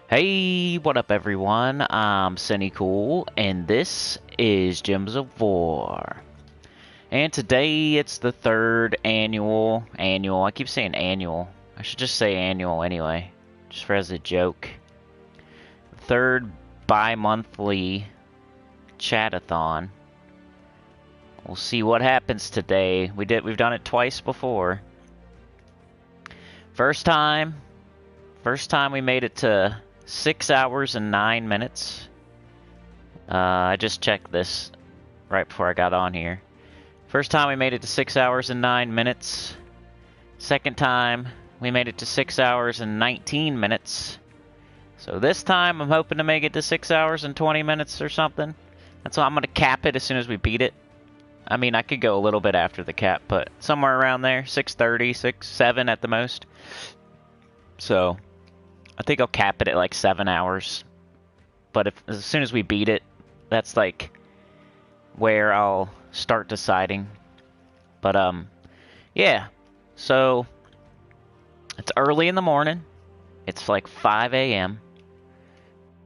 Hey, what up everyone? I'm Sinnycool, and this is Gems of War. And today it's the third annual, I keep saying annual. I should just say annual anyway, just for as a joke. Third bi-monthly Chat-a-thon. We'll see what happens today. We've done it twice before. First time we made it to 6 hours and 9 minutes. I just checked this right before I got on here. First time we made it to 6 hours and 9 minutes. Second time we made it to 6 hours and 19 minutes. So this time I'm hoping to make it to 6 hours and 20 minutes or something. That's why I'm going to cap it as soon as we beat it. I mean, I could go a little bit after the cap, but somewhere around there, 6:30, 7 at the most. So I think I'll cap it at like 7 hours. But as soon as we beat it, that's like where I'll start deciding. But yeah. So it's early in the morning. It's like 5 a.m.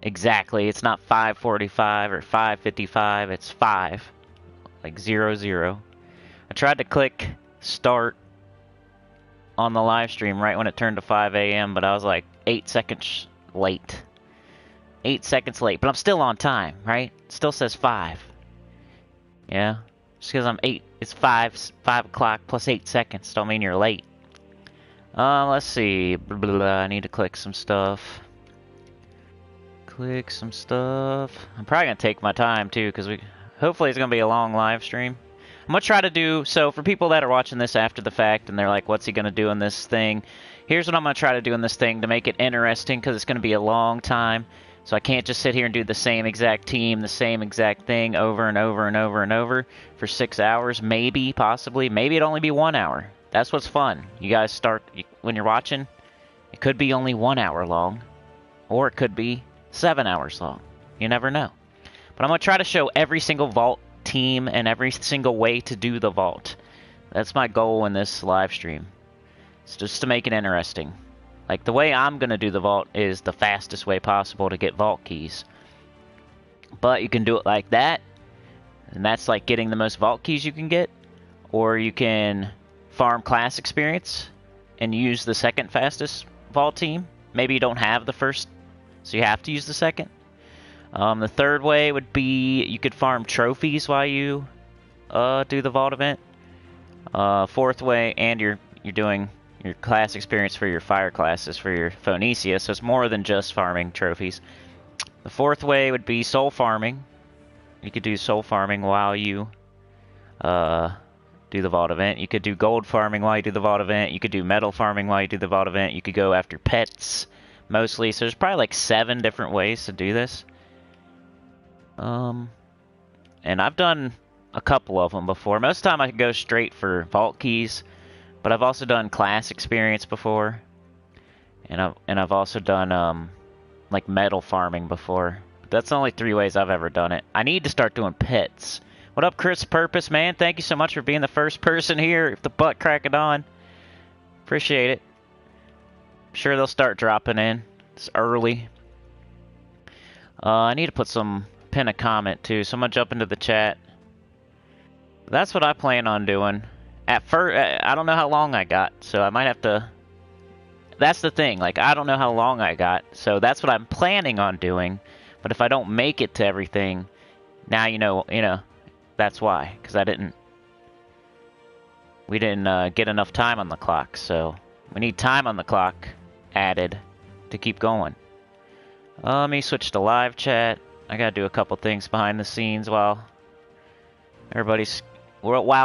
Exactly. It's not 5:45 or 5:55. It's 5. Like 00. I tried to click start on the live stream right when it turned to 5 a.m., but I was like 8 seconds late. 8 seconds late, but I'm still on time, right? It still says 5. Yeah? Just because I'm 8, it's 5 o'clock plus 8 seconds. Don't mean you're late. Let's see. Blah, blah, blah. I need to click some stuff. Click some stuff. I'm probably going to take my time, too, because hopefully it's going to be a long live stream. I'm going to try to do, so for people that are watching this after the fact and they're like, what's he going to do in this thing? Here's what I'm going to try to do in this thing to make it interesting, because it's going to be a long time. So I can't just sit here and do the same exact team, the same exact thing over and over and over and over for 6 hours. Maybe, possibly. Maybe it'd only be 1 hour. That's what's fun. You guys start, when you're watching, it could be only 1 hour long. Or it could be 7 hours long. You never know. But I'm going to try to show every single vault team and every single way to do the vault. That's my goal in this live stream. It's just to make it interesting. Like, the way I'm going to do the vault is the fastest way possible to get vault keys. But you can do it like that, and that's like getting the most vault keys you can get. Or you can farm class experience and use the second fastest vault team. Maybe you don't have the first, so you have to use the second. The third way would be you could farm trophies while you do the vault event. Fourth way, and you're doing your class experience for your fire classes for your Phoenicia, so it's more than just farming trophies. The fourth way would be soul farming. You could do soul farming while you do the vault event. You could do gold farming while you do the vault event. You could do metal farming while you do the vault event. You could go after pets mostly. So there's probably like 7 different ways to do this. And I've done a couple of them before. Most of the time I could go straight for vault keys, but I've also done class experience before, and I've also done like metal farming before. But that's the only 3 ways I've ever done it. I need to start doing pets. What up, Chris Purpose, man? Thank you so much for being the first person here. If the butt cracking on, appreciate it. I'm sure they'll start dropping in. It's early. I need to pin a comment too, so I'm gonna jump into the chat. That's what I plan on doing. At first, I don't know how long I got, so I might have to. That's the thing, like, I don't know how long I got, so that's what I'm planning on doing. But if I don't make it to everything, now you know, that's why, because we didn't get enough time on the clock, so we need time on the clock added to keep going. Let me switch to live chat. I gotta do a couple things behind the scenes while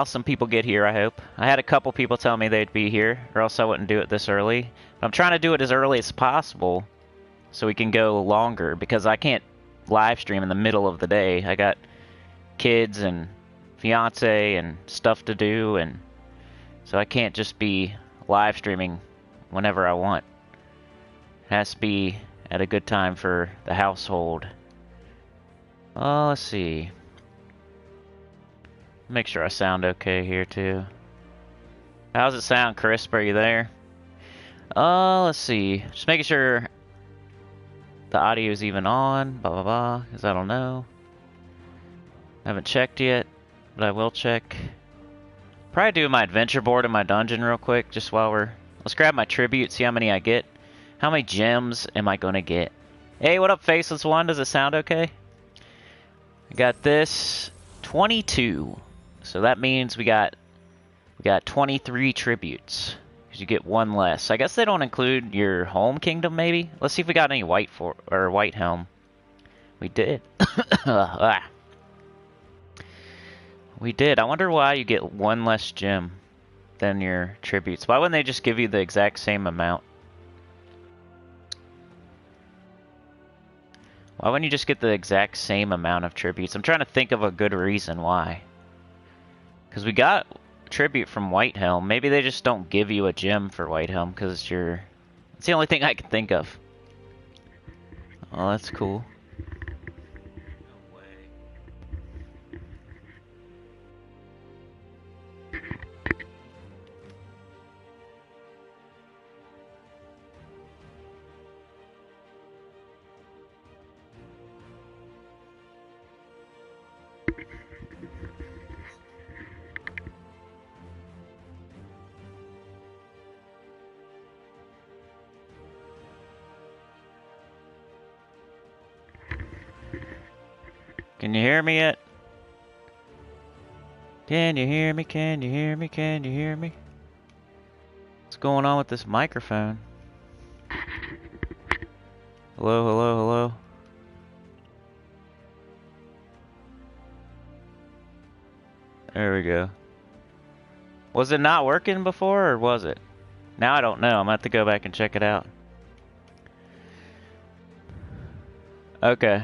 some people get here, I hope. I had a couple people tell me they'd be here, or else I wouldn't do it this early. But I'm trying to do it as early as possible so we can go longer, because I can't live stream in the middle of the day. I got kids and fiance and stuff to do, and so I can't just be live streaming whenever I want. It has to be at a good time for the household. Let's see. Make sure I sound okay here too. How's it sound, Crisp? Are you there? Let's see. Just making sure the audio is even on, blah blah blah, because I don't know. I haven't checked yet, but I will check. Probably do my adventure board in my dungeon real quick, just while we're... Let's grab my tribute, see how many I get. How many gems am I gonna get? Hey, what up, Faceless One? Does it sound okay? I got this 22. So that means we got 23 tributes. Because you get one less. I guess they don't include your home kingdom, maybe? Let's see if we got any white helm. We did. We did. I wonder why you get one less gem than your tributes. Why wouldn't they just give you the exact same amount? Why wouldn't you just get the exact same amount of tributes? I'm trying to think of a good reason why. Because we got tribute from White Helm. Maybe they just don't give you a gem for White Helm because it's your... It's the only thing I can think of. Oh, that's cool. Can you hear me yet? Can you hear me? Can you hear me? Can you hear me? What's going on with this microphone? Hello, hello, hello. There we go. Was it not working before, or was it? Now I don't know. I'm gonna have to go back and check it out. Okay.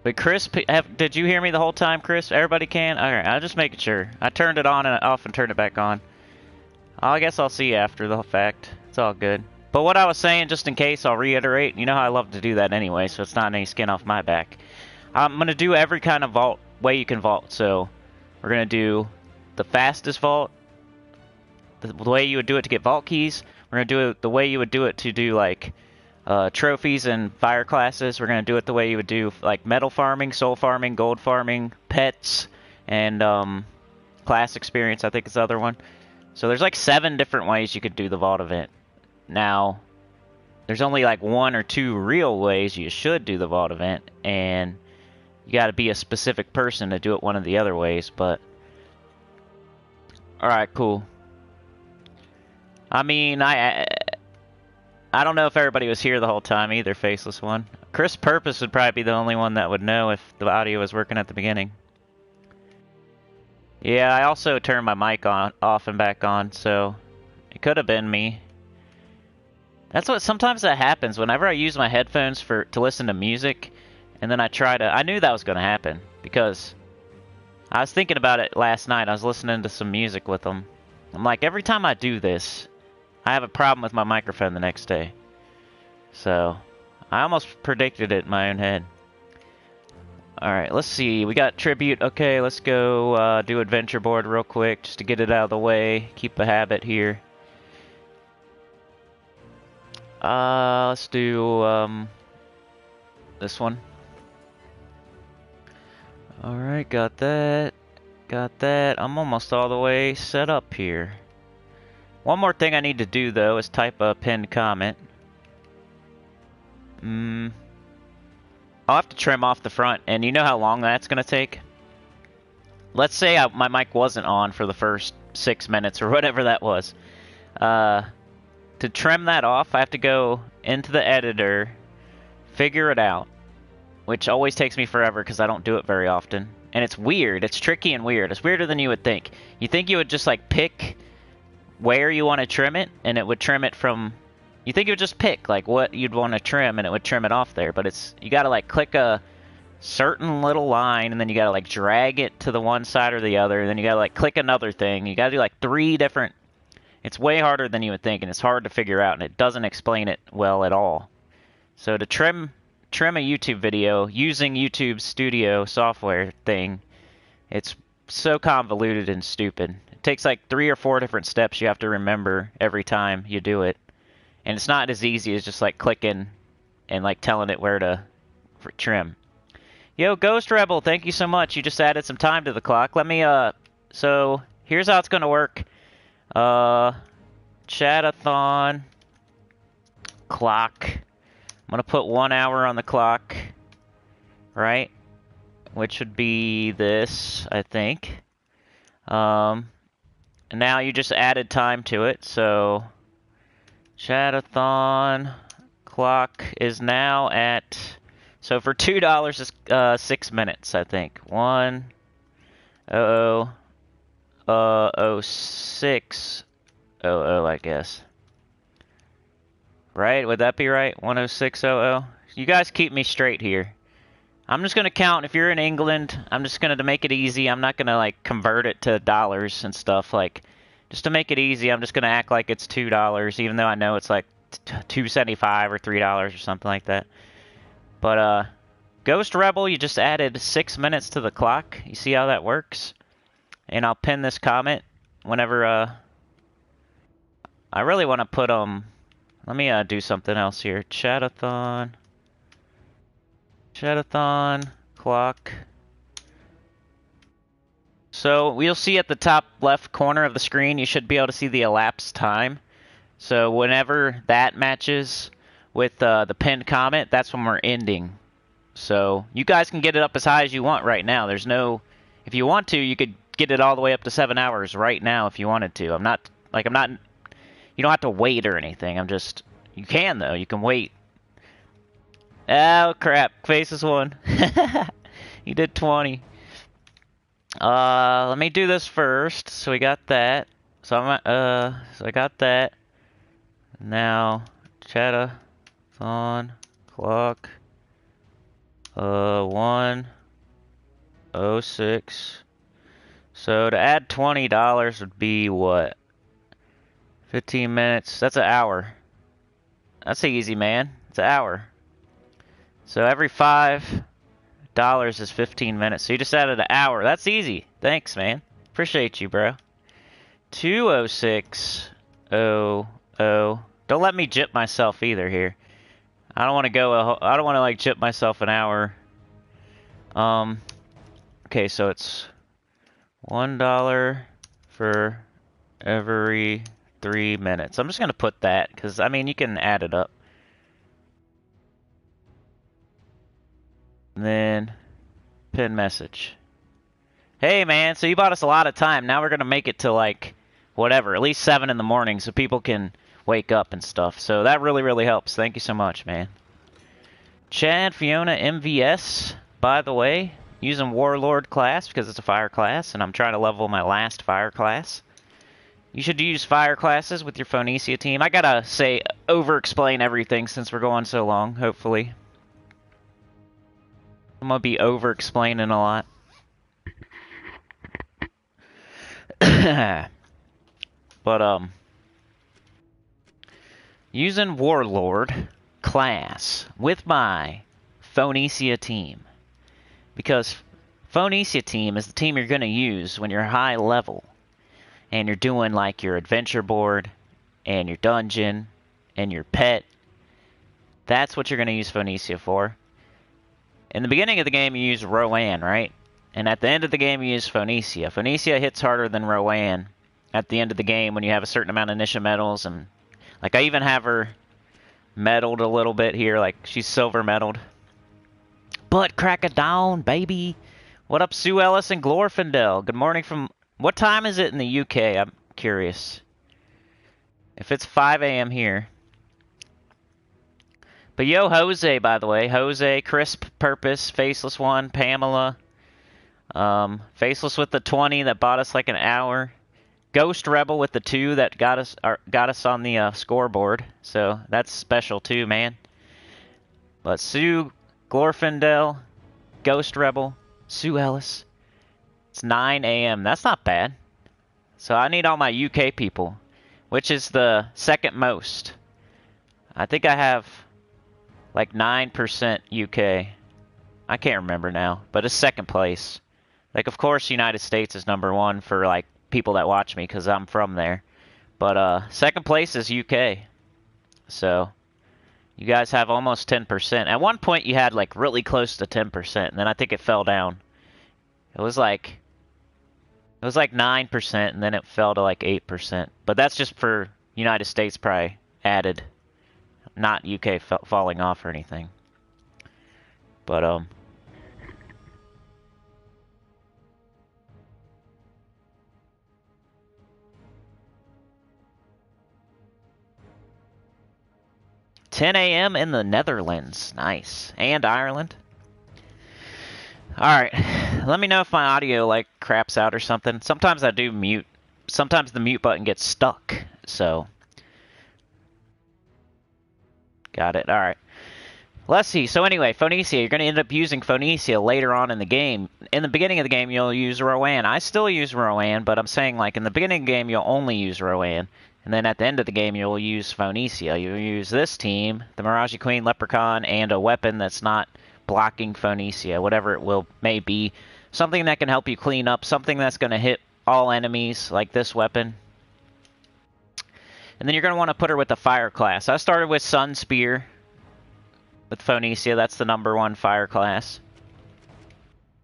But Chris, did you hear me the whole time, Chris? Everybody can? Alright, I'll just make sure. I turned it on and off and turned it back on. I guess I'll see you after the fact. It's all good. But what I was saying, just in case, I'll reiterate. You know how I love to do that anyway, so it's not any skin off my back. I'm going to do every kind of vault way you can vault. So, we're going to do the fastest vault, the way you would do it to get vault keys. We're going to do it the way you would do it to do, like... trophies and fire classes. We're going to do it the way you would do like metal farming, soul farming, gold farming, pets, and class experience, I think is the other one. So there's like 7 different ways you could do the vault event. Now, there's only like 1 or 2 real ways you should do the vault event, and you got to be a specific person to do it one of the other ways, but... Alright, cool. I mean, I don't know if everybody was here the whole time either, Faceless One. Chris Purpose would probably be the only one that would know if the audio was working at the beginning. Yeah, I also turned my mic off and back on, so it could have been me. That's what sometimes that happens whenever I use my headphones to listen to music, and then I knew that was going to happen because I was thinking about it last night. I was listening to some music with them. I'm like, every time I do this, I have a problem with my microphone the next day. So, I almost predicted it in my own head. Alright, let's see. We got tribute. Okay, let's go do adventure board real quick just to get it out of the way. Keep a habit here. Let's do this one. Alright, got that. Got that. I'm almost all the way set up here. One more thing I need to do, though, is type a pinned comment. I'll have to trim off the front, and you know how long that's going to take? Let's say my mic wasn't on for the first 6 minutes, or whatever that was. To trim that off, I have to go into the editor, figure it out, which always takes me forever because I don't do it very often. And it's weird. It's tricky and weird. It's weirder than you would think. You think you would just, like, pick where you want to trim it, and it would trim it from... You think you would just pick, like, what you'd want to trim, and it would trim it off there. But it's... You gotta, like, click a certain little line, and then you gotta, like, drag it to the one side or the other, and then you gotta, like, click another thing. You gotta do, like, 3 different... It's way harder than you would think, and it's hard to figure out, and it doesn't explain it well at all. So to trim a YouTube video using YouTube Studio software thing, it's so convoluted and stupid. It takes like 3 or 4 different steps you have to remember every time you do it. And it's not as easy as just like clicking and like telling it where to trim. Yo, Ghost Rebel, thank you so much. You just added some time to the clock. Let me, so here's how it's gonna work. Chat-a-thon clock. I'm gonna put 1 hour on the clock, right? Which would be this, I think. And now you just added time to it, so Chat-a-thon clock is now at, so for $2 is 6 minutes, I think. 1:06:00, I guess. Right? Would that be right? 1:06:00. You guys keep me straight here. I'm just gonna count. If you're in England, I'm just gonna, to make it easy, I'm not gonna like convert it to dollars and stuff. Like, just to make it easy, I'm just gonna act like it's $2, even though I know it's like $2.75 or $3 or something like that. But Ghost Rebel, you just added 6 minutes to the clock. You see how that works? And I'll pin this comment whenever I really want to put let me do something else here. Chat-a-thon clock. So we'll see at the top left corner of the screen, you should be able to see the elapsed time. So whenever that matches with the pinned comment, that's when we're ending. So you guys can get it up as high as you want right now. There's no, if you want to, you could get it all the way up to 7 hours right now if you wanted to. I'm not, you don't have to wait or anything. You can though, you can wait. Oh crap, Faces won. He did 20. Let me do this first. So we got that. So I got that. Now, Chat-a-thon clock. 1:06. So to add $20 would be what? 15 minutes. That's an hour. That's easy, man. It's an hour. So every $5 is 15 minutes. So you just added an hour. That's easy. Thanks, man. Appreciate you, bro. 2:06:00. Don't let me jip myself either here. I don't want to I don't want to like jip myself an hour. Okay, so it's $1 for every 3 minutes. I'm just gonna put that because I mean you can add it up. And then pin message. Hey man, so you bought us a lot of time. Now we're gonna make it to like whatever, at least 7 in the morning so people can wake up and stuff. So that really, really helps. Thank you so much, man. Chad, Fiona, MVS, by the way, using Warlord class because it's a fire class, and I'm trying to level my last fire class. You should use fire classes with your Phoenicia team. I gotta say, over-explain everything since we're going so long, hopefully. I'm gonna be over-explaining a lot. But, using Warlord class with my Phoenicia team. Because Phoenicia team is the team you're going to use when you're high level. And you're doing like your adventure board, and your dungeon, and your pet. That's what you're going to use Phoenicia for. In the beginning of the game you use Rowan, right? And at the end of the game you use Phoenicia. Phoenicia hits harder than Rowan at the end of the game when you have a certain amount of Nisha medals, and like I even have her medaled a little bit here, like she's silver medaled. But crack it down, baby. What up, Sue Ellis and Glorfindel? Good morning from, what time is it in the UK? I'm curious. If it's 5 a.m. here. But yo, Jose, by the way. Jose, Crisp, Purpose, Faceless One, Pamela. Faceless with the 20 that bought us like an hour. Ghost Rebel with the 2 that got us on the scoreboard. So that's special too, man. But Sue, Glorfindel, Ghost Rebel, Sue Ellis. It's 9 a.m. That's not bad. So I need all my UK people, which is the second most. I think I have like 9% UK. I can't remember now, but it's second place. Like, of course, United States is number 1 for like people that watch me because I'm from there. But second place is UK. So You guys have almost 10%. At one point, you had like really close to 10%, and then I think it fell down. It was like 9%, and then it fell to like 8%. But that's just for United States probably added, not UK falling off or anything. But 10 a.m. in the Netherlands. Nice. And Ireland. Alright. Let me know if my audio, like, craps out or something. Sometimes I do mute. Sometimes the mute button gets stuck. So. Got it. Alright. Let's see. So anyway, Phoenicia. You're going to end up using Phoenicia later on in the game. In the beginning of the game, you'll use Rowan. I still use Rowan, but I'm saying, like, in the beginning of the game, you'll only use Rowan. And then at the end of the game, you'll use Phoenicia. You'll use this team, the Mirage Queen, Leprechaun, and a weapon that's not blocking Phoenicia, whatever it may be. Something that can help you clean up, something that's going to hit all enemies, like this weapon. And then you're going to want to put her with the fire class. I started with Sun Spear with Phoenicia. That's the #1 fire class.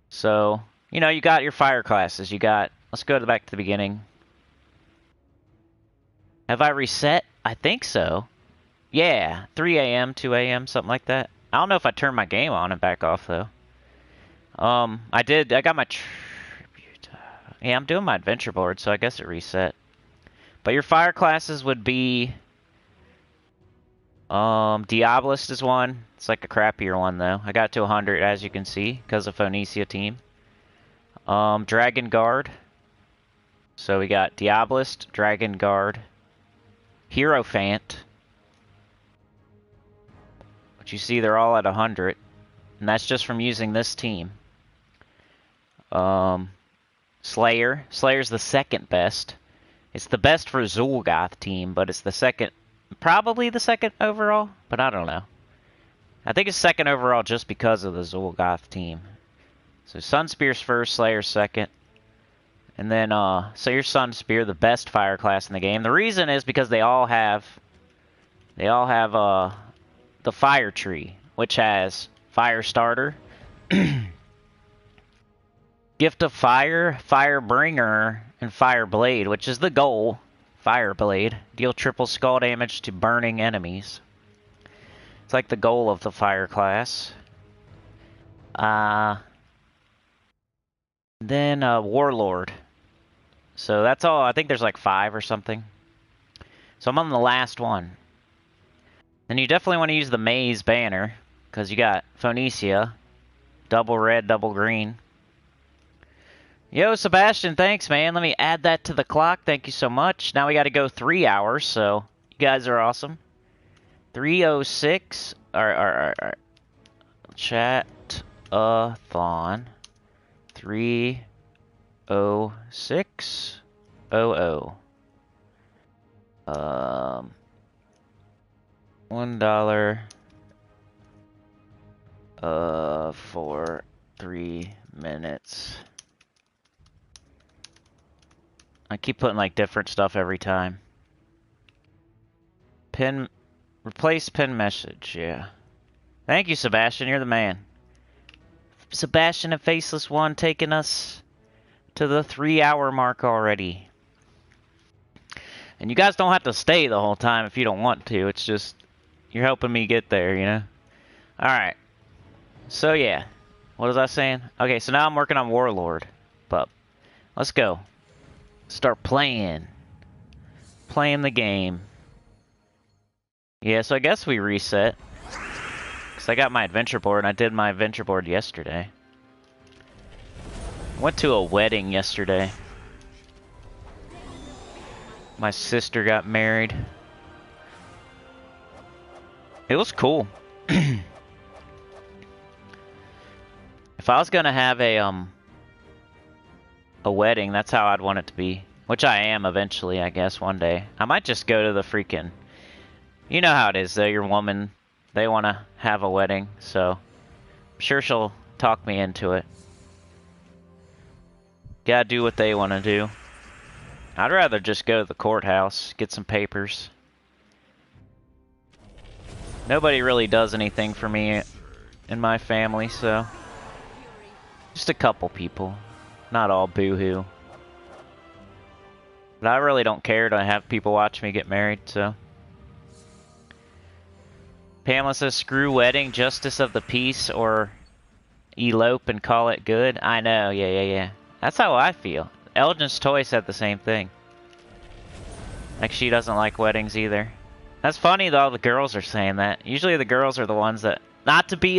So, you know, you got your fire classes. You got, let's go back to the beginning. Have I reset? I think so. Yeah, 3 a.m., 2 a.m., something like that. I don't know if I turned my game on and back off, though. I did. I got my tribute. Yeah, I'm doing my adventure board, so I guess it reset. But your fire classes would be... Diabolist is one. It's like a crappier one, though. I got to 100, as you can see, because of Phoenicia team. Dragon Guard. So we got Diabolist, Dragon Guard, Hierophant. But you see they're all at 100. And that's just from using this team. Slayer. Slayer's the second best. It's the best for Zul'Goth team, but it's the second, probably the second overall, but I don't know. I think it's second overall just because of the Zul'Goth team. So Sunspear's first, Slayer's second. And then, so your Sunspear, the best fire class in the game. The reason is because they all have the fire tree, which has Fire Starter, Gift of Fire, Fire Bringer, and Fire Blade, which is the goal. Fire Blade. Deal triple skull damage to burning enemies. It's like the goal of the fire class. Then Warlord. So that's all. I think there's like 5 or something. So I'm on the last one. Then you definitely want to use the Maze banner, because you got Phoenicia, double red, double green. Yo, Sebastian, thanks, man. Let me add that to the clock. Thank you so much. Now we got to go 3 hours, so you guys are awesome. 3:06. All right. Chat-a-thon. 3:06:00. $1 for 3 minutes. I keep putting like different stuff every time. Replace pin message, yeah. Thank you, Sebastian, you're the man. Sebastian and Faceless One taking us to the 3-hour mark already. And you guys don't have to stay the whole time if you don't want to. It's just, you're helping me get there, you know? Alright. So yeah. What was I saying? Okay, so now I'm working on Warlord. But, let's go. Start playing. Playing the game. Yeah, so I guess we reset. Because I got my adventure board, and I did my adventure board yesterday. Went to a wedding yesterday. My sister got married. It was cool. If I was gonna have a wedding, that's how I'd want it to be. Which I am eventually, I guess, one day. I might just go to the freaking... You know how it is, though. Your woman, they want to have a wedding, so... I'm sure she'll talk me into it. Gotta do what they want to do. I'd rather just go to the courthouse, get some papers. Nobody really does anything for me in my family, so... Just a couple people. Not all boo-hoo. But I really don't care to have people watch me get married, so... Pamela says, screw wedding, justice of the peace, or elope and call it good. I know, yeah. That's how I feel. Elgin's Toy said the same thing. Like, she doesn't like weddings either. That's funny though, the girls are saying that. Usually the girls are the ones that... Not to be,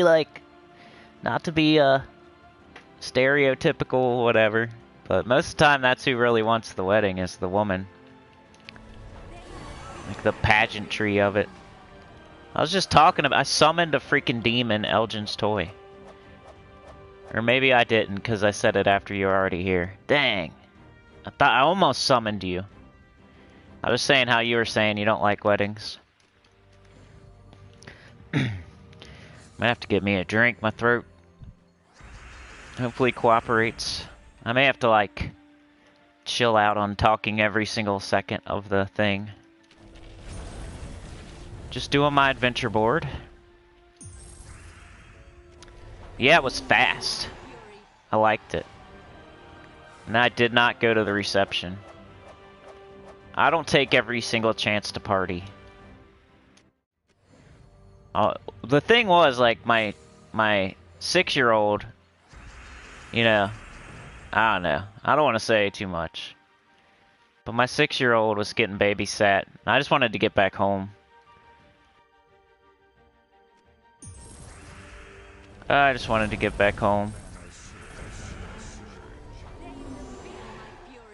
stereotypical, whatever. But most of the time, that's who really wants the wedding, is the woman. Like, the pageantry of it. I was just talking about... I summoned a freaking demon, Elgin's Toy. Or maybe I didn't, because I said it after you were already here. Dang. I thought I almost summoned you. I was saying how you were saying you don't like weddings. Might have to get me a drink. My throat hopefully cooperates. I may have to, like, chill out on talking every single second of the thing. Just doing my adventure board. Yeah, it was fast. I liked it. And I did not go to the reception. I don't take every single chance to party. The thing was, like, my 6-year-old, you know, I don't know. I don't want to say too much. But my 6-year-old was getting babysat. I just wanted to get back home. I just wanted to get back home.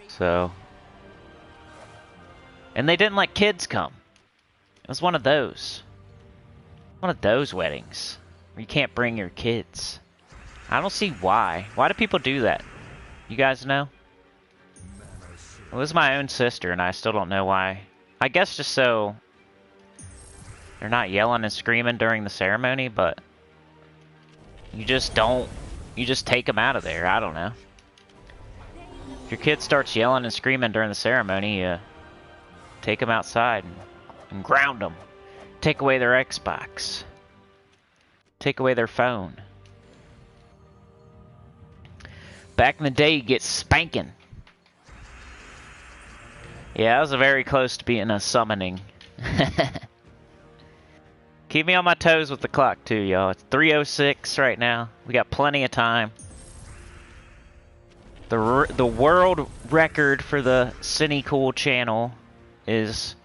So. And they didn't let kids come. It was one of those. One of those weddings. Where you can't bring your kids. I don't see why. Why do people do that? You guys know? It was my own sister and I still don't know why. I guess just so they're not yelling and screaming during the ceremony, but you just don't, you just take them out of there. I don't know. If your kid starts yelling and screaming during the ceremony, you take them outside and ground them. Take away their Xbox. Take away their phone. Back in the day, you get spanking. Yeah, I was very close to being a summoning. Keep me on my toes with the clock too, y'all. It's 3:06 right now. We got plenty of time. The world record for the Sinnycool channel is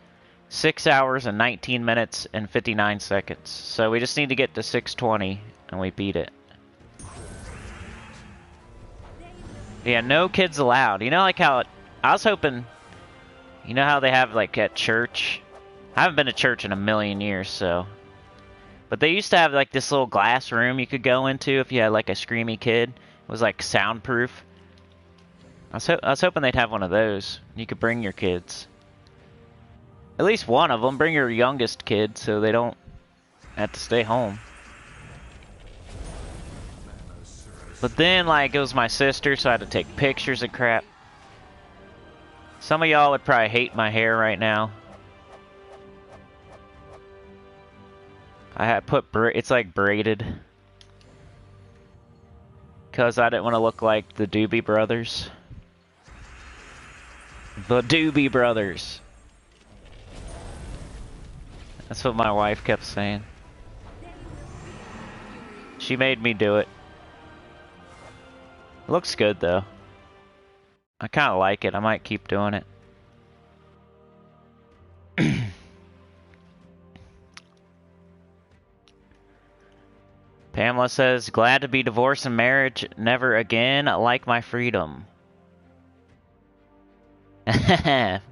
6 hours and 19 minutes and 59 seconds. So we just need to get to 6:20 and we beat it. Yeah, no kids allowed. You know, like how I was hoping, you know how they have like at church? I haven't been to church in a million years, so. But they used to have like this little glass room you could go into if you had like a screamy kid. It was like soundproof. I was hoping they'd have one of those. You could bring your kids. At least one of them. Bring your youngest kid so they don't have to stay home. But then, like, it was my sister, so I had to take pictures of crap. Some of y'all would probably hate my hair right now. I had put it's like braided. Because I didn't want to look like the Doobie Brothers. The Doobie Brothers. That's what my wife kept saying. She made me do it. It looks good though. I kind of like it. I might keep doing it. Pamela says, glad to be divorced and marriage. Never again. I like my freedom.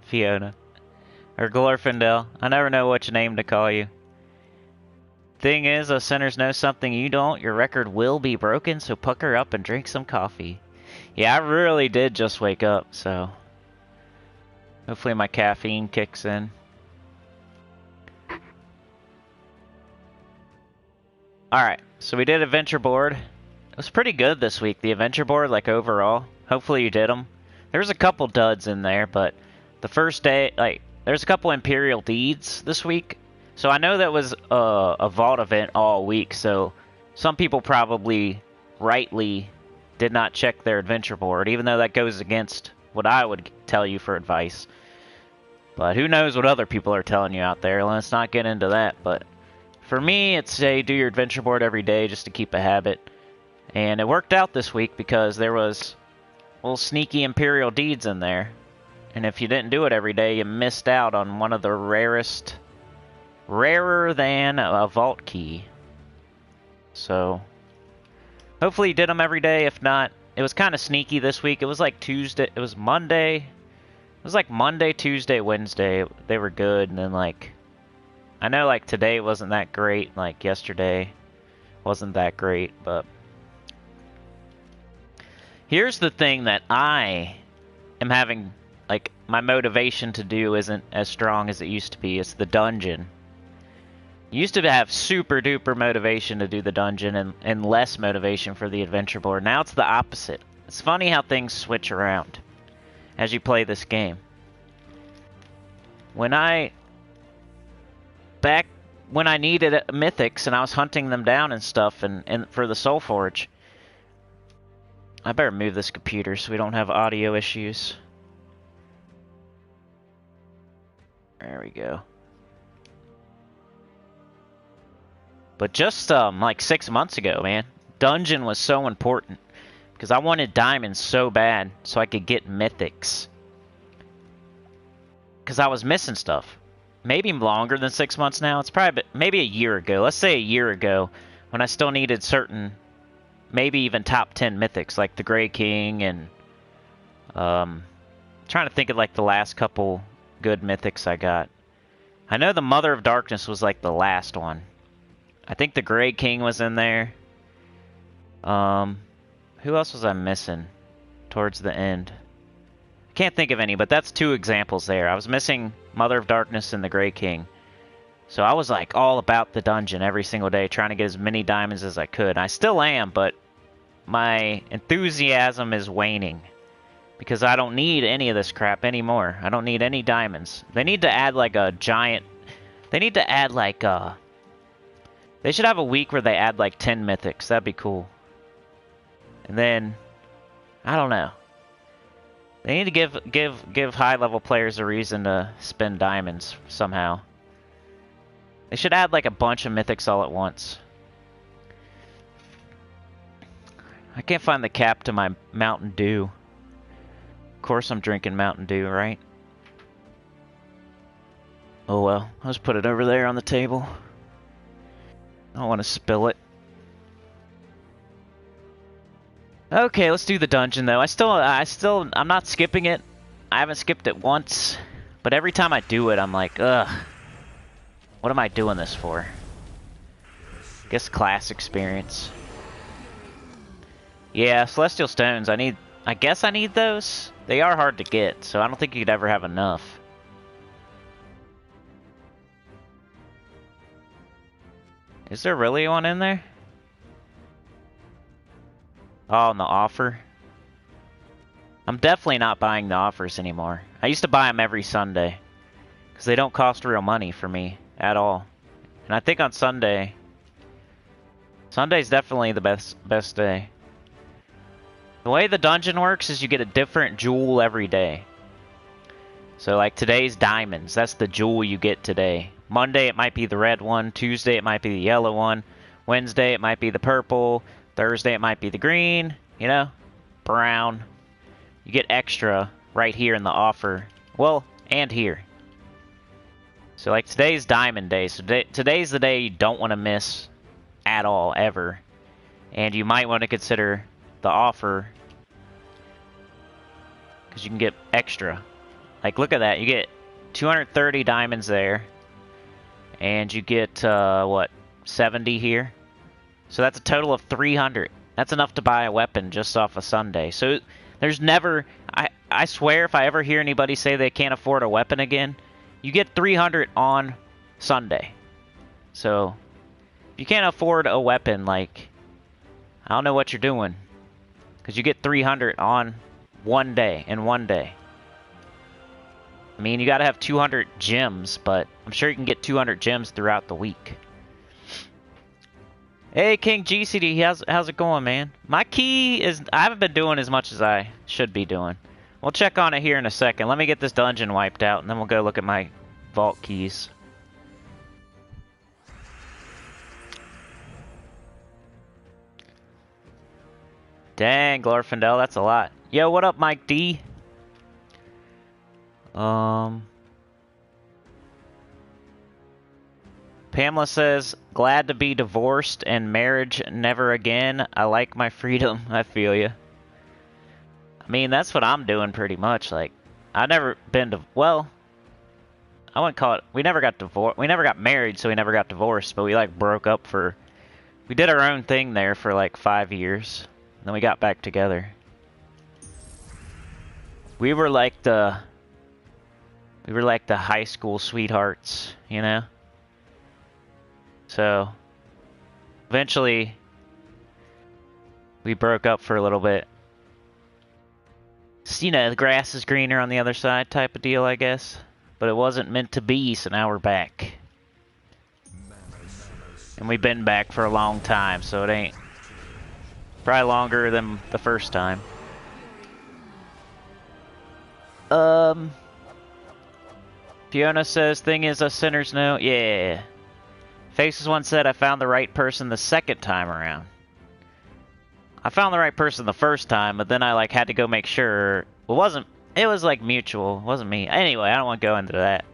Fiona. Or Glorfindel. I never know which name to call you. Thing is, us sinners know something you don't. Your record will be broken, so pucker up and drink some coffee. Yeah, I really did just wake up, so hopefully my caffeine kicks in. Alright, so we did adventure board. It was pretty good this week, the adventure board, like overall. Hopefully you did them. There's a couple duds in there, but the first day, like, there's a couple Imperial Deeds this week. So I know that was a vault event all week, so some people probably rightly did not check their adventure board, even though that goes against what I would tell you for advice. But who knows what other people are telling you out there. Let's not get into that. But for me, it's say do your adventure board every day just to keep a habit. And it worked out this week because there was little sneaky Imperial deeds in there. And if you didn't do it every day, you missed out on one of the rarer than a vault key. So hopefully you did them every day. If not, it was kind of sneaky this week. It was like Tuesday. It was Monday. It was like Monday, Tuesday, Wednesday. They were good. And then like, I know like today wasn't that great. Like yesterday wasn't that great. But here's the thing that I am having, like my motivation to do isn't as strong as it used to be. It's the dungeon. Used to have super duper motivation to do the dungeon and less motivation for the adventure board. Now it's the opposite. It's funny how things switch around as you play this game. Back when I needed mythics and I was hunting them down and stuff and for the Soulforge. I better move this computer so we don't have audio issues. There we go. But just like 6 months ago, man, dungeon was so important because I wanted diamonds so bad so I could get mythics. Because I was missing stuff. Maybe longer than 6 months now. It's probably maybe a year ago. Let's say a year ago when I still needed certain, maybe even top 10 mythics like the Grey King and trying to think of like the last couple good mythics I got. I know the Mother of Darkness was like the last one. I think the Grey King was in there. Who else was I missing towards the end? I can't think of any, but that's two examples there. I was missing Mother of Darkness and the Grey King. So I was like all about the dungeon every single day, trying to get as many diamonds as I could. I still am, but my enthusiasm is waning. Because I don't need any of this crap anymore. I don't need any diamonds. They need to add like a giant... They need to add like a... They should have a week where they add like 10 mythics. That'd be cool. And then, I don't know. They need to give high-level players a reason to spend diamonds somehow. They should add like a bunch of mythics all at once. I can't find the cap to my Mountain Dew. Of course I'm drinking Mountain Dew, right? Oh well, I'll just put it over there on the table. I don't want to spill it. Okay, let's do the dungeon though. I'm not skipping it. I haven't skipped it once, but every time I do it, I'm like, ugh. What am I doing this for? Guess class experience. Yeah, Celestial Stones. I guess I need those. They are hard to get, so I don't think you'd ever have enough. Is there really one in there? Oh, and the offer. I'm definitely not buying the offers anymore. I used to buy them every Sunday. Because they don't cost real money for me at all. And I think on Sunday... Sunday's definitely the best day. The way the dungeon works is you get a different jewel every day. So like today's diamonds, that's the jewel you get today. Monday it might be the red one, Tuesday it might be the yellow one, Wednesday it might be the purple, Thursday it might be the green, you know, brown. You get extra right here in the offer. Well, and here. So like today's diamond day, so today's the day you don't want to miss at all, ever. And you might want to consider the offer because you can get extra. Like look at that, you get 230 diamonds there. And you get, what, 70 here? So that's a total of 300. That's enough to buy a weapon just off a Sunday. So there's never... I swear if I ever hear anybody say they can't afford a weapon again, you get 300 on Sunday. So if you can't afford a weapon, like, I don't know what you're doing. Because you get 300 on one day, in one day. I mean, you gotta have 200 gems, but I'm sure you can get 200 gems throughout the week. Hey, King GCD, how's it going, man? My key is... I haven't been doing as much as I should be doing. We'll check on it here in a second. Let me get this dungeon wiped out, and then we'll go look at my vault keys. Dang, Glorfindel, that's a lot. Yo, what up, Mike D? Pamela says, glad to be divorced and marriage never again. I like my freedom. I feel you. I mean, that's what I'm doing pretty much. Like, I've never been to... Well, I wouldn't call it... We never got divorced. We never got married, so we never got divorced. But we, like, broke up for... We did our own thing there for, like, 5 years. And then we got back together. We were like the high school sweethearts, you know? So, eventually, we broke up for a little bit. So, you know, the grass is greener on the other side type of deal, I guess. But it wasn't meant to be, so now we're back. And we've been back for a long time, so it ain't... Probably longer than the first time. Fiona says, thing is, us sinners know. Yeah. Faces once said, I found the right person the second time around. I found the right person the first time, but then I, like, had to go make sure. Well, it was, like, mutual. It wasn't me. Anyway, I don't want to go into that.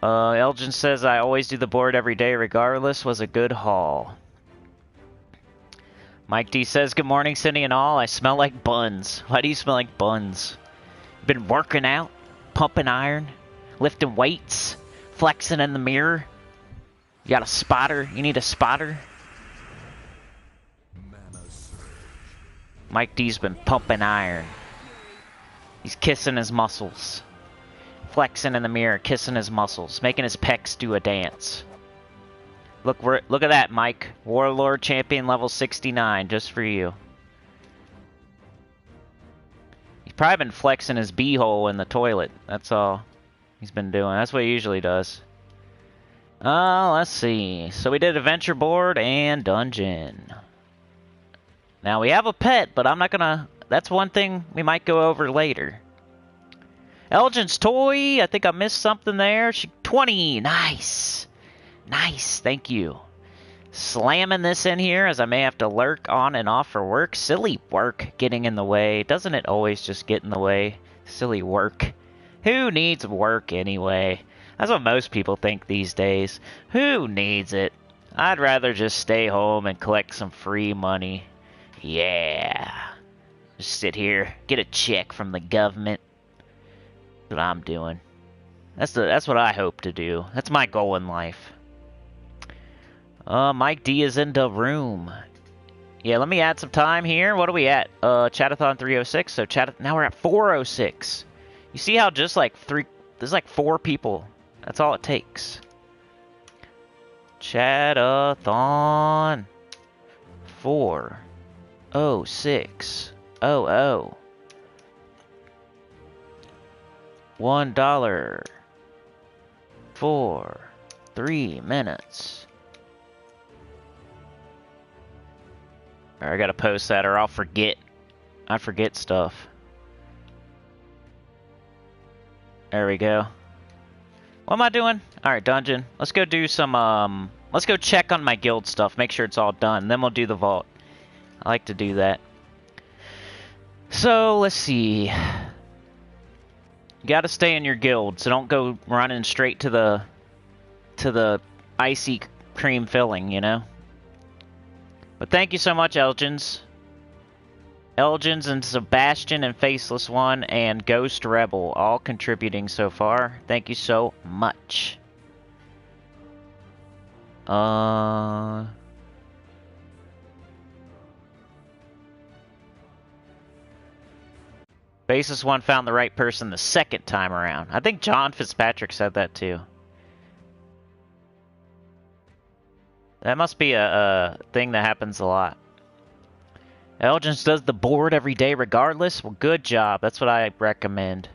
Elgin says, I always do the board every day regardless. Was a good haul. Mike D says, good morning, Cindy and all. I smell like buns. Why do you smell like buns? You've been working out, pumping iron, lifting weights, flexing in the mirror. You got a spotter? You need a spotter? Mike D's been pumping iron. He's kissing his muscles. Flexing in the mirror, kissing his muscles, making his pecs do a dance. Look at that, Mike. Warlord Champion level 69, just for you. He's probably been flexing his beehole in the toilet. That's all he's been doing. That's what he usually does. Let's see. So we did adventure board and dungeon. Now we have a pet, but I'm not gonna... That's one thing we might go over later. Elgin's toy. I think I missed something there. 20. Nice. Nice. Thank you. Slamming this in here as I may have to lurk on and off for work. Silly work getting in the way. Doesn't it always just get in the way? Silly work. Who needs work anyway? That's what most people think these days. Who needs it? I'd rather just stay home and collect some free money. Yeah. Just sit here, get a check from the government. That's what I'm doing. That's what I hope to do. That's my goal in life. Mike D is in the room. Yeah, let me add some time here. What are we at? Chat-a-thon 306. So now we're at 406. You see how just like there's like 4 people. That's all it takes. Chat-a-thon 406. $1. For 3 minutes. I gotta post that or I'll forget. I forget stuff. There we go. What am I doing? Alright, dungeon. Let's go do some, let's go check on my guild stuff. Make sure it's all done. Then we'll do the vault. I like to do that. So, let's see. You gotta stay in your guild, so don't go running straight to the icy cream filling, you know? But thank you so much, Elgins. Elgins and Sebastian and Faceless One and Ghost Rebel, all contributing so far. Thank you so much. Faceless One found the right person the second time around. I think John Fitzpatrick said that too. That must be a thing that happens a lot. Elgins does the board every day regardless? Well, good job. That's what I recommend.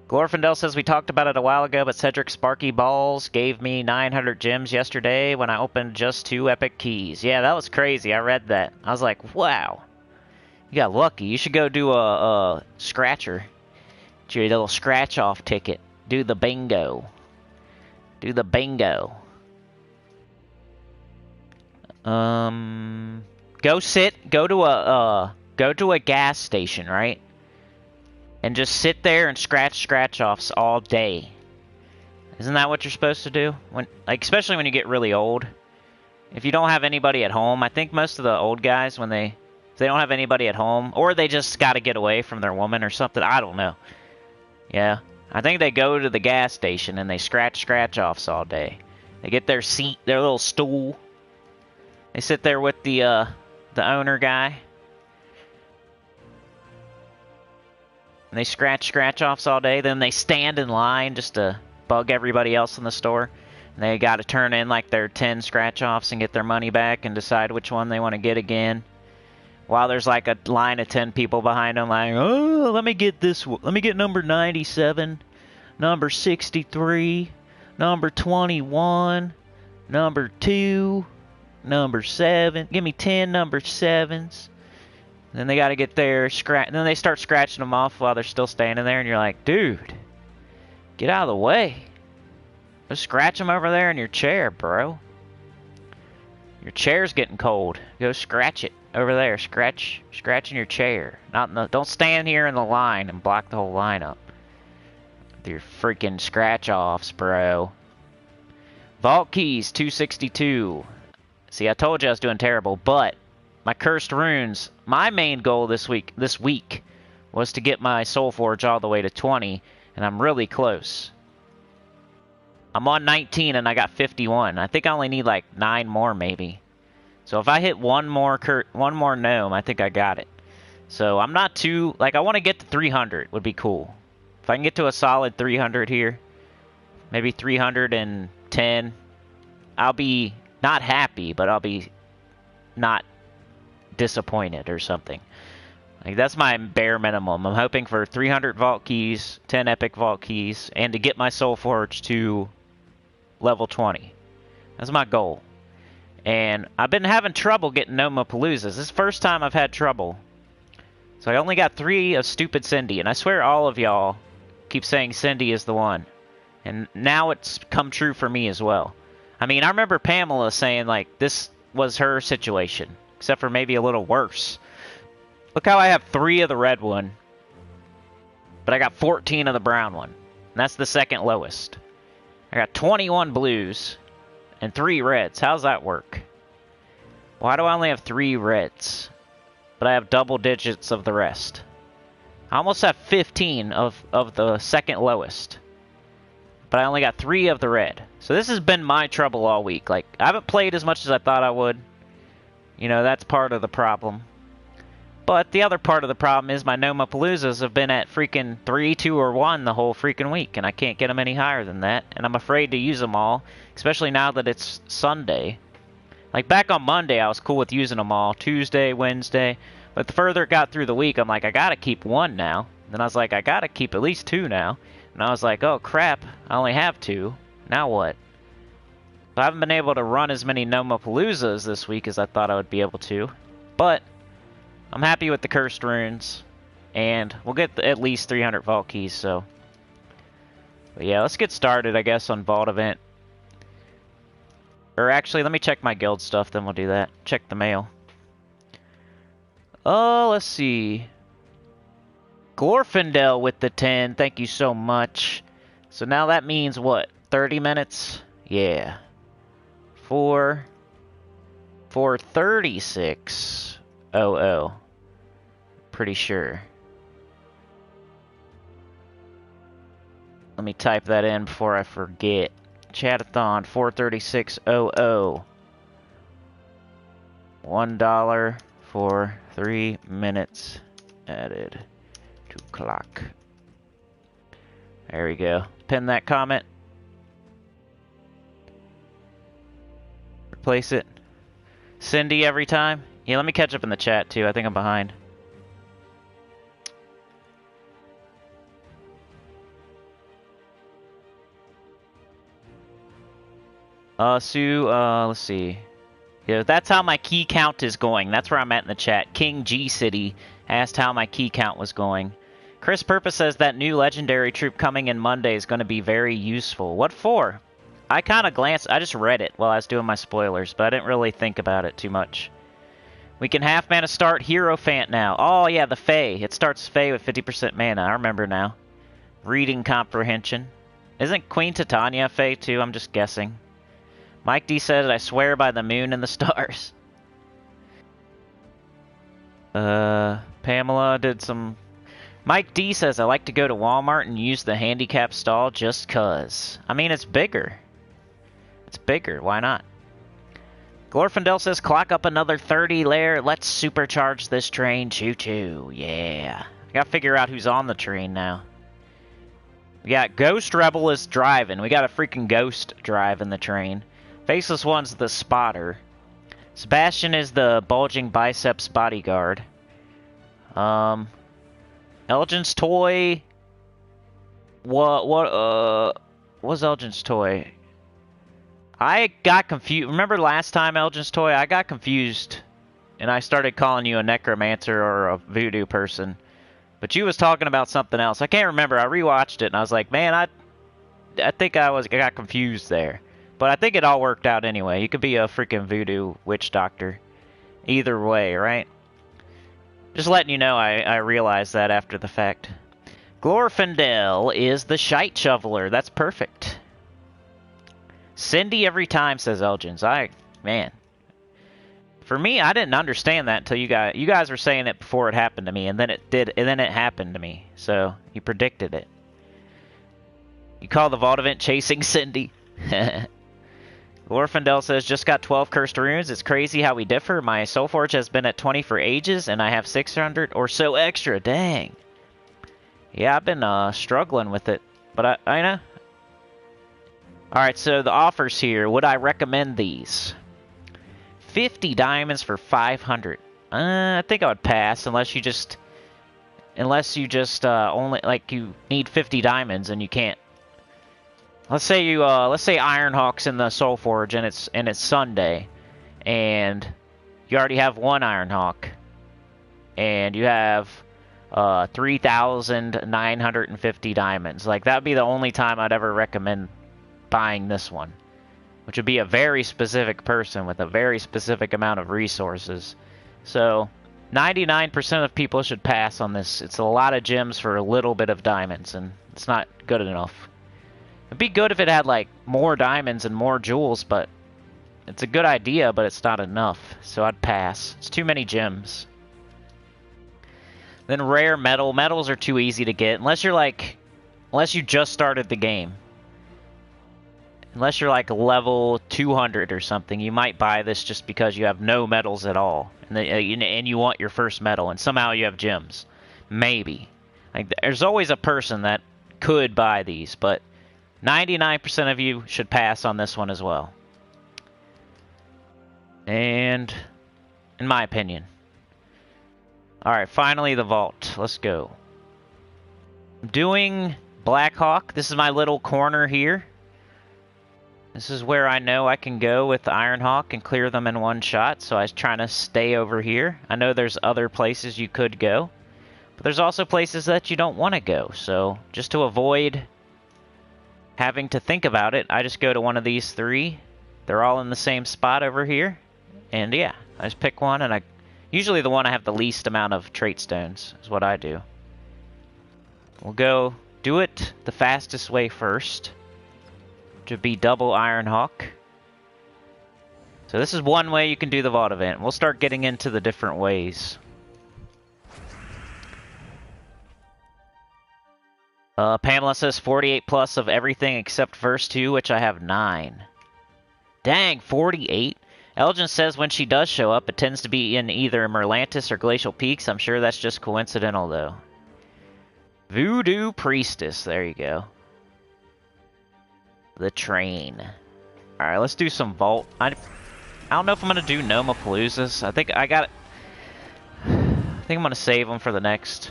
Glorfindel says we talked about it a while ago, but Cedric Sparky Balls gave me 900 gems yesterday when I opened just 2 epic keys. Yeah, that was crazy. I read that. I was like, wow. You got lucky. You should go do a scratcher. Get your little scratch-off ticket. Do the bingo. Do the bingo. Go to a gas station, right? And just sit there and scratch-offs all day. Isn't that what you're supposed to do? Especially when you get really old. If you don't have anybody at home, I think most of the old guys, if they don't have anybody at home, or they just got to get away from their woman or something, I don't know. Yeah, I think they go to the gas station and they scratch-offs all day. They get their seat, their little stool. They sit there with the owner guy. And they scratch-offs all day. Then they stand in line just to bug everybody else in the store. And they got to turn in like their 10 scratch-offs and get their money back and decide which one they want to get again. While there's like a line of 10 people behind them like, oh, let me get this one. Let me get number 97, number 63, number 21, number 2, number 7. Give me 10 number 7s. Then they got to get their then they start scratching them off while they're still standing there, and you're like, dude, get out of the way. Go scratch them over there in your chair, bro. Your chair's getting cold. Go scratch it over there. Scratch in your chair. Don't stand here in the line and block the whole line up with your freaking scratch-offs, bro. Vault keys 262. See, I told you I was doing terrible, but my cursed runes, my main goal this week was to get my Soulforge all the way to 20, and I'm really close. I'm on 19 and I got 51. I think I only need like 9 more maybe. So if I hit one more gnome, I think I got it. So I'm not too, I want to get to 300 would be cool. If I can get to a solid 300 here, maybe 310, I'll be not happy, but I'll be not disappointed or something. That's my bare minimum. I'm hoping for 300 vault keys, 10 epic vault keys, and to get my Soulforge to level 20. That's my goal. And I've been having trouble getting Nomapaloozas. This is the first time I've had trouble. So I only got 3 of stupid Cindy, and I swear all of y'all keep saying Cindy is the one. And now it's come true for me as well. I mean, I remember Pamela saying, this was her situation. Except for maybe a little worse. Look how I have 3 of the red one. But I got 14 of the brown one. And that's the second lowest. I got 21 blues and 3 reds. How's that work? Why do I only have 3 reds? But I have double digits of the rest. I almost have 15 of the second lowest. But I only got 3 of the red. So this has been my trouble all week. I haven't played as much as I thought I would. You know, that's part of the problem. But the other part of the problem is my Nomapaloozas have been at freaking 3, 2, or 1 the whole freaking week, and I can't get them any higher than that, and I'm afraid to use them all, especially now that it's Sunday. Back on Monday, I was cool with using them all, Tuesday, Wednesday, but the further it got through the week, I'm like, I gotta keep 1 now. Then I was like, I gotta keep at least 2 now. And I was like, oh crap, I only have 2. Now what? So I haven't been able to run as many Nomapaloozas this week as I thought I would be able to. But I'm happy with the cursed runes. And we'll get at least 300 vault keys, so. But yeah, let's get started, I guess, on Vault Event. Or actually, let me check my guild stuff, then we'll do that. Check the mail. Oh, let's see. Glorfindel with the 10, thank you so much. So now that means what? 30 minutes? Yeah. For 3600. Pretty sure. Let me type that in before I forget. Chat-a-thon 43600. $1 for 3 minutes added to clock. There we go. Pin that comment. Replace it. Cindy every time? Yeah, let me catch up in the chat too. I think I'm behind. Sue, let's see. Yeah, that's how my key count is going. That's where I'm at in the chat. King G City asked how my key count was going. Chris Purpose says that new legendary troop coming in Monday is going to be very useful. What for? I kind of glanced, I just read it while I was doing my spoilers, but I didn't really think about it too much. We can half mana start Hierophant now. Oh yeah, the Fae. It starts Fae with 50% mana. I remember now. Reading comprehension. Isn't Queen Titania Fae too? I'm just guessing. Mike D says, I swear by the moon and the stars. Pamela did some... Mike D says, I like to go to Walmart and use the handicap stall just cuz. I mean, it's bigger. It's bigger. Why not? Glorfindel says, clock up another 30 layer. Let's supercharge this train. Choo-choo. Yeah. I gotta figure out who's on the train now. We got Ghost Rebel is driving. We got a freaking ghost driving the train. Faceless One's the spotter. Sebastian is the bulging biceps bodyguard. Elgin's toy. What's Elgin's toy? I got confused. Remember last time, Elgin's toy? I got confused, and I started calling you a necromancer or a voodoo person. But you was talking about something else. I can't remember. I rewatched it, and I was like, man, I think I got confused there. But I think it all worked out anyway. You could be a freaking voodoo witch doctor. Either way, right? Just letting you know I realized that after the fact. Glorfindel is the shite shoveler. That's perfect. Cindy every time, says Elgins. Man. For me, I didn't understand that until you guys were saying it before it happened to me, and then it happened to me. So, you predicted it. You call the vault event chasing Cindy. Glorfindel says, just got 12 cursed runes. It's crazy how we differ. My Soulforge has been at 20 for ages, and I have 600 or so extra. Dang. Yeah, I've been struggling with it, but I know. Alright, so the offers here. Would I recommend these? 50 diamonds for 500. I think I would pass unless you just only, like, you need 50 diamonds and you can't. Let's say Ironhawk's in the Soulforge and it's Sunday, and you already have one Ironhawk, and you have 3,950 diamonds. Like, that would be the only time I'd ever recommend buying this one, which would be a very specific person with a very specific amount of resources. So 99% of people should pass on this. It's a lot of gems for a little bit of diamonds, and it's not good enough. It'd be good if it had, like, more diamonds and more jewels, but it's a good idea, but it's not enough. So I'd pass. It's too many gems. Then rare metal. Metals are too easy to get, unless you just started the game. Unless you're like level 200 or something, you might buy this just because you have no metals at all, and you want your first metal, and somehow you have gems. Maybe. Like, there's always a person that could buy these, but 99% of you should pass on this one as well. And, in my opinion. Alright, finally the vault. Let's go. I'm doing Blackhawk. This is my little corner here. This is where I know I can go with the Ironhawk and clear them in one shot, so I was trying to stay over here. I know there's other places you could go, but there's also places that you don't want to go, so just to avoid having to think about it, I just go to one of these three. They're all in the same spot over here, and yeah, I just pick one, and usually the one I have the least amount of trait stones is what I do. We'll go do it the fastest way first, which would be double Ironhawk. So this is one way you can do the vault event. We'll start getting into the different ways. Pamela says 48 plus of everything except verse 2, which I have 9. Dang, 48? Elgin says when she does show up, it tends to be in either Merlantis or Glacial Peaks. I'm sure that's just coincidental, though. Voodoo Priestess. There you go. The train. Alright, let's do some vault. I I don't know if I'm gonna do Nomapaloozas. I think I'm gonna save them for the next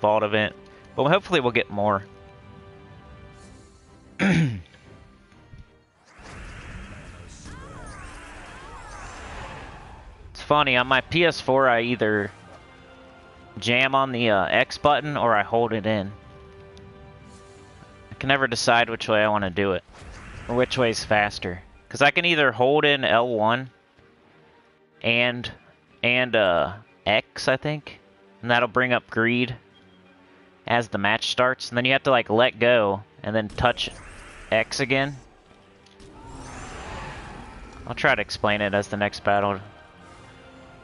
vault event, but hopefully we'll get more. It's funny, on my PS4 I either jam on the X button or I hold it in. I can never decide which way I want to do it, or which way's faster. Because I can either hold in L1 and X, I think, and that'll bring up greed as the match starts, and then you have to like let go and then touch X again. I'll try to explain it as the next battle.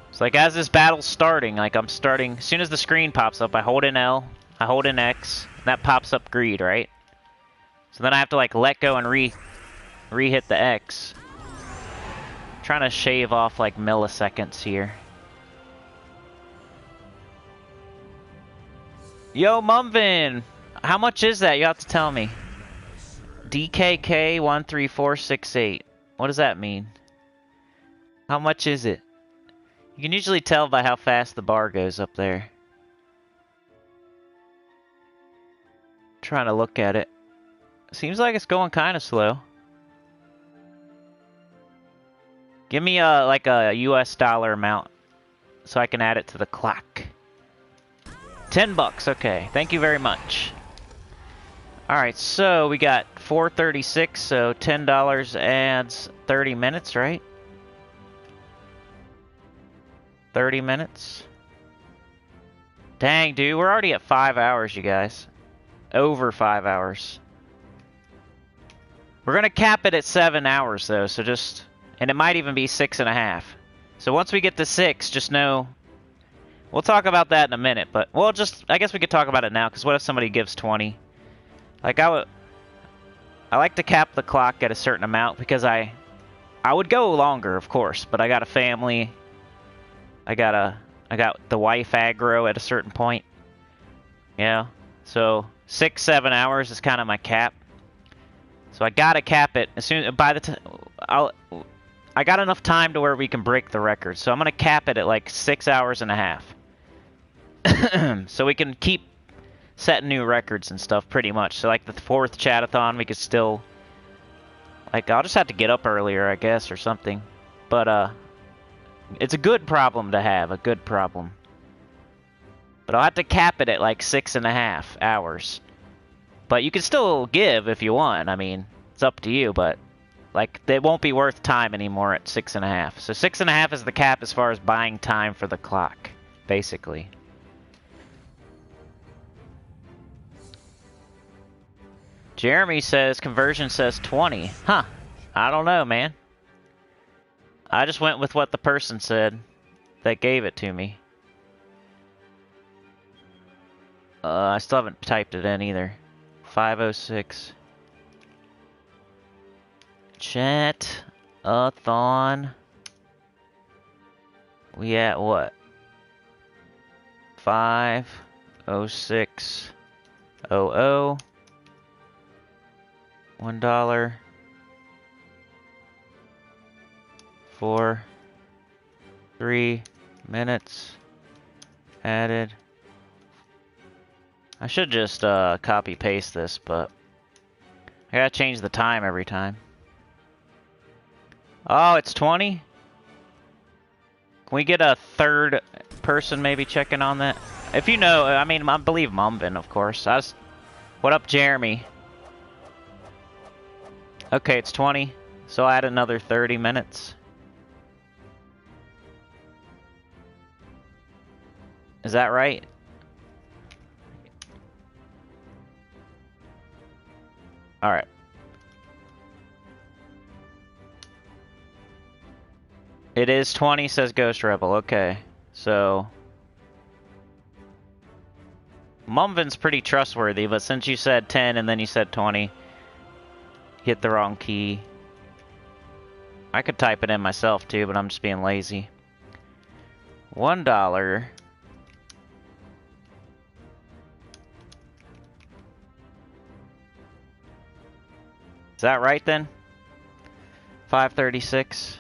It's like as this battle's starting, like I'm starting, as soon as the screen pops up, I hold in L, I hold in X, and that pops up greed, right? So then I have to like let go and re-hit the X. I'm trying to shave off like milliseconds here. Yo, Mumvin! How much is that? You have to tell me. DKK13468. What does that mean? How much is it? You can usually tell by how fast the bar goes up there. Trying to look at it. Seems like it's going kind of slow. Give me like a US dollar amount so I can add it to the clock. $10, okay. Thank you very much. Alright, so we got 436, so $10 adds 30 minutes, right? 30 minutes. Dang, dude, we're already at 5 hours, you guys. Over 5 hours. We're gonna cap it at 7 hours, though, so just... And it might even be 6.5. So once we get to 6, just know... We'll talk about that in a minute, but... Well, just... I guess we could talk about it now, because what if somebody gives 20? Like, I like to cap the clock at a certain amount, because I would go longer, of course, but I got a family... I got the wife aggro at a certain point. Yeah, so 6-7 hours is kind of my cap. So I gotta cap it as soon by the time I got enough time to where we can break the record. So I'm gonna cap it at like 6 hours and a half. So we can keep setting new records and stuff pretty much. So like the 4th Chat-a-thon, we could still like I'll just have to get up earlier, I guess, or something. But it's a good problem to have, a good problem. But I'll have to cap it at like 6.5 hours. But you can still give if you want. I mean, it's up to you, but like it won't be worth time anymore at 6.5. So 6.5 is the cap as far as buying time for the clock, basically. Jeremy says conversion says 20. Huh. I don't know, man. I just went with what the person said that gave it to me. I still haven't typed it in either. 506. Chat-a-thon. We at what? 50600. $1. For 3 minutes added. I should just copy paste this, but I gotta change the time every time. Oh, it's 20? Can we get a third person maybe checking on that? If you know, I mean, I believe Mumvin, of course. What up, Jeremy? Okay, it's 20, so I'll add another 30 minutes. Is that right? Alright. It is 20, says Ghost Rebel. Okay, so... Mumvin's pretty trustworthy, but since you said 10 and then you said 20, hit the wrong key. I could type it in myself too, but I'm just being lazy. $1. Is that right then? 536.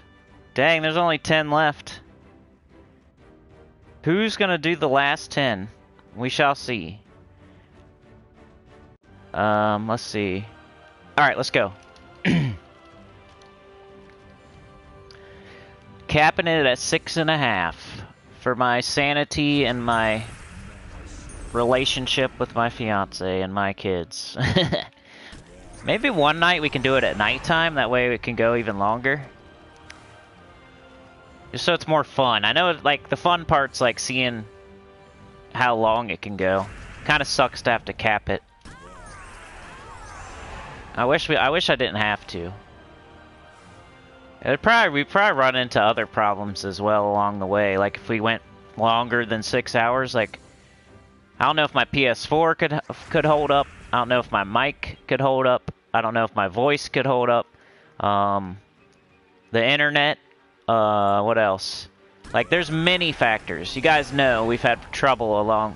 Dang, there's only 10 left. Who's gonna do the last 10? We shall see. Let's see. Alright, let's go. Capping it at 6.5 for my sanity and my relationship with my fiance and my kids. Maybe one night we can do it at nighttime, that way it can go even longer. Just so it's more fun. I know, like, the fun part's like seeing how long it can go. Kind of sucks to have to cap it. I wish I didn't have to. We'd probably run into other problems as well along the way. Like if we went longer than 6 hours, like I don't know if my PS4 could hold up. I don't know if my mic could hold up. I don't know if my voice could hold up. The internet. What else? Like there's many factors. You guys know we've had trouble along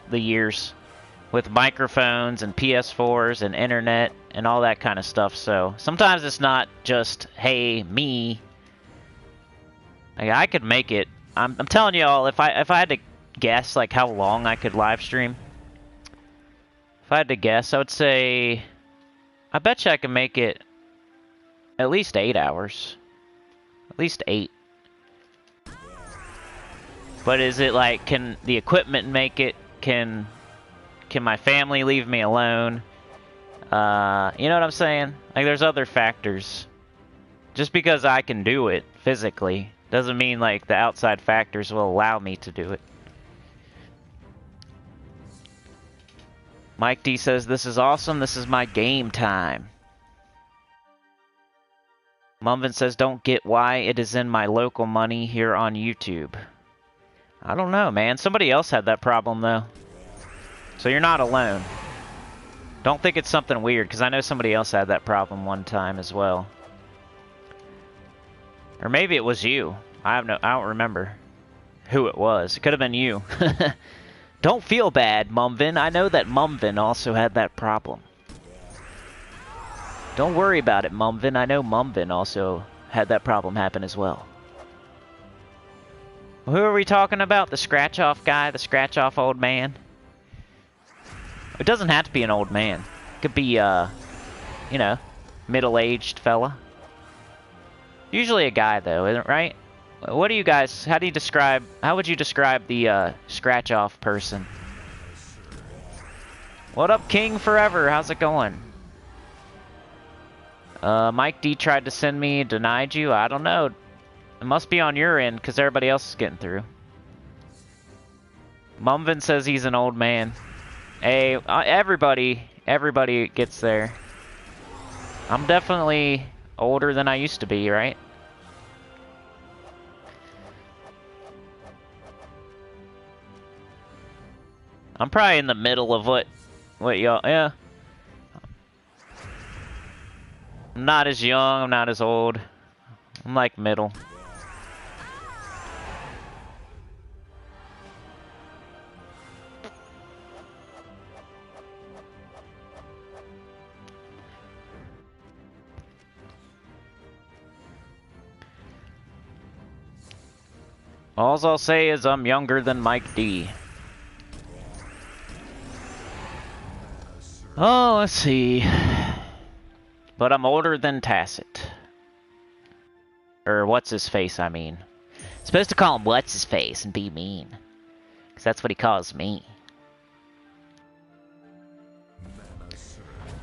the years with microphones and PS4s and internet and all that kind of stuff. So sometimes it's not just, hey, me. Like, I could make it. I'm telling y'all, if I had to guess like how long I could live stream, if I had to guess, I would say I bet you I can make it at least 8 hours. At least 8. But is it like, can the equipment make it? Can my family leave me alone? You know what I'm saying? Like, there's other factors. Just because I can do it physically doesn't mean like the outside factors will allow me to do it. Mike D says, this is awesome. This is my game time. Mumvin says, don't get why it is in my local money here on YouTube. I don't know, man. Somebody else had that problem, though. So you're not alone. Don't think it's something weird, because I know somebody else had that problem one time as well. Or maybe it was you. I don't remember who it was. It could have been you. Don't feel bad, Mumvin. I know that Mumvin also had that problem. Don't worry about it, Mumvin. I know Mumvin also had that problem happen as well. Who are we talking about? The scratch-off guy? The scratch-off old man? It doesn't have to be an old man. It could be, you know, middle-aged fella. Usually a guy, though, isn't it, right? What do you guys, how would you describe the, scratch-off person? What up, King Forever? How's it going? Mike D tried to send me, denied you? I don't know. It must be on your end, because everybody else is getting through. Mumvin says he's an old man. Hey, everybody gets there. I'm definitely older than I used to be, right? I'm probably in the middle of what y'all, yeah. I'm not as young, I'm not as old. I'm like middle. All I'll say is I'm younger than Mike D. Oh, let's see. But I'm older than Tacet. Or what's his face, I mean. Supposed to call him what's his face and be mean. Because that's what he calls me.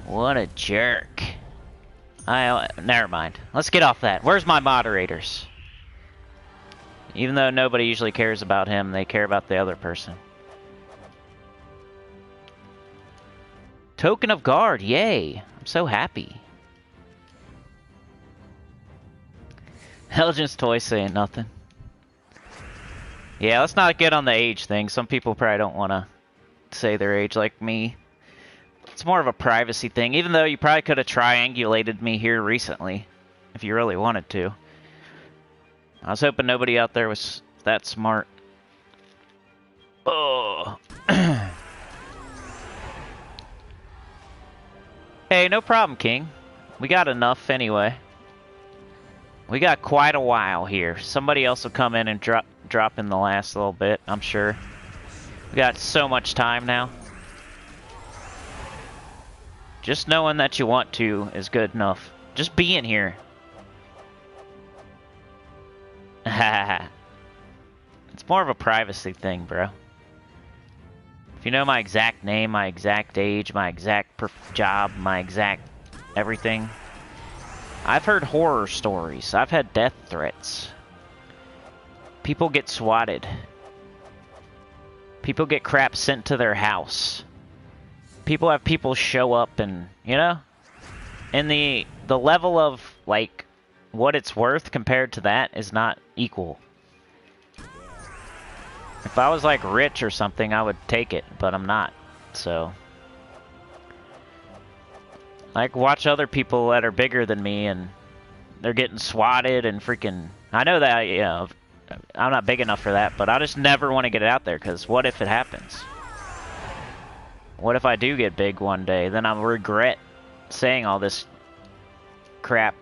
What a jerk. Never mind. Let's get off that. Where's my moderators? Even though nobody usually cares about him, they care about the other person. Token of Guard, yay! I'm so happy. Elgin's Toys saying nothing. Yeah, let's not get on the age thing. Some people probably don't want to say their age like me. It's more of a privacy thing, even though you probably could have triangulated me here recently, if you really wanted to. I was hoping nobody out there was that smart. Oh. Hey, no problem, King. We got enough anyway. We got quite a while here. Somebody else will come in and drop in the last little bit, I'm sure. We got so much time now. Just knowing that you want to is good enough. Just being here. It's more of a privacy thing, bro. If you know my exact name, my exact age, my exact job, my exact everything. I've heard horror stories. I've had death threats. People get swatted. People get crap sent to their house. People have people show up and, you know? And the level of, like, what it's worth compared to that is not equal. If I was, like, rich or something, I would take it, but I'm not, so. Like, watch other people that are bigger than me, and they're getting swatted and freaking... I know that, you know, I'm not big enough for that, but I just never want to get it out there, because what if it happens? What if I do get big one day? Then I'll regret saying all this crap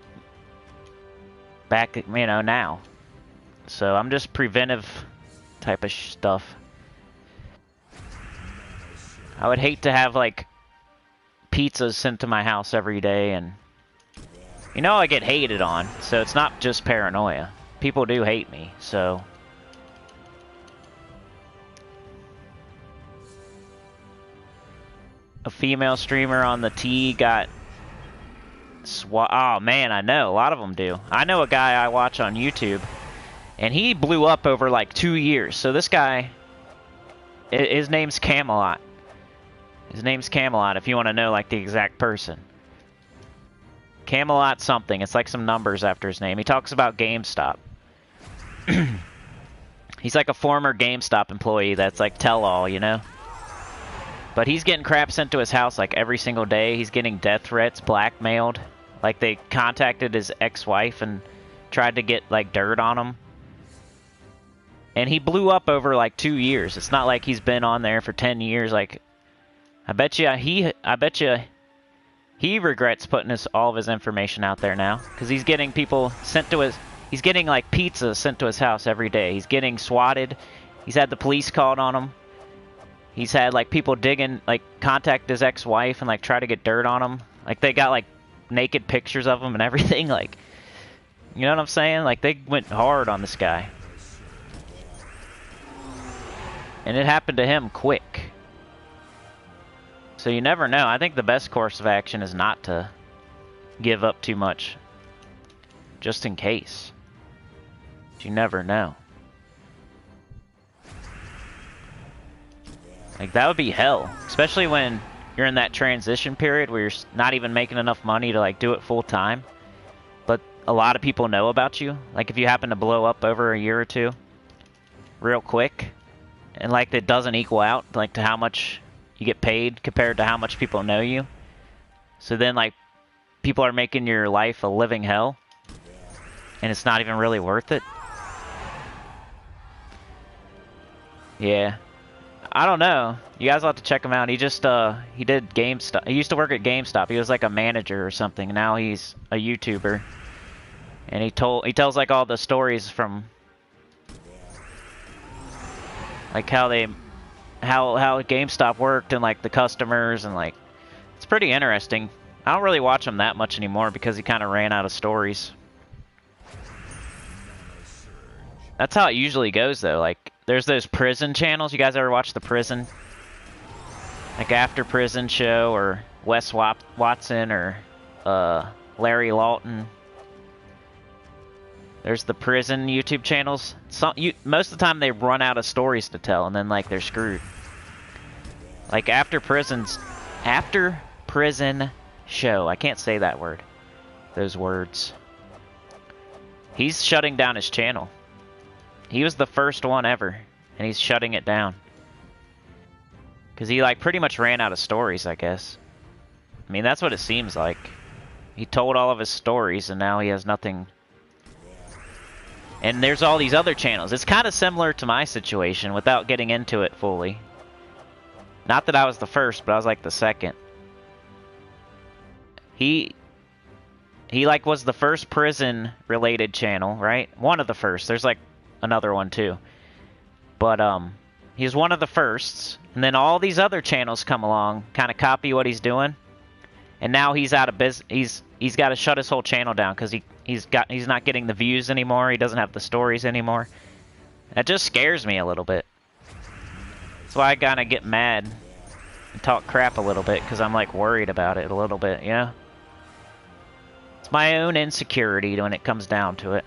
back, you know, now. So I'm just preventive type of stuff. I would hate to have, like, pizzas sent to my house every day, and you know I get hated on, so it's not just paranoia. People do hate me, so. A female streamer on the T got oh man, I know, a lot of them do. I know a guy I watch on YouTube, and he blew up over like 2 years. So this guy, his name's Camelot. His name's Camelot, if you want to know, like, the exact person. Camelot something. It's like some numbers after his name. He talks about GameStop. He's like a former GameStop employee that's like tell-all, you know? But he's getting crap sent to his house like every single day. He's getting death threats, blackmailed. Like, they contacted his ex-wife and tried to get, like, dirt on him. And he blew up over like 2 years. It's not like he's been on there for 10 years. Like, I bet you he regrets putting all of his information out there now, because he's getting people sent to his. He's getting like pizza sent to his house every day. He's getting swatted. He's had the police called on him. He's had like people contact his ex-wife and like try to get dirt on him. Like, they got like naked pictures of him and everything. Like, you know what I'm saying? Like, they went hard on this guy. And it happened to him quick. So you never know. I think the best course of action is not to give up too much. Just in case. But you never know. Like, that would be hell. Especially when you're in that transition period where you're not even making enough money to, like, do it full time. But a lot of people know about you. Like, if you happen to blow up over a year or two real quick, and, like, it doesn't equal out, like, to how much you get paid compared to how much people know you. So then, like, people are making your life a living hell, and it's not even really worth it. Yeah. I don't know. You guys will have to check him out. He just, he did GameStop. He used to work at GameStop. He was like a manager or something. Now he's a YouTuber. And he tells like all the stories from, like, how GameStop worked and like the customers, and like, it's pretty interesting. I don't really watch him that much anymore because he kind of ran out of stories. That's how it usually goes though. Like, there's those prison channels. You guys ever watch the prison? Like After Prison Show, or Wes Watson, or Larry Lawton. There's the prison YouTube channels. Most of the time they run out of stories to tell, and then like they're screwed. Like After Prison Show. I can't say that word. Those words. He's shutting down his channel. He was the first one ever, and he's shutting it down. Because he like pretty much ran out of stories, I guess. I mean, that's what it seems like. He told all of his stories, and now he has nothing. And there's all these other channels. It's kind of similar to my situation without getting into it fully. Not that I was the first, but I was like the second. he like was the first prison related channel, right? One of the first. There's like another one too. But he's one of the firsts, and then all these other channels come along, kind of copy what he's doing, and now he's out of business. He's got to shut his whole channel down because he's not getting the views anymore. He doesn't have the stories anymore. That just scares me a little bit. That's why I kind of get mad and talk crap a little bit, because I'm like worried about it a little bit, you know? It's my own insecurity when it comes down to it.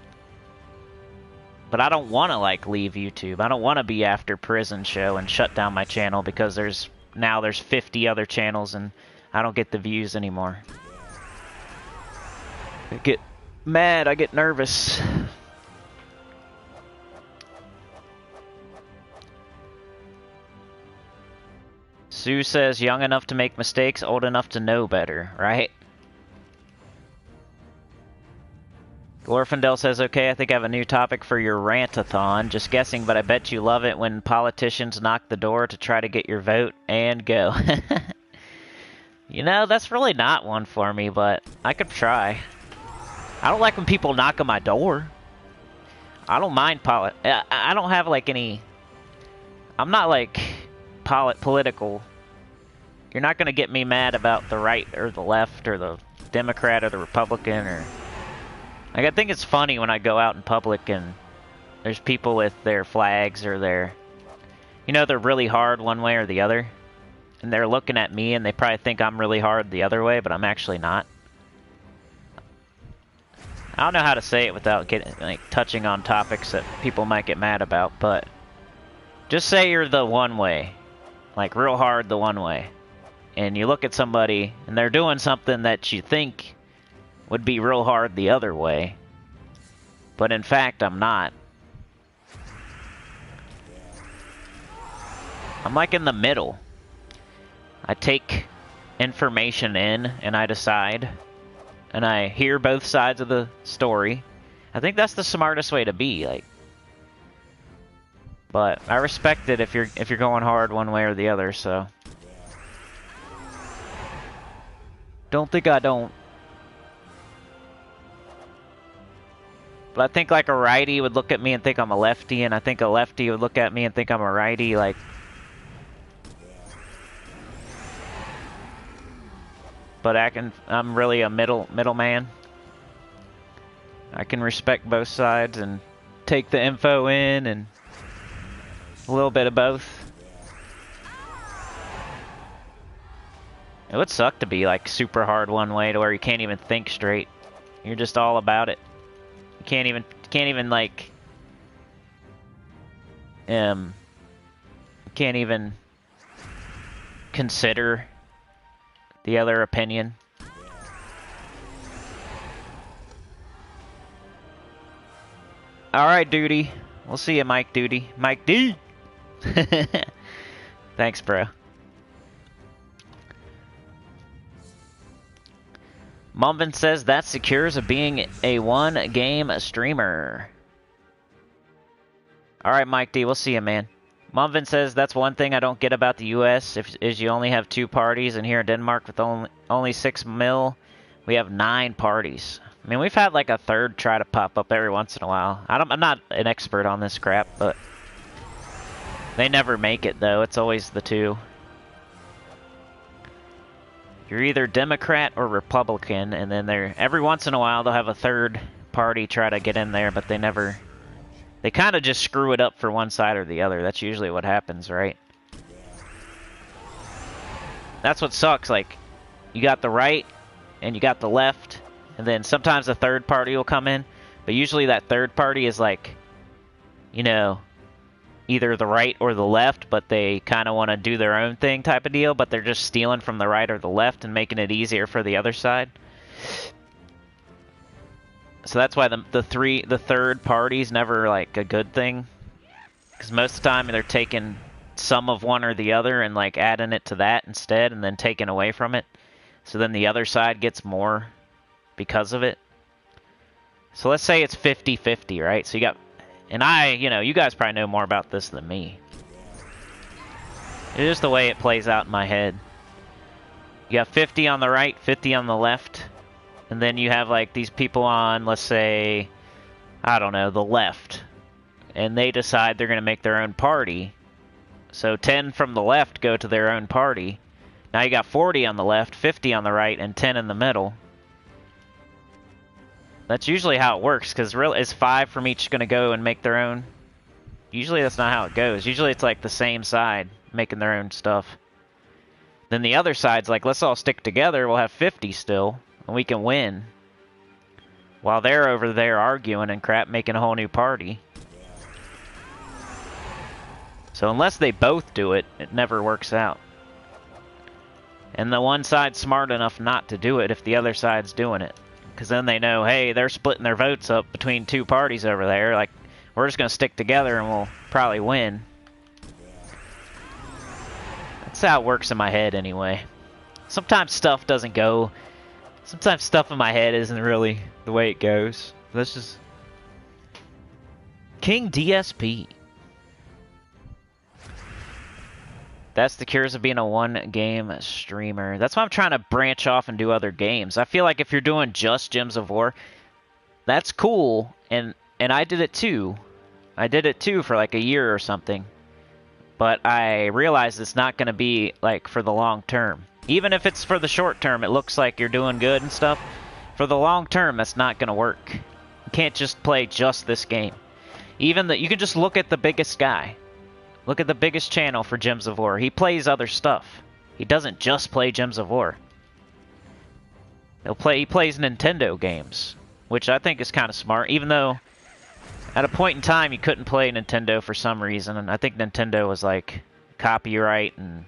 But I don't want to like leave YouTube. I don't want to be after Prison Show and shut down my channel because there's 50 other channels and I don't get the views anymore. I get mad, I get nervous. Sue says, young enough to make mistakes, old enough to know better, right? Glorfindel says, okay, I think I have a new topic for your Rant-a-thon. Just guessing, but I bet you love it when politicians knock the door to try to get your vote and go. You know, that's really not one for me, but I could try. I don't like when people knock on my door. I don't mind I don't have like any... I'm not like political. You're not going to get me mad about the right or the left or the Democrat or the Republican or... Like, I think it's funny when I go out in public and there's people with their flags or their... You know, they're really hard one way or the other. And they're looking at me and they probably think I'm really hard the other way, but I'm actually not. I don't know how to say it without getting, like, touching on topics that people might get mad about, but... Just say you're the one way. Like, real hard the one way. And you look at somebody and they're doing something that you think would be real hard the other way. But in fact, I'm not. I'm like in the middle. I take information in and I decide. And I hear both sides of the story. I think that's the smartest way to be, like. But I respect it if you're going hard one way or the other, so. Don't think I don't. But I think like a righty would look at me and think I'm a lefty, and I think a lefty would look at me and think I'm a righty, like. But I'm really a middleman. I can respect both sides and take the info in and a little bit of both. It would suck to be like super hard one way to where you can't even think straight. You're just all about it. You can't even like can't even consider the other opinion. Alright, Duty. We'll see you, Mike Duty. Mike D! Thanks, bro. Mumvin says that's secures of being a one-game streamer. Alright, Mike D, we'll see you, man. Mumvin says that's one thing I don't get about the US is you only have 2 parties, and here in Denmark with only 6 mil, we have 9 parties. I mean, we've had like a third try to pop up every once in a while. I'm not an expert on this crap, but they never make it though. It's always the 2. You're either Democrat or Republican, and then every once in a while they'll have a third party try to get in there, but they never... They kind of just screw it up for one side or the other. That's usually what happens, right? That's what sucks. Like, you got the right and you got the left, and then sometimes a third party will come in, but usually that third party is like, you know, either the right or the left, but they kind of want to do their own thing type of deal, but they're just stealing from the right or the left and making it easier for the other side. So that's why the third party's never like a good thing, because most of the time they're taking some of one or the other and like adding it to that instead, and then taking away from it. So then the other side gets more because of it. So let's say it's 50-50, right? So you got, and you know, you guys probably know more about this than me. It's just the way it plays out in my head. You got 50 on the right, 50 on the left. And then you have like these people on, let's say, I don't know, the left. And they decide they're going to make their own party. So 10 from the left go to their own party. Now you got 40 on the left, 50 on the right, and 10 in the middle. That's usually how it works, because is 5 from each going to go and make their own? Usually that's not how it goes. Usually it's like the same side making their own stuff. Then the other side's like, let's all stick together, we'll have 50 still, and we can win. While they're over there arguing and crap, making a whole new party. So unless they both do it, it never works out. And the one side's smart enough not to do it if the other side's doing it. Because then they know, hey, they're splitting their votes up between two parties over there. Like, we're just going to stick together and we'll probably win. That's how it works in my head anyway. Sometimes stuff doesn't go. Sometimes stuff in my head isn't really the way it goes. This is King DSP. That's the cures of being a one-game streamer. That's why I'm trying to branch off and do other games. I feel like if you're doing just Gems of War, that's cool, and I did it too. I did it too for like a year or something. But I realized it's not going to be like for the long term. Even if it's for the short term, it looks like you're doing good and stuff. For the long term, that's not going to work. You can't just play just this game. Even you can just look at the biggest guy. Look at the biggest channel for Gems of War. He plays other stuff. He doesn't just play Gems of War. He plays Nintendo games, which I think is kind of smart, even though at a point in time you couldn't play Nintendo for some reason, and I think Nintendo was like copyright, and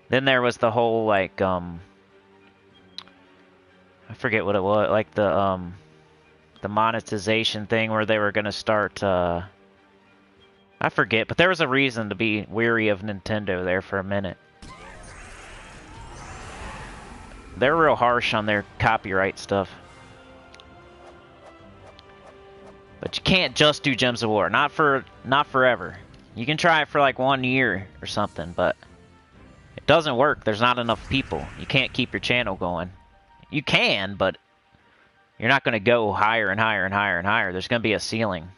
then there was the whole like I forget what it was, like the monetization thing where they were going to start I forget, but there was a reason to be weary of Nintendo there for a minute. They're real harsh on their copyright stuff. But you can't just do Gems of War. Not forever. You can try it for like 1 year or something, but it doesn't work. There's not enough people. You can't keep your channel going. You can, but you're not going to go higher and higher and higher and higher. There's going to be a ceiling.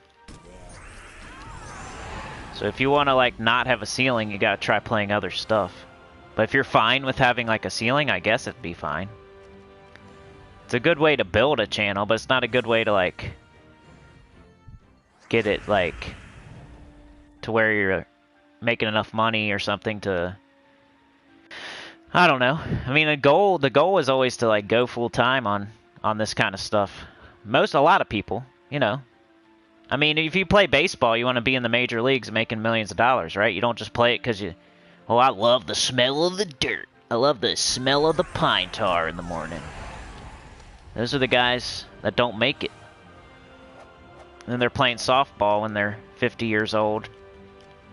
So if you want to like not have a ceiling, you gotta try playing other stuff. But if you're fine with having like a ceiling, I guess it'd be fine. It's a good way to build a channel, but it's not a good way to like get it like to where you're making enough money or something to, I don't know. I mean, the goal is always to like go full time on this kind of stuff. A lot of people, you know. I mean, if you play baseball, you want to be in the major leagues making millions of dollars, right? You don't just play it because oh, I love the smell of the dirt. I love the smell of the pine tar in the morning. Those are the guys that don't make it. And they're playing softball when they're 50 years old,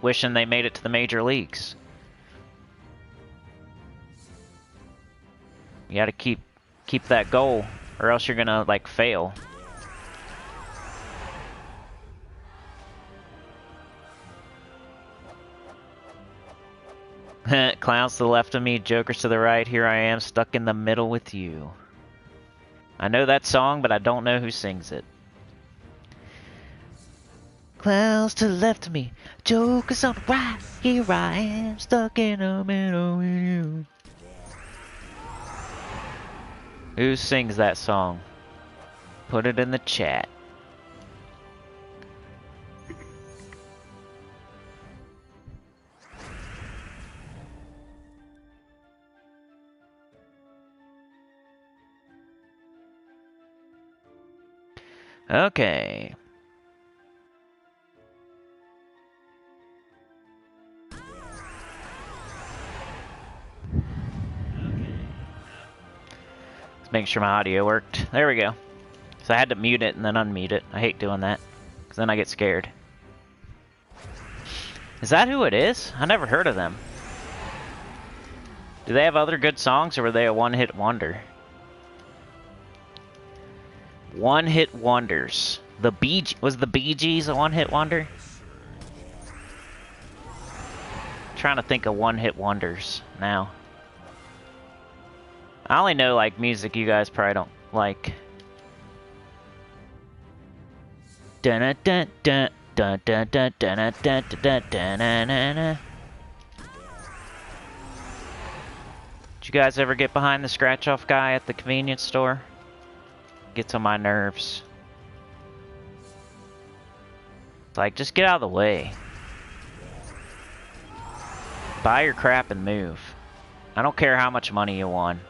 wishing they made it to the major leagues. You gotta keep that goal, or else you're gonna, like, fail. Clowns to the left of me, jokers to the right. Here I am, stuck in the middle with you. I know that song, but I don't know who sings it. Clowns to the left of me, jokers on the right. Here I am, stuck in the middle with you. Who sings that song? Put it in the chat. Okay. Let's make sure my audio worked. There we go. So I had to mute it and then unmute it. I hate doing that, because then I get scared. Is that who it is? I never heard of them. Do they have other good songs, or were they a one-hit wonder? One-hit wonders. Was the Bee Gees a one-hit wonder? I'm trying to think of one-hit wonders now. I only know like music you guys probably don't like. Dun dun dun dun dun dun dun dun dun dun dun. Did you guys ever get behind the scratch-off guy at the convenience store? Gets on my nerves. Like, just get out of the way. Buy your crap and move. I don't care how much money you won.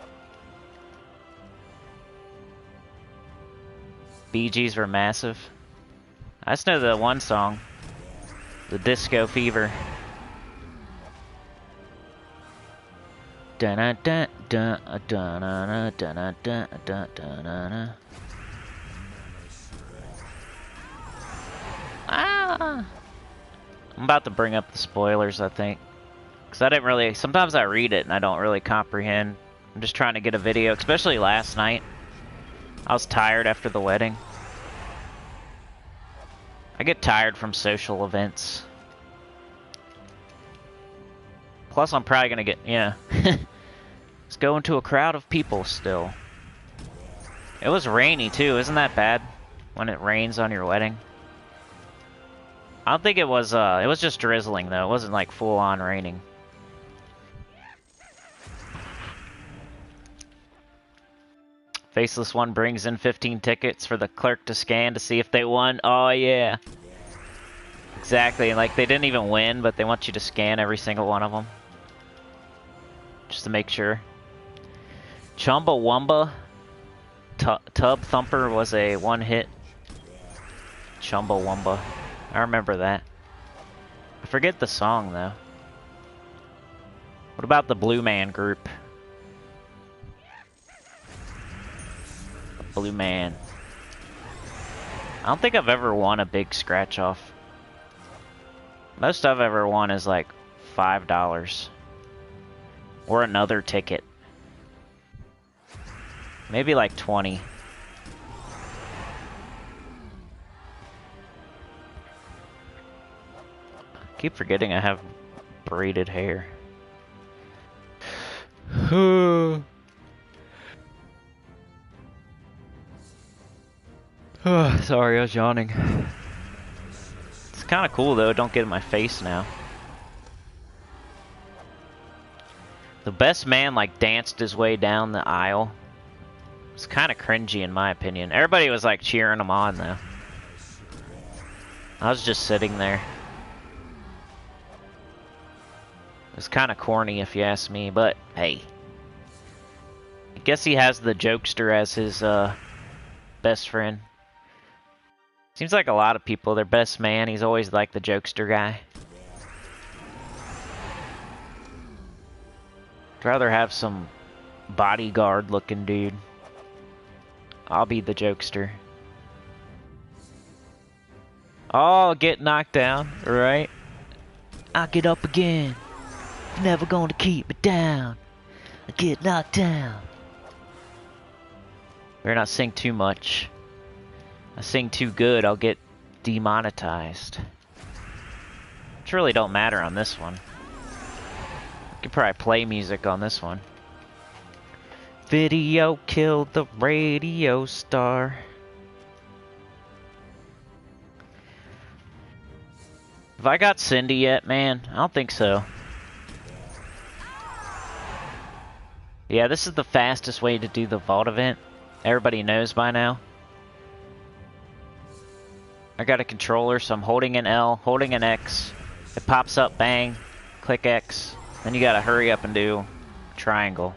Bee Gees were massive. I just know the one song. The Disco Fever. Dun dun dun dun dun dun dun dun dun. Ah! I'm about to bring up the spoilers, I think. Because I didn't really... Sometimes I read it and I don't really comprehend. I'm just trying to get a video, especially last night. I was tired after the wedding. I get tired from social events. Plus, I'm probably gonna get... Yeah. Let's go into a crowd of people still. It was rainy, too. Isn't that bad? When it rains on your wedding? I don't think it was just drizzling, though. It wasn't, like, full-on raining. Faceless One brings in 15 tickets for the clerk to scan to see if they won. Oh, yeah. Exactly. Like, they didn't even win, but they want you to scan every single one of them. Just to make sure. Chumbawamba Tub Thumper was a one-hit. Chumbawamba. I remember that. I forget the song, though. What about the Blue Man Group? Blue Man. I don't think I've ever won a big scratch-off. Most I've ever won is like $5. Or another ticket. Maybe like 20. Keep forgetting I have braided hair. Sorry, I was yawning. It's kind of cool though, don't get in my face now. The best man like danced his way down the aisle. It's kind of cringy in my opinion. Everybody was like cheering him on though. I was just sitting there. It was kind of corny if you ask me, but hey. I guess he has the jokester as his best friend. Seems like a lot of people, their best man, he's always like the jokester guy. I'd rather have some bodyguard looking dude. I'll be the jokester. Oh, get knocked down, right? I'll get up again. You're never going to keep me down. I get knocked down. Better not sing too much. I sing too good, I'll get demonetized. Which really don't matter on this one. I could probably play music on this one. Video killed the radio star. Have I got Cindy yet, man? I don't think so. Yeah, this is the fastest way to do the vault event. Everybody knows by now. I got a controller, so I'm holding an L, holding an X. It pops up, bang, click X. Then you gotta hurry up and do triangle.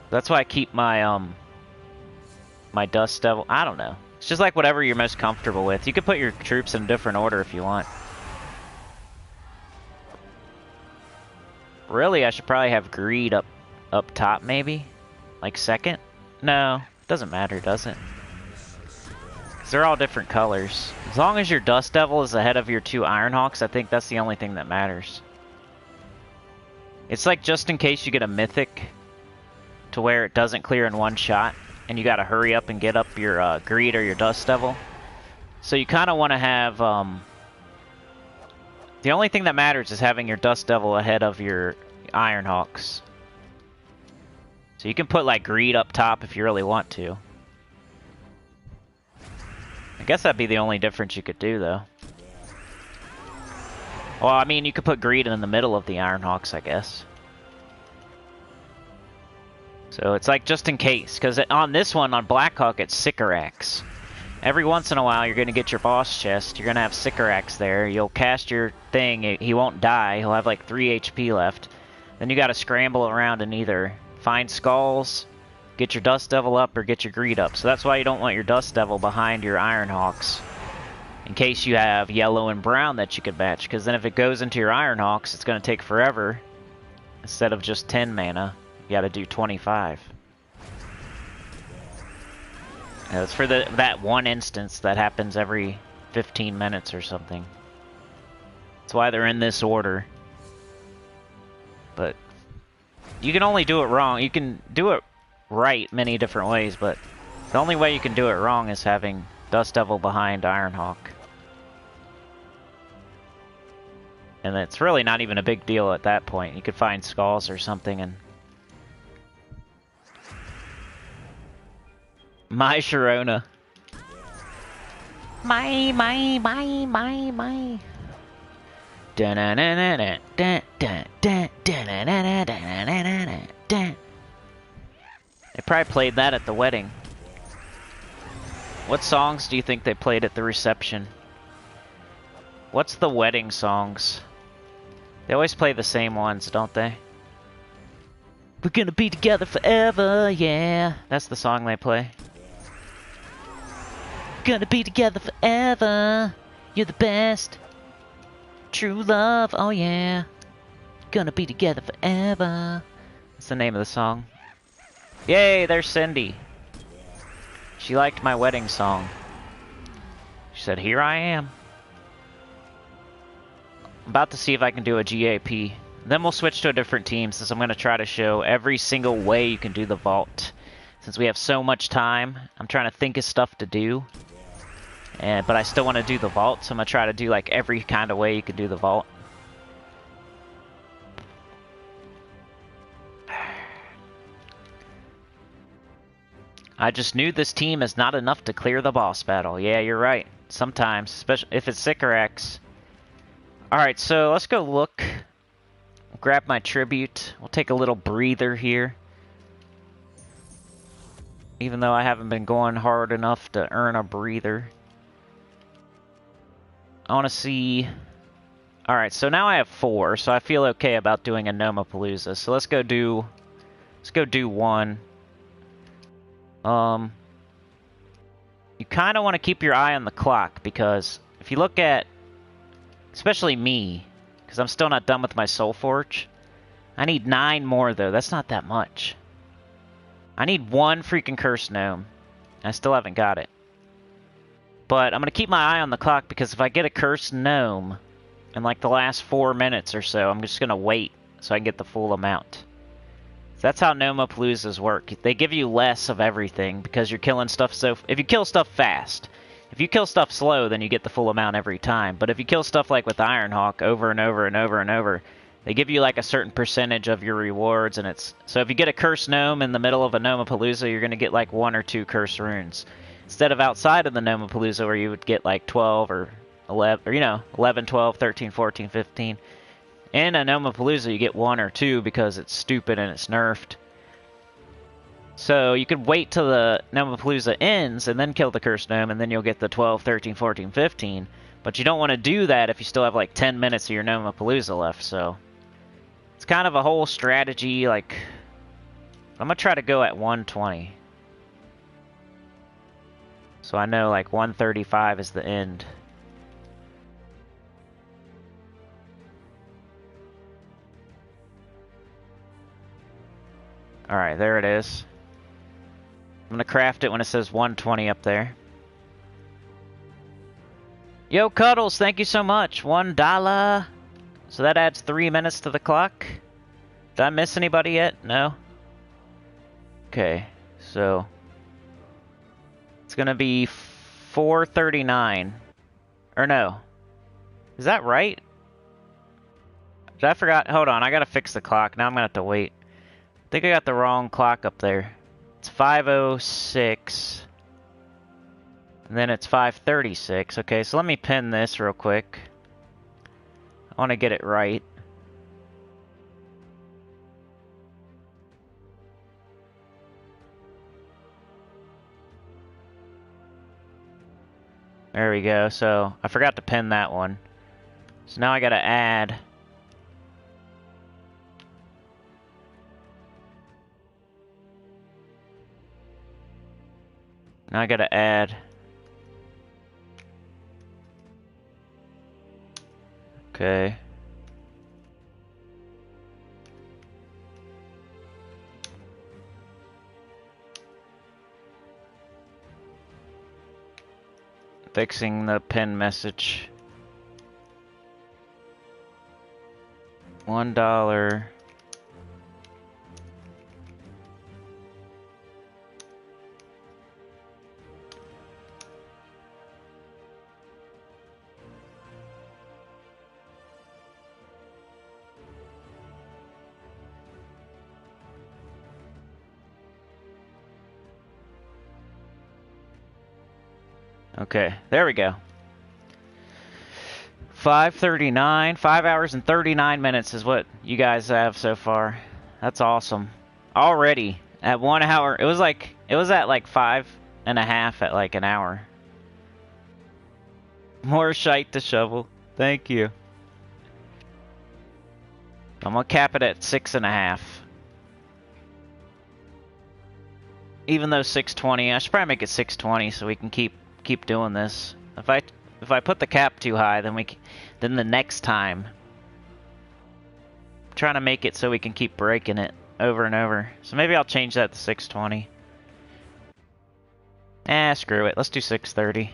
That's why I keep my my Dust Devil. I don't know. It's just like whatever you're most comfortable with. You can put your troops in a different order if you want. Really, I should probably have Greed up top, maybe? Like second? No, doesn't matter, does it? They're all different colors. As long as your Dust Devil is ahead of your two Ironhawks, I think that's the only thing that matters. It's like just in case you get a Mythic to where it doesn't clear in one shot, and you gotta hurry up and get up your Greed or your Dust Devil. So you kind of want to have... the only thing that matters is having your Dust Devil ahead of your Ironhawks. So you can put like greed up top if you really want to. I guess that'd be the only difference you could do though. Well, I mean, you could put greed in the middle of the Ironhawks, I guess. So it's like just in case, because on this one, on Blackhawk, it's Sycorax. Every once in a while, you're going to get your boss chest. You're going to have Sycorax there. You'll cast your thing. He won't die. He'll have like 3 HP left. Then you got to scramble around and either find skulls, get your Dust Devil up, or get your greed up. So that's why you don't want your Dust Devil behind your Ironhawks. In case you have yellow and brown that you could match. Because then if it goes into your Ironhawks, it's going to take forever. Instead of just 10 mana, you got to do 25. It's for that one instance that happens every 15 minutes or something. That's why they're in this order. But you can only do it wrong. You can do it right many different ways, but the only way you can do it wrong is having Dust Devil behind Ironhawk. And it's really not even a big deal at that point. You could find skulls or something and... My Sharona. My. They probably played that at the wedding. What songs do you think they played at the reception? What's the wedding songs? They always play the same ones, don't they? We're gonna be together forever, yeah. That's the song they play. Gonna be together forever. You're the best. True love, oh yeah. Gonna be together forever. That's the name of the song. Yay, there's Cindy. She liked my wedding song. She said, here I am. I'm about to see if I can do a GAP. Then we'll switch to a different team since I'm going to try to show every single way you can do the vault. Since we have so much time, I'm trying to think of stuff to do. But I still want to do the vault, so I'm going to try to do like every kind of way you can do the vault. I just knew this team is not enough to clear the boss battle. Yeah, you're right. Sometimes, especially if it's Sycorax. Alright, so let's go look. Grab my tribute. We'll take a little breather here. Even though I haven't been going hard enough to earn a breather. I want to see... Alright, so now I have 4, so I feel okay about doing a Nomapalooza. So let's go do one. You kind of want to keep your eye on the clock, because if you look at... Especially me, because I'm still not done with my Soulforge. I need 9 more, though. That's not that much. I need 1 freaking Cursed Gnome. I still haven't got it. But I'm going to keep my eye on the clock, because if I get a Cursed Gnome in like the last 4 minutes or so, I'm just going to wait so I can get the full amount. So that's how Nomapaloozas work. They give you less of everything, because you're killing stuff so... If you kill stuff fast... If you kill stuff slow, then you get the full amount every time. But if you kill stuff like with Ironhawk over and over and over and over, they give you like a certain percentage of your rewards, and it's... So if you get a Cursed Gnome in the middle of a Nomapalooza, you're going to get like 1 or 2 Cursed Runes. Instead of outside of the Nomapalooza where you would get like 12 or 11, or 11, 12, 13, 14, 15. In a Nomapalooza, you get 1 or 2 because it's stupid and it's nerfed. So you could wait till the Nomapalooza ends and then kill the Cursed Gnome, and then you'll get the 12, 13, 14, 15. But you don't want to do that if you still have like 10 minutes of your Nomapalooza left, so... It's kind of a whole strategy, like... I'm going to try to go at 120. So I know like 135 is the end. Alright, there it is. I'm gonna craft it when it says 120 up there. Yo, Cuddles, thank you so much. $1. So that adds 3 minutes to the clock. Did I miss anybody yet? No? Okay, so... It's gonna be 4:39. Or no. Is that right? Did I forgot? Hold on, I gotta fix the clock. Now I'm gonna have to wait. think I got the wrong clock up there. It's 5:06. And then it's 5:36. Okay, so let me pin this real quick. I want to get it right. There we go. So I forgot to pin that one. So now I gotta add. Now I gotta add. Okay. Fixing the pin message. $1. Okay, there we go. 5:39, 5 hours and 39 minutes is what you guys have so far. That's awesome. Already at 1 hour, it was at like 5.5 at like an hour. More shite to shovel. Thank you. I'm gonna cap it at 6.5. Even though 620, I should probably make it 620 so we can keep doing this. If I put the cap too high, then the next time, I'm trying to make it so we can keep breaking it over and over. So maybe I'll change that to 620. Screw it. Let's do 630.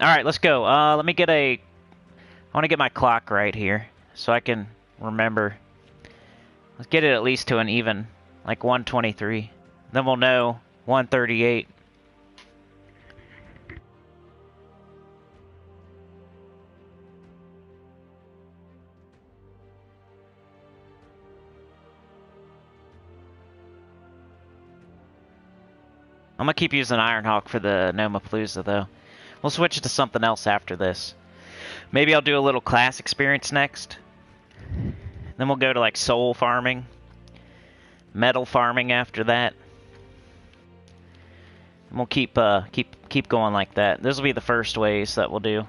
All right, let's go. I want to get my clock right here so I can remember. Let's get it at least to an even, like 123. Then we'll know 138. I'm gonna keep using Ironhawk for the Nomapalooza though. We'll switch to something else after this. Maybe I'll do a little class experience next. Then we'll go to like soul farming, metal farming after that. And we'll keep going like that. This will be the first ways that we'll do.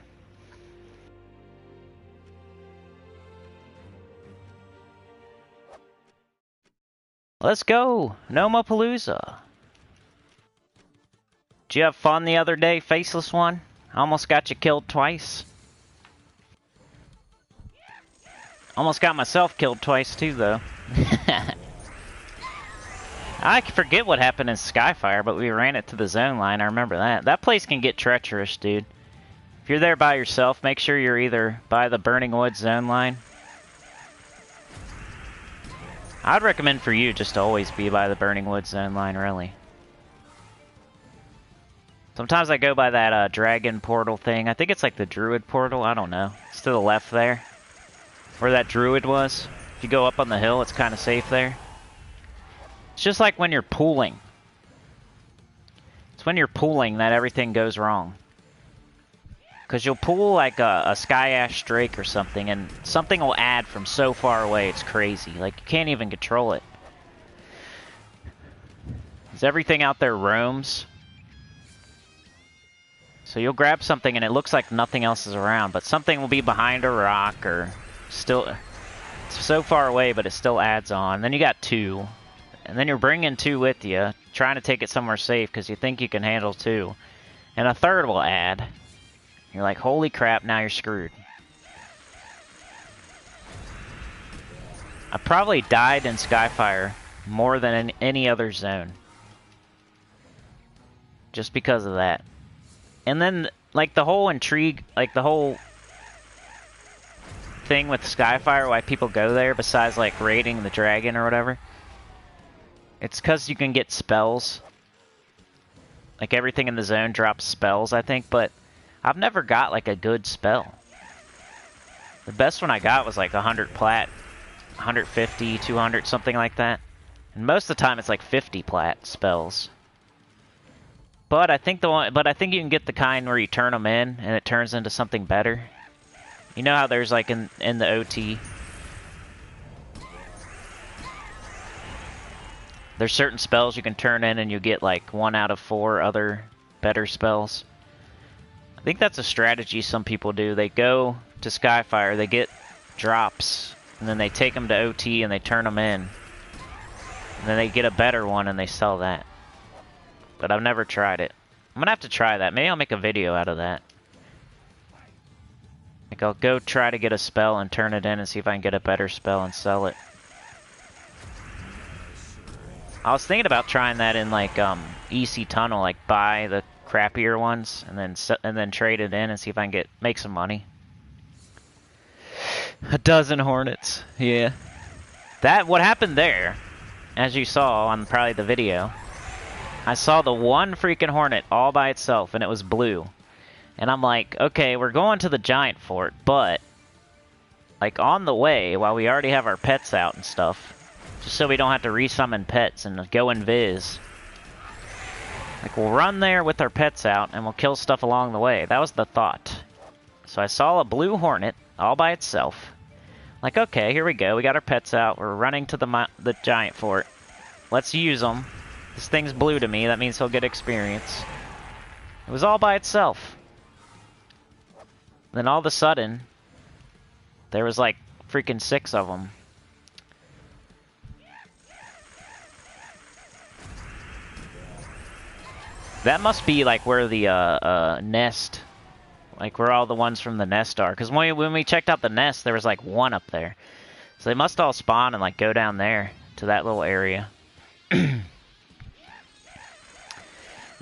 Let's go, Nomapalooza. Did you have fun the other day, Faceless One? I almost got you killed twice. Almost got myself killed twice too, though. I forget what happened in Skyfire, but we ran it to the zone line. I remember that. That place can get treacherous, dude. If you're there by yourself, make sure you're either by the Burning Woods zone line. I'd recommend for you just to always be by the Burning Woods zone line, really. Sometimes I go by that dragon portal thing. I think it's like the druid portal. I don't know. It's to the left there. Where that druid was. If you go up on the hill, it's kind of safe there. It's just like when you're pooling. It's when you're pooling that everything goes wrong. Because you'll pool like a Sky Ash Drake or something, and something will add from so far away. It's crazy. Like, you can't even control it. Because everything out there roams. So you'll grab something and it looks like nothing else is around, but something will be behind a rock or still... It's so far away, but it still adds on. Then you got two. And then you're bringing two with you, trying to take it somewhere safe because you think you can handle two. And a third will add. You're like, holy crap, now you're screwed. I probably died in Skyfire more than in any other zone. Just because of that. And then, like, the whole intrigue, like, the whole thing with Skyfire, why people go there, besides, like, raiding the dragon or whatever, it's because you can get spells. Like, everything in the zone drops spells, I think, but I've never got, like, a good spell. The best one I got was, like, 100 plat, 150, 200, something like that. And most of the time it's like 50 plat spells. But I think you can get the kind where you turn them in and it turns into something better. You know how there's like in the OT, there's certain spells you can turn in and you get like 1 out of 4 other better spells. I think that's a strategy some people do. They go to Skyfire, they get drops, and then they take them to OT and they turn them in. And then they get a better one and they sell that. But I've never tried it. I'm gonna have to try that. Maybe I'll make a video out of that. Like I'll go try to get a spell and turn it in and see if I can get a better spell and sell it. I was thinking about trying that in like EC Tunnel, like buy the crappier ones and then trade it in and see if I can make some money. A dozen hornets, yeah. What happened there, as you saw on probably the video, I saw the one freaking hornet all by itself and it was blue. And I'm like, okay, we're going to the giant fort, but like on the way, while we already have our pets out and stuff, just so we don't have to resummon pets and go invis. Like, we'll run there with our pets out, and we'll kill stuff along the way. That was the thought. So I saw a blue hornet, all by itself. Like, okay, here we go. We got our pets out. We're running to the giant fort. Let's use them. This thing's blue to me. That means he'll get experience. It was all by itself. Then all of a sudden, there was like freaking 6 of them. That must be like where the nest, like where all the ones from the nest are. Because when we checked out the nest, there was like 1 up there. So they must all spawn and like go down there to that little area. You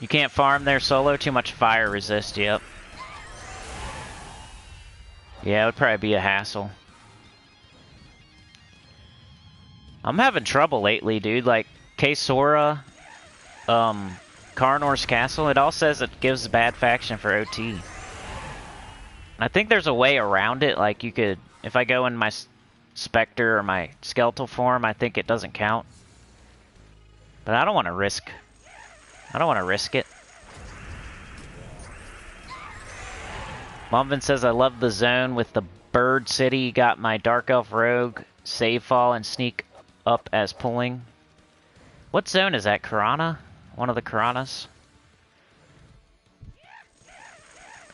can't farm there solo, too much fire resist, yep. Yeah, it would probably be a hassle. I'm having trouble lately, dude. Like, K-Sora, Karnor's Castle, it all says it gives bad faction for OT. I think there's a way around it, like you could, if I go in my Spectre or my Skeletal form, I think it doesn't count. But I don't want to risk it. Mumvin says, I love the zone with the Bird City, got my Dark Elf Rogue, save fall, and sneak up as pulling. What zone is that, Karana? One of the Karanas?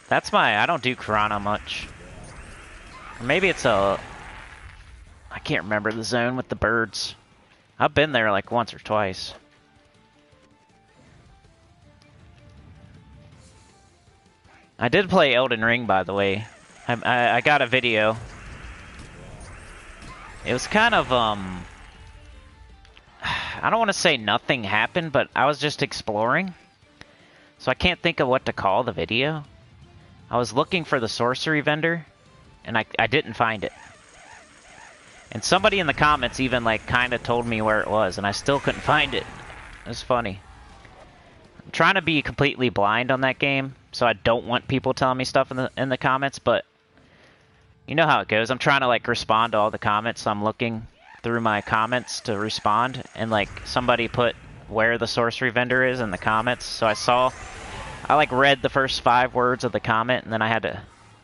That's I don't do Karana much. Or maybe it's I can't remember the zone with the birds. I've been there like once or twice. I did play Elden Ring, by the way. I got a video. It was kind of, I don't want to say nothing happened, but I was just exploring. So I can't think of what to call the video. I was looking for the sorcery vendor, and I didn't find it. And somebody in the comments even like kind of told me where it was, and I still couldn't find it. It was funny. I'm trying to be completely blind on that game, so I don't want people telling me stuff in the comments, but you know how it goes. I'm trying to like respond to all the comments, so I'm looking through my comments to respond, and like somebody put where the sorcery vendor is in the comments, so I like read the first 5 words of the comment, and then I had to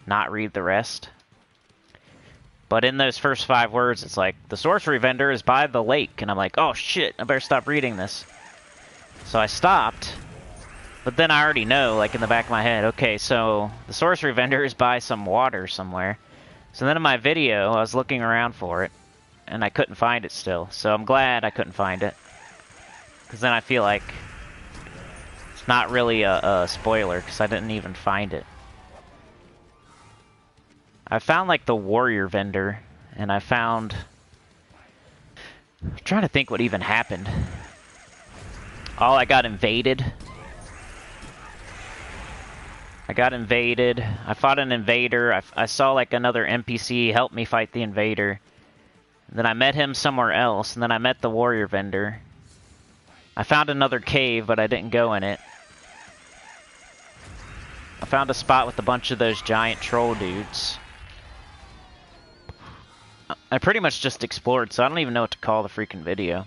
not read the rest. But in those first 5 words, it's like, the sorcery vendor is by the lake, and I'm like, oh shit, I better stop reading this. So I stopped, but then I already know, like in the back of my head, okay, so the sorcery vendor is by some water somewhere. So then in my video, I was looking around for it, and I couldn't find it still. So I'm glad I couldn't find it, because then I feel like it's not really a spoiler, because I didn't even find it. I found like the warrior vendor, and I'm trying to think what even happened. Oh, I got invaded. I fought an invader. I saw like another NPC help me fight the invader. And then I met him somewhere else, and then I met the warrior vendor. I found another cave, but I didn't go in it. I found a spot with a bunch of those giant troll dudes. I pretty much just explored, so I don't even know what to call the freaking video.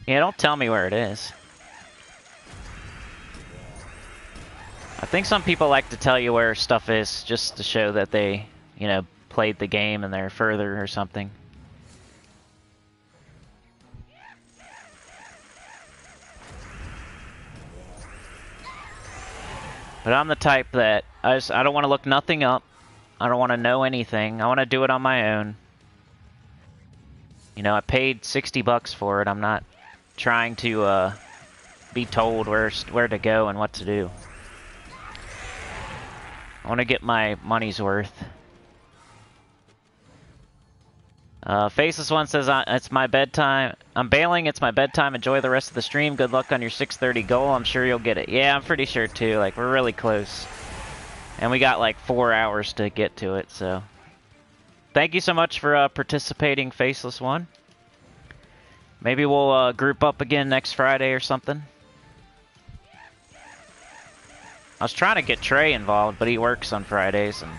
Yeah, don't tell me where it is. I think some people like to tell you where stuff is just to show that they, you know, played the game and they're further or something. But I'm the type that I don't want to look nothing up. I don't want to know anything. I want to do it on my own. You know, I paid $60 for it. I'm not trying to be told where to go and what to do. I want to get my money's worth. Faceless One says, it's my bedtime. I'm bailing, it's my bedtime. Enjoy the rest of the stream. Good luck on your 6:30 goal. I'm sure you'll get it. Yeah, I'm pretty sure too. Like, we're really close. And we got like 4 hours to get to it, so. Thank you so much for participating, Faceless One. Maybe we'll group up again next Friday or something. I was trying to get Trey involved, but he works on Fridays, and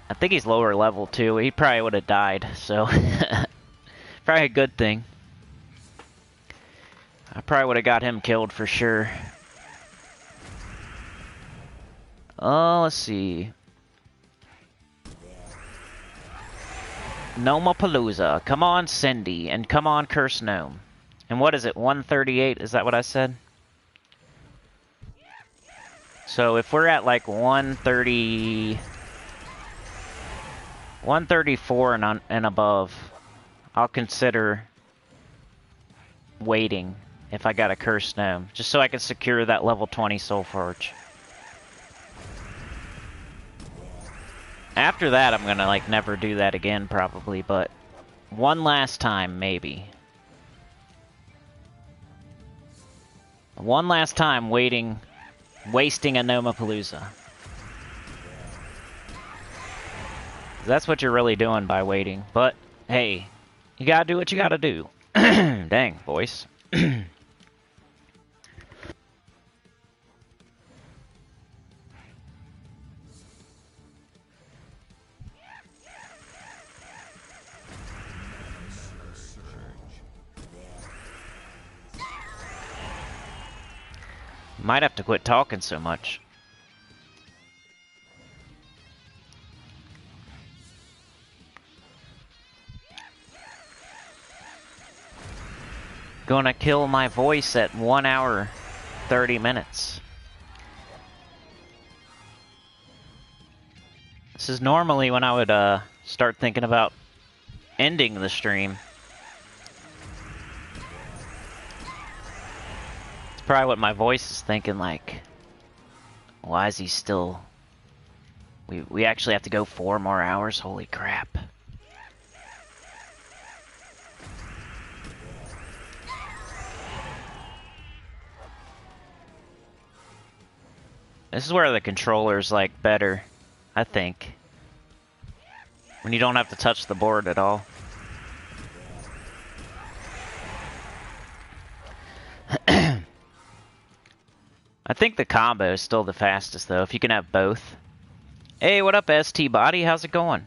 I think he's lower level too. He probably would have died, so probably a good thing. I probably would have got him killed for sure. Oh, let's see. Gnomapalooza. Come on, Cindy, and come on, Curse Gnome. And what is it, 138? Is that what I said? So if we're at like 134 and above, I'll consider waiting if I got a Cursed Gnome, just so I can secure that level 20 Soulforge. After that, I'm gonna like never do that again probably, but one last time maybe. One last time wasting a Gnomapalooza. That's what you're really doing by waiting. But, hey, you gotta do what you gotta do. Dang, voice. Might have to quit talking so much. Gonna kill my voice at 1 hour, 30 minutes. This is normally when I would start thinking about ending the stream. It's probably what my voice is thinking, like, why is he still... We actually have to go 4 more hours? Holy crap. This is where the controller's like better, I think. When you don't have to touch the board at all. I think the combo is still the fastest though, if you can have both. Hey, what up, ST Body? How's it going?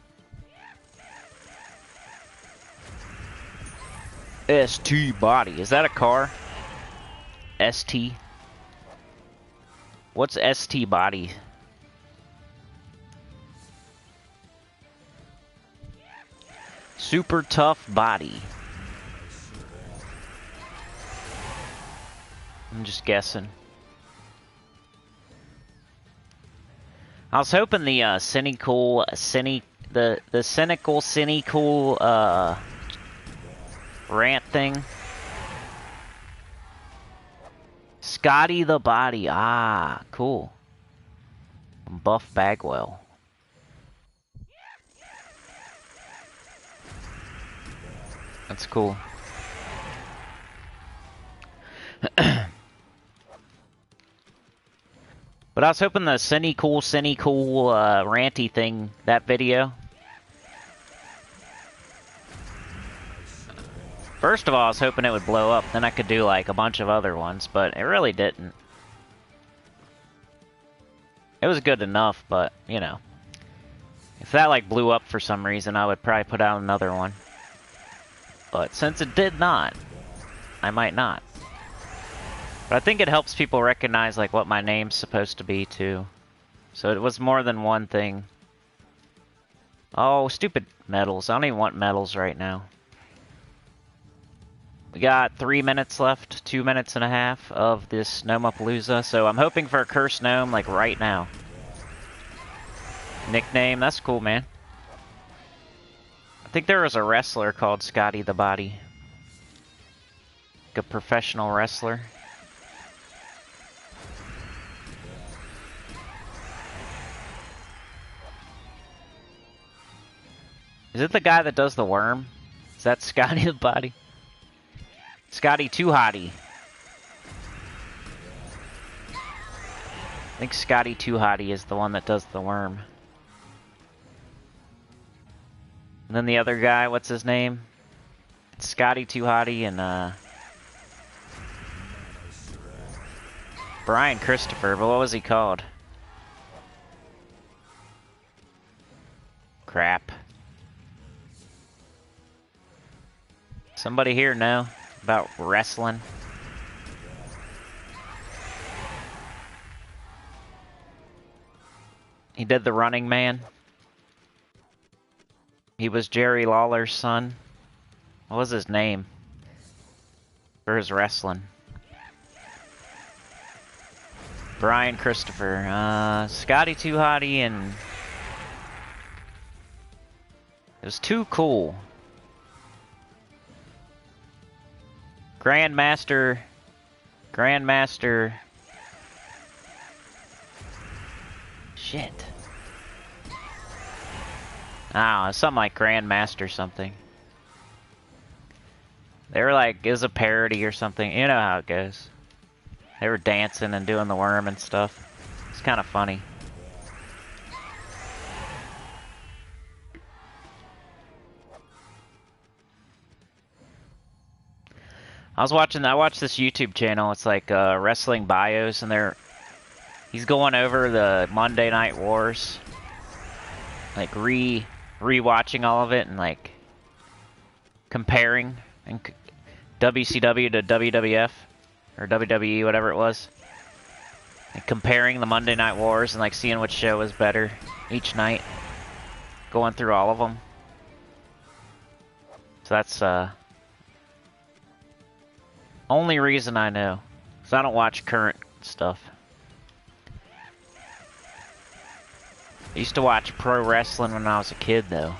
ST Body. Is that a car? ST? What's ST Body? Super tough body. I'm just guessing. I was hoping the Sinnycool, the Sinnycool Rant thing. Scotty the Body. Ah, cool. Buff Bagwell. That's cool. But I was hoping the Sinnycool ranty thing, that video. First of all, I was hoping it would blow up, then I could do like a bunch of other ones, but it really didn't. It was good enough, but, you know. If that like blew up for some reason, I would probably put out another one. But since it did not, I might not. But I think it helps people recognize like what my name's supposed to be too. So it was more than one thing. Oh, stupid medals. I don't even want medals right now. We got 3 minutes left, 2 minutes and a half of this Gnomapalooza, so I'm hoping for a cursed gnome like right now. Nickname, that's cool, man. I think there was a wrestler called Scotty the Body. Like a professional wrestler. Is it the guy that does the worm? Is that Scotty the Body? Scotty Too Hottie. I think Scotty Too Hottie is the one that does the worm. And then the other guy, what's his name? It's Scotty Too Hottie and Brian Christopher, but what was he called? Crap. Somebody here know about wrestling? He did the Running Man. He was Jerry Lawler's son. What was his name for his wrestling? Brian Christopher. Scotty Too Hottie and... It was too cool. Grandmaster. Shit. Oh, something like Grandmaster something. They were like, it was a parody or something. You know how it goes. They were dancing and doing the worm and stuff. It's kind of funny. I watched this YouTube channel. It's like wrestling bios, and he's going over the Monday Night Wars, like rewatching all of it and like comparing and WCW to WWF or WWE, whatever it was, and comparing the Monday Night Wars and like seeing which show was better each night, going through all of them. So that's only reason I know, because I don't watch current stuff. I used to watch pro wrestling when I was a kid, though.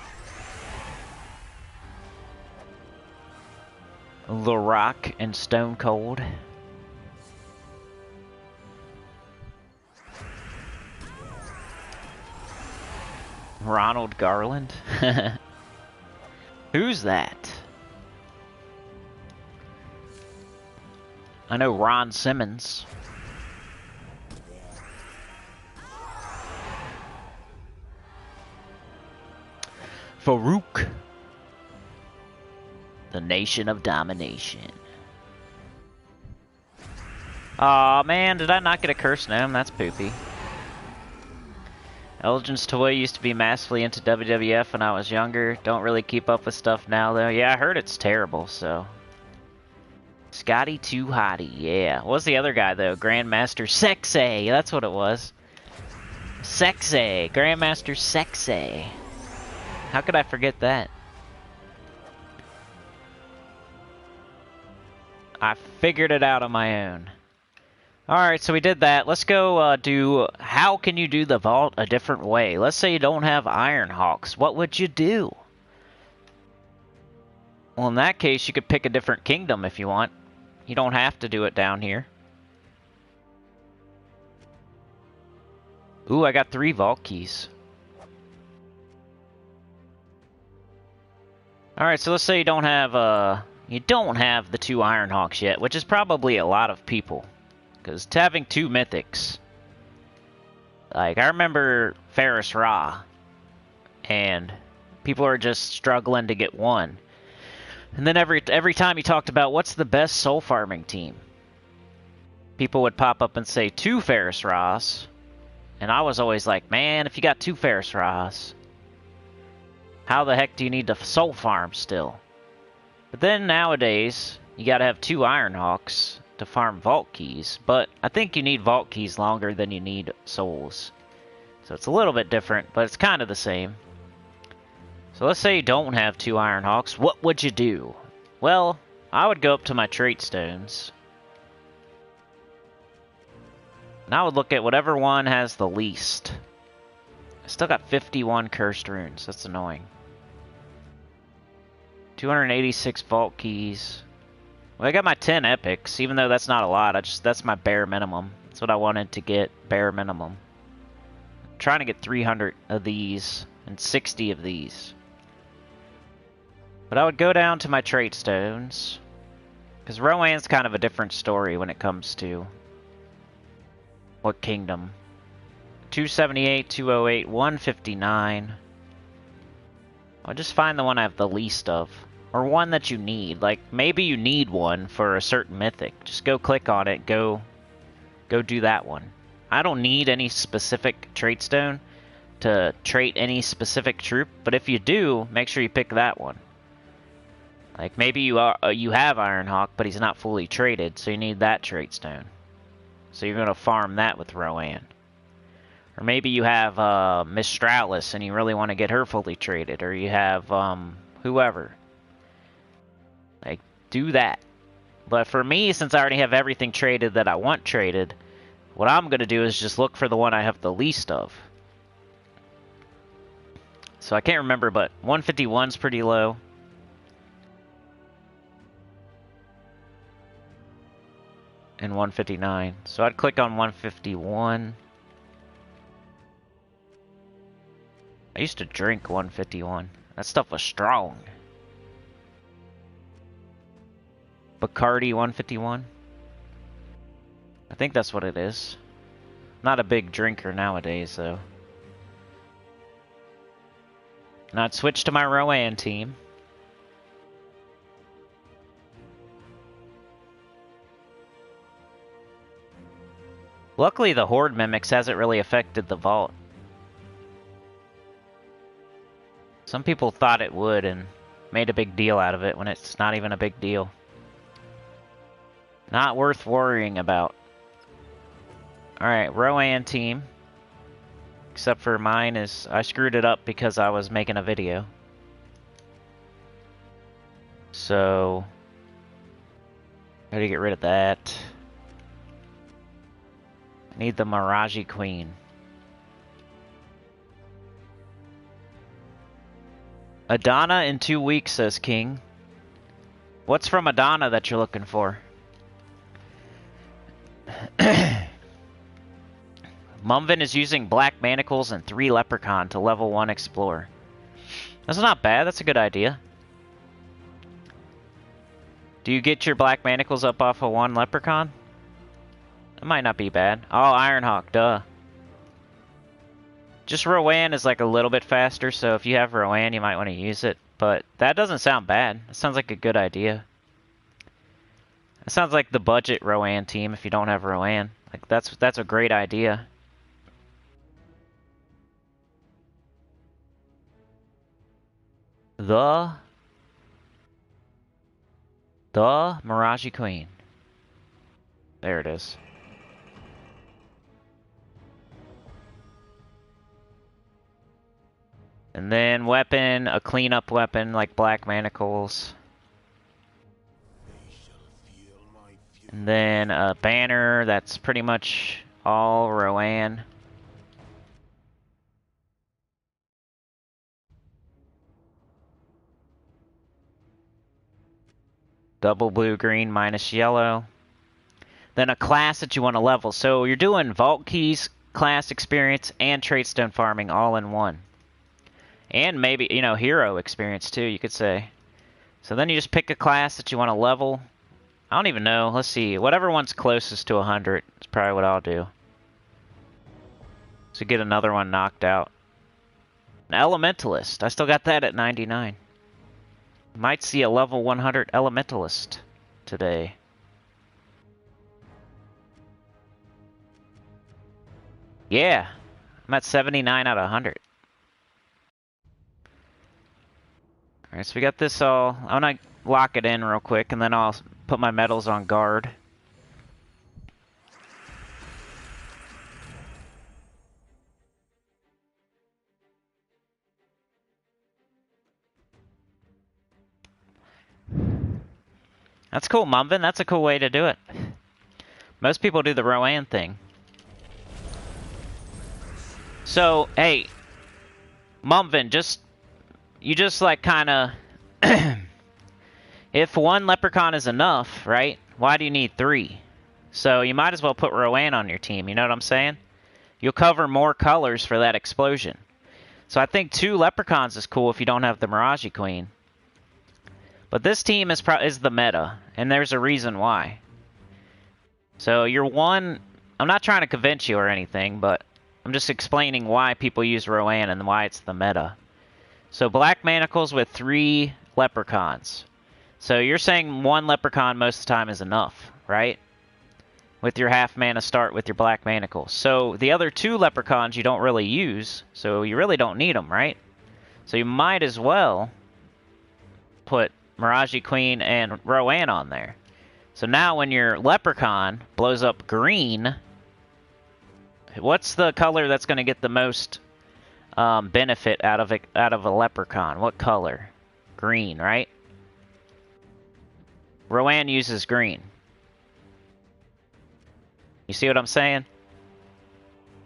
The Rock and Stone Cold. Ronald Garland? Who's that? I know Ron Simmons. Farouk. The Nation of Domination. Aw, man, did I not get a curse gnome? That's poopy. Elgin's Toy used to be massively into WWF when I was younger. Don't really keep up with stuff now, though. Yeah, I heard it's terrible, so... Scotty Too Hottie, yeah. What was the other guy, though? Grandmaster Sexay, that's what it was. Sexay, Grandmaster Sexay. How could I forget that? I figured it out on my own. Alright, so we did that. Let's go do... How can you do the vault a different way? Let's say you don't have Iron Hawks. What would you do? Well, in that case, you could pick a different kingdom if you want. You don't have to do it down here. Ooh, I got 3 vault keys. Alright, so let's say you don't have the 2 Iron Hawks yet, which is probably a lot of people. Because having 2 mythics... Like, I remember Ferris Ra, and people are just struggling to get 1. And then every time he talked about what's the best soul farming team, people would pop up and say 2 Ferris Ra's. And I was always like, man, if you got 2 Ferris Ra's, how the heck do you need to soul farm still? But then nowadays, you gotta have 2 Ironhawks to farm vault keys, but I think you need vault keys longer than you need souls. So it's a little bit different, but it's kind of the same. So let's say you don't have 2 Ironhawks, what would you do? Well, I would go up to my trait stones. And I would look at whatever one has the least. I still got 51 cursed runes, that's annoying. 286 vault keys. Well, I got my 10 epics, even though that's not a lot. That's my bare minimum. That's what I wanted to get, bare minimum. I'm trying to get 300 of these and 60 of these. But I would go down to my trait stones, because Rowan's kind of a different story when it comes to what kingdom. 278, 208, 159. I'll just find the one I have the least of. Or one that you need. Like, maybe you need one for a certain mythic. Just go click on it, go do that one. I don't need any specific trait stone to trait any specific troop, but if you do, make sure you pick that one. Like, maybe you have Ironhawk, but he's not fully traded, so you need that trait stone. So you're going to farm that with Rowan. Or maybe you have Mistralis, and you really want to get her fully traded. Or you have whoever. Like, do that. But for me, since I already have everything traded that I want traded, what I'm going to do is just look for the one I have the least of. So I can't remember, but 151's pretty low. And 159. So I'd click on 151. I used to drink 151. That stuff was strong. Bacardi 151. I think that's what it is. Not a big drinker nowadays, though. And I'd switch to my Rowan team. Luckily, the Horde Mimics hasn't really affected the vault. Some people thought it would and made a big deal out of it when it's not even a big deal. Not worth worrying about. Alright, Rowan team. Except for mine is... I screwed it up because I was making a video. So... I gotta get rid of that. I need the Miraji Queen. Adana in 2 weeks, says King. What's from Adana that you're looking for? Mumvin is using Black Manacles and 3 Leprechaun to level 1 Explore. That's not bad, that's a good idea. Do you get your Black Manacles up off of 1 Leprechaun? That might not be bad. Oh, Ironhawk, duh. Just Rowan is like a little bit faster, so if you have Rowan, you might want to use it. But that doesn't sound bad. That sounds like a good idea. That sounds like the budget Rowan team if you don't have Rowan. Like that's a great idea. The Miraji Queen. There it is. And then weapon, a cleanup weapon like Black Manacles. And then a banner that's pretty much all Rowan. Double blue, green, minus yellow. Then a class that you want to level. So you're doing Vault Keys, class experience, and trait stone farming all in one. And maybe, you know, hero experience too, you could say. So then you just pick a class that you want to level. I don't even know. Let's see. Whatever one's closest to 100 is probably what I'll do. So get another one knocked out. An Elementalist. I still got that at 99. Might see a level 100 Elementalist today. Yeah. I'm at 79 out of 100. Alright, so we got this all. I'm gonna lock it in real quick, and then I'll put my metals on guard. That's cool, Mumvin. That's a cool way to do it. Most people do the Rowan thing. So, hey, Mumvin, you just like kind of... If one leprechaun is enough, right? Why do you need 3? So you might as well put Rowan on your team, you know what I'm saying? You'll cover more colors for that explosion. So I think 2 leprechauns is cool if you don't have the Mirage Queen. But this team is the meta, and there's a reason why. So you're one... I'm not trying to convince you or anything, but I'm just explaining why people use Rowan and why it's the meta. So Black Manacles with 3 leprechauns. So you're saying 1 leprechaun most of the time is enough, right? With your half mana start with your Black Manacles. So the other 2 leprechauns you don't really use, so you really don't need them, right? So you might as well put Mirage Queen and Rowan on there. So now when your leprechaun blows up green, what's the color that's going to get the most benefit out of a leprechaun? What color? Green, right? Rowan uses green. You see what I'm saying?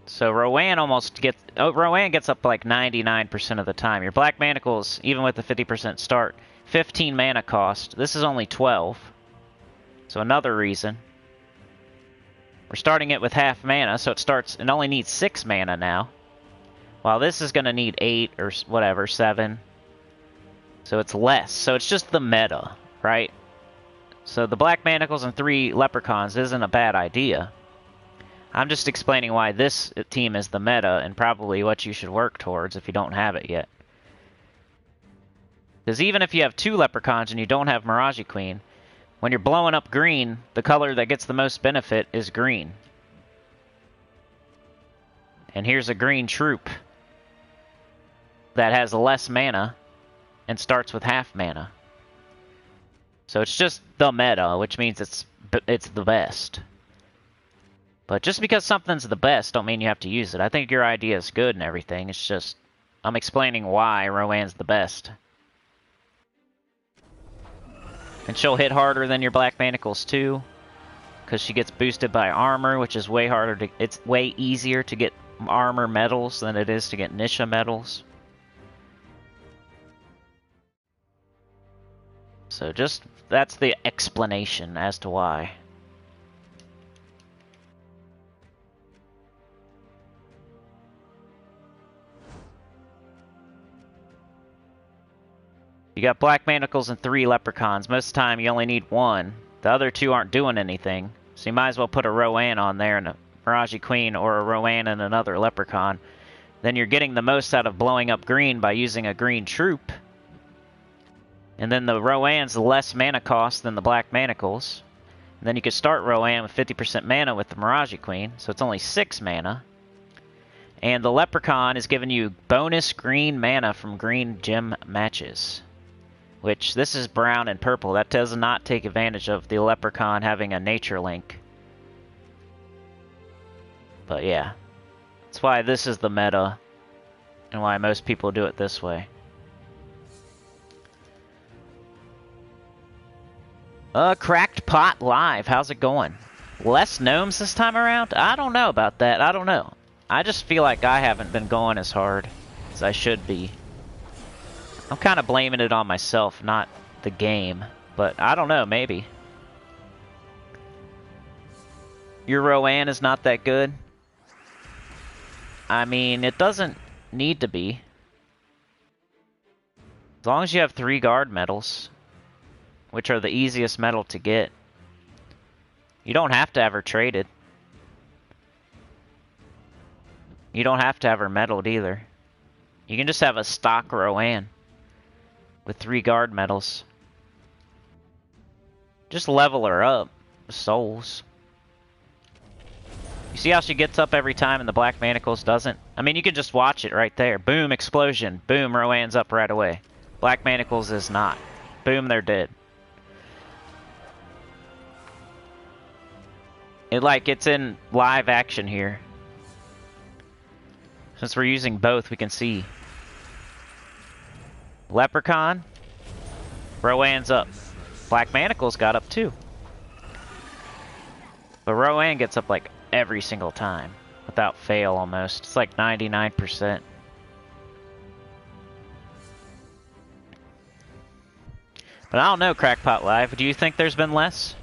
So Rowan Rowan gets up like 99% of the time. Your Black Manacles, even with the 50% start, 15 mana cost. This is only 12. So another reason. We're starting it with half mana, so it only needs 6 mana now. While this is going to need 8 or whatever, 7. So it's less. So it's just the meta, right? So the Black Manacles and 3 Leprechauns isn't a bad idea. I'm just explaining why this team is the meta and probably what you should work towards if you don't have it yet. Because even if you have 2 Leprechauns and you don't have Mirage Queen, when you're blowing up green, the color that gets the most benefit is green. And here's a green troop that has less mana and starts with half mana. So it's just the meta, which means it's the best. But just because something's the best don't mean you have to use it. I think your idea is good and everything. It's just I'm explaining why Rowan's the best. And she'll hit harder than your Black Manacles too, because she gets boosted by armor, which is way harder to... It's way easier to get armor medals than it is to get Nisha medals. So that's the explanation as to why. You got Black Manacles and 3 Leprechauns. Most of the time you only need 1. The other 2 aren't doing anything. So you might as well put a Rowan on there and a Mirage Queen or a Rowan and another Leprechaun. Then you're getting the most out of blowing up green by using a green troop. And then the Rowan's less mana cost than the Black Manacles. And then you could start Rowan with 50% mana with the Mirage Queen, so it's only 6 mana. And the Leprechaun is giving you bonus green mana from green gem matches. Which, this is brown and purple. That does not take advantage of the Leprechaun having a nature link. But yeah, that's why this is the meta, and why most people do it this way. Cracked Pot Live, how's it going? Less gnomes this time around? I don't know about that, I don't know. I just feel like I haven't been going as hard as I should be. I'm kind of blaming it on myself, not the game. But I don't know, maybe. Your Rowan is not that good? I mean, it doesn't need to be. As long as you have 3 guard medals, which are the easiest medal to get. You don't have to have her traded. You don't have to have her medaled either. You can just have a stock Rowan with 3 guard medals. Just level her up with souls. You see how she gets up every time and the Black Manacles doesn't? I mean, you can just watch it right there. Boom, explosion. Boom, Rowan's up right away. Black Manacles is not. Boom, they're dead. It's in live action here. Since we're using both, we can see. Leprechaun. Rowan's up. Black Manacle's got up too. But Rowan gets up like every single time. Without fail almost. It's like 99%. But I don't know, Crackpot Live. Do you think there's been less?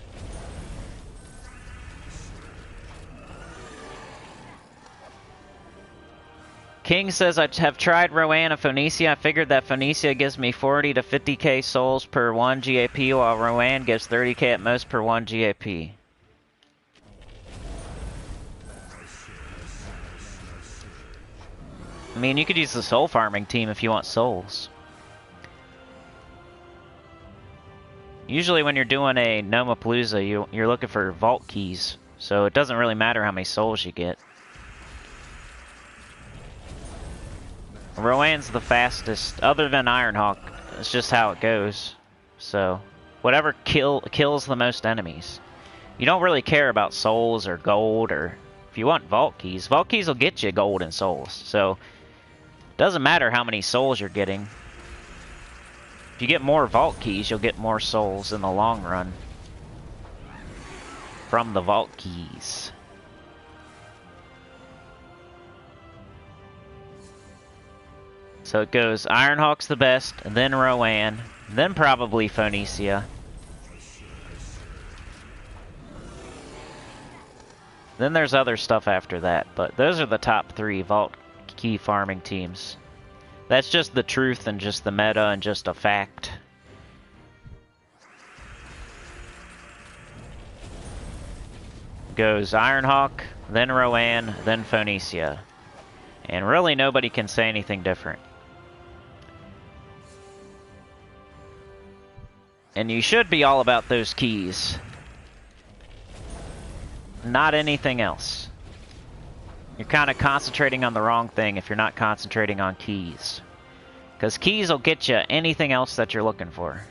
King says, I have tried Rowan and Phoenicia. I figured that Phoenicia gives me 40 to 50k souls per 1 GAP, while Rowan gives 30k at most per 1 GAP. I mean, you could use the soul farming team if you want souls. Usually when you're doing a Nomapalooza, you're looking for vault keys, so it doesn't really matter how many souls you get. Rowan's the fastest, other than Ironhawk. It's just how it goes. So, whatever kills the most enemies. You don't really care about souls or gold, or if you want vault keys will get you gold and souls. So, it doesn't matter how many souls you're getting. If you get more vault keys, you'll get more souls in the long run from the vault keys. So it goes Ironhawk's the best, and then Rowan, then probably Phoenicia. Then there's other stuff after that, but those are the top 3 vault key farming teams. That's just the truth and just the meta and just a fact. Goes Ironhawk, then Rowan, then Phoenicia. And really nobody can say anything different. And you should be all about those keys. Not anything else. You're kind of concentrating on the wrong thing if you're not concentrating on keys. Because keys will get you anything else that you're looking for.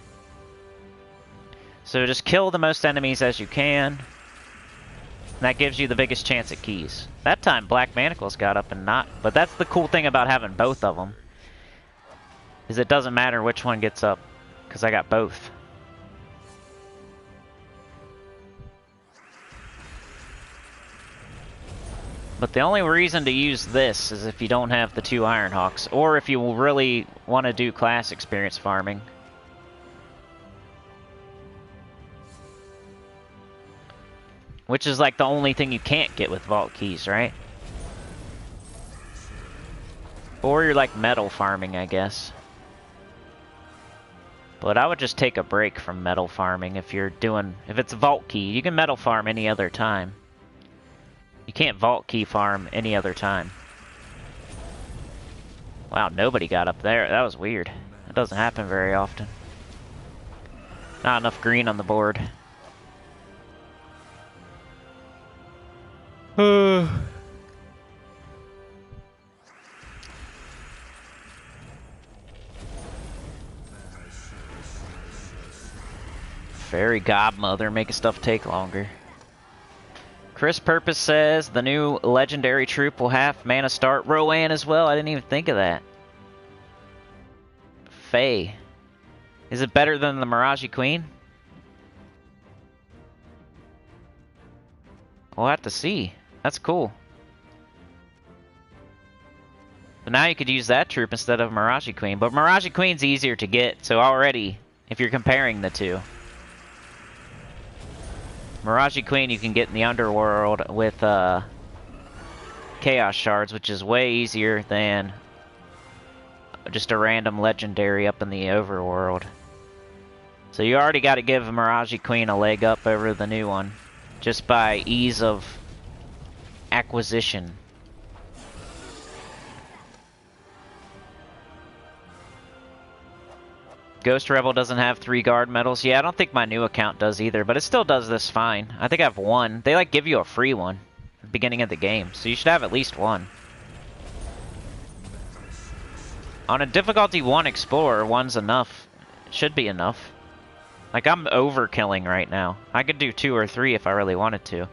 So just kill the most enemies as you can. And that gives you the biggest chance at keys. That time Black Manacles got up and not. But that's the cool thing about having both of them. Is it doesn't matter which one gets up. Because I got both. But the only reason to use this is if you don't have the 2 Ironhawks, or if you really want to do class experience farming. Which is like the only thing you can't get with vault keys, right? Or you're like metal farming, I guess. But I would just take a break from metal farming if it's a vault key. You can metal farm any other time. You can't vault key farm any other time. Wow, nobody got up there. That was weird. That doesn't happen very often. Not enough green on the board. Fairy Godmother, making stuff take longer. Chris Purpose says the new legendary troop will have mana start. Rowan as well. I didn't even think of that. Faye. Is it better than the Mirage Queen? We'll have to see. That's cool. But now you could use that troop instead of Mirage Queen. But Mirage Queen's easier to get, so already, if you're comparing the two. Mirage Queen you can get in the underworld with Chaos Shards, which is way easier than just a random legendary up in the overworld. So you already got to give Mirage Queen a leg up over the new one, just by ease of acquisition. Ghost Rebel doesn't have 3 guard medals. Yeah, I don't think my new account does either, but it still does this fine. I think I have 1. They like give you a free one at the beginning of the game, so you should have at least 1. On a difficulty 1 Explorer, 1's enough. It should be enough. Like, I'm overkilling right now. I could do 2 or 3 if I really wanted to.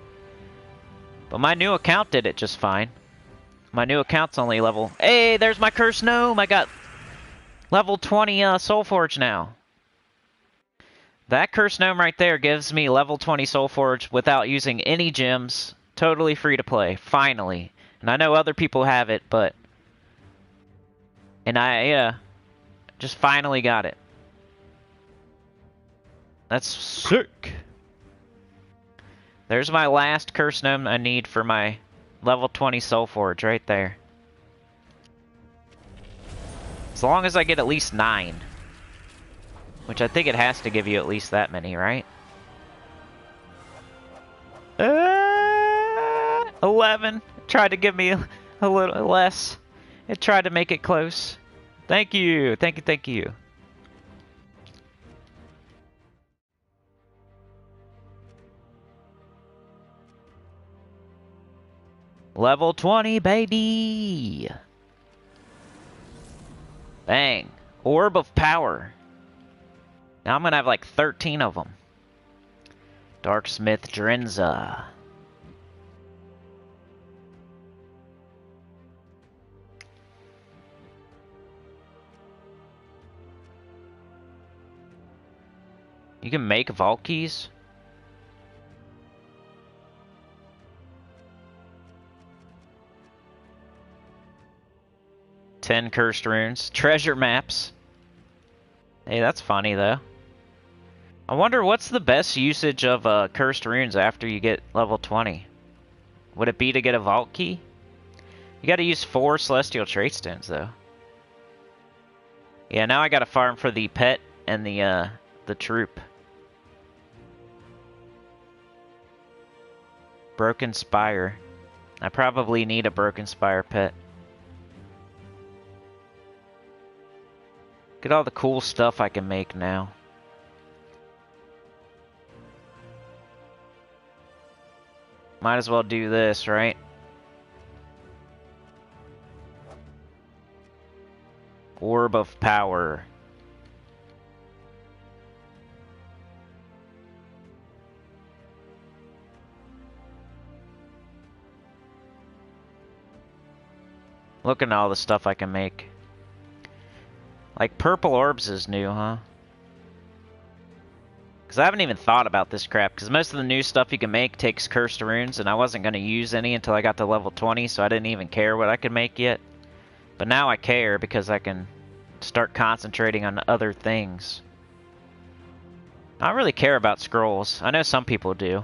But my new account did it just fine. My new account's only level... Hey, there's my cursed gnome! I got level 20 Soulforge now. That cursed gnome right there gives me level 20 Soulforge without using any gems. Totally free to play. Finally. And I know other people have it, but... And I, just finally got it. That's sick! There's my last cursed gnome I need for my level 20 Soulforge right there. As long as I get at least 9. Which I think it has to give you at least that many, right? 11. Tried to give me a little less. It tried to make it close. Thank you. Thank you, thank you. Level 20, baby! Bang. Orb of Power. Now I'm gonna have like 13 of them. Darksmith Drenza. You can make vault keys? Ten cursed runes. Treasure maps. Hey, that's funny though. I wonder what's the best usage of cursed runes after you get level 20? Would it be to get a vault key? You gotta use 4 celestial trait stones though. Yeah, now I gotta farm for the pet and the troop. Broken Spire. I probably need a Broken Spire pet. Look at all the cool stuff I can make now. Might as well do this, right? Orb of Power. Look at all the stuff I can make. Like, purple orbs is new, huh? Because I haven't even thought about this crap, because most of the new stuff you can make takes cursed runes, and I wasn't going to use any until I got to level 20, so I didn't even care what I could make yet. But now I care, because I can start concentrating on other things. I don't really care about scrolls. I know some people do.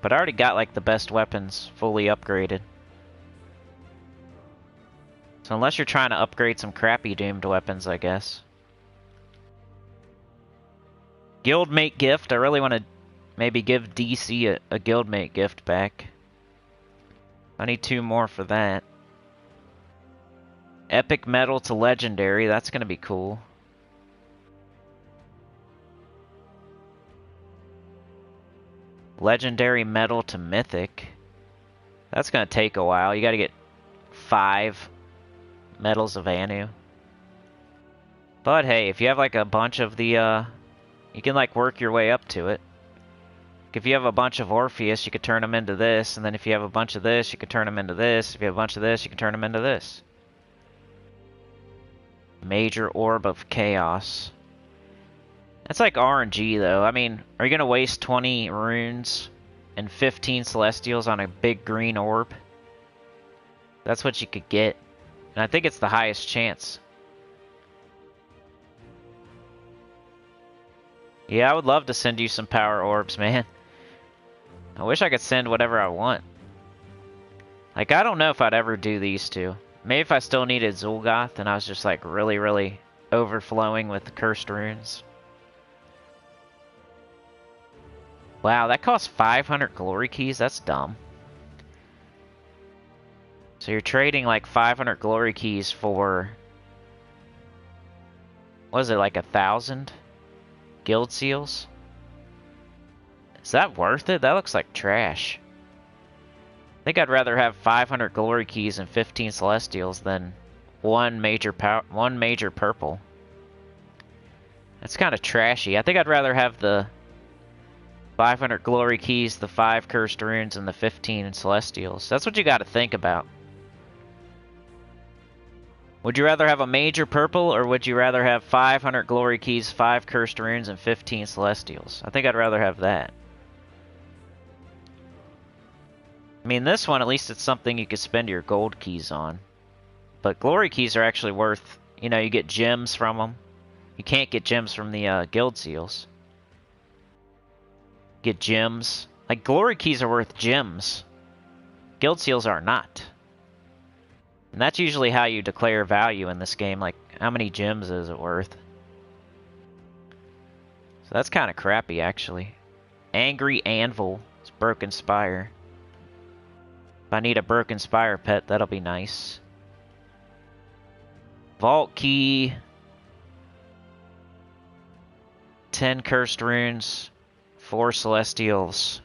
But I already got, like, the best weapons fully upgraded. So unless you're trying to upgrade some crappy doomed weapons, I guess. Guildmate gift. I really want to maybe give DC a guildmate gift back. I need 2 more for that. Epic medal to legendary. That's going to be cool. Legendary medal to mythic. That's going to take a while. You got to get 5 medals of Anu. But hey, if you have like a bunch of the you can like work your way up to it. If you have a bunch of Orpheus, you could turn them into this, and then if you have a bunch of this, you could turn them into this. If you have a bunch of this, you can turn them into this. Major Orb of Chaos. That's like RNG though. I mean, are you gonna waste 20 runes and 15 celestials on a big green orb? That's what you could get. And I think it's the highest chance. Yeah, I would love to send you some power orbs, man. I wish I could send whatever I want. Like, I don't know if I'd ever do these two. Maybe if I still needed Zul'Goth and I was just like really, really overflowing with cursed runes. Wow, that costs 500 glory keys? That's dumb. So you're trading like 500 glory keys for... what is it, like 1,000 guild seals? Is that worth it? That looks like trash. I think I'd rather have 500 glory keys and 15 celestials than one major purple. That's kind of trashy. I think I'd rather have the 500 glory keys, the 5 cursed runes, and the 15 celestials. That's what you got to think about. Would you rather have a major purple, or would you rather have 500 glory keys, 5 cursed runes, and 15 celestials? I think I'd rather have that. I mean, this one, at least it's something you could spend your gold keys on. But glory keys are actually worth, you know, you get gems from them. You can't get gems from the guild seals. Get gems. Like, glory keys are worth gems. Guild seals are not. And that's usually how you declare value in this game. Like, how many gems is it worth? So that's kind of crappy, actually. Angry Anvil. It's Broken Spire. If I need a Broken Spire pet, that'll be nice. Vault Key. 10 Cursed Runes. 4 Celestials.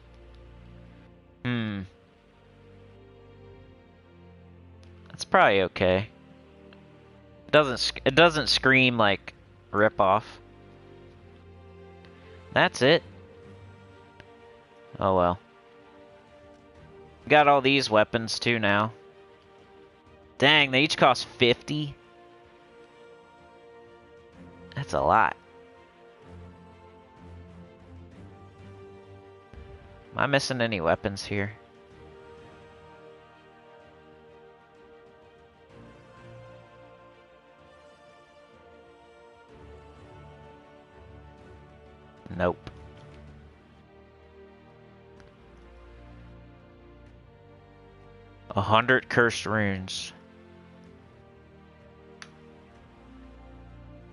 That's probably okay. It doesn't scream like rip-off. That's it. Oh well. Got all these weapons too now. Dang, they each cost 50? That's a lot. Am I missing any weapons here? Nope. A 100 cursed runes.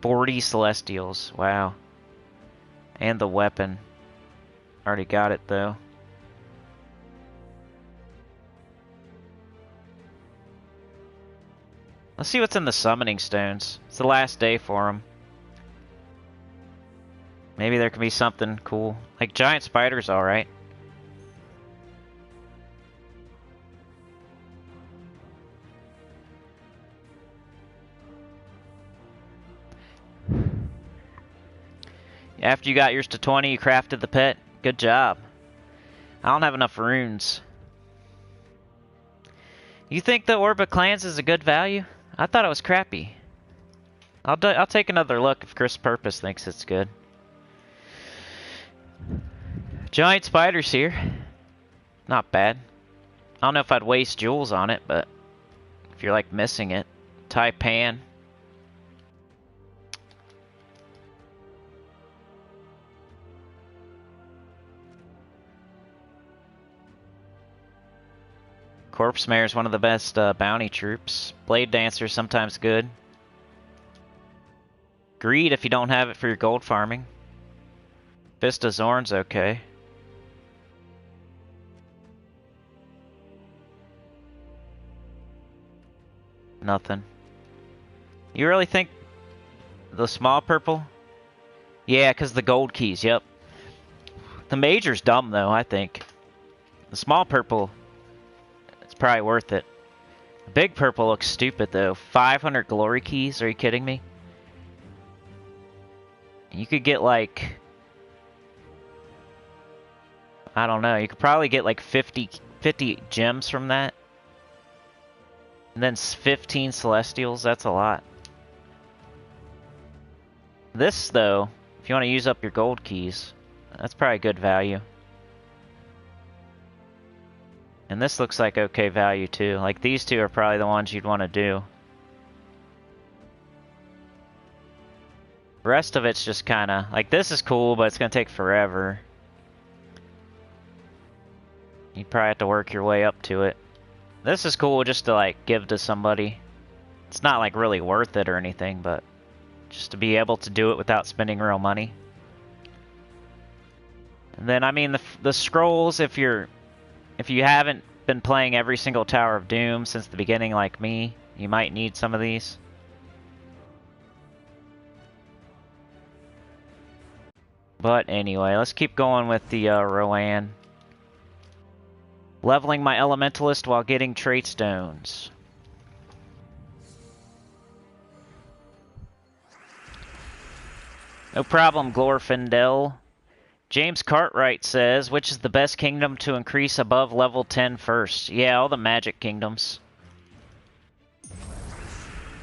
40 celestials. Wow. And the weapon. Already got it though. Let's see what's in the summoning stones. It's the last day for them. Maybe there can be something cool. Like giant spiders, alright. After you got yours to 20, you crafted the pet. Good job. I don't have enough runes. You think the Orb of Clans is a good value? I thought it was crappy. I'll take another look if Chris Purpose thinks it's good. Giant spiders here. Not bad. I don't know if I'd waste jewels on it, but if you're like missing it. Taipan. Corpse Mare is one of the best bounty troops. Blade Dancer is sometimes good. Greed if you don't have it for your gold farming. Fist of Zorn's okay. Nothing. You really think the small purple? Yeah, because the gold keys, yep. The major's dumb though, I think. The small purple, it's probably worth it. The big purple looks stupid though. 500 glory keys, are you kidding me? You could get like, I don't know, you could probably get like 50 gems from that. And then 15 celestials, that's a lot. This though, if you want to use up your gold keys, that's probably good value. And this looks like okay value too. Like these two are probably the ones you'd want to do. The rest of it's just kind of, like this is cool, but it's going to take forever. You'd probably have to work your way up to it. This is cool just to like give to somebody. It's not like really worth it or anything, but just to be able to do it without spending real money. And then I mean the scrolls, if you haven't been playing every single Tower of Doom since the beginning like me, you might need some of these. But anyway, let's keep going with the Rowan. Leveling my Elementalist while getting trait stones. No problem, Glorfindel. James Cartwright says, which is the best kingdom to increase above level 10 first? Yeah, all the magic kingdoms.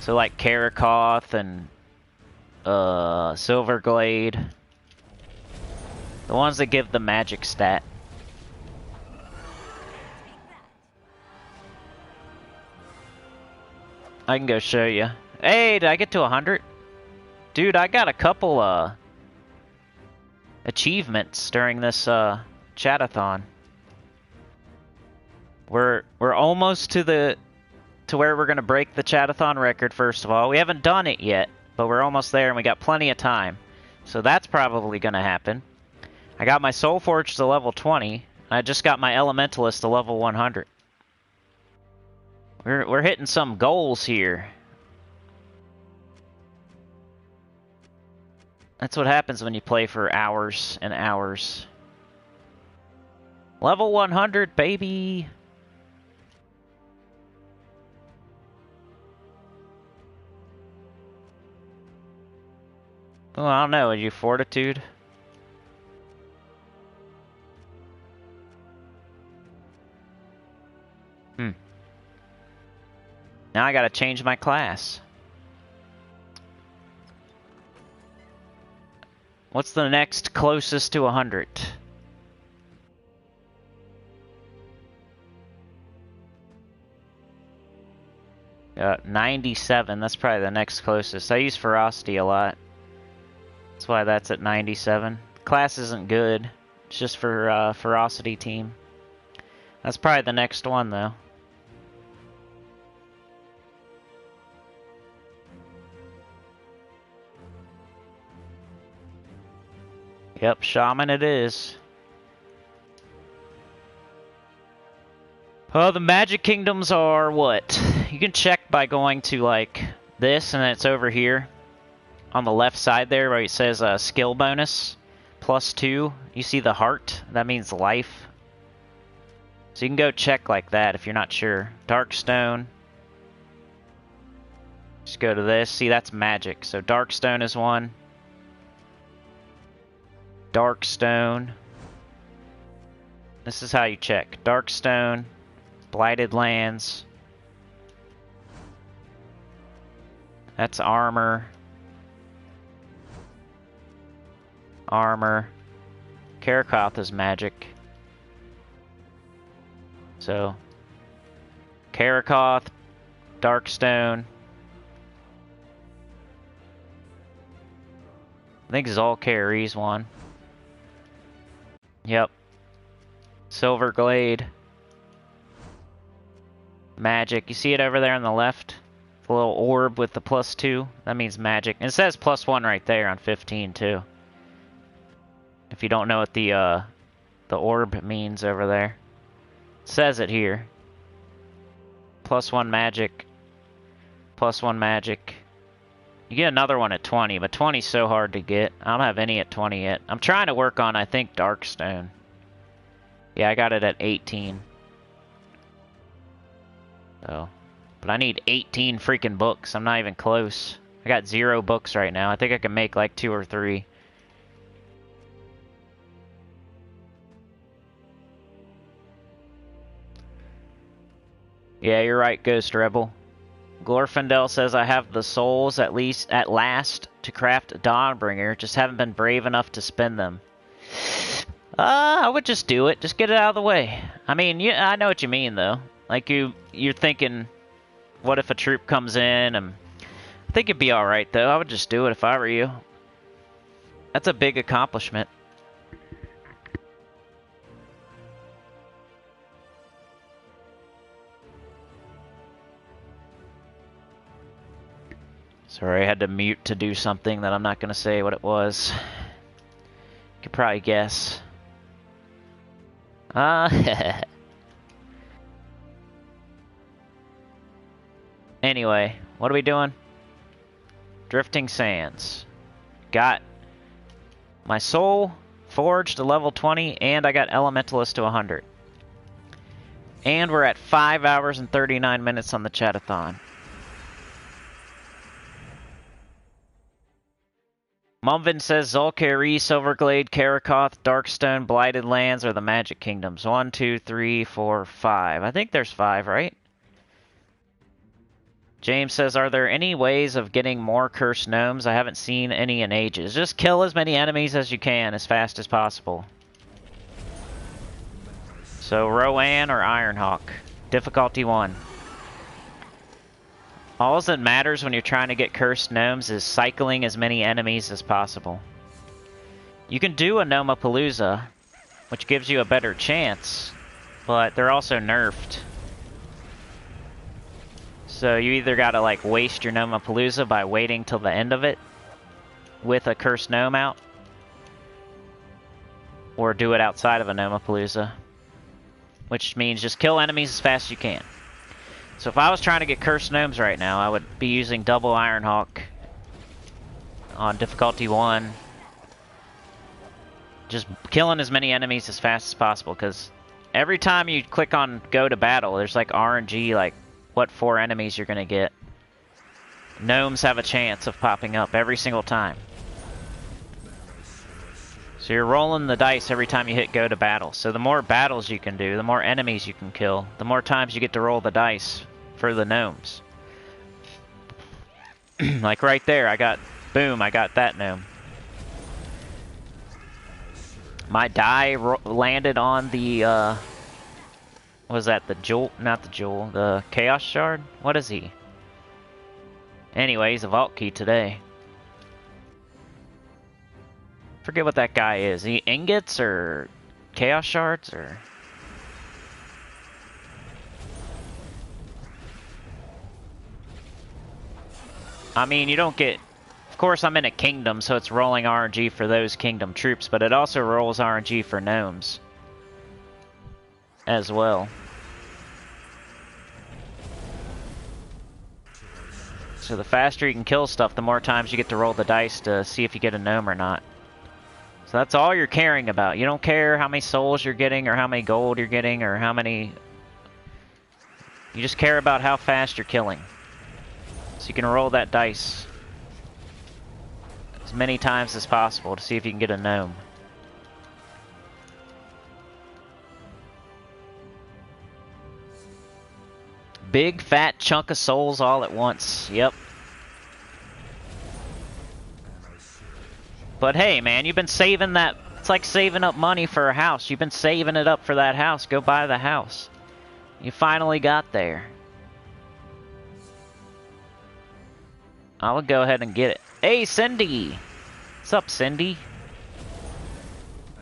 So like Karakoth and Silverglade. The ones that give the magic stat. I can go show you. Hey, did I get to 100? Dude, I got a couple achievements during this chat-a-thon. We're almost to where we're gonna break the chat-a-thon record. First of all, we haven't done it yet, but we're almost there, and we got plenty of time. So that's probably gonna happen. I got my Soulforge to level 20. And I just got my Elementalist to level 100. We're hitting some goals here. That's what happens when you play for hours and hours. Level 100, baby! Oh, I don't know. Are you Fortitude? Now I gotta change my class. What's the next closest to 100? Yeah, 97. That's probably the next closest. I use Ferocity a lot. That's why that's at 97. Class isn't good. It's just for Ferocity team. That's probably the next one, though. Yep, Shaman it is. Oh, the Magic Kingdoms are what? You can check by going to, like, this, and it's over here. On the left side there, where it says skill bonus. +2. You see the heart? That means life. So you can go check like that if you're not sure. Darkstone. Just go to this. See, that's magic. So Darkstone is one. Darkstone. This is how you check. Darkstone, Blighted Lands. That's armor. Armor. Karakoth is magic. So, Karakoth, Darkstone. I think Zulkari's one. Yep. Silverglade. Magic. You see it over there on the left? The little orb with the +2. That means magic. And it says +1 right there on 15 too. If you don't know what the orb means over there. It says it here. +1 magic. +1 magic. You get another one at 20, but 20's so hard to get. I don't have any at 20 yet. I'm trying to work on, I think, Darkstone. Yeah, I got it at 18. So, but I need 18 freaking books. I'm not even close. I got 0 books right now. I think I can make like 2 or 3. Yeah, you're right, Ghost Rebel. Glorfindel says I have the souls at last to craft a Dawnbringer, just haven't been brave enough to spend them. I would just do it. Just get it out of the way. I mean, yeah, I know what you mean though. Like you're thinking, what if a troop comes in? And I think it'd be all right though. I would just do it if I were you. That's a big accomplishment. Sorry, I had to mute to do something that I'm not going to say what it was. You could probably guess. Anyway, what are we doing? Drifting Sands. Got my soul forged to level 20, and I got Elementalist to 100. And we're at 5 hours and 39 minutes on the chat-a-thon. Mumvin says Zulkari, Silverglade, Karakoth, Darkstone, Blighted Lands are the Magic Kingdoms. 1, 2, 3, 4, 5. I think there's 5, right? James says, are there any ways of getting more cursed gnomes? I haven't seen any in ages. Just kill as many enemies as you can as fast as possible. So Rowan or Ironhawk. Difficulty 1. All that matters when you're trying to get cursed gnomes is cycling as many enemies as possible. You can do a Gnomapalooza, which gives you a better chance, but they're also nerfed. So you either gotta like waste your Gnomapalooza by waiting till the end of it with a cursed gnome out, or do it outside of a Gnomapalooza, which means just kill enemies as fast as you can. So if I was trying to get cursed gnomes right now, I would be using double Ironhawk on difficulty 1. Just killing as many enemies as fast as possible, because every time you click on go to battle, there's like RNG, like what 4 enemies you're gonna get. Gnomes have a chance of popping up every single time. So you're rolling the dice every time you hit go to battle. So the more battles you can do, the more enemies you can kill, the more times you get to roll the dice for the gnomes. Like right there, I got that gnome. My die landed on the, what was that, the jewel? Not the jewel, the chaos shard? What is he? Anyway, he's a vault key today. Forget what that guy is. He ingots or chaos shards or... I mean, you don't get... Of course, I'm in a kingdom, so it's rolling RNG for those kingdom troops, but it also rolls RNG for gnomes as well. So the faster you can kill stuff, the more times you get to roll the dice to see if you get a gnome or not. So that's all you're caring about. You don't care how many souls you're getting or how many gold you're getting or how many... You just care about how fast you're killing. So you can roll that dice as many times as possible to see if you can get a gnome. Big fat chunk of souls all at once. Yep. But hey, man, you've been saving that. It's like saving up money for a house. You've been saving it up for that house. Go buy the house. You finally got there. I will go ahead and get it. Hey, Cindy! What's up, Cindy?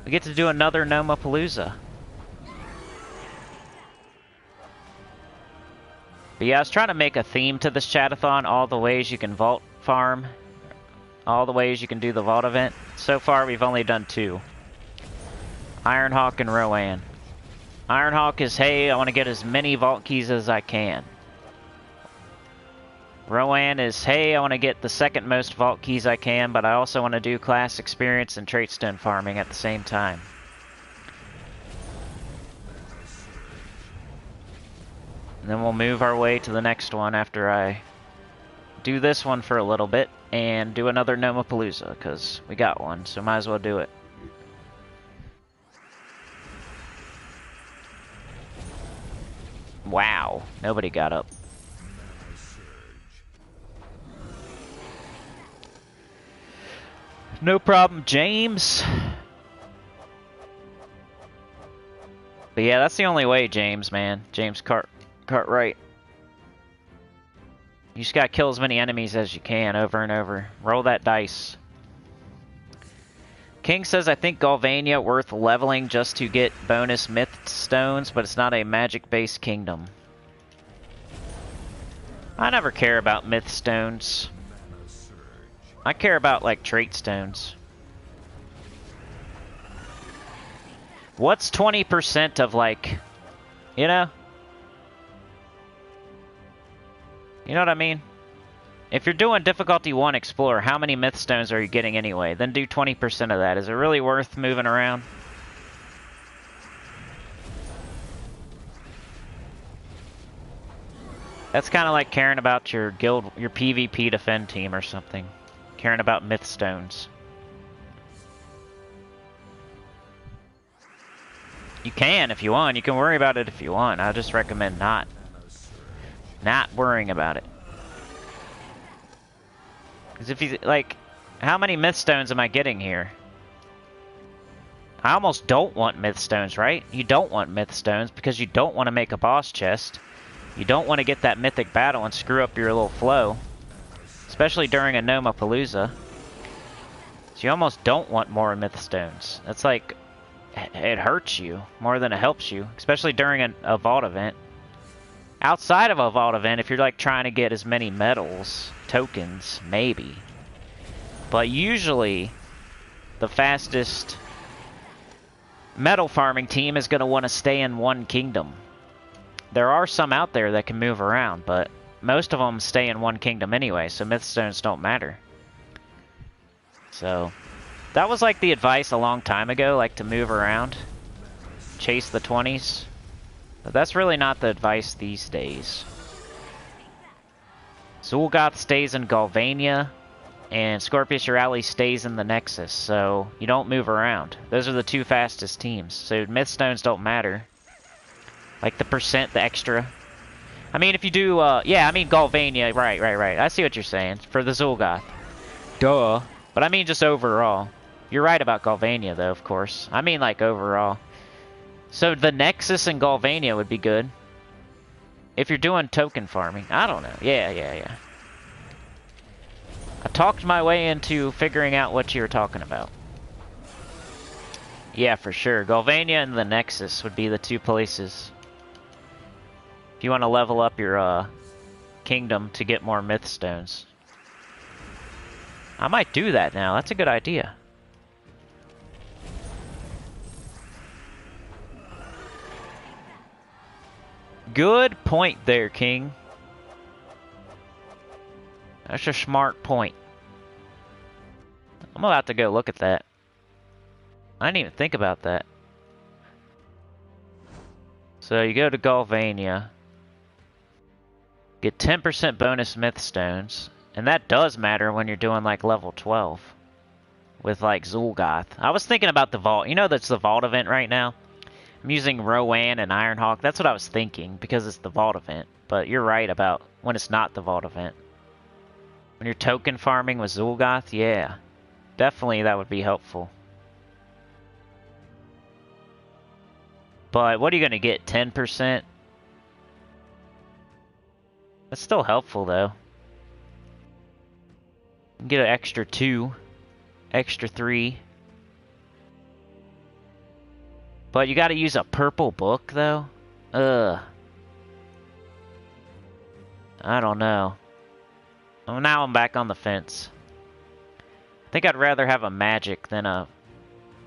We get to do another Gnomapalooza. But yeah, I was trying to make a theme to this chat-a-thon. All the ways you can vault farm. All the ways you can do the vault event. So far, we've only done 2. Ironhawk and Rowan. Ironhawk is, hey, I want to get as many vault keys as I can. Rowan is, hey, I want to get the second most vault keys I can, but I also want to do class experience and trait stone farming at the same time. And then we'll move our way to the next one after I do this one for a little bit and do another Gnomapalooza, because we got one, so might as well do it. Wow, nobody got up. No problem, James. But yeah, that's the only way, James, man. James Cartwright. You just gotta kill as many enemies as you can over and over. Roll that dice. King says, I think Galvania worth leveling just to get bonus myth stones, but it's not a magic-based kingdom. I never care about myth stones. I care about, like, trait stones. What's 20% of, like, you know? You know what I mean? If you're doing difficulty 1 Explorer, how many myth stones are you getting anyway? Then do 20% of that. Is it really worth moving around? That's kind of like caring about your guild, your PvP defend team or something. Caring about myth stones. You can if you want. You can worry about it if you want. I just recommend not worrying about it. Because if you, like, how many myth stones am I getting here? I almost don't want myth stones, right? You don't want myth stones because you don't want to make a boss chest. You don't want to get that mythic battle and screw up your little flow. Especially during a Nomapalooza. So you almost don't want more myth stones. That's like, it hurts you more than it helps you. Especially during a vault event. Outside of a vault event, if you're like trying to get as many medals, tokens, maybe. But usually, the fastest medal farming team is going to want to stay in one kingdom. There are some out there that can move around, but most of them stay in one kingdom anyway, so myth stones don't matter. So, that was like the advice a long time ago, like to move around, chase the 20s. But that's really not the advice these days. Zul'Goth stays in Galvania, and Scorpius Urali stays in the Nexus, so you don't move around. Those are the two fastest teams, so myth stones don't matter. Like the percent, the extra. I mean, if you do, yeah, I mean Galvania, right. I see what you're saying, for the Zul'Goth. Duh. But I mean just overall. You're right about Galvania, though, of course. I mean, like, overall. So the Nexus and Galvania would be good. If you're doing token farming. I don't know. Yeah. I talked my way into figuring out what you were talking about. Yeah, for sure. Galvania and the Nexus would be the two places. If you want to level up your kingdom to get more myth stones. I might do that now. That's a good idea. Good point there, King. That's a smart point. I'm about to go look at that. I didn't even think about that. So you go to Galvania. Get 10% bonus myth stones. And that does matter when you're doing like level 12. With like Zul'Goth. I was thinking about the vault. You know that's the vault event right now? I'm using Rowan and Ironhawk. That's what I was thinking, because it's the vault event. But you're right about when it's not the vault event. When you're token farming with Zul'Goth, yeah. Definitely that would be helpful. But what are you going to get, 10%? That's still helpful, though. You can get an extra 2, extra 3. But you gotta use a purple book, though? Ugh. I don't know. Well, now I'm back on the fence. I think I'd rather have a magic than a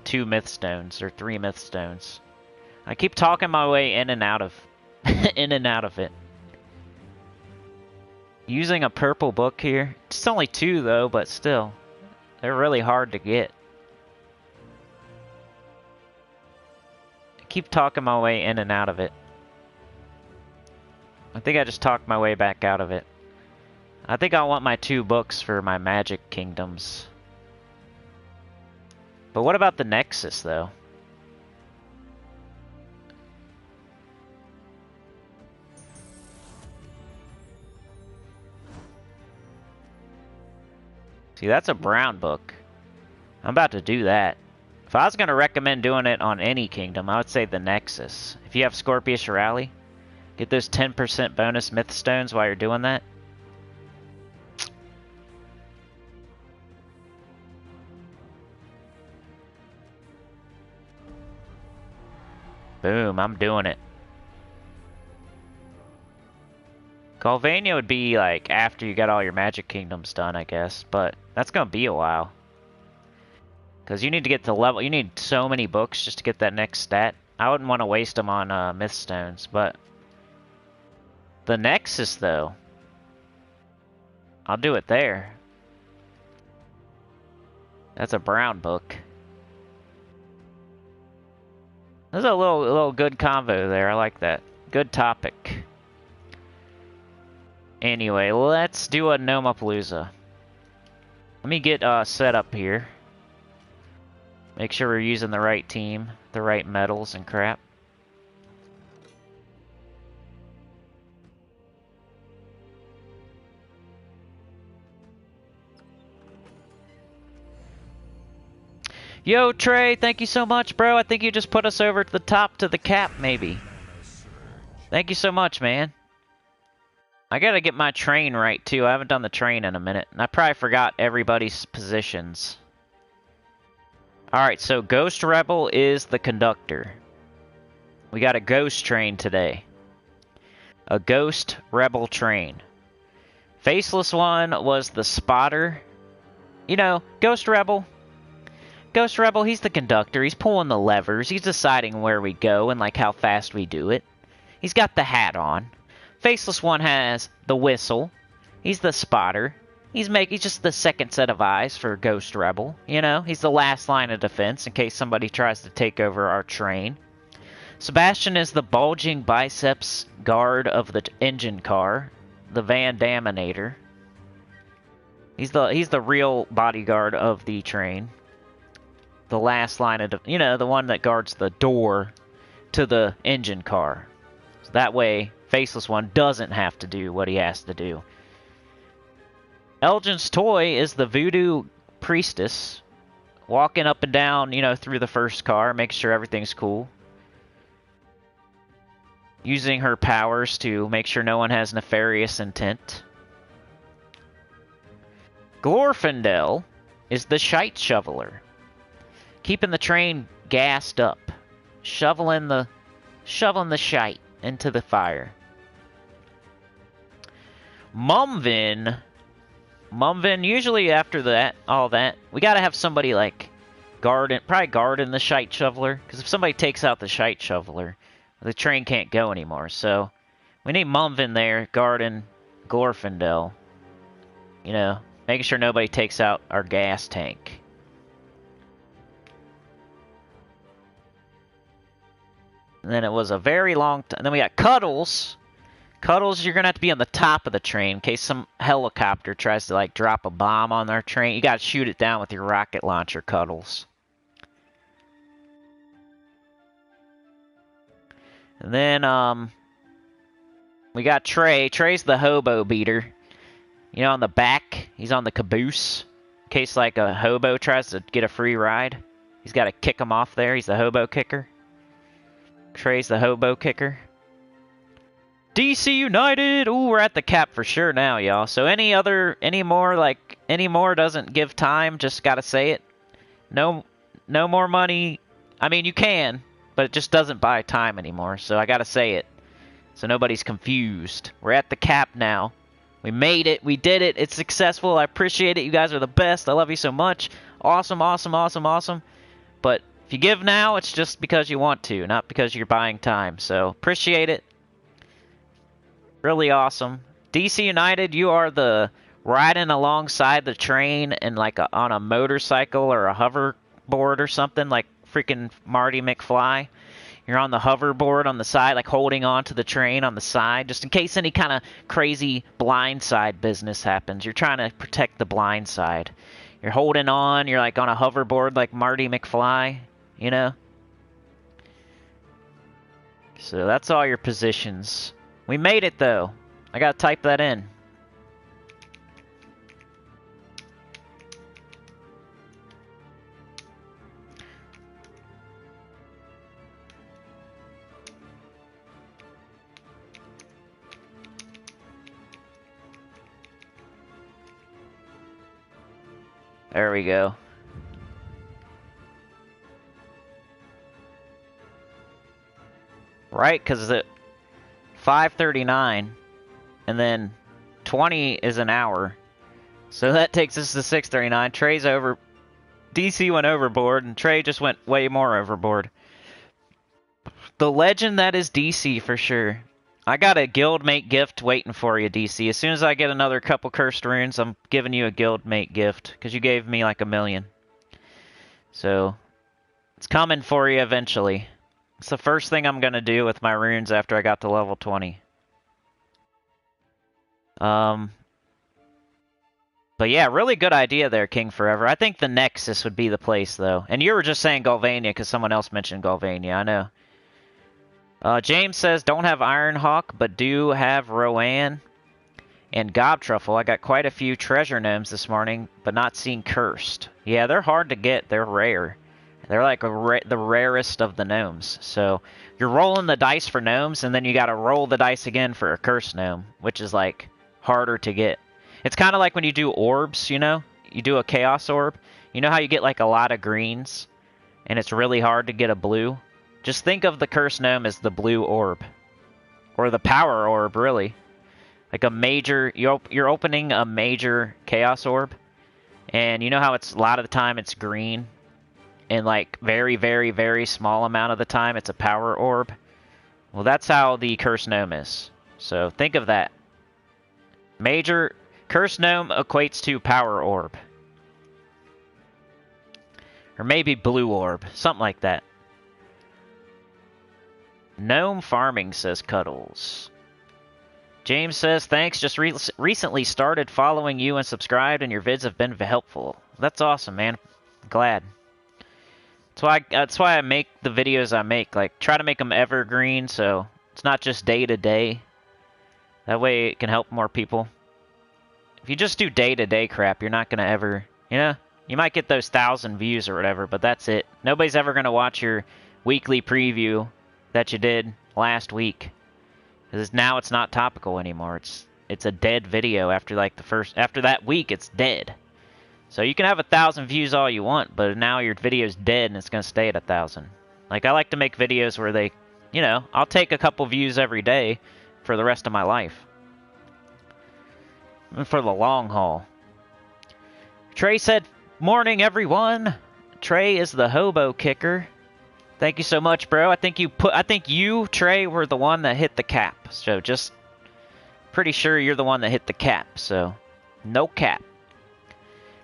2 myth stones or 3 myth stones. I keep talking my way in and out of it. Using a purple book here. It's only 2 though, but still. They're really hard to get. Keep talking my way in and out of it. I think I just talked my way back out of it. I think I want my 2 books for my magic kingdoms. But what about the Nexus, though? See, that's a brown book. I'm about to do that. If I was going to recommend doing it on any kingdom, I would say the Nexus. If you have Scorpius Urali, get those 10% bonus myth stones while you're doing that. Boom, I'm doing it. Galvania would be like after you got all your magic kingdoms done, I guess. But that's going to be a while. Because you need to get to level, you need so many books just to get that next stat. I wouldn't want to waste them on myth stones, but the Nexus though, I'll do it there. That's a brown book. There's a little good convo there. I like that. Good topic. Anyway, let's do a Nomapalooza. Let me get set up here. Make sure we're using the right team, the right medals and crap. Yo, Trey, thank you so much, bro. I think you just put us over to the top to the cap, maybe. Thank you so much, man. I gotta get my train right, too. I haven't done the train in a minute. And I probably forgot everybody's positions. Alright, so Ghost Rebel is the conductor. We got a ghost train today. A Ghost Rebel train. Faceless one was the spotter. You know, Ghost Rebel. Ghost Rebel, he's the conductor. He's pulling the levers. He's deciding where we go and like how fast we do it. He's got the hat on. Faceless one has the whistle. He's the spotter. He's just the second set of eyes for Ghost Rebel. You know, he's the last line of defense in case somebody tries to take over our train. Sebastian is the bulging biceps guard of the engine car. The Van Daminator. He's the real bodyguard of the train. The last line of, you know, the one that guards the door to the engine car. So that way, Faceless one doesn't have to do what he has to do. Elgin's Toy is the voodoo priestess, walking up and down, you know, through the first car, making sure everything's cool. Using her powers to make sure no one has nefarious intent. Glorfindel is the shite shoveler. Keeping the train gassed up. Shoveling the shite into the fire. Mumvin, usually after all that, we gotta have somebody like probably guarding the shite shoveler. Because if somebody takes out the shite shoveler, the train can't go anymore, so we need Mumvin there guarding Glorfindel. You know, making sure nobody takes out our gas tank. And then it was a very long time. Then we got Cuddles. Cuddles, you're going to have to be on the top of the train in case some helicopter tries to, like, drop a bomb on our train. You got to shoot it down with your rocket launcher, Cuddles. And then, we got Trey. Trey's the hobo beater. You know, on the back, he's on the caboose. In case, like, a hobo tries to get a free ride. He's got to kick him off there. He's the hobo kicker. Trey's the hobo kicker. DC United! Ooh, we're at the cap for sure now, y'all. So any more doesn't give time. Just gotta say it. No more money. I mean, you can, but it just doesn't buy time anymore. So I gotta say it. So nobody's confused. We're at the cap now. We made it. We did it. It's successful. I appreciate it. You guys are the best. I love you so much. Awesome, awesome, awesome, awesome. But if you give now, it's just because you want to, not because you're buying time. So appreciate it. Really awesome. DC United, you are the riding alongside the train and like on a motorcycle or a hoverboard or something, like freaking Marty McFly. You're on the hoverboard on the side, like holding on to the train on the side, just in case any kind of crazy blind side business happens. You're trying to protect the blind side. You're holding on, you're like on a hoverboard like Marty McFly, you know? So that's all your positions. We made it, though. I gotta type that in. There we go. Right, because the 5:39, and then 20 is an hour. So that takes us to 6:39. Trey's over. DC went overboard, and Trey just went way more overboard. The legend that is DC for sure. I got a guildmate gift waiting for you, DC. As soon as I get another couple cursed runes, I'm giving you a guildmate gift, because you gave me like 1 million. So, it's coming for you eventually. It's the first thing I'm going to do with my runes after I got to level 20. But yeah, really good idea there, King Forever. I think the Nexus would be the place, though. And you were just saying Galvania because someone else mentioned Galvania, I know. James says, don't have Ironhawk, but do have Rowan and Gobtruffle. I got quite a few treasure gnomes this morning, but not seen Cursed. Yeah, they're hard to get. They're rare. They're like the rarest of the gnomes. So you're rolling the dice for gnomes, and then you gotta roll the dice again for a cursed gnome, which is like harder to get. It's kind of like when you do orbs, you know? You do a chaos orb. You know how you get like a lot of greens, and it's really hard to get a blue? Just think of the cursed gnome as the blue orb. Or the power orb, really. Like a major, you're opening a major chaos orb, and you know how it's a lot of the time it's green, and like very, very, very small amount of the time it's a power orb? Well, that's how the cursed gnome is. So think of that. Major cursed gnome equates to power orb. Or maybe blue orb, something like that. Gnome farming, says Cuddles. James says, thanks, just recently started following you and subscribed, and your vids have been helpful. That's awesome, man. Glad. That's why I make the videos I make. Like, try to make them evergreen, so it's not just day to day. That way it can help more people. If you just do day to day crap, you're not gonna ever, you know, you might get those 1,000 views or whatever, but that's it. Nobody's ever gonna watch your weekly preview that you did last week. Because now it's not topical anymore. It's a dead video after like after that week, it's dead. So you can have 1,000 views all you want, but now your video's dead and it's gonna stay at 1,000. Like, I like to make videos where they, you know, I'll take a couple views every day for the rest of my life. And for the long haul. Trey said, morning everyone. Trey is the hobo kicker. Thank you so much, bro. I think you, Trey, were the one that hit the cap. So just pretty sure you're the one that hit the cap. So no cap.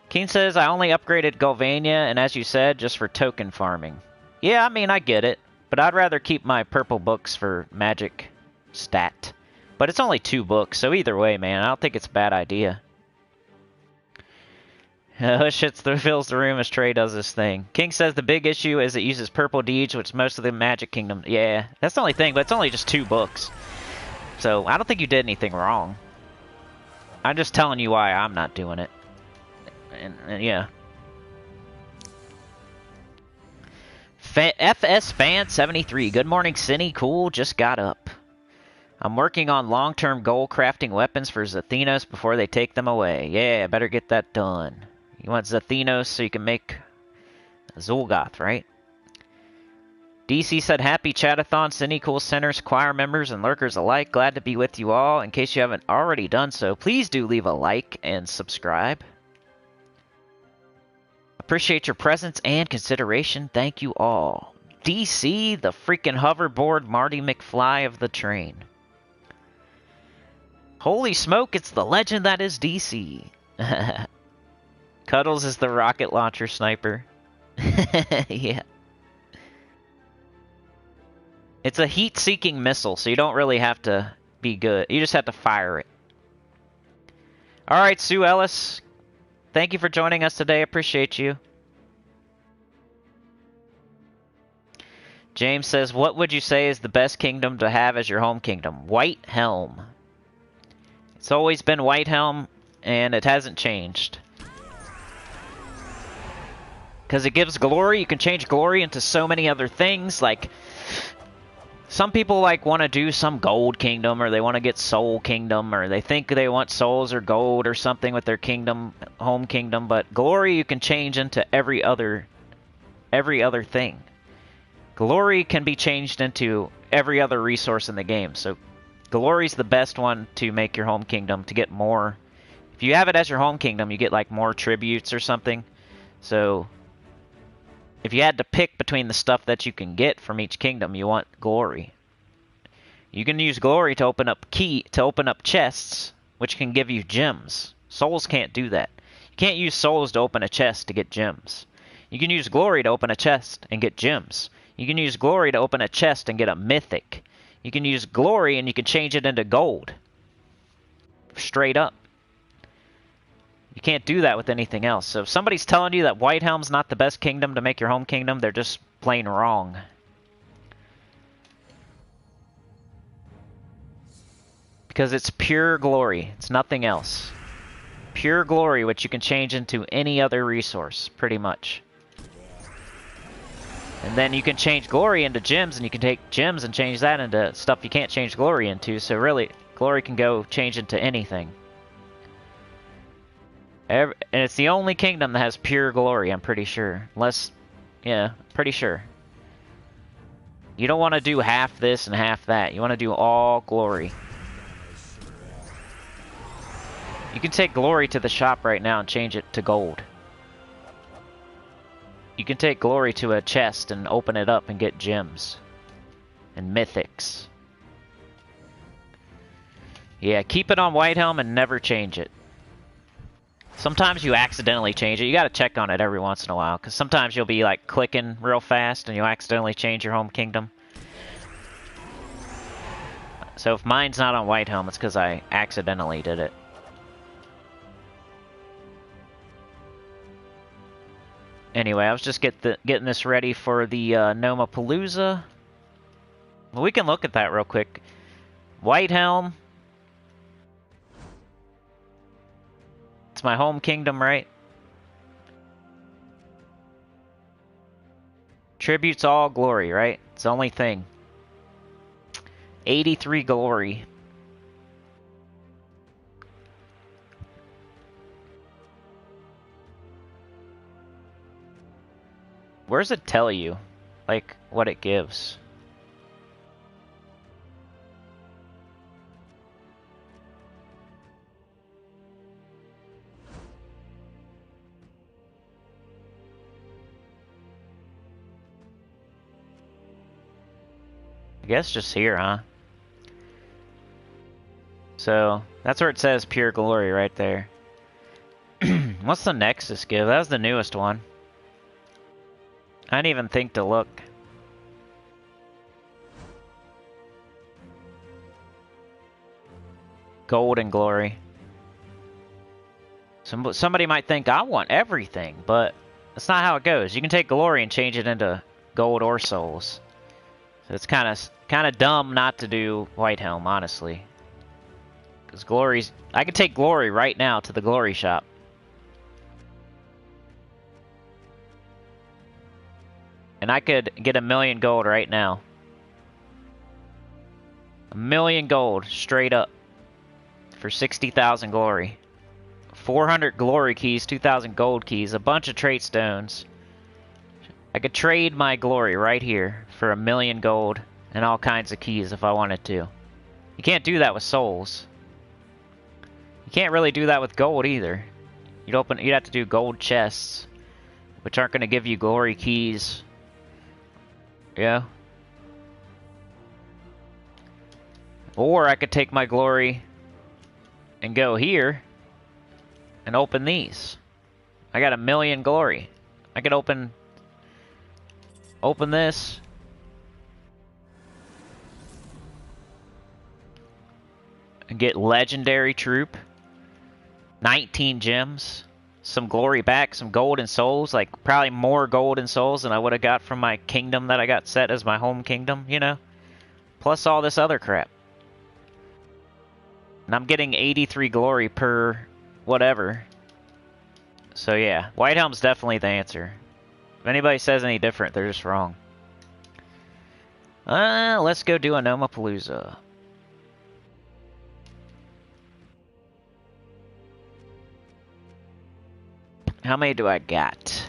Keen says, I only upgraded Galvania, and as you said, just for token farming. Yeah, I mean, I get it. But I'd rather keep my purple books for magic stat. But it's only 2 books, so either way, man, I don't think it's a bad idea. Shit fills the room as Trey does this thing. King says the big issue is it uses purple deeds, which most of the Magic Kingdom... Yeah, that's the only thing, but it's only just 2 books. So, I don't think you did anything wrong. I'm just telling you why I'm not doing it. And yeah. FS Fan 73. Good morning, Sinnycool. Just got up. I'm working on long-term goal crafting weapons for Zathinos before they take them away. Yeah, better get that done. You want Zathinos so you can make Zul'Goth, right? DC said, happy Chat-a-thon, Sinnycool centers, choir members, and lurkers alike. Glad to be with you all. In case you haven't already done so, please do leave a like and subscribe. Appreciate your presence and consideration. Thank you all. DC, the freaking hoverboard Marty McFly of the train. Holy smoke, it's the legend that is DC. Cuddles is the rocket launcher sniper. Yeah. It's a heat-seeking missile, so you don't really have to be good. You just have to fire it. Alright, Sue Ellis. Thank you for joining us today. Appreciate you. James says, what would you say is the best kingdom to have as your home kingdom? White Helm. It's always been White Helm, and it hasn't changed. Because it gives glory. You can change glory into so many other things. Like, some people like want to do some gold kingdom, or they want to get soul kingdom, or they think they want souls or gold or something with their kingdom, home kingdom. But glory you can change into every other thing. Glory can be changed into every other resource in the game. So glory's the best one to make your home kingdom, to get more. If you have it as your home kingdom, you get like more tributes or something. So if you had to pick between the stuff that you can get from each kingdom, you want glory. You can use glory to open up chests, which can give you gems. Souls can't do that. You can't use souls to open a chest to get gems. You can use glory to open a chest and get gems. You can use glory to open a chest and get a mythic. You can use glory and you can change it into gold. Straight up. You can't do that with anything else. So if somebody's telling you that White Helm's not the best kingdom to make your home kingdom, they're just plain wrong. Because it's pure glory. It's nothing else. Pure glory, which you can change into any other resource, pretty much. And then you can change glory into gems, and you can take gems and change that into stuff you can't change glory into. So really, glory can go change into anything. And it's the only kingdom that has pure glory, I'm pretty sure. Unless, yeah, pretty sure. You don't want to do half this and half that. You want to do all glory. You can take glory to the shop right now and change it to gold. You can take glory to a chest and open it up and get gems. And mythics. Yeah, keep it on White Helm and never change it. Sometimes you accidentally change it. You gotta check on it every once in a while, because sometimes you'll be like clicking real fast and you'll accidentally change your home kingdom. So if mine's not on White Helm, it's because I accidentally did it. Anyway, I was just getting this ready for the Nomapalooza. Well, we can look at that real quick. White Helm. It's my home kingdom, right? Tributes all glory, right? It's the only thing. 83 glory. Where does it tell you, like, what it gives? I guess just here, huh? So, that's where it says pure glory right there. What's the Nexus give? That was the newest one. I didn't even think to look. Gold and glory. Somebody might think I want everything, but that's not how it goes. You can take glory and change it into gold or souls. So it's kind of dumb not to do White Helm, honestly. Because glory's... I could take glory right now to the glory shop. And I could get 1,000,000 gold right now. 1,000,000 gold, straight up. For 60,000 glory. 400 glory keys, 2,000 gold keys, a bunch of trait stones. I could trade my glory right here for 1,000,000 gold and all kinds of keys if I wanted to. You can't do that with souls. You can't really do that with gold either. You'd have to do gold chests, which aren't going to give you glory keys. Yeah. Or I could take my glory and go here and open these. I got 1,000,000 glory. I could open this. And get legendary troop. 19 gems. Some glory back, some gold and souls, like probably more gold and souls than I would have got from my kingdom that I got set as my home kingdom, you know? Plus all this other crap. And I'm getting 83 glory per whatever. So yeah, White Helm's definitely the answer. If anybody says any different, they're just wrong. Let's go do a Nomapalooza. How many do I got?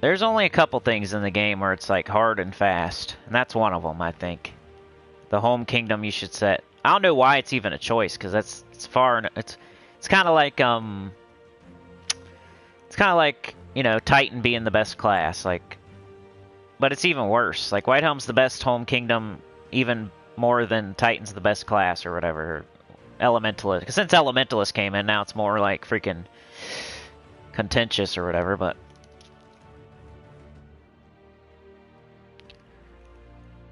There's only a couple things in the game where it's like hard and fast, and that's one of them, I think. The home kingdom you should set. I don't know why it's even a choice, because it's far. It's kind of like you know, Titan being the best class, like. But it's even worse. Like White Helm's the best home kingdom, even more than Titan's the best class or whatever. Elementalist. Because since Elementalist came in, now it's more like freaking contentious or whatever, but.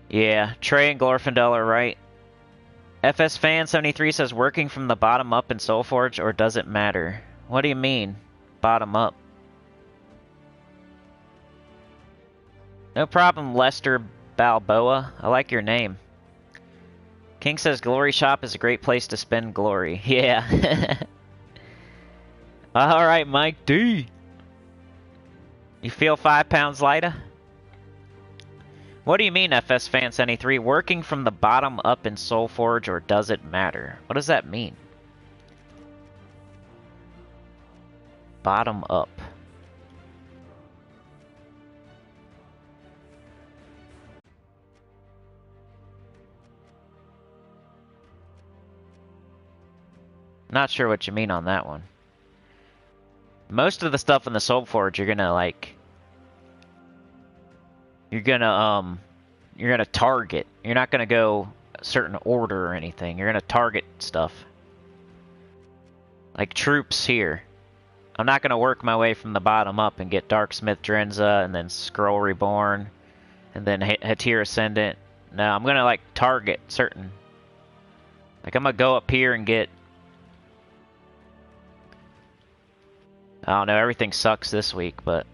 Yeah, Trey and Glorfindel are right. FS Fan 73 says working from the bottom up in Soulforge, or does it matter? What do you mean, bottom up? No problem, Lester Balboa. I like your name. King says Glory Shop is a great place to spend glory. Yeah. Alright, Mike D. You feel 5 pounds lighter? What do you mean, FS Fan 73? Working from the bottom up in Soulforge, or does it matter? What does that mean? Bottom up. Not sure what you mean on that one. Most of the stuff in the Soulforge, you're gonna like... You're gonna target. You're not gonna go a certain order or anything. You're gonna target stuff. Like troops here. I'm not gonna work my way from the bottom up and get Darksmith Drenza and then Skrull Reborn and then Hatir Ascendant. No, I'm gonna like target certain. Like I'm gonna go up here and get... I don't know, everything sucks this week, but...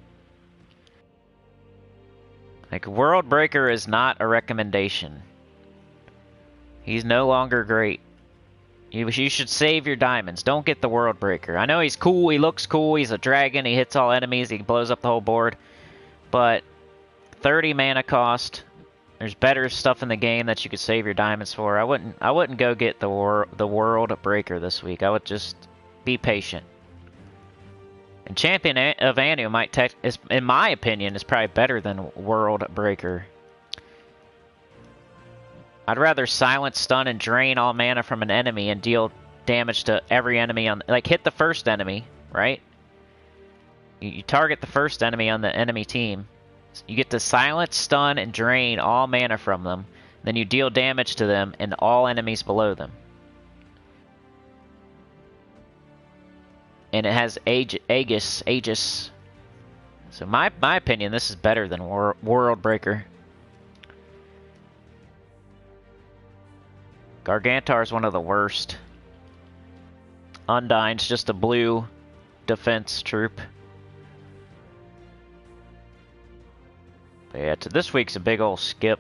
Like, World Breaker is not a recommendation. He's no longer great. You should save your diamonds. Don't get the World Breaker. I know he's cool, he looks cool, he's a dragon, he hits all enemies, he blows up the whole board. But 30 mana cost. There's better stuff in the game that you could save your diamonds for. I wouldn't go get the World Breaker this week. I would just be patient. And Champion of Anu might, in my opinion, is probably better than World Breaker. I'd rather silence, stun, and drain all mana from an enemy and deal damage to every enemy on... Like, hit the first enemy, right? You target the first enemy on the enemy team. You get to silence, stun, and drain all mana from them. Then you deal damage to them and all enemies below them. And it has Aegis. So my opinion, this is better than World Breaker. Gargantar is one of the worst. Undyne's just a blue defense troop. But yeah, this week's a big old skip.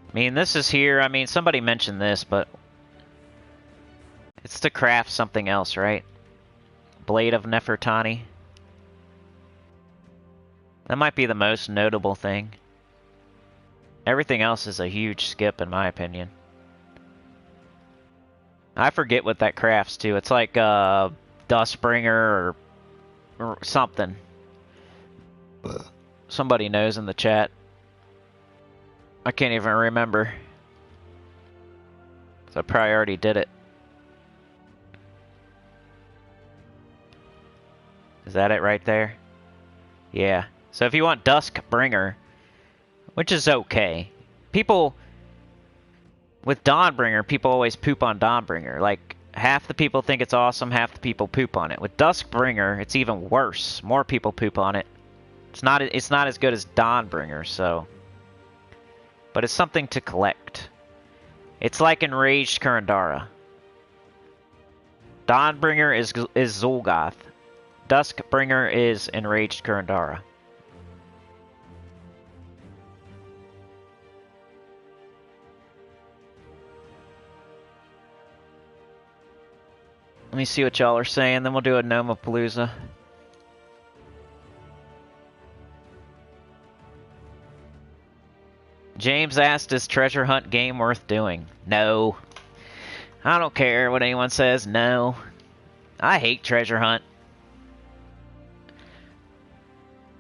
I mean, this is here. I mean, somebody mentioned this, but it's to craft something else, right? Blade of Nefertani. That might be the most notable thing. Everything else is a huge skip, in my opinion. I forget what that crafts too. It's like Dustbringer or something. Somebody knows in the chat. I can't even remember. So I probably already did it. Is that it right there? Yeah. So if you want Duskbringer, which is okay. People... With Dawnbringer, people always poop on Dawnbringer. Like, half the people think it's awesome, half the people poop on it. With Duskbringer, it's even worse. More people poop on it. It's not as good as Dawnbringer, so... But it's something to collect. It's like Enraged Kurandara. Dawnbringer is Zul'Goth. Duskbringer is Enraged Kurandara. Let me see what y'all are saying, then we'll do a Nomapalooza. James asked, is Treasure Hunt game worth doing? No. I don't care what anyone says, no. I hate Treasure Hunt.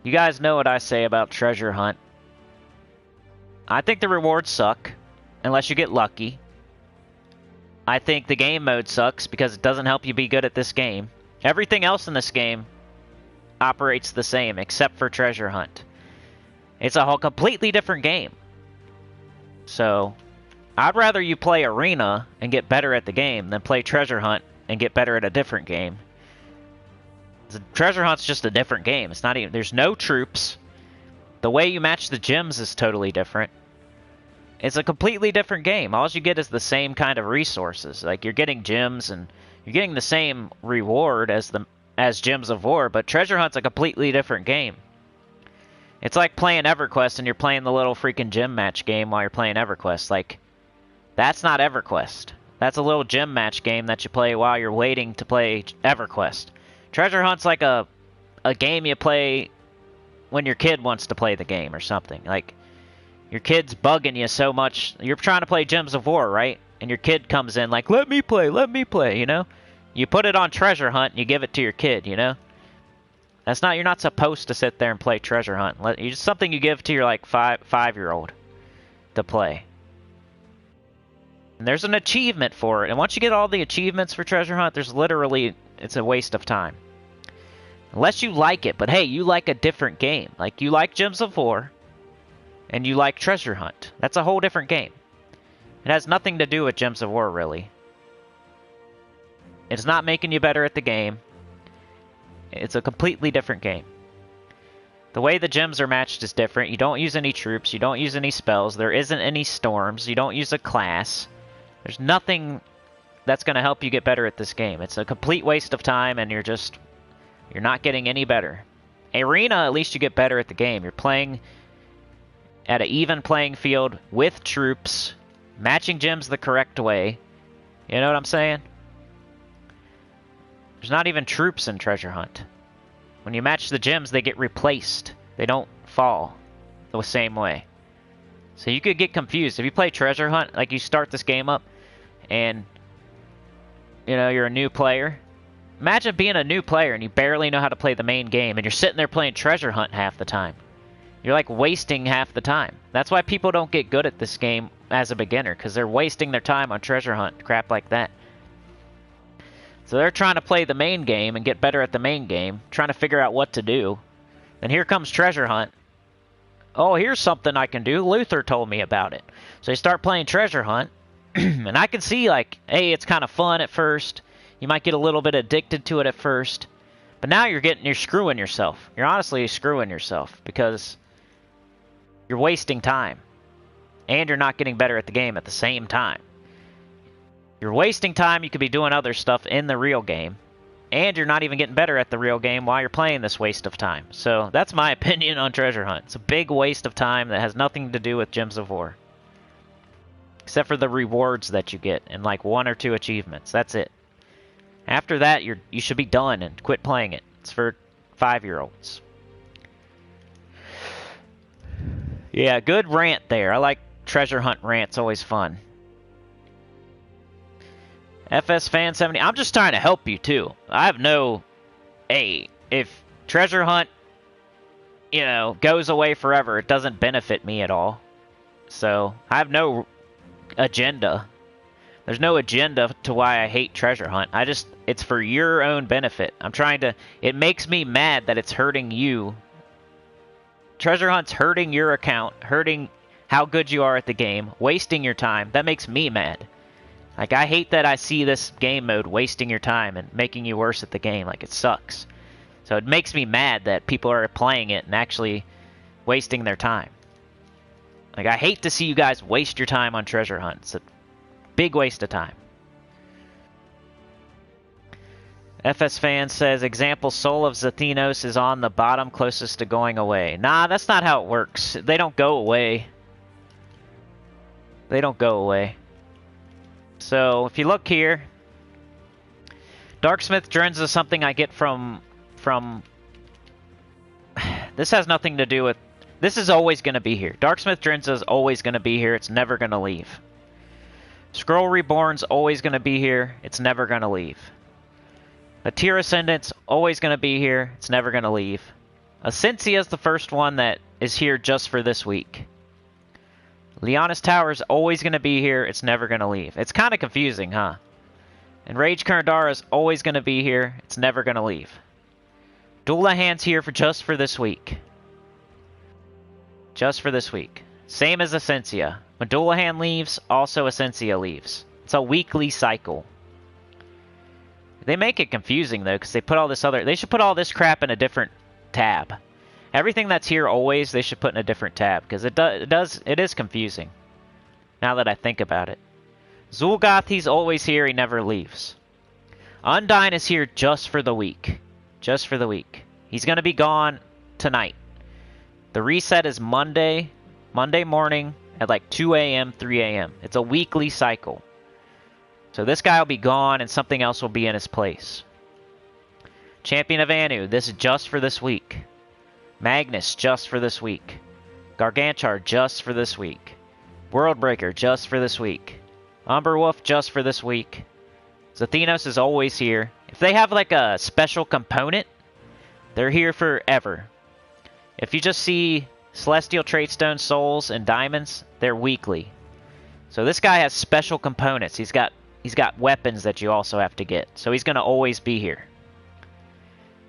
You guys know what I say about Treasure Hunt. I think the rewards suck, unless you get lucky. I think the game mode sucks because it doesn't help you be good at this game. Everything else in this game operates the same, except for Treasure Hunt. It's a whole completely different game. So, I'd rather you play Arena and get better at the game than play Treasure Hunt and get better at a different game. Treasure Hunt's just a different game. It's not even... There's no troops. The way you match the gems is totally different. It's a completely different game. All you get is the same kind of resources. Like, you're getting gems and you're getting the same reward as Gems of War, but Treasure Hunt's a completely different game. It's like playing EverQuest and you're playing the little freaking gem match game while you're playing EverQuest. Like, That's not EverQuest. That's a little gym match game that you play while you're waiting to play EverQuest. Treasure Hunt's like a game you play when your kid wants to play the game or something. Like, your kid's bugging you so much. You're trying to play Gems of War, right? And your kid comes in like, let me play, you know? You put it on Treasure Hunt and you give it to your kid, you know? You're not supposed to sit there and play Treasure Hunt. It's something you give to your, like, five-year-old to play. And there's an achievement for it. And once you get all the achievements for Treasure Hunt, it's a waste of time. Unless you like it. But hey, you like a different game. Like, you like Gems of War, and you like Treasure Hunt. That's a whole different game. It has nothing to do with Gems of War, really. It's not making you better at the game. It's a completely different game. The way the gems are matched is different. You don't use any troops. You don't use any spells. There isn't any storms. You don't use a class. There's nothing that's going to help you get better at this game. It's a complete waste of time, and you're not getting any better. Arena, at least you get better at the game. You're playing at an even playing field with troops, matching gems the correct way. You know what I'm saying? There's not even troops in Treasure Hunt. When you match the gems, they get replaced. They don't fall the same way. So you could get confused. If you play Treasure Hunt, like you start this game up, and you know, you're a new player. Imagine being a new player and you barely know how to play the main game, and you're sitting there playing Treasure Hunt half the time. You're like wasting half the time. That's why people don't get good at this game as a beginner, because they're wasting their time on Treasure Hunt, crap like that. So they're trying to play the main game and get better at the main game, trying to figure out what to do. Then here comes Treasure Hunt. Oh, here's something I can do. Luther told me about it. So they start playing Treasure Hunt, and I can see, like, hey, it's kind of fun at first. You might get a little bit addicted to it at first. But now you're screwing yourself. You're honestly screwing yourself, because you're wasting time. And you're not getting better at the game at the same time. You're wasting time. You could be doing other stuff in the real game. And you're not even getting better at the real game while you're playing this waste of time. So that's my opinion on Treasure Hunt. It's a big waste of time that has nothing to do with Gems of War. Except for the rewards that you get and like 1 or 2 achievements. That's it. After that, you should be done and quit playing it. It's for 5-year-olds. Yeah, good rant there. I like Treasure Hunt rants. Always fun. FS Fan 70. I'm just trying to help you too. I have no... Hey, if Treasure Hunt, you know, goes away forever, it doesn't benefit me at all. So, I have no agenda. There's no agenda to why I hate Treasure Hunt. It's for your own benefit. It makes me mad that it's hurting you. Treasure Hunt's hurting your account, hurting how good you are at the game, wasting your time. That makes me mad. Like, I hate that I see this game mode wasting your time and making you worse at the game. Like, it sucks. So it makes me mad that people are playing it and actually wasting their time. Like, I hate to see you guys waste your time on Treasure Hunt. It's a big waste of time. FS Fan says, example, Soul of Zathenos is on the bottom closest to going away. Nah, that's not how it works. They don't go away. They don't go away. So, if you look here, Darksmith Drens is something I get from... This has nothing to do with... This is always going to be here. Darksmith Drens is always going to be here. It's never going to leave. Scroll Reborn's always going to be here. It's never going to leave. A Tier Ascendant's always going to be here. It's never going to leave. Ascensia is the first one that is here just for this week. Leonis Tower's always going to be here. It's never going to leave. It's kind of confusing, huh? And Rage Karndara's always going to be here. It's never going to leave. Dullahan's here just for this week. Just for this week. Same as Ascensia. When Dullahan leaves, also Ascensia leaves. It's a weekly cycle. They make it confusing, though, because they put all this other... They should put all this crap in a different tab. Everything that's here always, they should put in a different tab, because it is confusing. Now that I think about it. Zul'Goth, he's always here, he never leaves. Undyne is here just for the week. Just for the week. He's going to be gone tonight. The reset is Monday morning, at like 2 a.m., 3 a.m. It's a weekly cycle. So this guy will be gone and something else will be in his place. Champion of Anu, this is just for this week. Magnus, just for this week. Gargantuar, just for this week. Worldbreaker, just for this week. Umberwolf, just for this week. Zathenos is always here. If they have like a special component, they're here forever. If you just see Celestial Traitstone, Souls, and Diamonds, they're weekly. So this guy has special components. He's got weapons that you also have to get. So he's going to always be here.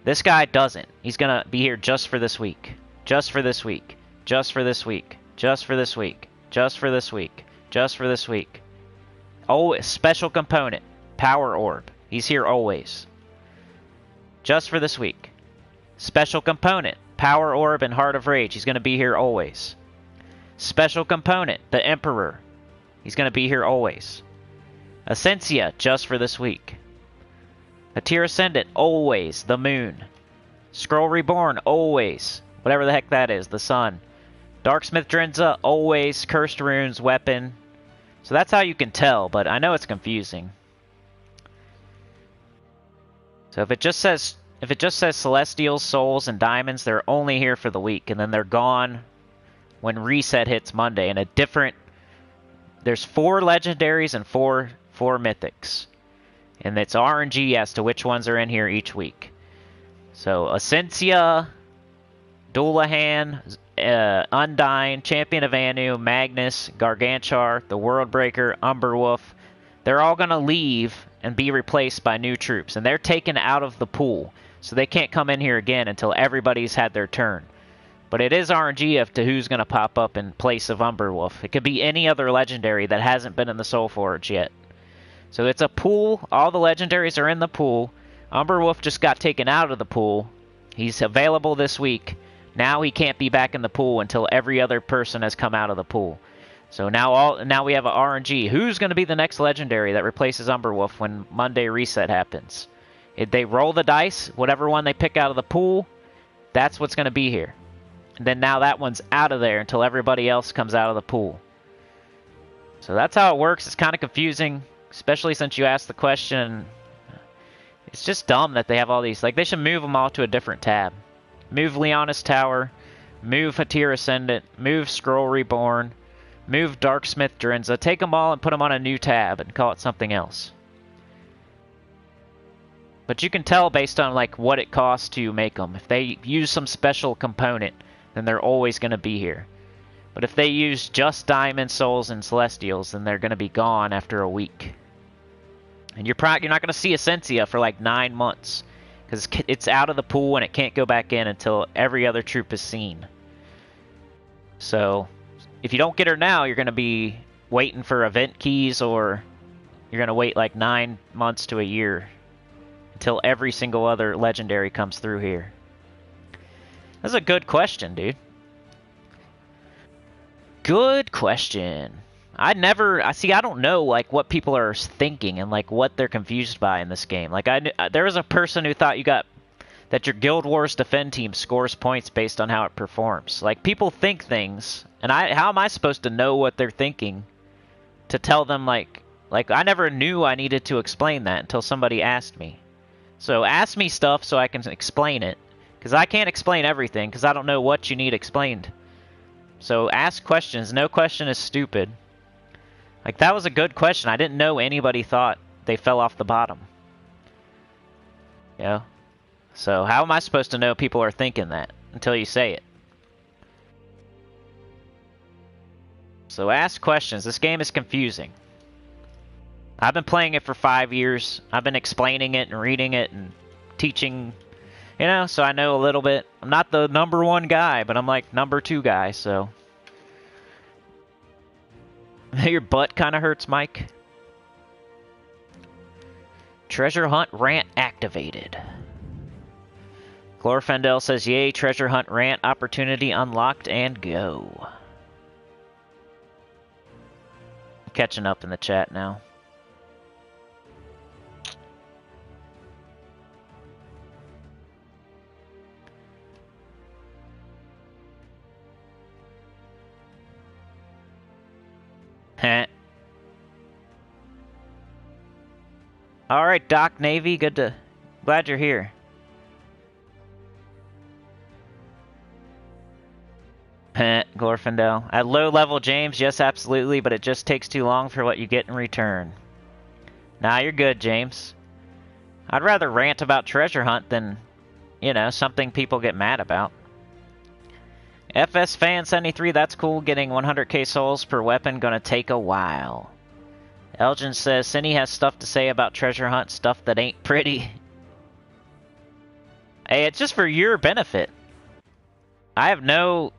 This guy doesn't. He's going to be here just for this week. Just for this week. Just for this week. Just for this week. Just for this week. Just for this week. Oh, special component. Power Orb. He's here always. Just for this week. Special component. Power Orb and Heart of Rage. He's going to be here always. Special component. The Emperor. He's going to be here always. Essentia. Just for this week. Atir Ascendant. Always. The Moon. Scroll Reborn. Always. Whatever the heck that is. The Sun. Darksmith Drenza. Always. Cursed Runes. Weapon. So that's how you can tell, but I know it's confusing. So if it just says Celestials, Souls, and Diamonds, they're only here for the week, and then they're gone when reset hits Monday. And there's 4 legendaries and 4 mythics, and it's RNG as to which ones are in here each week. So Essentia, Dullahan, Undyne, Champion of Anu, Magnus, Gargantuar, the Worldbreaker, Umberwolf, they're all going to leave and be replaced by new troops. And they're taken out of the pool, so they can't come in here again until everybody's had their turn. But it is RNG as to who's going to pop up in place of Umberwolf. It could be any other legendary that hasn't been in the Soulforge yet. So it's a pool. All the legendaries are in the pool. Umberwolf just got taken out of the pool. He's available this week. Now he can't be back in the pool until every other person has come out of the pool. So now we have a RNG. Who's going to be the next legendary that replaces Umberwolf when Monday reset happens? If they roll the dice, whatever one they pick out of the pool, that's what's going to be here. And then now that one's out of there until everybody else comes out of the pool. So that's how it works. It's kind of confusing, especially since you asked the question. It's just dumb that they have all these. Like, they should move them all to a different tab. Move Leonis Tower, move Atir Ascendant, move Scroll Reborn, move Darksmith Drenza. Take them all and put them on a new tab and call it something else. But you can tell based on like what it costs to make them. If they use some special component, then they're always going to be here. But if they use just Diamond, Souls, and Celestials, then they're going to be gone after a week. And you're not going to see Essentia for like 9 months. Because it's out of the pool and it can't go back in until every other troop is seen. So, if you don't get her now, you're going to be waiting for event keys, or you're going to wait like 9 months to a year until every single other legendary comes through here. That's a good question, dude. Good question. I don't know like what people are thinking and like what they're confused by in this game. Like there was a person who thought that your Guild Wars Defend team scores points based on how it performs. Like, people think things, and how am I supposed to know what they're thinking to tell them like I never knew I needed to explain that until somebody asked me. So ask me stuff so I can explain it, because I can't explain everything because I don't know what you need explained. So ask questions. No question is stupid. Like, that was a good question. I didn't know anybody thought they fell off the bottom. You know? So how am I supposed to know people are thinking that until you say it? So ask questions. This game is confusing. I've been playing it for 5 years. I've been explaining it and reading it and teaching, you know, so I know a little bit. I'm not the #1 guy, but I'm like #2 guy, so... Your butt kind of hurts, Mike. Treasure Hunt Rant activated. Glorfendel says, yay, Treasure Hunt Rant opportunity unlocked, and go. Catching up in the chat now. Alright, Doc Navy, glad you're here. Glorfindel. At low level, James, yes, absolutely, but it just takes too long for what you get in return. Nah, you're good, James. I'd rather rant about treasure hunt than, you know, something people get mad about. FS Fan 73, that's cool. Getting 100k souls per weapon gonna take a while. Elgin says, Cinny has stuff to say about treasure hunt, stuff that ain't pretty. Hey, it's just for your benefit. I have no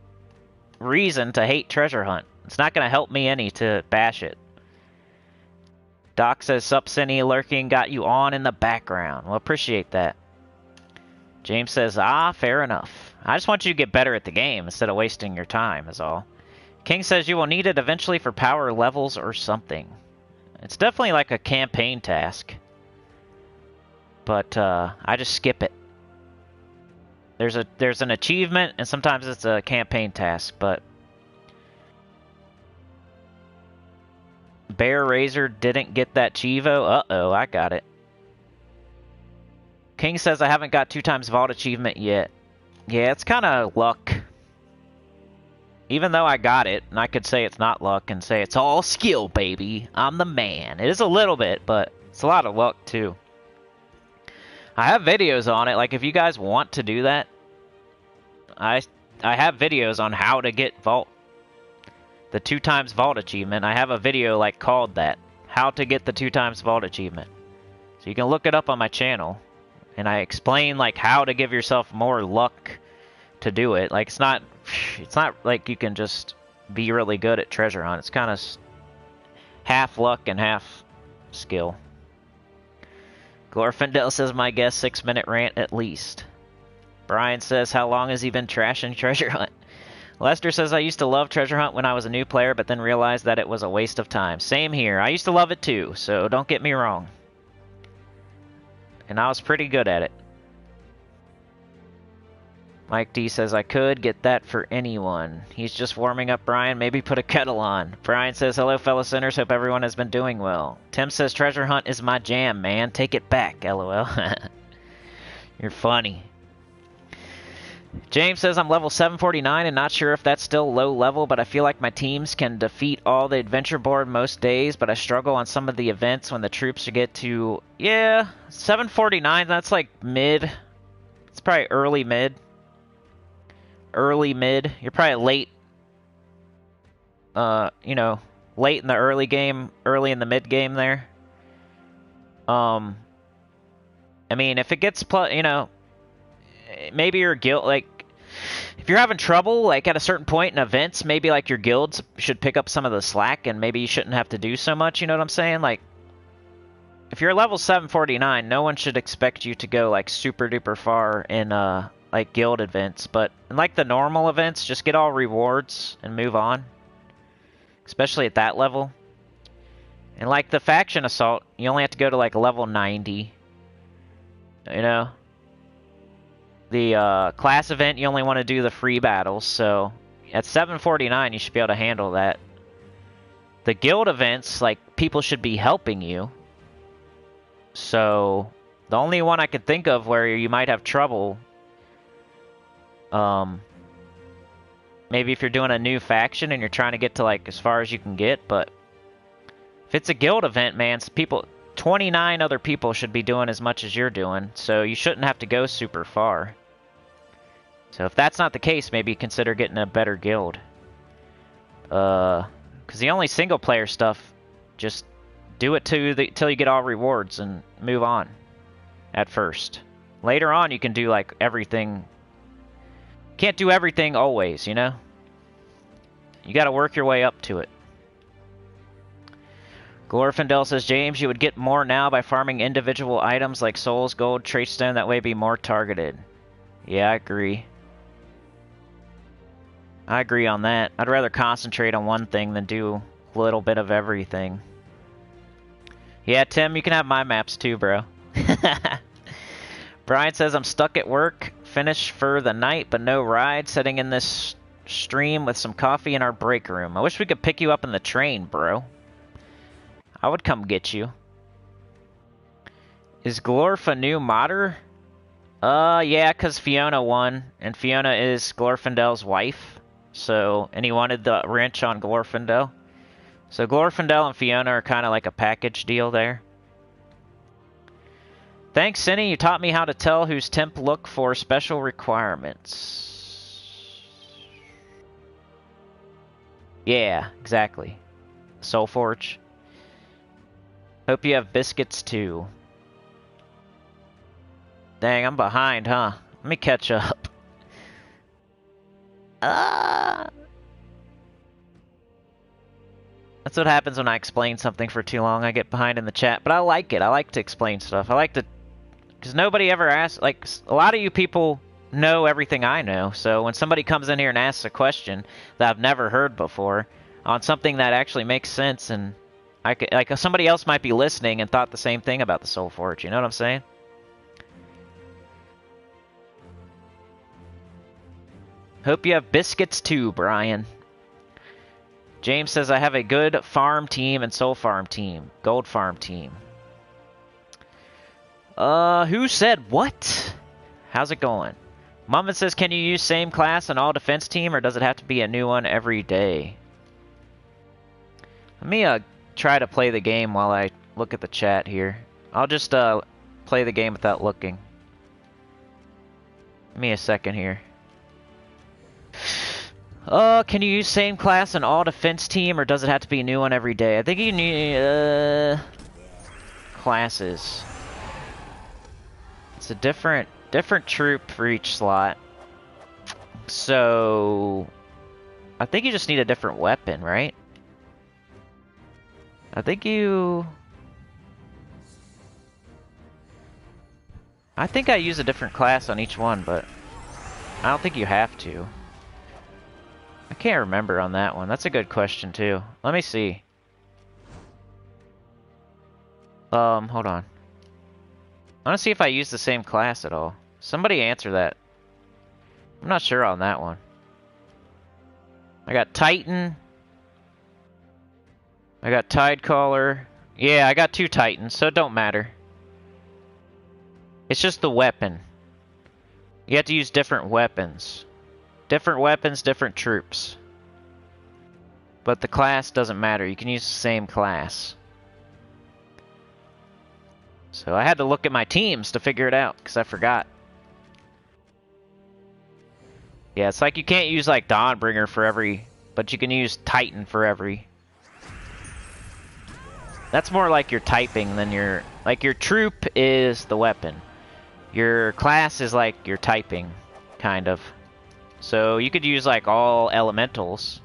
reason to hate treasure hunt. It's not gonna help me any to bash it. Doc says, sup, Cinny, lurking, got you on in the background. Well, appreciate that. James says, ah, fair enough. I just want you to get better at the game instead of wasting your time, is all. King says you will need it eventually for power levels or something. It's definitely like a campaign task. But, I just skip it. There's an achievement, and sometimes it's a campaign task, but... Bear Razor didn't get that Chivo? Uh-oh, I got it. King says I haven't got 2x Vault achievement yet. Yeah, it's kind of luck. Even though I got it, and I could say it's not luck and say it's all skill, baby. I'm the man. It is a little bit, but it's a lot of luck, too. I have videos on it. Like, if you guys want to do that, I have videos on how to get Vault. The 2x Vault achievement. I have a video, like, called that. How to get the 2x Vault achievement. So you can look it up on my channel. And I explain, like, how to give yourself more luck to do it. Like, it's not like you can just be really good at treasure hunt. It's kind of half luck and half skill. Glorfindel says, my guess, 6-minute rant at least. Brian says, how long has he been trashing treasure hunt? Lester says, I used to love treasure hunt when I was a new player, but then realized that it was a waste of time. Same here. I used to love it too, so don't get me wrong. And I was pretty good at it. Mike D says, I could get that for anyone. He's just warming up, Brian. Maybe put a kettle on. Brian says, hello, fellow sinners. Hope everyone has been doing well. Tim says, treasure hunt is my jam, man. Take it back, LOL. You're funny. James says, I'm level 749 and not sure if that's still low level, but I feel like my teams can defeat all the adventure board most days, but I struggle on some of the events when the troops get to... Yeah, 749, that's like mid. It's probably early mid. Early mid. You're probably late. You know, late in the early game, early in the mid game there. I mean, if it gets, you know... Maybe your guild, like, if you're having trouble, like, at a certain point in events, maybe, like, your guilds should pick up some of the slack, and maybe you shouldn't have to do so much, you know what I'm saying? Like, if you're level 749, no one should expect you to go, like, super-duper far in, like, guild events, but in, like, the normal events, just get all rewards and move on. Especially at that level. And, like, the faction assault, you only have to go to, like, level 90. You know? The class event, you only want to do the free battles, so at 749 you should be able to handle that. The guild events, like, people should be helping you. So, the only one I could think of where you might have trouble, maybe if you're doing a new faction and you're trying to get to, like, as far as you can get, but if it's a guild event, man, 29 other people should be doing as much as you're doing, so you shouldn't have to go super far. So if that's not the case, maybe consider getting a better guild. Because the only single player stuff, just do it till you get all rewards and move on at first. Later on, you can do, like, everything. Can't do everything always, you know? You gotta work your way up to it. Glorfindel says, James, you would get more now by farming individual items like souls, gold, trait stone, that way be more targeted. Yeah, I agree. I agree on that. I'd rather concentrate on one thing than do a little bit of everything. Yeah, Tim, you can have my maps too, bro. Brian says, I'm stuck at work, finished for the night, but no ride, sitting in this stream with some coffee in our break room. I wish we could pick you up in the train, bro. I would come get you. Is Glorf a new modder? Yeah, because Fiona won, and Fiona is Glorfindel's wife. So, and he wanted the wrench on Glorfindel. So Glorfindel and Fiona are kind of like a package deal there. Thanks, Cinny. You taught me how to tell whose temp look for special requirements. Yeah, exactly. Soulforge. Hope you have biscuits too. Dang, I'm behind, huh? Let me catch up. That's what happens when I explain something for too long. I get behind in the chat. But I like it. I like to explain stuff. I like to... Because nobody ever asks... Like, a lot of you people know everything I know. So when somebody comes in here and asks a question that I've never heard before on something that actually makes sense, and I could, like, somebody else might be listening and thought the same thing about the Soulforge. You know what I'm saying? Hope you have biscuits too, Brian. James says, I have a good farm team and soul farm team. Gold farm team. Who said what? How's it going? Mummin says, can you use same class on all defense team, or does it have to be a new one every day? Let me, try to play the game while I look at the chat here. I'll just, play the game without looking. Give me a second here. Can you use same class on all defense team, or does it have to be a new one every day? I think you need, classes. It's a different troop for each slot. So, I think you just need a different weapon, right? I think I use a different class on each one, but I don't think you have to. I can't remember on that one. That's a good question, too. Let me see. Hold on. I want to see if I use the same class at all. Somebody answer that. I'm not sure on that one. I got Titan. I got Tidecaller. Yeah, I got 2 Titans, so it don't matter. It's just the weapon. You have to use different weapons. Different weapons, different troops. But the class doesn't matter. You can use the same class. So I had to look at my teams to figure it out, because I forgot. Yeah, it's like you can't use like Dawnbringer for every... But you can use Titan for every... That's more like your typing than your... Like your troop is the weapon. Your class is like your typing, kind of. So you could use like all elementals.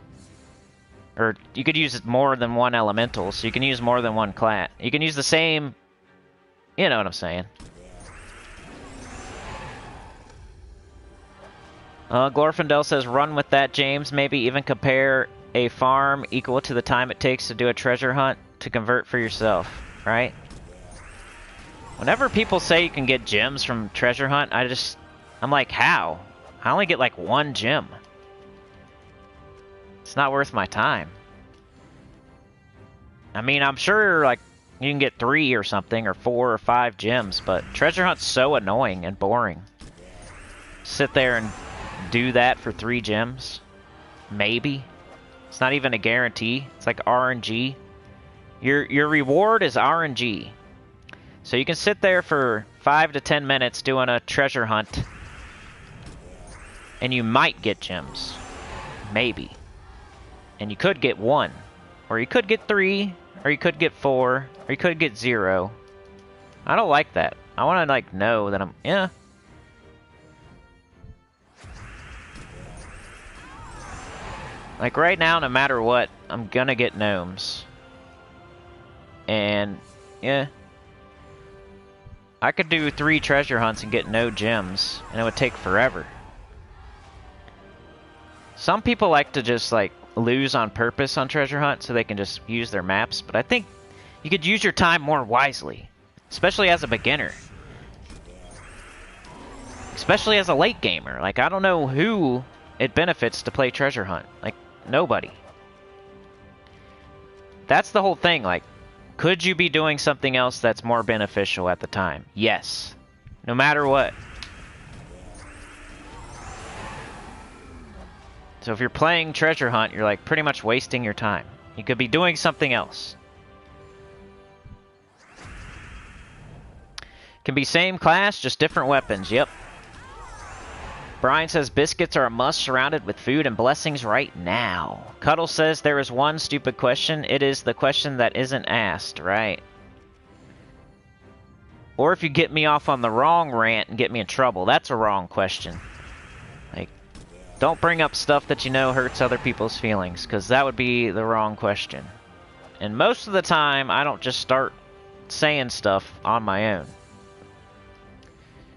Or you could use more than one elemental, so you can use more than one class. You can use the same... You know what I'm saying. Glorfindel says, run with that, James. Maybe even compare a farm equal to the time it takes to do a treasure hunt to convert for yourself, right? Whenever people say you can get gems from treasure hunt, I'm like, how? I only get like 1 gem. It's not worth my time. I mean, I'm sure like you can get 3 or something, or 4 or 5 gems, but treasure hunt's so annoying and boring. Sit there and do that for 3 gems? Maybe. It's not even a guarantee. It's like RNG. Your reward is RNG. So you can sit there for 5 to 10 minutes doing a treasure hunt, and you might get gems. Maybe. And you could get 1. Or you could get 3. Or you could get 4. Or you could get 0. I don't like that. I want to, like, know that I'm... Yeah. Like, right now, no matter what, I'm gonna get gnomes. And, yeah. I could do 3 treasure hunts and get no gems, and it would take forever. Some people like to just, like, lose on purpose on treasure hunt so they can just use their maps, but I think you could use your time more wisely, especially as a beginner. Especially as a late gamer. Like, I don't know who it benefits to play treasure hunt. Like, nobody. That's the whole thing, like, Could you be doing something else that's more beneficial at the time? Yes. No matter what. So if you're playing treasure hunt, you're like pretty much wasting your time. You could be doing something else. Can be same class, just different weapons. Yep. Brian says biscuits are a must, surrounded with food and blessings right now. Cuddle says there is one stupid question. It is the question that isn't asked, right? Or if you get me off on the wrong rant and get me in trouble, that's a wrong question. Like, don't bring up stuff that you know hurts other people's feelings, because that would be the wrong question. And most of the time, I don't just start saying stuff on my own.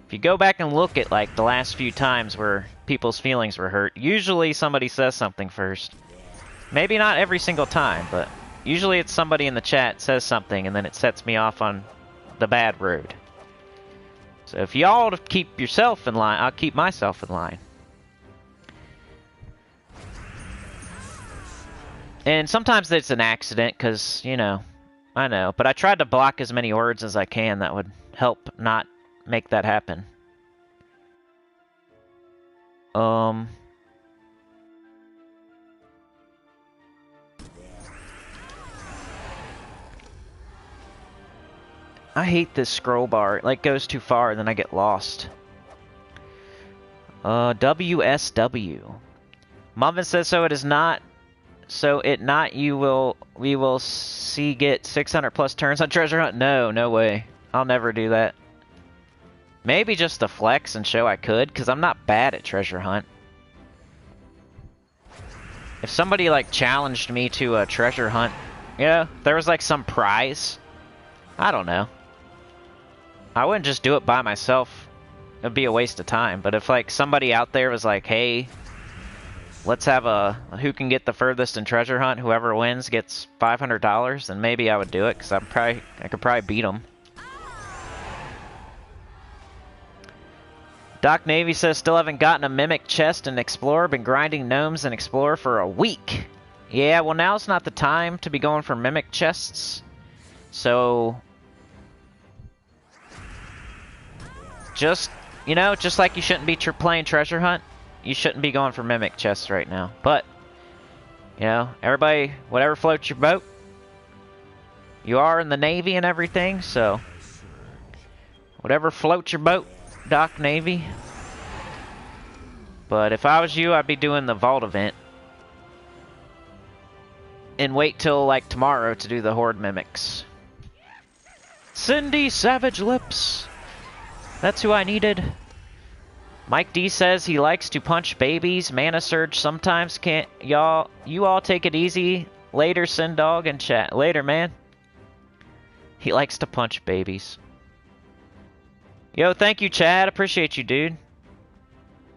If you go back and look at like the last few times where people's feelings were hurt, usually somebody says something first. Maybe not every single time, but usually it's somebody in the chat says something and then it sets me off on the bad road. So if y'all keep yourself in line, I'll keep myself in line. And sometimes it's an accident because, you know, I know. But I tried to block as many words as I can that would help not make that happen. I hate this scroll bar. It like goes too far and then I get lost. WSW. Marvin says so it is not. So it not we will see get 600 plus turns on treasure hunt. No, no way. I'll never do that. Maybe just to flex and show I could, because I'm not bad at treasure hunt. If somebody like challenged me to a treasure hunt, you know, there was like some prize. I don't know. I wouldn't just do it by myself. It'd be a waste of time. But if like somebody out there was like, hey, let's have a who can get the furthest in treasure hunt, whoever wins gets $500, then maybe I would do it, because I could probably beat them. Doc Navy says, still haven't gotten a Mimic chest in Explorer. Been grinding gnomes in Explorer for a week. Yeah, well now's not the time to be going for Mimic chests. So, just, you know, just like you shouldn't be playing treasure hunt, you shouldn't be going for Mimic chests right now. But, you know, everybody, whatever floats your boat. You are in the Navy and everything, so whatever floats your boat. Doc Navy. But if I was you, I'd be doing the vault event. And wait till like tomorrow to do the horde mimics. Cindy Savage Lips. That's who I needed. Mike D says he likes to punch babies. Mana Surge sometimes can't. You all take it easy. Later, Sindog and chat. Later, man. He likes to punch babies. Yo, thank you, Chad. Appreciate you, dude.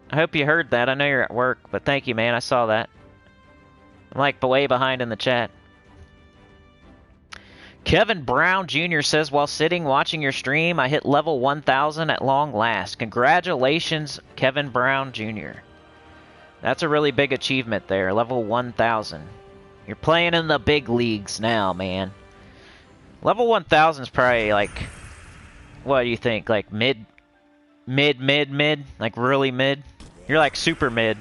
I hope you heard that. I know you're at work, but thank you, man. I saw that. I'm like way behind in the chat. Kevin Brown Jr. says, while sitting watching your stream, I hit level 1000 at long last. Congratulations, Kevin Brown Jr. That's a really big achievement there. Level 1000. You're playing in the big leagues now, man. Level 1000 is probably like... What do you think? Like mid? Like really mid? You're like super mid.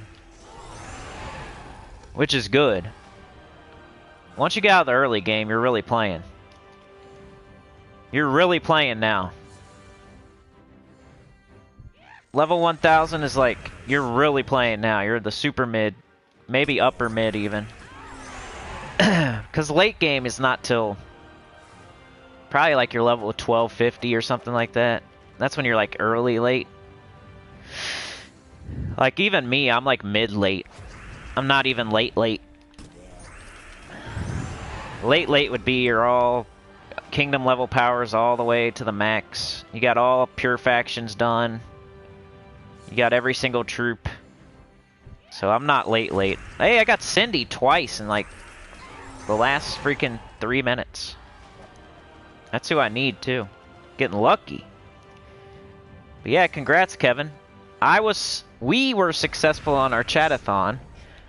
Which is good. Once you get out of the early game, you're really playing. You're really playing now. Level 1000 is like, you're really playing now. You're the super mid. Maybe upper mid even. Because late game is not till... Probably like your level of 1250 or something like that. That's when you're like early late. Like even me, I'm like mid-late. I'm not even late. Late would be you're all kingdom level powers all the way to the max. You got all pure factions done. You got every single troop. So I'm not late. Hey, I got Cindy twice in like the last freaking 3 minutes. That's who I need, too. Getting lucky. But yeah, congrats, Kevin. We were successful on our Chat-a-thon.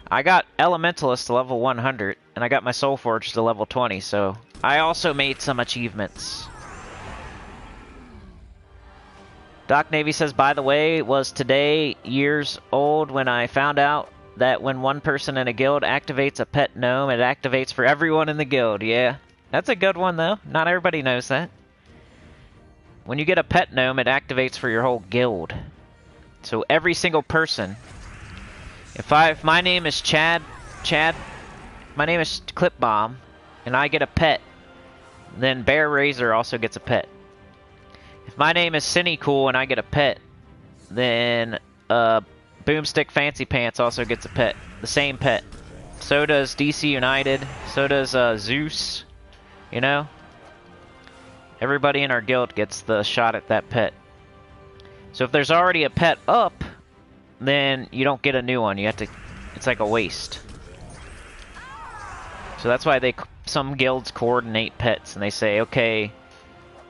I got Elementalist to level 100, and I got my Soulforge to level 20, so I also made some achievements. Doc Navy says, by the way, was today years old when I found out that when one person in a guild activates a pet gnome, it activates for everyone in the guild. Yeah, that's a good one though. Not everybody knows that. When you get a pet gnome, it activates for your whole guild. So every single person. If my name is Chad, my name is Clipbomb, and I get a pet, then Bear Razor also gets a pet. If my name is Sinnycool and I get a pet, then Boomstick Fancy Pants also gets a pet. The same pet. So does DC United. So does Zeus. You know? Everybody in our guild gets the shot at that pet. So if there's already a pet up, then you don't get a new one. You have to... It's like a waste. So that's why some guilds coordinate pets and they say, okay,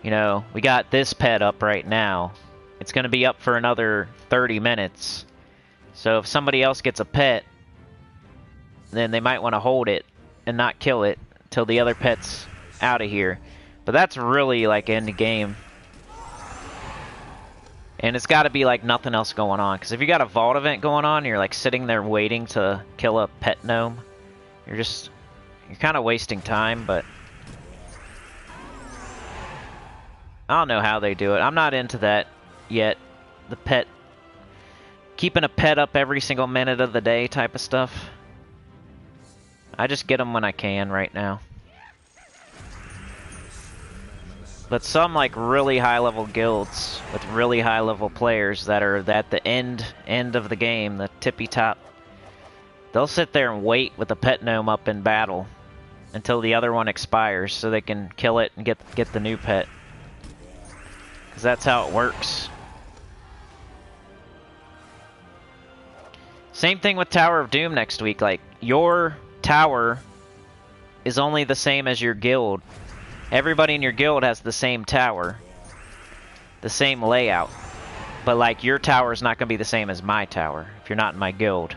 you know, we got this pet up right now. It's going to be up for another 30 minutes. So if somebody else gets a pet, then they might want to hold it and not kill it till the other pet's out of here. But that's really like end game. And it's got to be like nothing else going on. Because if you got a vault event going on, you're like sitting there waiting to kill a pet gnome. You're kind of wasting time, but I don't know how they do it. I'm not into that yet. The pet, keeping a pet up every single minute of the day type of stuff. I just get them when I can right now. But some like really high level guilds with really high level players that are at the end of the game, the tippy top, they'll sit there and wait with the pet gnome up in battle until the other one expires so they can kill it and get the new pet. Because that's how it works. Same thing with Tower of Doom next week. Like, your tower is only the same as your guild. Everybody in your guild has the same tower. The same layout. But, like, your tower is not going to be the same as my tower if you're not in my guild.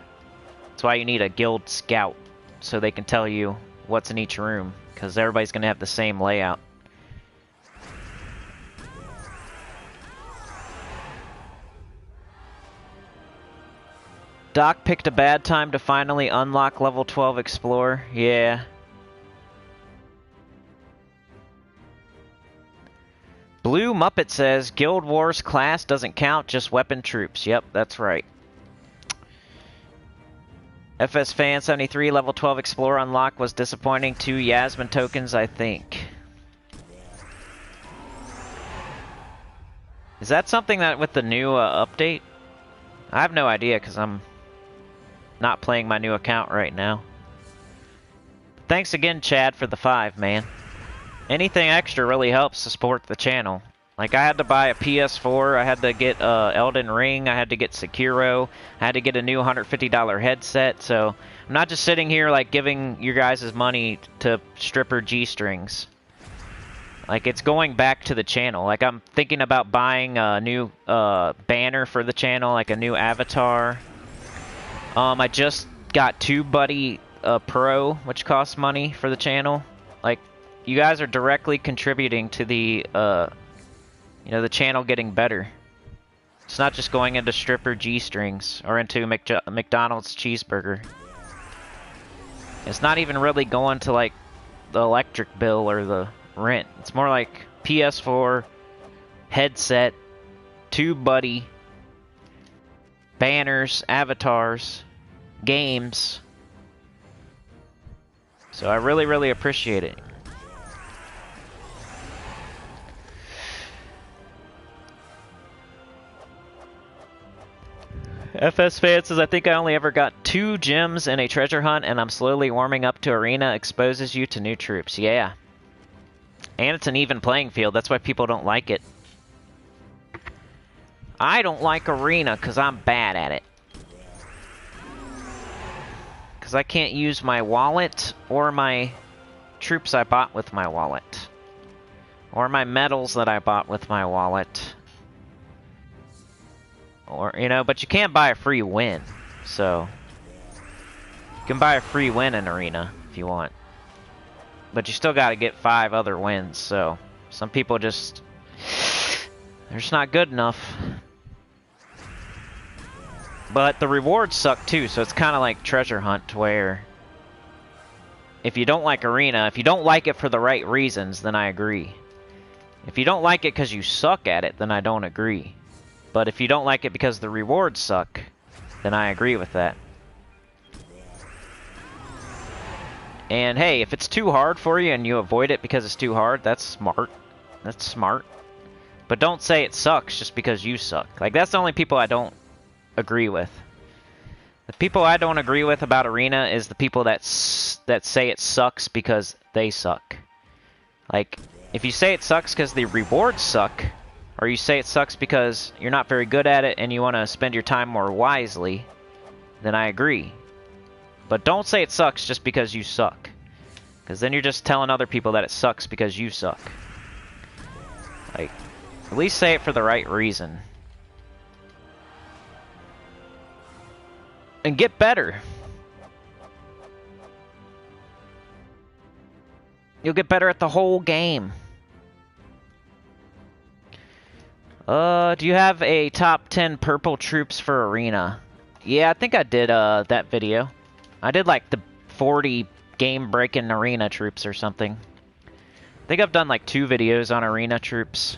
That's why you need a guild scout. So they can tell you what's in each room. Because everybody's going to have the same layout. Doc picked a bad time to finally unlock level 12 Explorer. Yeah. Blue Muppet says, Guild Wars class doesn't count, just weapon troops. Yep, that's right. FS Fan 73 level 12 Explorer unlock was disappointing. 2 Yasmin tokens, I think. Is that something that with the new update? I have no idea because I'm not playing my new account right now. Thanks again, Chad, for the 5, man. Anything extra really helps to support the channel. Like, I had to buy a PS4, I had to get Elden Ring, I had to get Sekiro, I had to get a new $150 headset, so I'm not just sitting here, like, giving you guys' money to stripper G-strings. Like, it's going back to the channel. Like, I'm thinking about buying a new banner for the channel, like a new avatar. I just got TubeBuddy Pro, which costs money for the channel. Like, you guys are directly contributing to the, you know, the channel getting better. It's not just going into stripper G-strings or into McDonald's cheeseburger. It's not even really going to, like, the electric bill or the rent. It's more like PS4, headset, TubeBuddy, banners, avatars, games. So I really, really appreciate it. FS Fan says, I think I only ever got 2 gems in a treasure hunt, and I'm slowly warming up to arena. Exposes you to new troops. Yeah. And it's an even playing field. That's why people don't like it. I don't like arena because I'm bad at it. Because I can't use my wallet or my troops I bought with my wallet. Or my medals that I bought with my wallet. Or, you know, but you can't buy a free win. So, you can buy a free win in arena if you want. but you still got to get 5 other wins. So some people just, they're just not good enough. But the rewards suck too, so it's kind of like treasure hunt, where if you don't like arena, if you don't like it for the right reasons, then I agree. If you don't like it because you suck at it, then I don't agree. But if you don't like it because the rewards suck, then I agree with that. And hey, if it's too hard for you and you avoid it because it's too hard, that's smart. That's smart. But don't say it sucks just because you suck. Like, that's the only people I don't agree with. The people I don't agree with about arena is the people that say it sucks because they suck. Like, if you say it sucks because the rewards suck, or you say it sucks because you're not very good at it and you want to spend your time more wisely, then I agree. But don't say it sucks just because you suck, because then you're just telling other people that it sucks because you suck. Like, at least say it for the right reason. And get better. You'll get better at the whole game. Do you have a top 10 purple troops for arena? Yeah, I think I did that video. I did like the 40 game-breaking arena troops or something. I think I've done like 2 videos on arena troops.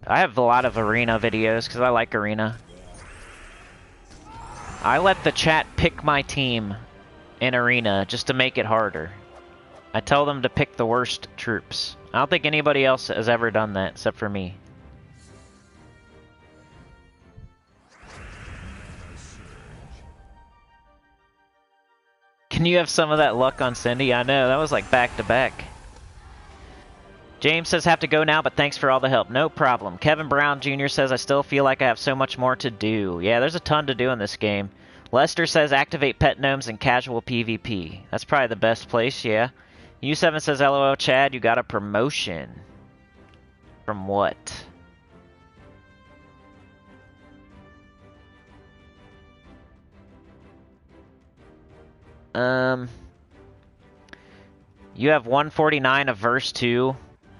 I have a lot of arena videos because I like arena. I let the chat pick my team in arena just to make it harder. I tell them to pick the worst troops. I don't think anybody else has ever done that except for me. Can you have some of that luck on Cindy? I know, that was like back to back. James says, have to go now, but thanks for all the help. No problem. Kevin Brown Jr. says, I still feel like I have so much more to do. Yeah, there's a ton to do in this game. Lester says, activate pet gnomes and casual PvP. That's probably the best place, yeah. U7 says, LOL, Chad, you got a promotion. From what? You have 149 of verse 2.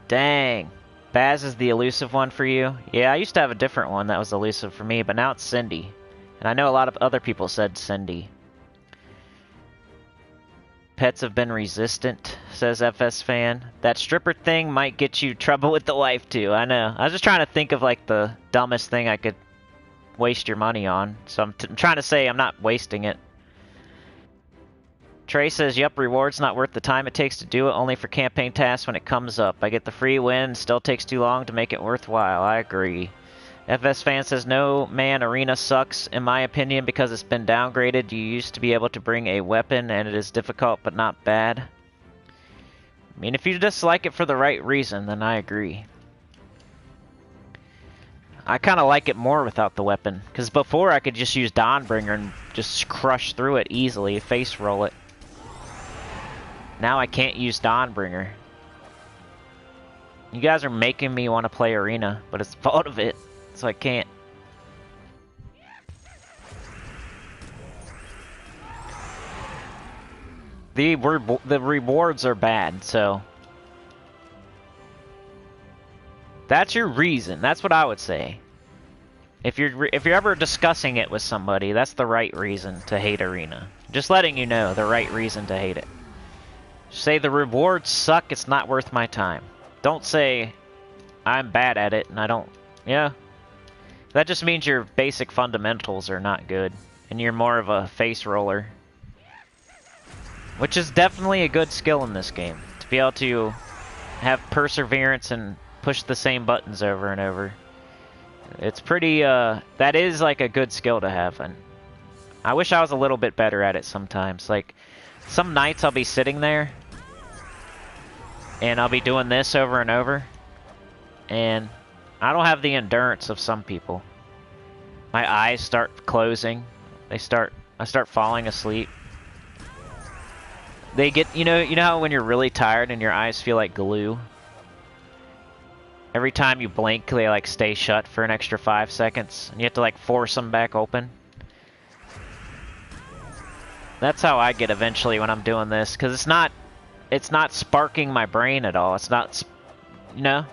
Dang. Baz is the elusive one for you? Yeah, I used to have a different one that was elusive for me, but now it's Cindy. And I know a lot of other people said Cindy. Pets have been resistant, says FS Fan. That stripper thing might get you trouble with the wife too, I know. I was just trying to think of like the dumbest thing I could waste your money on. So I'm trying to say I'm not wasting it. Trey says, yep, rewards not worth the time it takes to do it, only for campaign tasks when it comes up. I get the free win, still takes too long to make it worthwhile. I agree. FS Fan says, no, man, arena sucks, in my opinion, because it's been downgraded. You used to be able to bring a weapon, and it is difficult, but not bad. I mean, if you just like it for the right reason, then I agree. I kind of like it more without the weapon, because before I could just use Dawnbringer and just crush through it easily, face roll it. Now I can't use Dawnbringer. You guys are making me want to play arena, but it's the fault of it, so I can't. The rewards are bad, so that's your reason. That's what I would say. If you're ever discussing it with somebody, that's the right reason to hate arena. Just letting you know the right reason to hate it. Say the rewards suck, it's not worth my time. Don't say I'm bad at it and I don't. Yeah. That just means your basic fundamentals are not good and you're more of a face roller. Which is definitely a good skill in this game. To be able to have perseverance and push the same buttons over and over. It's pretty, that is like a good skill to have. And I wish I was a little bit better at it sometimes. Like, some nights I'll be sitting there and I'll be doing this over and over. And I don't have the endurance of some people. My eyes start closing. I start falling asleep. They get, you know how when you're really tired and your eyes feel like glue? Every time you blink, they like stay shut for an extra 5 seconds, and you have to like force them back open. That's how I get eventually when I'm doing this, because it's not it's not sparking my brain at all. It's not, you know?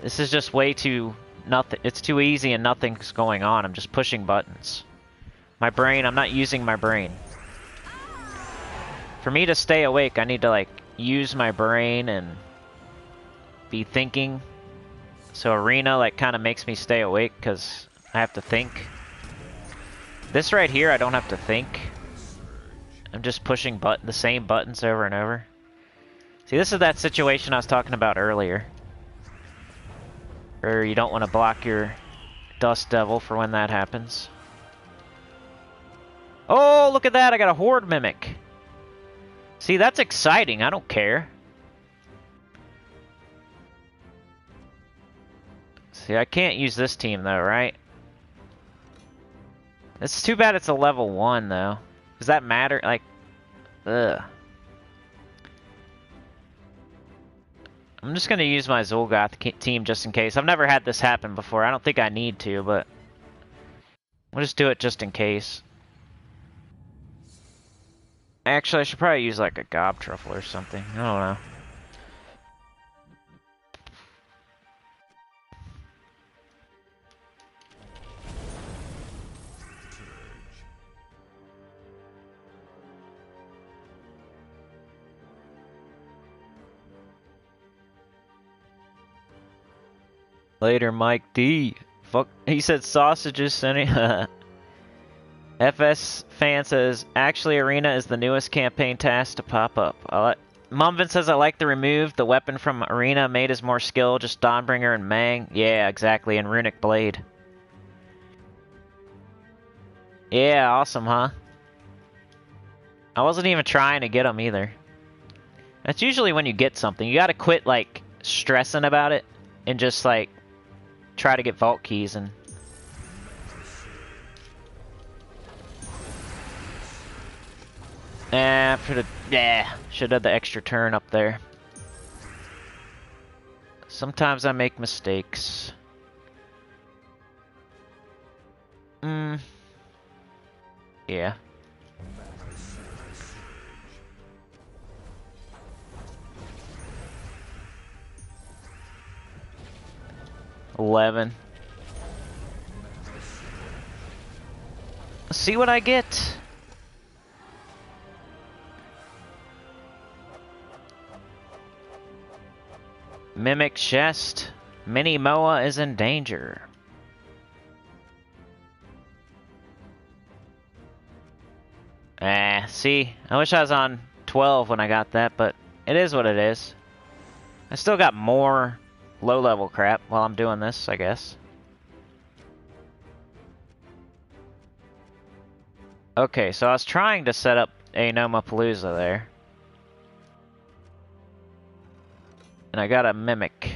This is just way too, nothing. It's too easy and nothing's going on. I'm just pushing buttons. My brain, I'm not using my brain. For me to stay awake, I need to like use my brain and be thinking. So Arena like kind of makes me stay awake because I have to think. This right here, I don't have to think. I'm just pushing the same buttons over and over. See, this is that situation I was talking about earlier. Or you don't want to block your Dust Devil for when that happens. Oh, look at that! I got a Horde Mimic! See, that's exciting. I don't care. See, I can't use this team though, right? It's too bad it's a level 1 though. Does that matter? Like, ugh. I'm just gonna use my Zul'Goth team just in case. I've never had this happen before. I don't think I need to, but we'll just do it just in case. Actually, I should probably use like a Gob Truffle or something. I don't know. Later, Mike D. Fuck, he said sausages, Sunny. FS fan says, actually, Arena is the newest campaign task to pop up. Mumvin says, I like the remove. The weapon from Arena made us more skill. Just Dawnbringer and Mang. Yeah, exactly. And Runic Blade. Yeah, awesome, huh? I wasn't even trying to get them either. That's usually when you get something. You gotta quit, like, stressing about it. And just, like, try to get vault keys and... should have the extra turn up there. Sometimes I make mistakes. Yeah. $11. Let's see what I get. Mimic chest. Mini Moa is in danger. See, I wish I was on 12 when I got that, but it is what it is. I still got more low-level crap while I'm doing this, I guess. Okay, so I was trying to set up a Nomapalooza there. And I got a Mimic.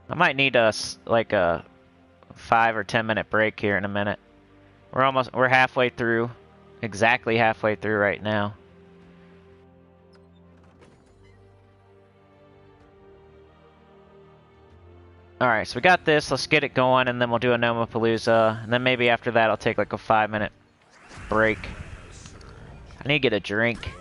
I might need like a 5 or 10 minute break here in a minute. We're halfway through. Exactly halfway through right now. Alright, so we got this. Let's get it going and then we'll do a Nomapalooza. And then maybe after that I'll take like a 5-minute break. I need to get a drink.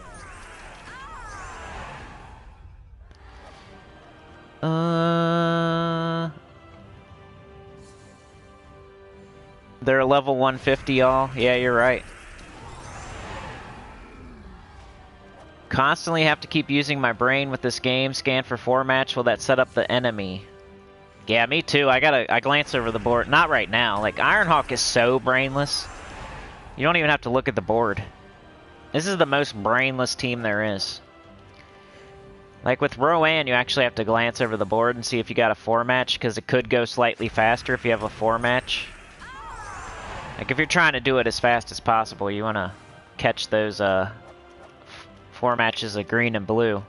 They're level 150, y'all. Yeah, you're right. Constantly have to keep using my brain with this game. Scan for 4 match. Will that set up the enemy? Yeah, me too. I glance over the board. Not right now. Like, Ironhawk is so brainless. You don't even have to look at the board. This is the most brainless team there is. Like with Rowan, you actually have to glance over the board and see if you got a 4 match, because it could go slightly faster if you have a 4 match. Like if you're trying to do it as fast as possible, you want to catch those 4 matches of green and blue.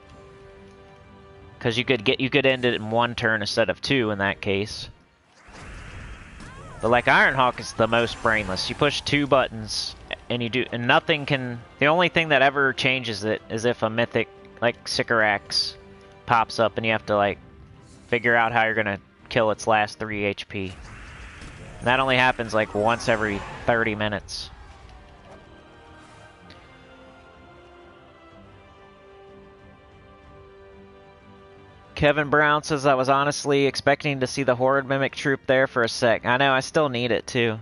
Because you could end it in 1 turn instead of 2 in that case. But like Ironhawk is the most brainless. You push 2 buttons and nothing can. The only thing that ever changes it is if a mythic like Sycorax pops up and you have to like figure out how you're gonna kill its last 3 HP. And that only happens like once every 30 minutes. Kevin Brown says, I was honestly expecting to see the Horde Mimic troop there for a sec. I know, I still need it too.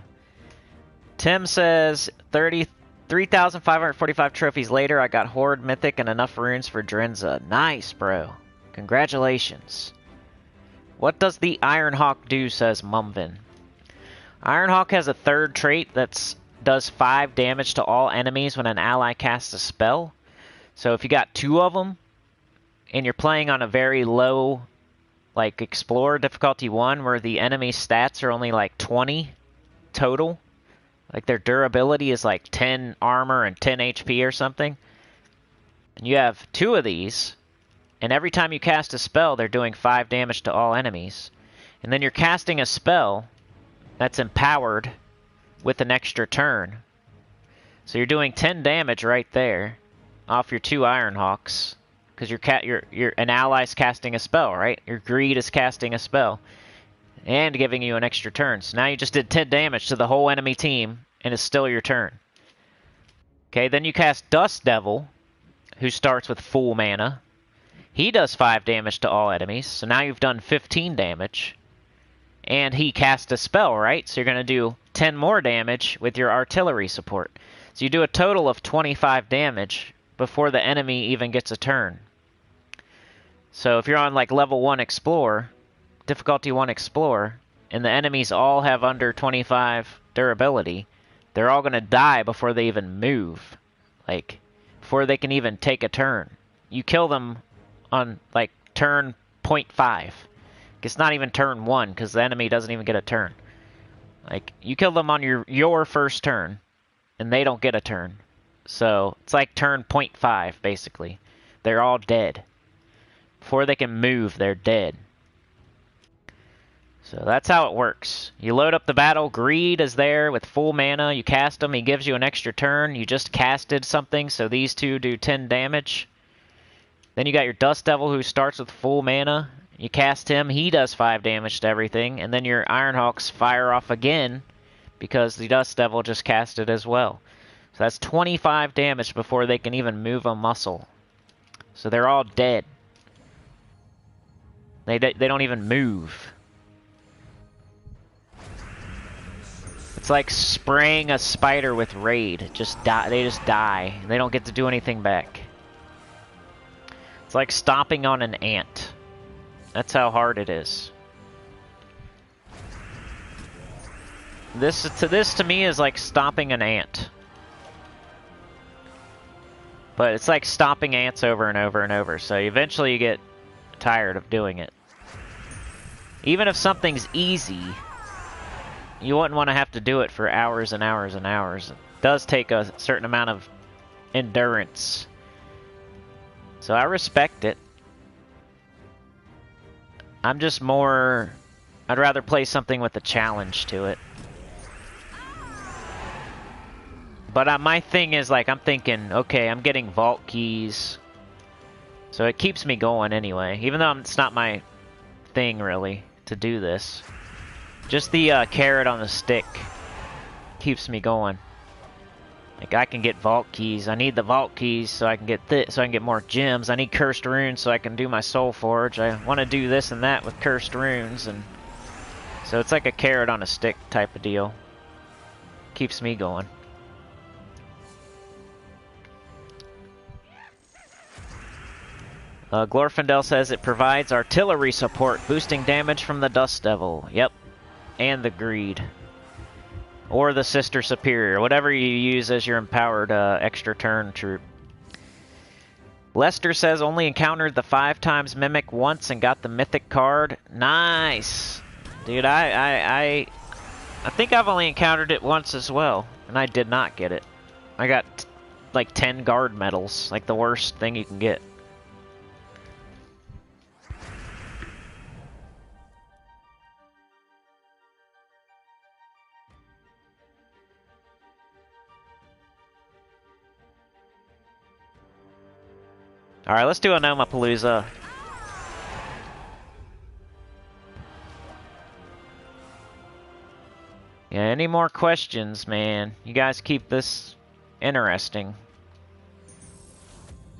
Tim says, 3,545 trophies later, I got Horde Mythic and enough runes for Drenza. Nice, bro. Congratulations. What does the Ironhawk do, says Mumvin. Ironhawk has a third trait that does 5 damage to all enemies when an ally casts a spell. So if you got 2 of them, and you're playing on a very low, like, Explorer difficulty 1, where the enemy stats are only like 20 total, like their durability is like 10 armor and 10 HP or something, and you have 2 of these, and every time you cast a spell, they're doing 5 damage to all enemies. And then you're casting a spell that's empowered with an extra turn. So you're doing 10 damage right there off your 2 Ironhawks. Because an ally's casting a spell, right? Your greed is casting a spell. And giving you an extra turn. So now you just did 10 damage to the whole enemy team, and it's still your turn. Okay, then you cast Dust Devil, who starts with full mana. He does 5 damage to all enemies, so now you've done 15 damage. And he cast a spell, right? So you're going to do 10 more damage with your artillery support. So you do a total of 25 damage before the enemy even gets a turn. So if you're on like level 1 Explorer, difficulty 1 Explorer, and the enemies all have under 25 durability, they're all going to die before they even move. Like, before they can even take a turn. You kill them on like turn 0.5. It's not even turn 1 because the enemy doesn't even get a turn. Like, you kill them on your first turn, and they don't get a turn. So it's like turn 0.5 basically. They're all dead. Before they can move, they're dead. So that's how it works. You load up the battle, Greed is there with full mana, you cast him, he gives you an extra turn, you just casted something, so these 2 do 10 damage. Then you got your Dust Devil who starts with full mana, you cast him, he does 5 damage to everything, and then your Ironhawks fire off again, because the Dust Devil just casted as well. So that's 25 damage before they can even move a muscle. So they're all dead. They don't even move. It's like spraying a spider with Raid. They just die. They don't get to do anything back. It's like stomping on an ant. That's how hard it is. This to me is like stomping an ant. But it's like stomping ants over and over and over. So eventually you get tired of doing it. Even if something's easy, you wouldn't want to have to do it for hours and hours and hours. It does take a certain amount of endurance. So I respect it. I'm just more... I'd rather play something with a challenge to it. But my thing is, like, I'm thinking, okay, I'm getting vault keys. So it keeps me going anyway. Even though it's not my thing, really, to do this. Just the carrot on the stick keeps me going. Like, I can get vault keys. I need the vault keys so I can get so I can get more gems. I need cursed runes so I can do my Soulforge. I want to do this and that with cursed runes, and so it's like a carrot on a stick type of deal. Keeps me going. Glorfindel says it provides artillery support, boosting damage from the Dust Devil. Yep. And the Greed. Or the Sister Superior. Whatever you use as your empowered extra turn troop. Lester says only encountered the 5 times Mimic once and got the Mythic card. Nice! Dude, I think I've only encountered it once as well. And I did not get it. I got like 10 guard medals. Like the worst thing you can get. Alright, let's do a Nomapalooza. Yeah, any more questions, man? You guys keep this interesting.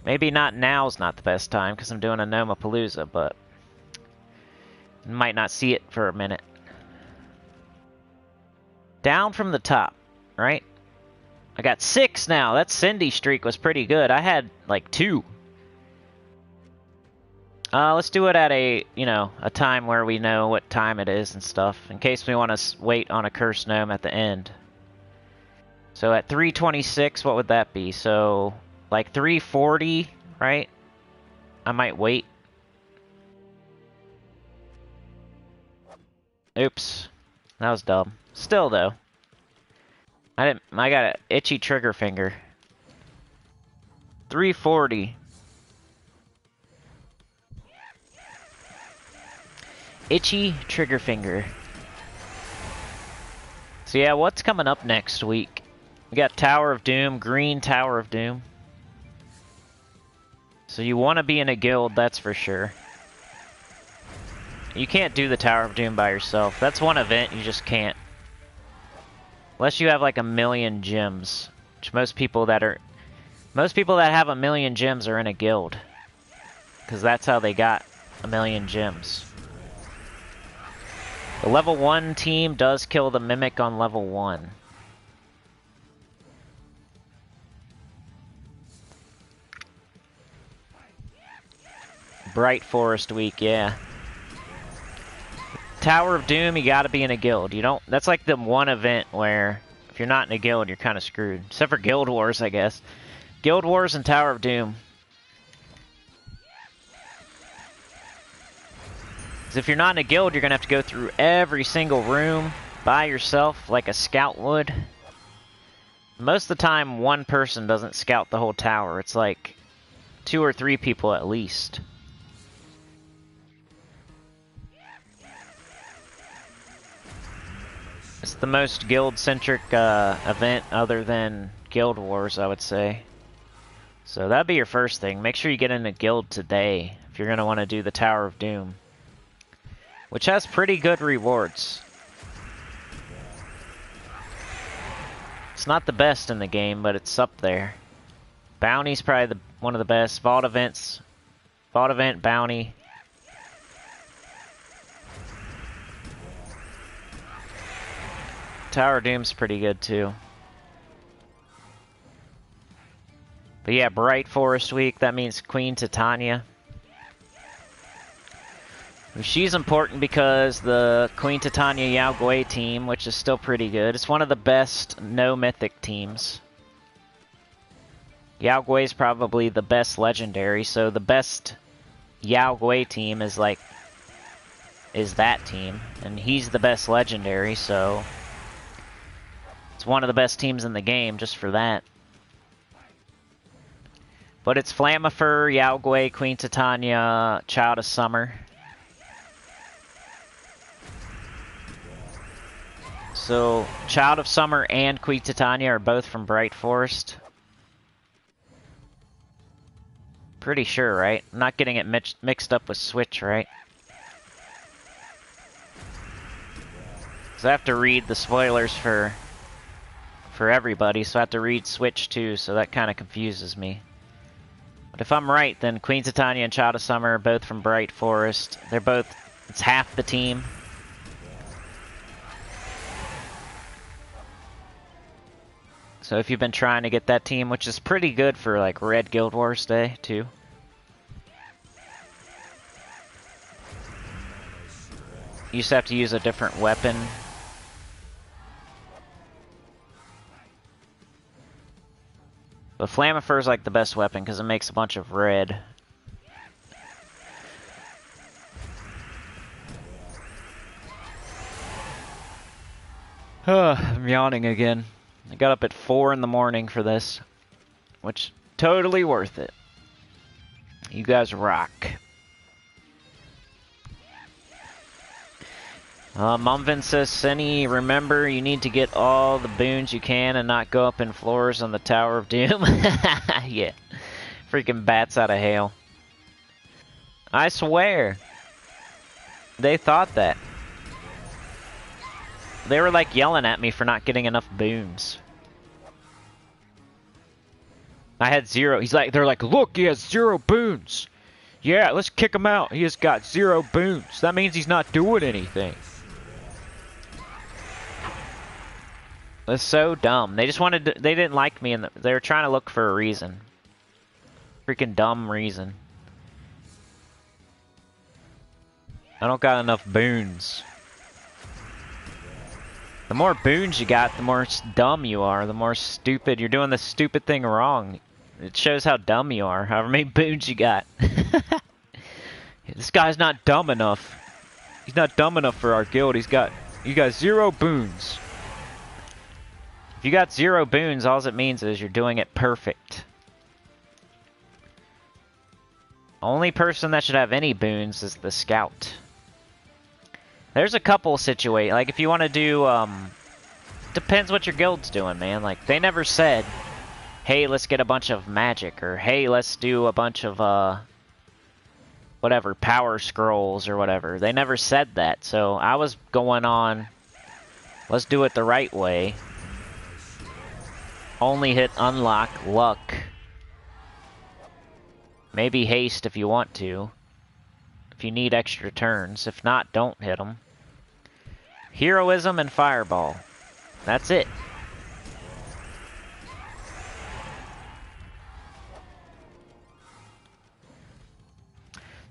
Maybe not now's not the best time because I'm doing a Nomapalooza, but Might not see it for a minute. Down from the top, right? I got 6 now. That Cindy streak was pretty good. I had like 2. Let's do it at a, you know, a time where we know what time it is and stuff, in case we want to wait on a cursed gnome at the end. So at 3:26, what would that be? So, like 3:40, right? I might wait. Oops. That was dumb. Still, though. I got an itchy trigger finger. 3:40. Itchy trigger finger. So yeah, what's coming up next week? We got Tower of Doom, green Tower of Doom. So you want to be in a guild, that's for sure. You can't do the Tower of Doom by yourself. That's one event you just can't. Unless you have like 1,000,000 gems, which most people that have 1,000,000 gems are in a guild, because that's how they got 1,000,000 gems. The level 1 team does kill the Mimic on level 1. Bright Forest Week, yeah. Tower of Doom, you gotta be in a guild. You don't. That's like the one event where if you're not in a guild, you're kind of screwed. Except for Guild Wars, I guess. Guild Wars and Tower of Doom. Because if you're not in a guild, you're gonna have to go through every single room by yourself, like a scout would. Most of the time, one person doesn't scout the whole tower. It's like 2 or 3 people at least. It's the most guild-centric event other than Guild Wars, I would say. So that'd be your first thing. Make sure you get in a guild today if you're going to want to do the Tower of Doom, which has pretty good rewards. It's not the best in the game, but it's up there. Bounty's probably one of the best. Vault events, Vault event, Bounty. Tower of Doom's pretty good too. But yeah, Bright Forest Week, that means Queen Titania. She's important because the Queen Titania Yao Gui team, which is still pretty good, it's one of the best no mythic teams. Yao Gui is probably the best legendary, so the best Yao Gui team is that team, and he's the best legendary, so it's one of the best teams in the game just for that. But it's Flammifer, Yao Gui, Queen Titania, Child of Summer. So, Child of Summer and Queen Titania are both from Bright Forest. Pretty sure, right? I'm not getting it mixed up with Switch, right? Because I have to read the spoilers for everybody, so I have to read Switch too, so that kind of confuses me. But if I'm right, then Queen Titania and Child of Summer are both from Bright Forest. They're both, it's half the team. So if you've been trying to get that team, which is pretty good for like Red Guild Wars Day too. You used to have to use a different weapon. But Flammifer is like the best weapon because it makes a bunch of red. I'm yawning again. I got up at 4 in the morning for this, which totally worth it. You guys rock. Mumvin says, Senny, remember you need to get all the boons you can and not go up in floors on the Tower of Doom. Yeah. Freaking bats out of hell. I swear. They thought that. They were like yelling at me for not getting enough boons. I had 0. They're like, look, he has 0 boons. Yeah, let's kick him out. He has got 0 boons. That means he's not doing anything. That's so dumb. They just wanted to, they didn't like me and they were trying to look for a reason. Freaking dumb reason. I don't got enough boons. The more boons you got, the more dumb you are, the more stupid. You're doing the stupid thing wrong. It shows how dumb you are, however many boons you got. This guy's not dumb enough. He's not dumb enough for our guild. You got 0 boons. If you got 0 boons, all it means is you're doing it perfect. Only person that should have any boons is the scout. There's a couple situations, like if you want to do, depends what your guild's doing, man. Like, they never said, hey, let's get a bunch of magic, or hey, let's do a bunch of, whatever, power scrolls or whatever. They never said that, so I was going on, let's do it the right way. Only hit unlock, luck. Maybe haste if you want to. If you need extra turns. If not, don't hit them. Heroism and fireball. That's it.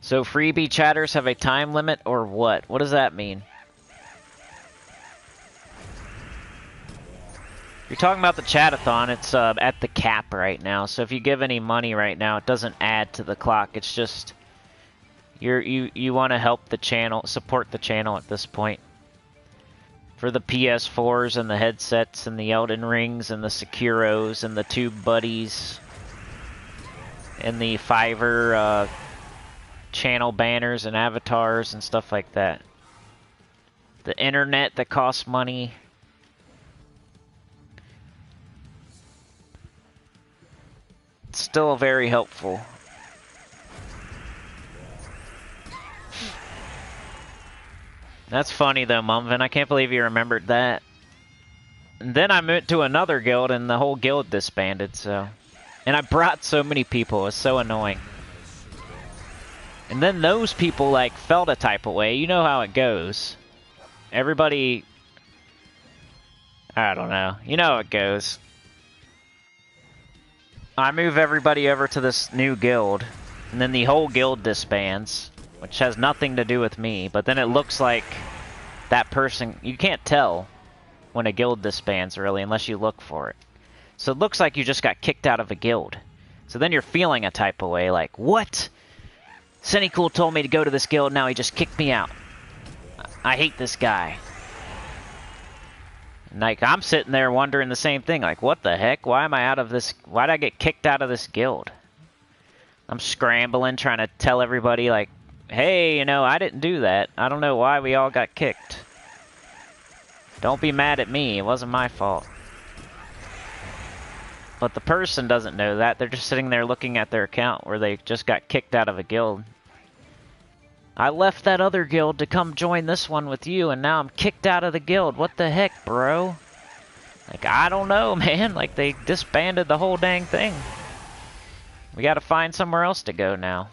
So freebie chatters have a time limit or what? What does that mean? You're talking about the chat-a-thon, it's at the cap right now. So if you give any money right now, it doesn't add to the clock. It's just you want to help the channel, support the channel at this point. For the PS4s and the headsets and the Elden Rings and the Sekiros and the Tube Buddies and the Fiverr channel banners and avatars and stuff like that. The internet that costs money. It's still very helpful. That's funny though, Mumvin. I can't believe you remembered that. And then I went to another guild and the whole guild disbanded, so... And I brought so many people, it was so annoying. And then those people, like, felt a type of way. You know how it goes. Everybody... I don't know. You know how it goes. I move everybody over to this new guild, and then the whole guild disbands, which has nothing to do with me, but then it looks like that person... You can't tell when a guild disbands, really, unless you look for it. So it looks like you just got kicked out of a guild. So then you're feeling a type of way, like, what? Sinnycool told me to go to this guild, now he just kicked me out. I hate this guy. Like, I'm sitting there wondering the same thing, like, what the heck? Why am I out of this? Why'd I get kicked out of this guild? I'm scrambling, trying to tell everybody, like, hey, you know, I didn't do that. I don't know why we all got kicked. Don't be mad at me, it wasn't my fault. But the person doesn't know that. They're just sitting there looking at their account where they just got kicked out of a guild. I left that other guild to come join this one with you, and now I'm kicked out of the guild. What the heck, bro? Like, I don't know, man. Like, they disbanded the whole dang thing. We gotta find somewhere else to go now.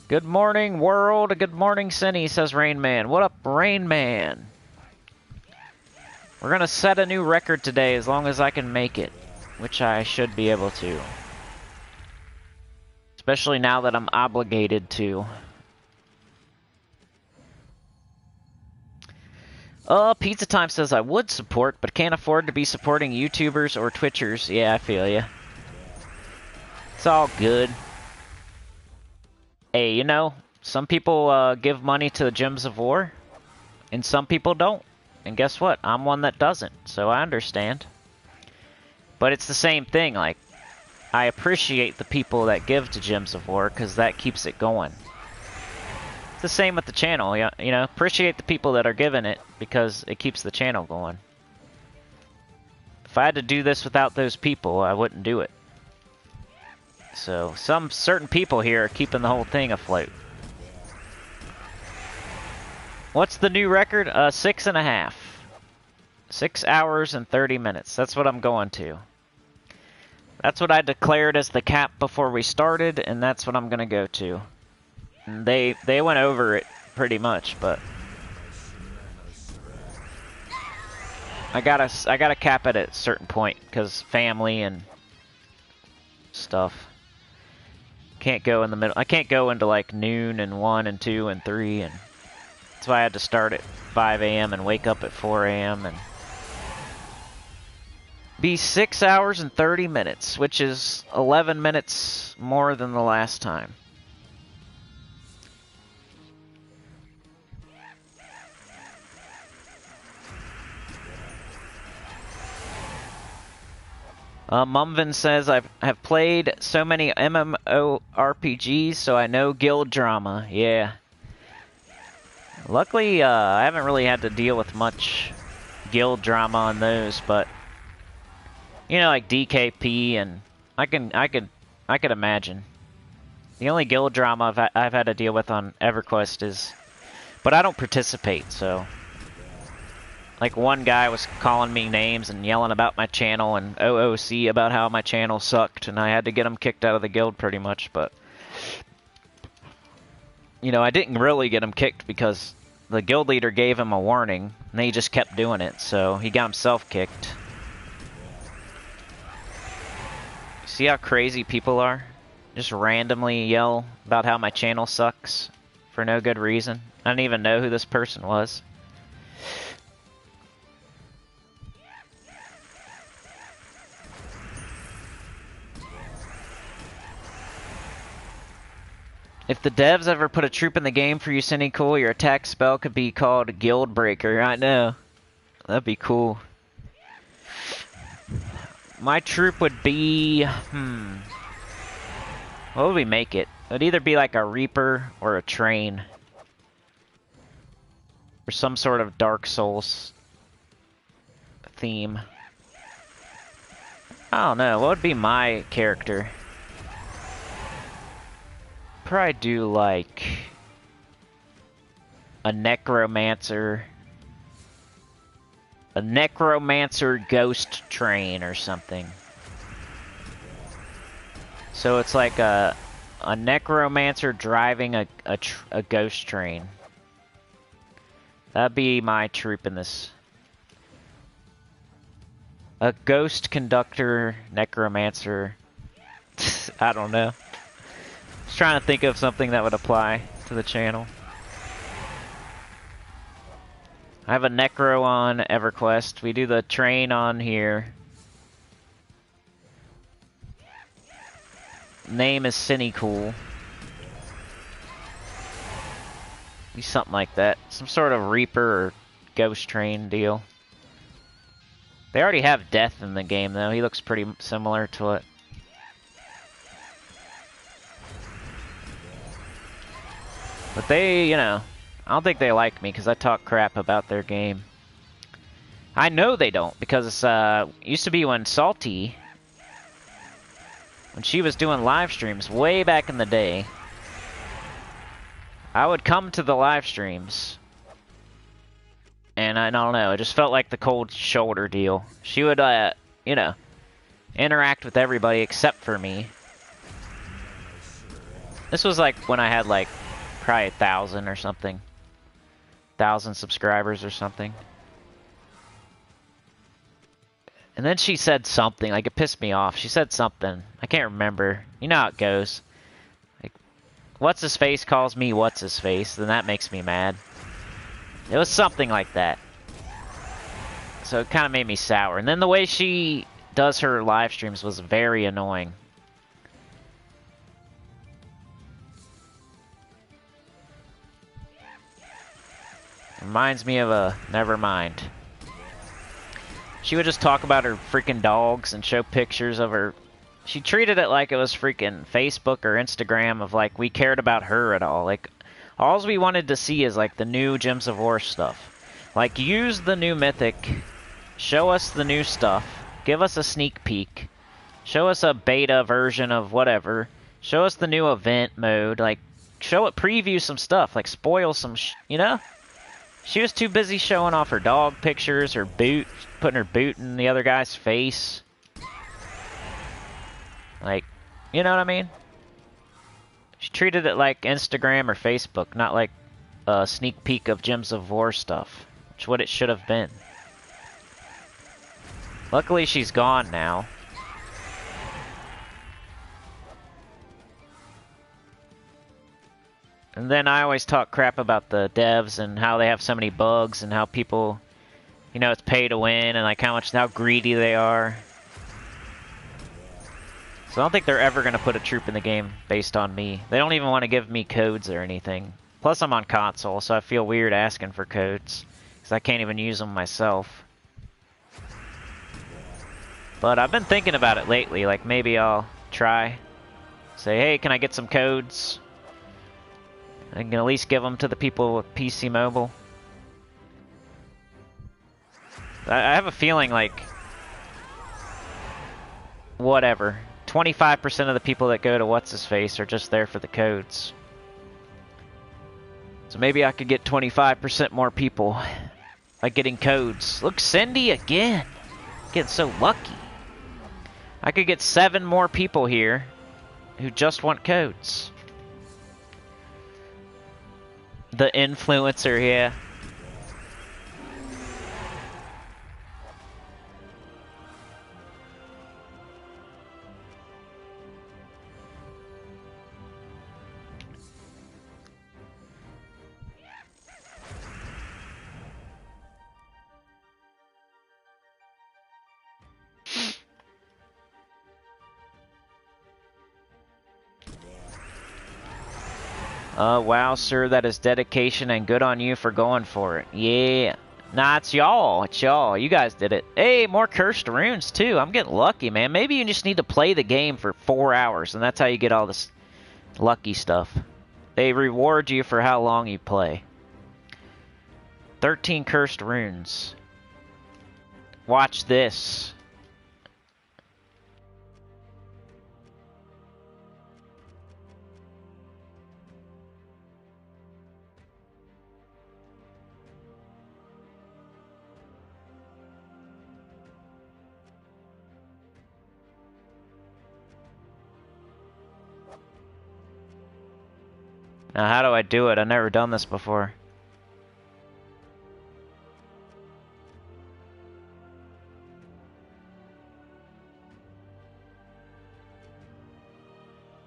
Good morning, world. Good morning, Cinny, says Rain Man. What up, Rain Man? We're gonna set a new record today as long as I can make it, which I should be able to. Especially now that I'm obligated to. Pizza Time says I would support, but can't afford to be supporting YouTubers or Twitchers. Yeah, I feel ya. It's all good. Hey, you know, some people give money to the Gems of War, and some people don't. And guess what? I'm one that doesn't, so I understand. But it's the same thing, like, I appreciate the people that give to Gems of War, because that keeps it going. It's the same with the channel, you know, appreciate the people that are giving it, because it keeps the channel going. If I had to do this without those people, I wouldn't do it. So, some certain people here are keeping the whole thing afloat. What's the new record? 6.5. 6 hours and 30 minutes. That's what I'm going to. That's what I declared as the cap before we started, and that's what I'm gonna go to. And they went over it pretty much, but I gotta cap it at a certain point because family and stuff. Can't go in the middle. I can't go into like noon and 1 and 2 and 3, and that's why I had to start at 5 a.m. and wake up at 4 a.m. and be 6 hours and 30 minutes, which is 11 minutes more than the last time. Mumvin says, I have played so many MMORPGs, so I know guild drama. Yeah. Luckily, I haven't really had to deal with much guild drama on those, but you know, like DKP, and I could imagine. The only guild drama I've had to deal with on EverQuest is, but I don't participate, so. Like, one guy was calling me names and yelling about my channel and OOC about how my channel sucked, and I had to get him kicked out of the guild pretty much, but you know, I didn't really get him kicked because the guild leader gave him a warning, and he just kept doing it, so he got himself kicked. See how crazy people are? Just randomly yell about how my channel sucks for no good reason. I didn't even know who this person was. If the devs ever put a troop in the game for you, Sinnycool, your attack spell could be called Guild Breaker. I know. That'd be cool. My troop would be... What would we make it? It would either be like a Reaper or a Train. Or some sort of Dark Souls theme. I don't know. What would be my character? Probably do like a Necromancer Ghost Train or something. So it's like a Necromancer driving a Ghost Train. That'd be my troop in this. A Ghost Conductor Necromancer. I don't know. Just trying to think of something that would apply to the channel. I have a Necro on EverQuest. We do the train on here. Name is Sinnycool. Be something like that. Some sort of Reaper or Ghost Train deal. They already have Death in the game, though. He looks pretty similar to it. But they, you know, I don't think they like me because I talk crap about their game. I know they don't because it used to be when Salty, when she was doing live streams way back in the day, I would come to the live streams and I don't know, it just felt like the cold shoulder deal. She would, you know, interact with everybody except for me. This was like when I had like probably 1,000 or something. 1,000 subscribers or something. And then she said something, like it pissed me off. She said something. I can't remember. You know how it goes. Like, what's-his-face calls me what's-his-face, then that makes me mad. It was something like that. So it kind of made me sour. And then the way she does her live streams was very annoying. Reminds me of a Nevermind. She would just talk about her freaking dogs and show pictures of her. She treated it like it was freaking Facebook or Instagram of like we cared about her at all. Like, all we wanted to see is like the new Gems of War stuff. Like, use the new Mythic. Show us the new stuff. Give us a sneak peek. Show us a beta version of whatever. Show us the new event mode. Like, show it, preview some stuff. Like, spoil some, you know? She was too busy showing off her dog pictures, her boot, putting her boot in the other guy's face. Like, you know what I mean? She treated it like Instagram or Facebook, not like a sneak peek of Gems of War stuff, which is what it should have been. Luckily, she's gone now. And then I always talk crap about the devs and how they have so many bugs and how people, you know, it's pay to win and like how greedy they are. So I don't think they're ever going to put a troop in the game based on me. They don't even want to give me codes or anything. Plus I'm on console, so I feel weird asking for codes because I can't even use them myself. But I've been thinking about it lately, like maybe I'll try. Say, hey, can I get some codes? I can at least give them to the people with PC Mobile. I have a feeling like, whatever, 25% of the people that go to What's-His-Face are just there for the codes. So maybe I could get 25% more people by getting codes. Look, Cindy again. Getting so lucky. I could get 7 more people here who just want codes. The influencer, yeah. Wow, sir, that is dedication and good on you for going for it. Yeah. Nah, it's y'all. It's y'all. You guys did it. Hey, more cursed runes, too. I'm getting lucky, man. Maybe you just need to play the game for 4 hours, and that's how you get all this lucky stuff. They reward you for how long you play. 13 cursed runes. Watch this. Now, how do I do it? I've never done this before.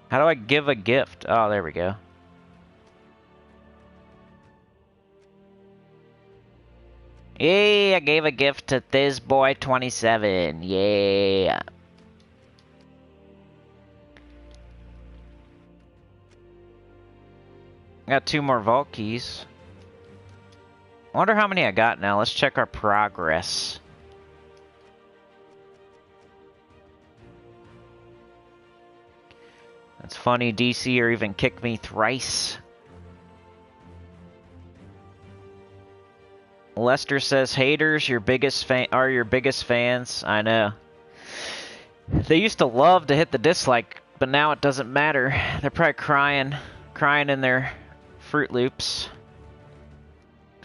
How do I give a gift? Oh, there we go. Yeah, I gave a gift to ThisBoy27. Yeah. Got 2 more vault keys. Wonder how many I got now. Let's check our progress. That's funny, DC or even kick me thrice. Lester says haters are your biggest fans. I know. They used to love to hit the dislike, but now it doesn't matter. They're probably crying in their Fruit Loops.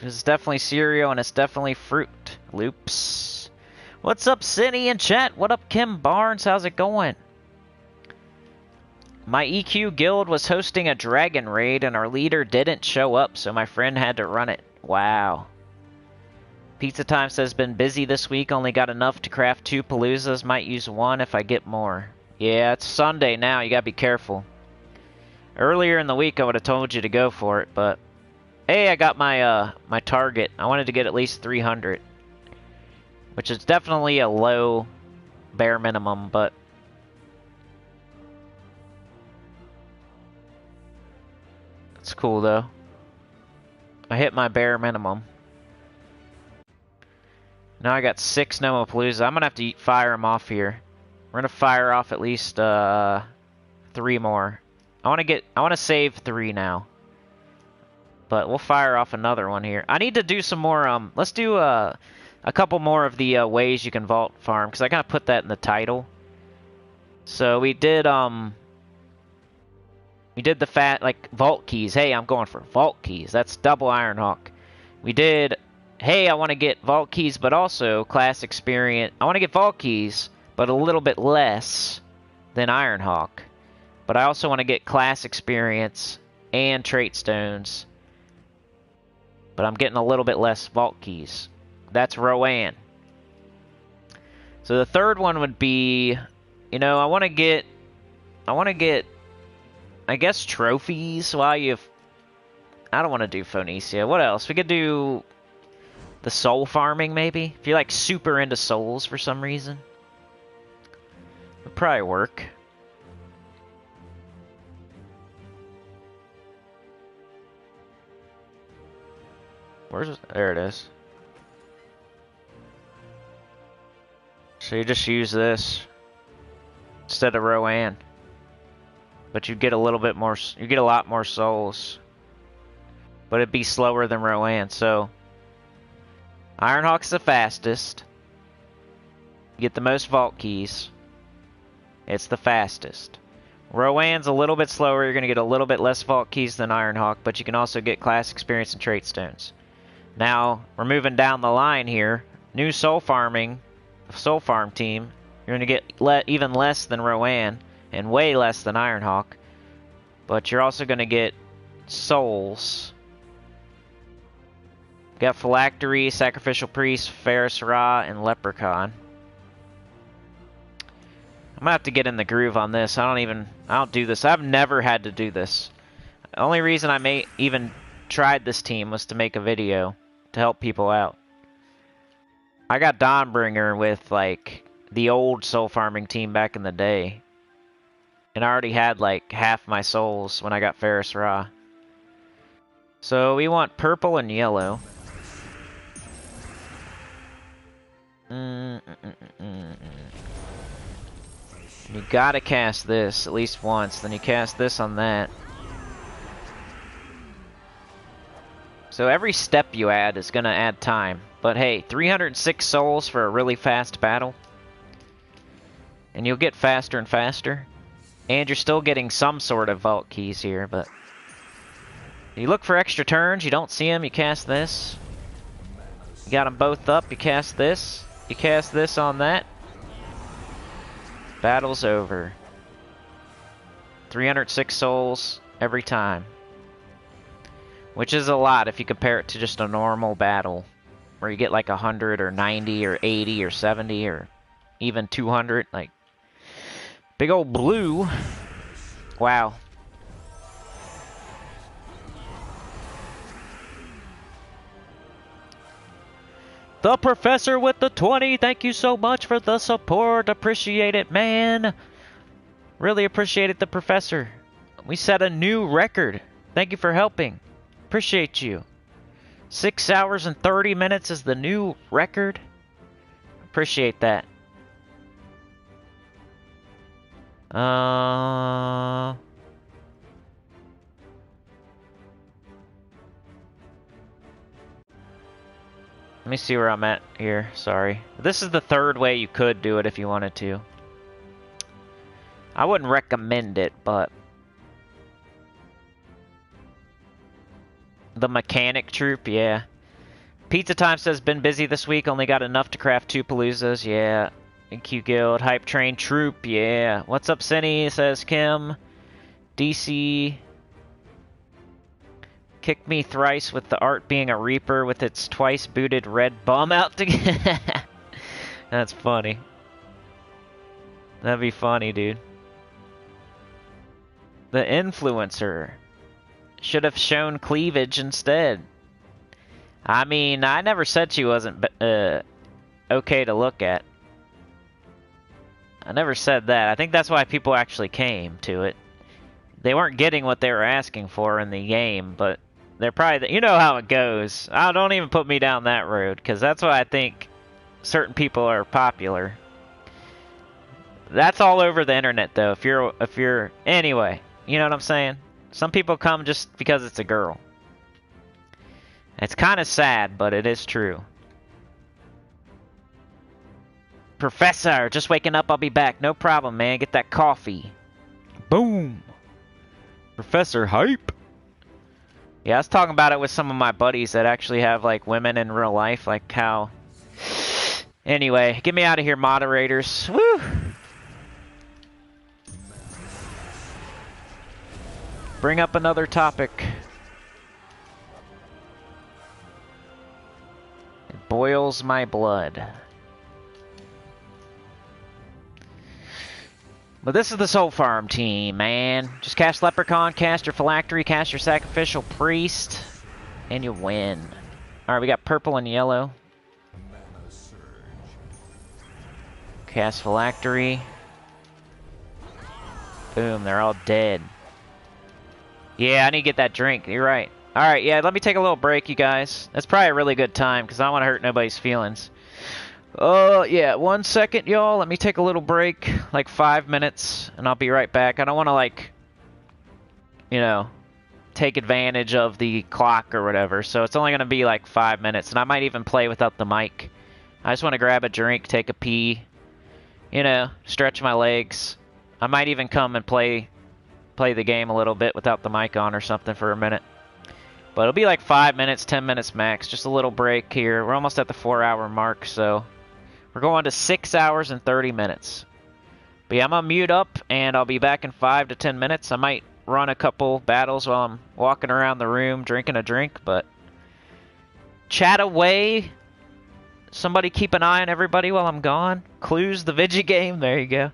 It's definitely cereal and it's definitely Fruit Loops. What's up, Cinny in chat? What up, Kim Barnes? How's it going? My EQ guild was hosting a dragon raid and our leader didn't show up, so my friend had to run it. Wow. Pizza Time says been busy this week, only got enough to craft 2 Paloozas, might use 1 if I get more. Yeah, it's Sunday now, you gotta be careful. Earlier in the week, I would have told you to go for it, but hey, I got my my target. I wanted to get at least 300, which is definitely a low bare minimum, but it's cool though. I hit my bare minimum. Now I got 6 Nomapalooza. I'm gonna have to fire them off here. We're gonna fire off at least 3 more. I want to save 3 now. But we'll fire off another one here. I need to do some more, let's do a couple more of the ways you can vault farm, because I gotta put that in the title. So we did the vault keys. Hey, I'm going for vault keys. That's double Ironhawk. We did, hey, I want to get vault keys, but also class experience. I want to get vault keys, but a little bit less than Ironhawk. But I also want to get class experience and trait stones. But I'm getting a little bit less vault keys. That's Rowan. So the third one would be, you know, I want to get, I guess, trophies while you've, I don't want to do Phoenicia. What else? We could do the soul farming, maybe? If you're, like, super into souls for some reason. Would probably work. Where's it? There it is. So you just use this instead of Rowan. But you get a little bit more, you get a lot more souls. But it'd be slower than Rowan, so Ironhawk's the fastest. You get the most vault keys. It's the fastest. Rowan's a little bit slower, you're going to get a little bit less vault keys than Ironhawk, but you can also get class experience and trait stones. Now, we're moving down the line here. New soul farm team. You're going to get even less than Rowan, and way less than Ironhawk. But you're also going to get souls. Got Phylactery, Sacrificial Priest, Ferris Ra, and Leprechaun. I'm gonna have to get in the groove on this. I don't do this. I've never had to do this. The only reason I even tried this team was to make a video to help people out. I got Dawnbringer with, like, the old soul farming team back in the day. And I already had, like, half my souls when I got Ferris Ra. So we want purple and yellow. You gotta cast this at least once, then you cast this on that. So every step you add is gonna add time. But hey, 306 souls for a really fast battle. And you'll get faster and faster. And you're still getting some sort of vault keys here, but you look for extra turns, you don't see them, you cast this. You got them both up, you cast this. You cast this on that. Battle's over. 306 souls every time. Which is a lot if you compare it to just a normal battle. Where you get like 100 or 90 or 80 or 70 or even 200. Like, big old blue. Wow. The Professor with the 20, thank you so much for the support. Appreciate it, man. Really appreciate it, the Professor. We set a new record. Thank you for helping. Appreciate you. 6 hours and 30 minutes is the new record. Appreciate that. Let me see where I'm at here. Sorry. This is the third way you could do it if you wanted to. I wouldn't recommend it, but the mechanic troop, yeah. Pizza Time says, been busy this week, only got enough to craft 2 Paloozas, yeah. NQ Guild, Hype Train Troop, yeah. What's up, Cinny, says Kim. DC, kick me thrice with the art being a Reaper with its twice booted red bum out together. That's funny. That'd be funny, dude. The influencer should have shown cleavage instead. I mean, I never said she wasn't okay to look at. I never said that. I think that's why people actually came to it. They weren't getting what they were asking for in the game, but they're probably... You know how it goes. Oh, don't even put me down that road, because that's why I think certain people are popular. That's all over the internet, though. If you're... Anyway, you know what I'm saying? Some people come just because it's a girl. It's kind of sad, but it is true. Professor, just waking up, I'll be back. No problem, man. Get that coffee. Boom. Professor Hype. Yeah, I was talking about it with some of my buddies that actually have, like, women in real life. Like, how... Anyway, get me out of here, moderators. Woo! Bring up another topic. It boils my blood. But this is the Soul Farm team, man. Just cast Leprechaun, cast your Phylactery, cast your Sacrificial Priest, and you win. Alright, we got purple and yellow. Cast Phylactery. Boom, they're all dead. Yeah, I need to get that drink. You're right. Alright, yeah, let me take a little break, you guys. That's probably a really good time, because I don't want to hurt nobody's feelings. Yeah, 1 second, y'all. Let me take a little break, like 5 minutes, and I'll be right back. I don't want to, like, you know, take advantage of the clock or whatever, so it's only going to be like 5 minutes, and I might even play without the mic. I just want to grab a drink, take a pee, you know, stretch my legs. I might even come and play the game a little bit without the mic on or something for a minute. But it'll be like 5 minutes, 10 minutes max, just a little break here. We're almost at the 4-hour mark, so we're going to 6 hours and 30 minutes. But yeah, I'm gonna mute up, and I'll be back in 5 to 10 minutes. I might run a couple battles while I'm walking around the room drinking a drink, but chat away. Somebody keep an eye on everybody while I'm gone. Clues the Vidya game. There you go.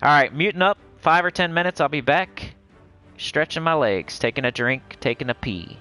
Alright, muting up. 5 or 10 minutes. I'll be back. Stretching my legs. Taking a drink. Taking a pee.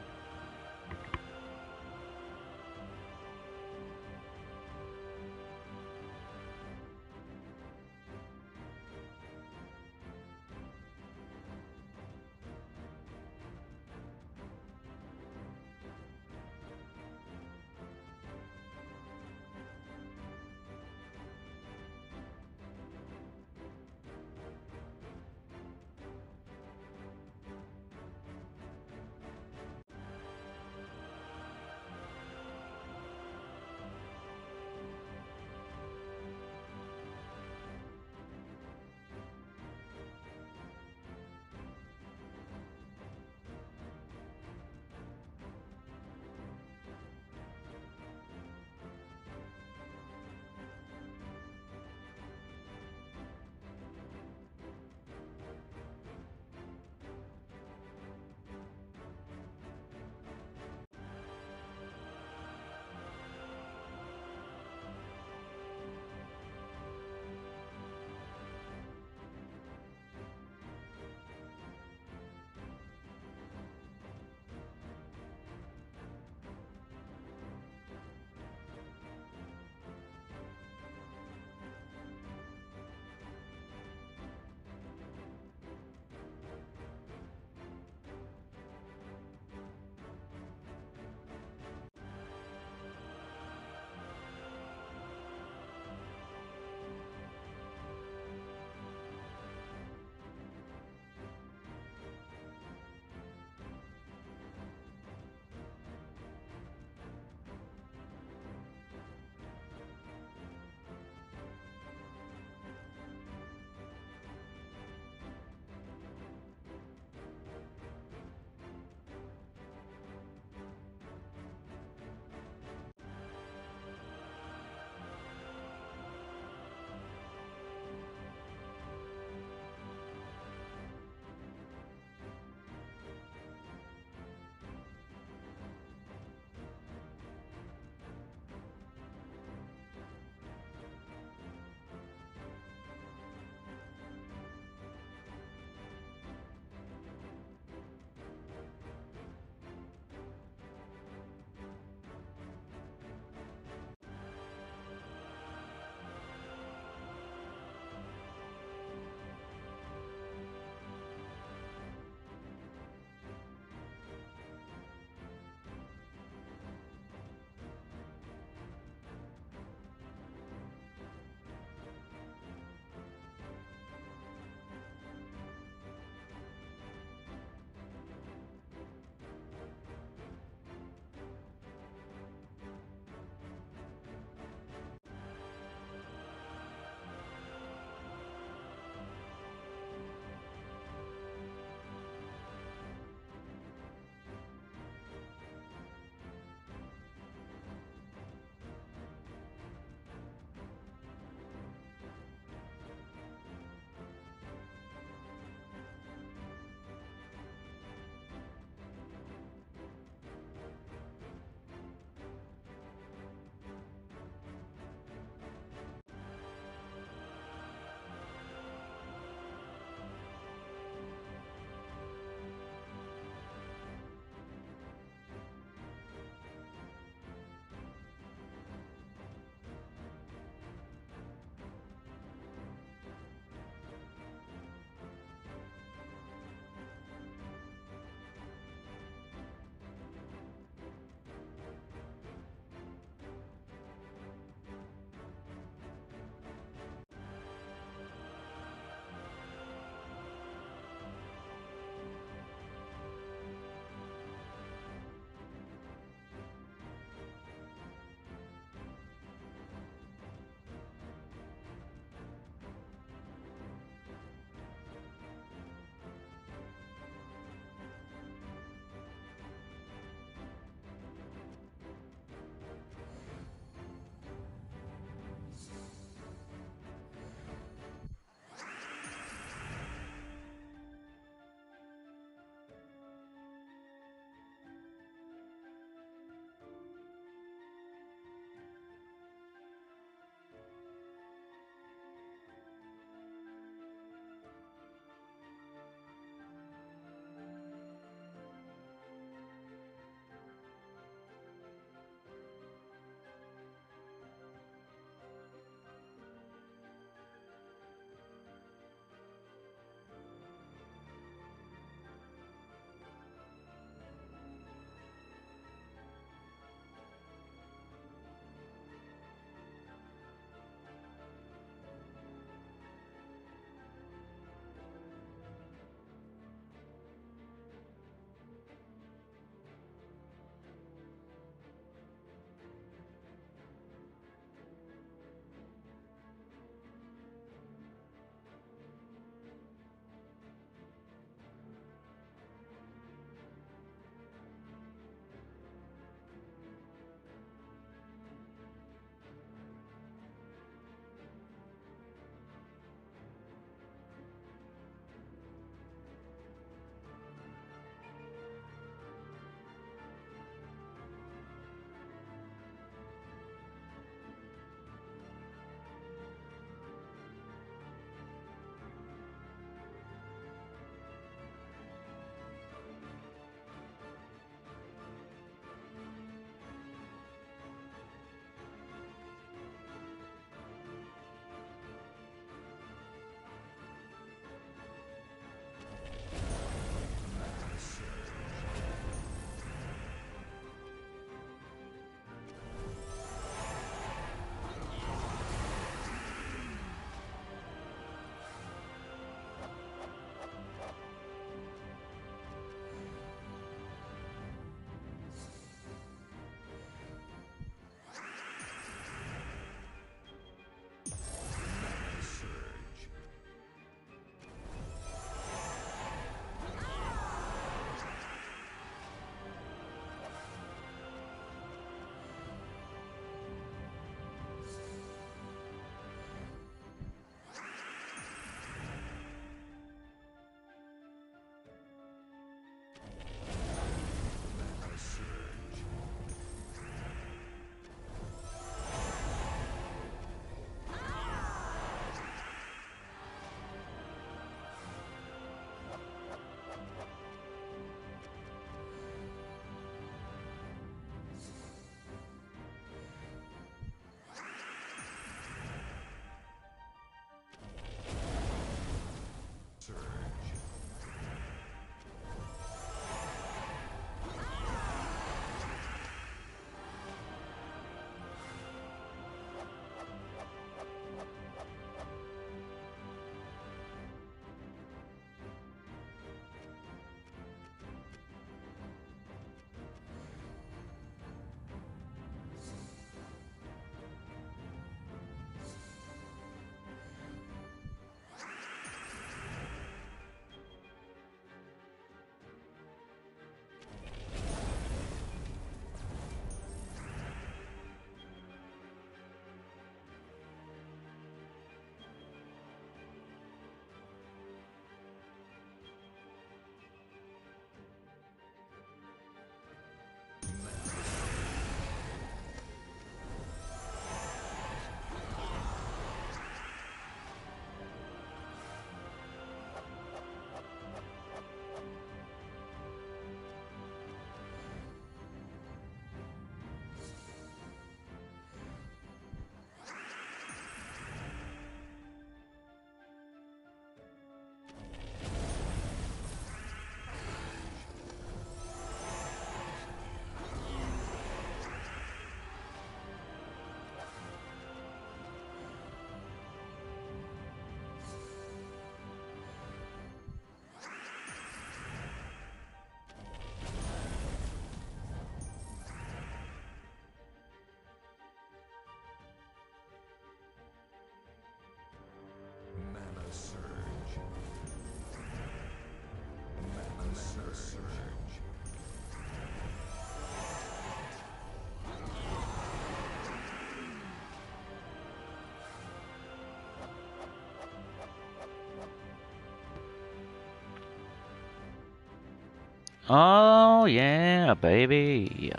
Oh, yeah, baby.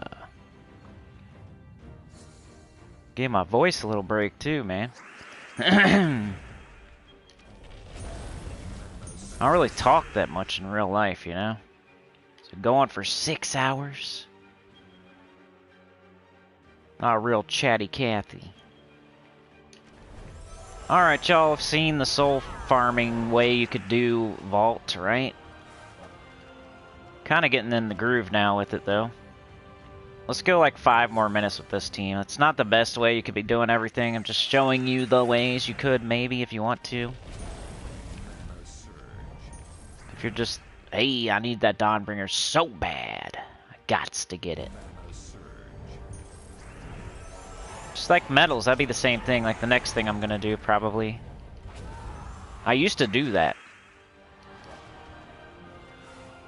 Gave my voice a little break, too, man. I don't really talk that much in real life, you know? So go on for 6 hours. Not a real chatty Cathy. Alright, y'all have seen the soul farming way you could do vault, right? Kind of getting in the groove now with it, though. Let's go like 5 more minutes with this team. It's not the best way you could be doing everything. I'm just showing you the ways you could, maybe, if you want to. If you're just, hey, I need that Dawnbringer so bad. I gots to get it. Just like medals, that'd be the same thing, like the next thing I'm gonna do, probably. I used to do that.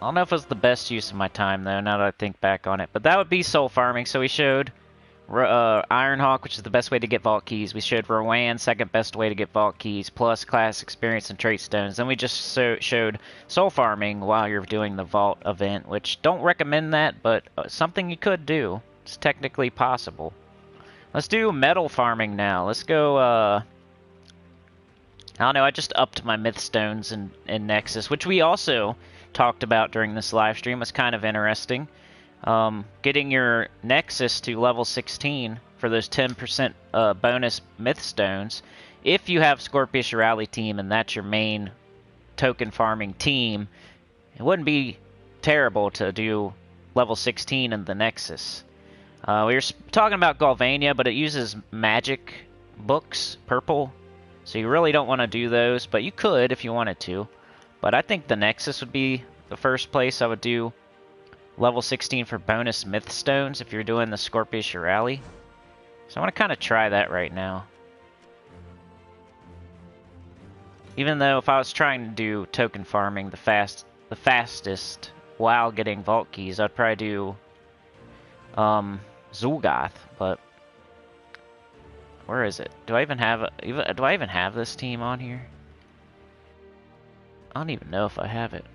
I don't know if it was the best use of my time, though, now that I think back on it. But that would be soul farming, so we showed Ironhawk, which is the best way to get vault keys. We showed Rowan, second best way to get vault keys, plus class experience and trait stones. Then we just showed soul farming while you're doing the vault event, which don't recommend that, but something you could do. It's technically possible. Let's do metal farming now. Let's go, I don't know, I just upped my myth stones in Nexus, which we also talked about during this live stream. Was kind of interesting. Getting your Nexus to level 16 for those 10% bonus myth stones. If you have Scorpius Rally team and that's your main token farming team, it wouldn't be terrible to do level 16 in the Nexus. We were talking about Galvania, but it uses magic books, purple, so you really don't want to do those, but you could if you wanted to. But I think the Nexus would be the first place I would do level 16 for bonus myth stones if you're doing the Scorpius Rally. So I want to kind of try that right now. Even though if I was trying to do token farming the fastest while getting vault keys, I'd probably do Zul'Goth, but where is it? Do I even have this team on here? I don't even know if I have it.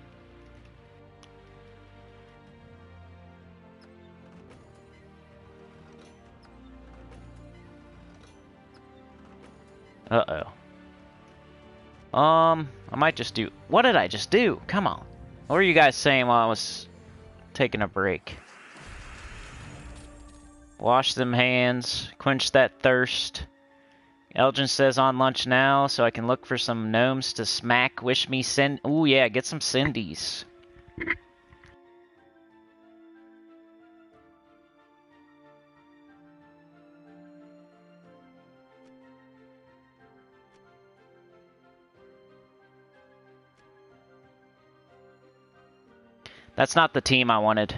Uh-oh. I might just do... What did I just do? Come on. What were you guys saying while I was taking a break? Wash them hands. Quench that thirst. Elgin says on lunch now, so I can look for some gnomes to smack. Wish me send... Ooh, yeah, get some Cindy's. That's not the team I wanted.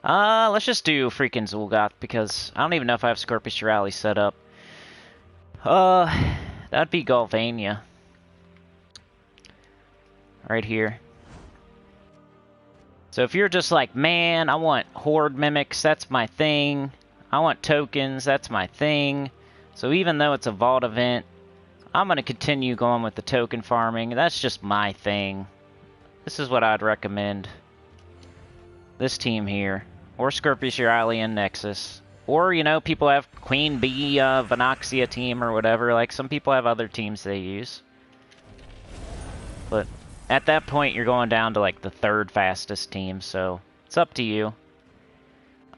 Let's just do freaking Zul'Goth, because I don't even know if I have Scorpius Rally set up. That'd be Galvania. Right here. So if you're just like, man, I want Horde Mimics, that's my thing. I want tokens, that's my thing. So even though it's a vault event, I'm going to continue going with the token farming. That's just my thing. This is what I'd recommend. This team here. Or Scorpius Rally and Nexus. Or, you know, people have Queen Bee, Venoxia team or whatever. Like, some people have other teams they use. But at that point, you're going down to, like, the third fastest team. So, it's up to you.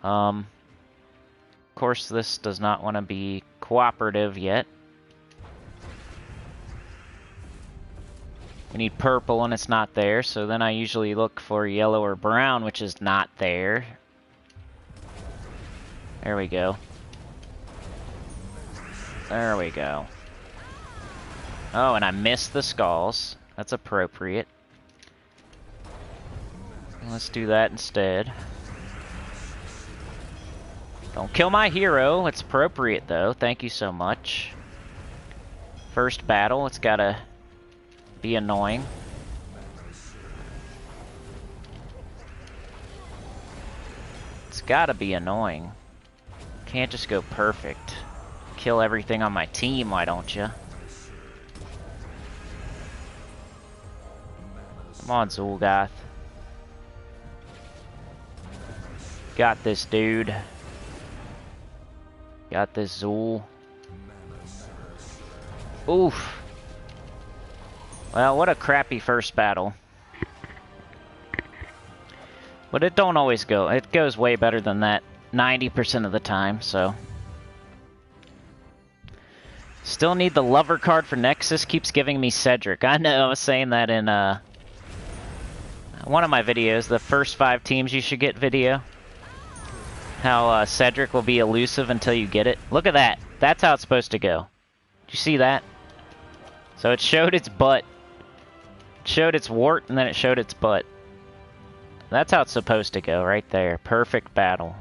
Of course, this does not want to be cooperative yet. We need purple and it's not there, so then I usually look for yellow or brown, which is not there. There we go. There we go. Oh, and I missed the skulls. That's appropriate. Let's do that instead. Don't kill my hero. It's appropriate, though. Thank you so much. First battle. It's gotta be annoying. It's gotta be annoying. Can't just go perfect. Kill everything on my team, why don't you? Come on, Zul'Goth. Got this, dude. Got this, Zool. Oof. Well, what a crappy first battle. But it don't always go. It goes way better than that 90% of the time, so. Still need the lover card for Nexus. Keeps giving me Cedric. I know, I was saying that in one of my videos, the first 5 teams you should get video. How Cedric will be elusive until you get it. Look at that. That's how it's supposed to go. Did you see that? So it showed its butt. It showed its wart, and then it showed its butt. That's how it's supposed to go, right there. Perfect battle.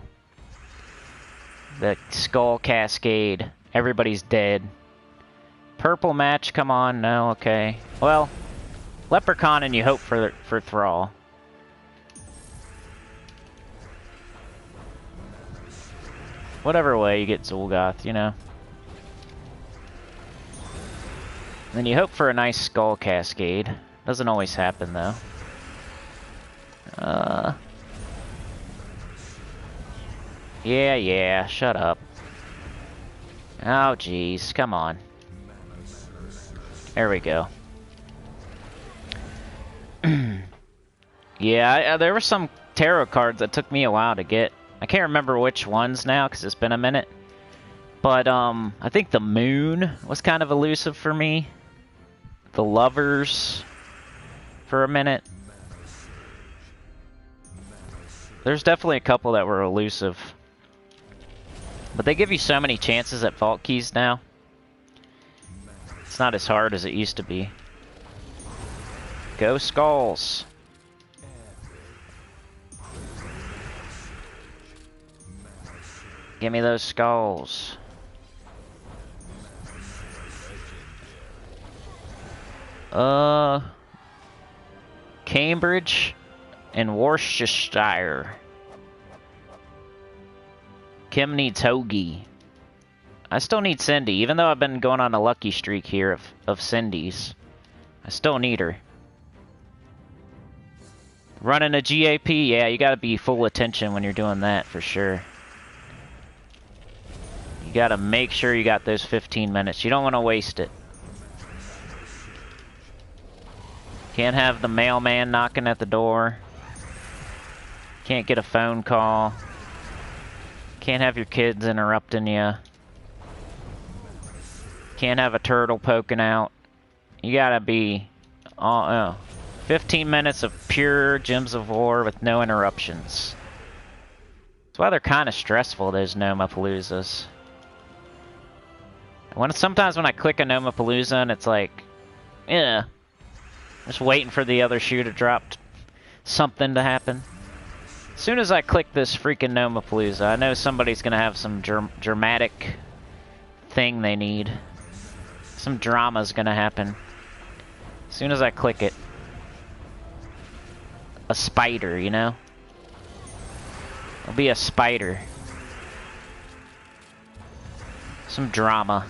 The skull cascade. Everybody's dead. Purple match, come on. No, okay. Well, Leprechaun and you hope for Thrall. Whatever way you get Zul'Goth, you know. Then you hope for a nice skull cascade. Doesn't always happen, though. Yeah, shut up. Oh, jeez, come on. There we go. Yeah, there were some tarot cards that took me a while to get. I can't remember which ones now, because it's been a minute. But, I think the Moon was kind of elusive for me. The Lovers for a minute. There's definitely a couple that were elusive. But they give you so many chances at Vault Keys now. It's not as hard as it used to be. Go Skulls! Give me those skulls. Cambridge and Worcestershire. Kim needs Hoagie. I still need Cindy, even though I've been going on a lucky streak here of Cindy's. I still need her. Running a GAP, yeah, you gotta be full attention when you're doing that, for sure. You gotta make sure you got those 15 minutes. You don't want to waste it. Can't have the mailman knocking at the door. Can't get a phone call. Can't have your kids interrupting you. Can't have a turtle poking out. You gotta be 15 minutes of pure Gems of War with no interruptions. That's why they're kind of stressful, those Nomapaloozas. Sometimes when I click a Nomapalooza and it's like, yeah, just waiting for the other shoe to drop something to happen. As soon as I click this freaking Nomapalooza, I know somebody's gonna have some dramatic thing they need. Some drama's gonna happen. As soon as I click it. A spider, you know? It'll be a spider. Some drama.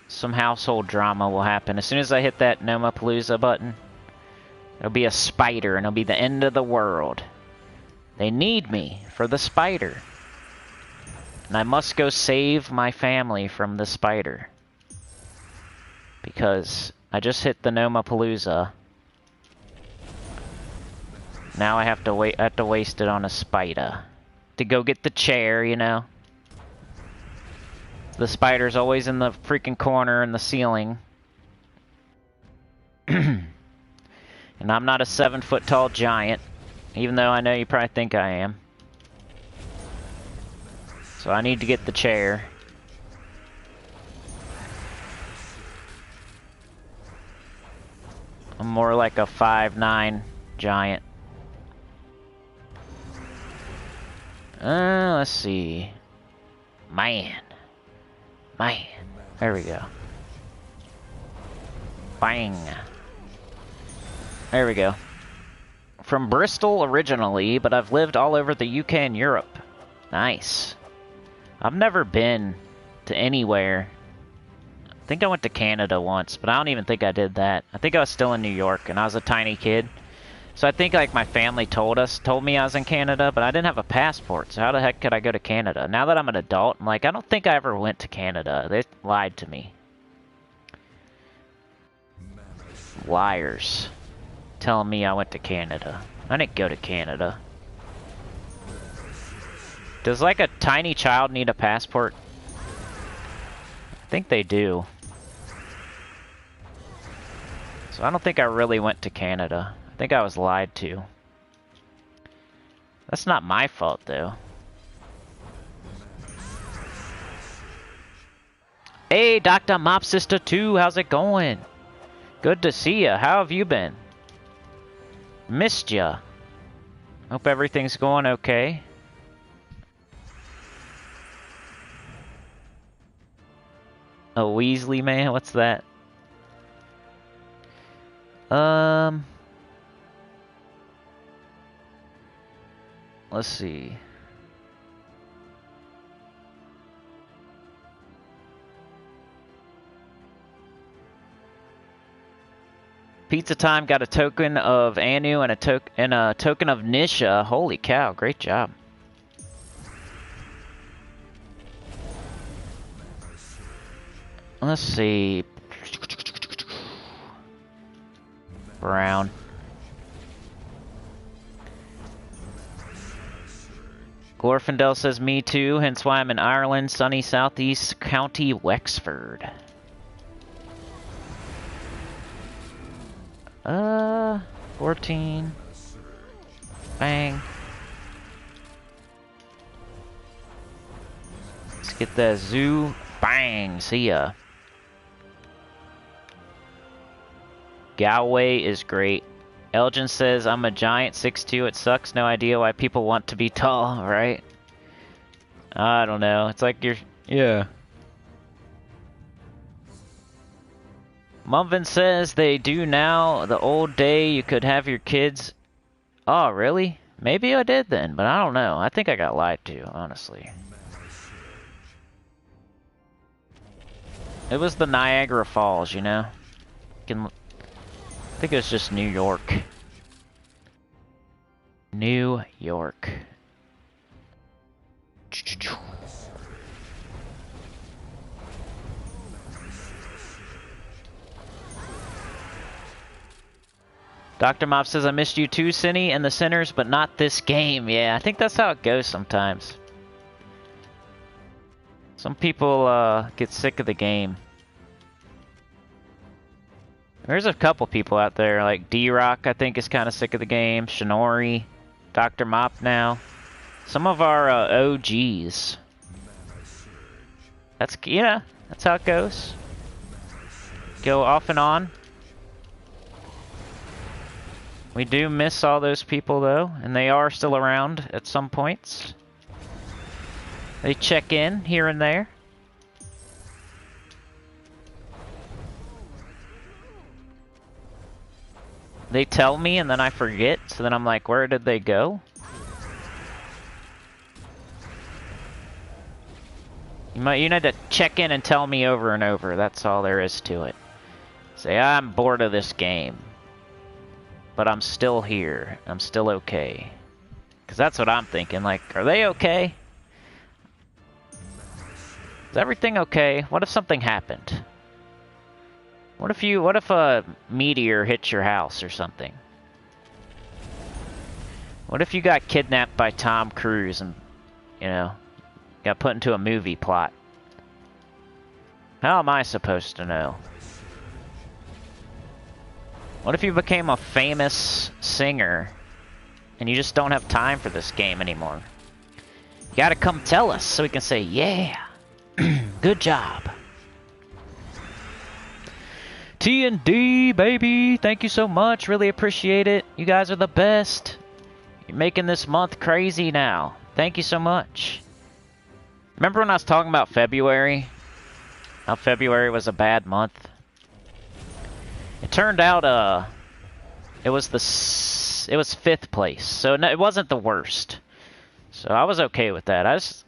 Some household drama will happen. As soon as I hit that Nomapalooza button, it'll be a spider and it'll be the end of the world. They need me for the spider. And I must go save my family from the spider. Because I just hit the Nomapalooza. Now I have to waste it on a spider. To go get the chair, you know. The spider's always in the freaking corner in the ceiling. And I'm not a 7-foot tall giant. Even though I know you probably think I am. So I need to get the chair. I'm more like a 5'9" giant. Let's see. Man. There we go. Bang. There we go. From Bristol originally, but I've lived all over the UK and Europe. Nice. I've never been to anywhere. I think I went to Canada once, but I don't even think I did that. I think I was still in New York, and I was a tiny kid. So I think like my family told me I was in Canada, but I didn't have a passport. So how the heck could I go to Canada? Now that I'm an adult, I'm like, I don't think I ever went to Canada. They lied to me. Liars. Telling me I went to Canada. I didn't go to Canada. Does like a tiny child need a passport? I think they do. So I don't think I really went to Canada. I think I was lied to. That's not my fault, though. Hey, Dr. Mop Sister 2, how's it going? Good to see ya. How have you been? Missed ya. Hope everything's going okay. A Weasley man? What's that? Let's see. Pizza Time got a token of Anu and a token of Nisha. Holy cow, great job. Let's see. Brown. Glorfindel says me too, hence why I'm in Ireland, sunny southeast county Wexford. 14. Bang. Let's get that zoo. Bang. See ya. Galway is great. Elgin says, I'm a giant 6'2". It sucks. No idea why people want to be tall, right? I don't know. It's like you're... Yeah. Mumvin says they do now. The old day you could have your kids... Oh, really? Maybe I did then, but I don't know. I think I got lied to, honestly. It was the Niagara Falls, you know? I think it was just New York. New York. Dr. Mop says, I missed you too, Cinny, and the Sinners, but not this game. Yeah, I think that's how it goes sometimes. Some people get sick of the game. There's a couple people out there, like D-Rock, I think, is kind of sick of the game. Shinori, Dr. Mop now. Some of our OGs. That's, yeah, that's how it goes. Go off and on. We do miss all those people, though, and they are still around at some points. They check in here and there. They tell me, and then I forget, so then I'm like, where did they go? You need to check in and tell me over and over. That's all there is to it. Say, I'm bored of this game. But I'm still here. I'm still okay. Because that's what I'm thinking. Like, are they okay? Is everything okay? What if something happened? What if a meteor hit your house or something? What if you got kidnapped by Tom Cruise and, you know, got put into a movie plot? How am I supposed to know? What if you became a famous singer and you just don't have time for this game anymore? You gotta come tell us so we can say, yeah, good job. T&D, baby, thank you so much. Really appreciate it. You guys are the best. You're making this month crazy now. Thank you so much. Remember when I was talking about February? How February was a bad month? It turned out, it was 5th place, so no, it wasn't the worst. So I was okay with that.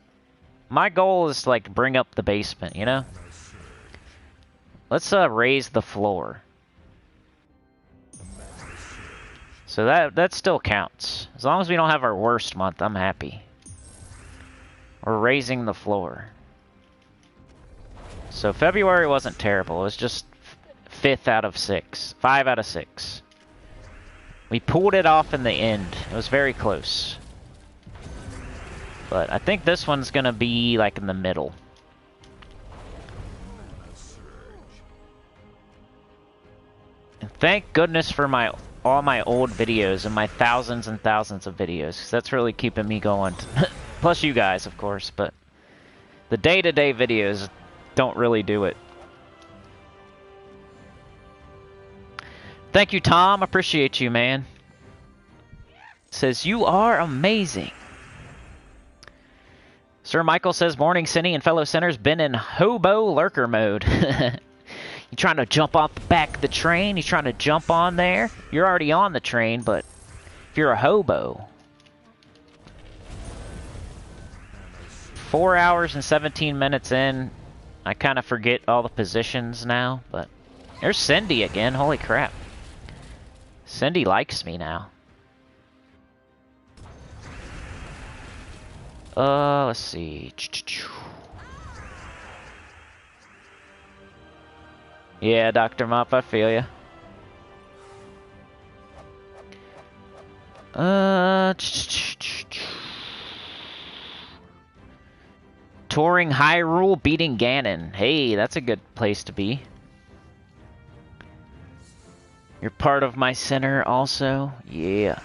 My goal is to, like, bring up the basement, you know? Let's raise the floor. So that still counts. As long as we don't have our worst month, I'm happy. We're raising the floor. So February wasn't terrible. It was just 5th out of 6. 5 out of 6. We pulled it off in the end. It was very close. But I think this one's gonna be like in the middle. And thank goodness for all my old videos and my thousands and thousands of videos, because that's really keeping me going. Plus you guys, of course, but the day-to-day videos don't really do it. Thank you, Tom. Appreciate you, man. Says, you are amazing. Sir Michael says, morning, Cinny and fellow sinners. Been in hobo lurker mode. You trying to jump off the back of the train? You trying to jump on there? You're already on the train, but if you're a hobo. 4 hours and 17 minutes in. I kind of forget all the positions now, but there's Cindy again. Holy crap. Cindy likes me now. Let's see. Yeah, Dr. Mop, I feel ya. Touring Hyrule, beating Ganon. Hey, that's a good place to be. You're part of my center also? Yeah.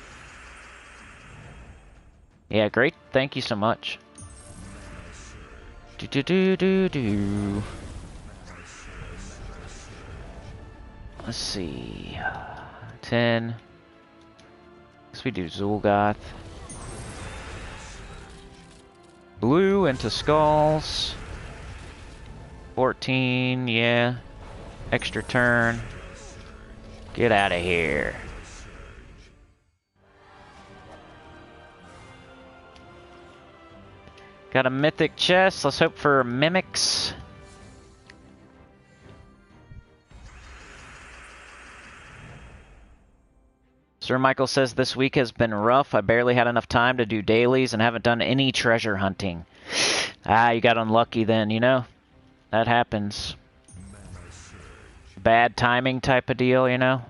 Yeah, great. Thank you so much. Do. Let's see. 10. Guess we do Zul'Goth. Blue into skulls. 14, yeah. Extra turn. Get out of here. Got a mythic chest. Let's hope for mimics. Sir Michael says this week has been rough. I barely had enough time to do dailies and haven't done any treasure hunting. Ah, you got unlucky then, you know? That happens. Bad timing type of deal, you know?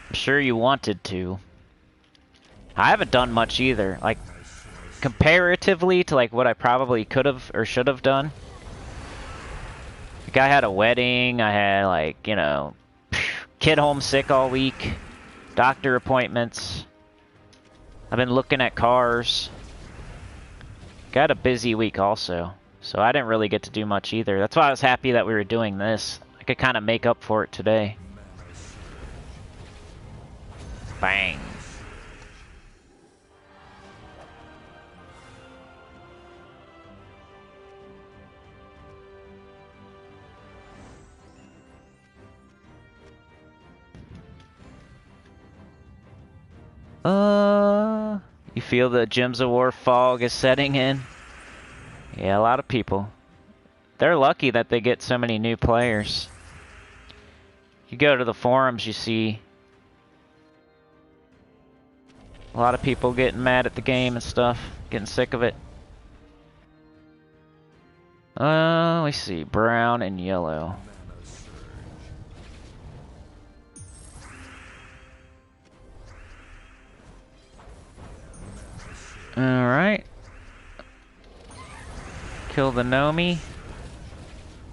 I'm sure you wanted to. I haven't done much either. Like, comparatively to like what I probably could have or should have done. Like, I had a wedding, I had like, you know, kid homesick all week. Doctor appointments. I've been looking at cars. Got a busy week also. So I didn't really get to do much either. That's why I was happy that we were doing this. I could kind of make up for it today. Bang. You feel the Gems of War fog is setting in? Yeah, a lot of people. They're lucky that they get so many new players. You go to the forums, you see a lot of people getting mad at the game and stuff, getting sick of it. We see brown and yellow. Alright. Kill the Nomi.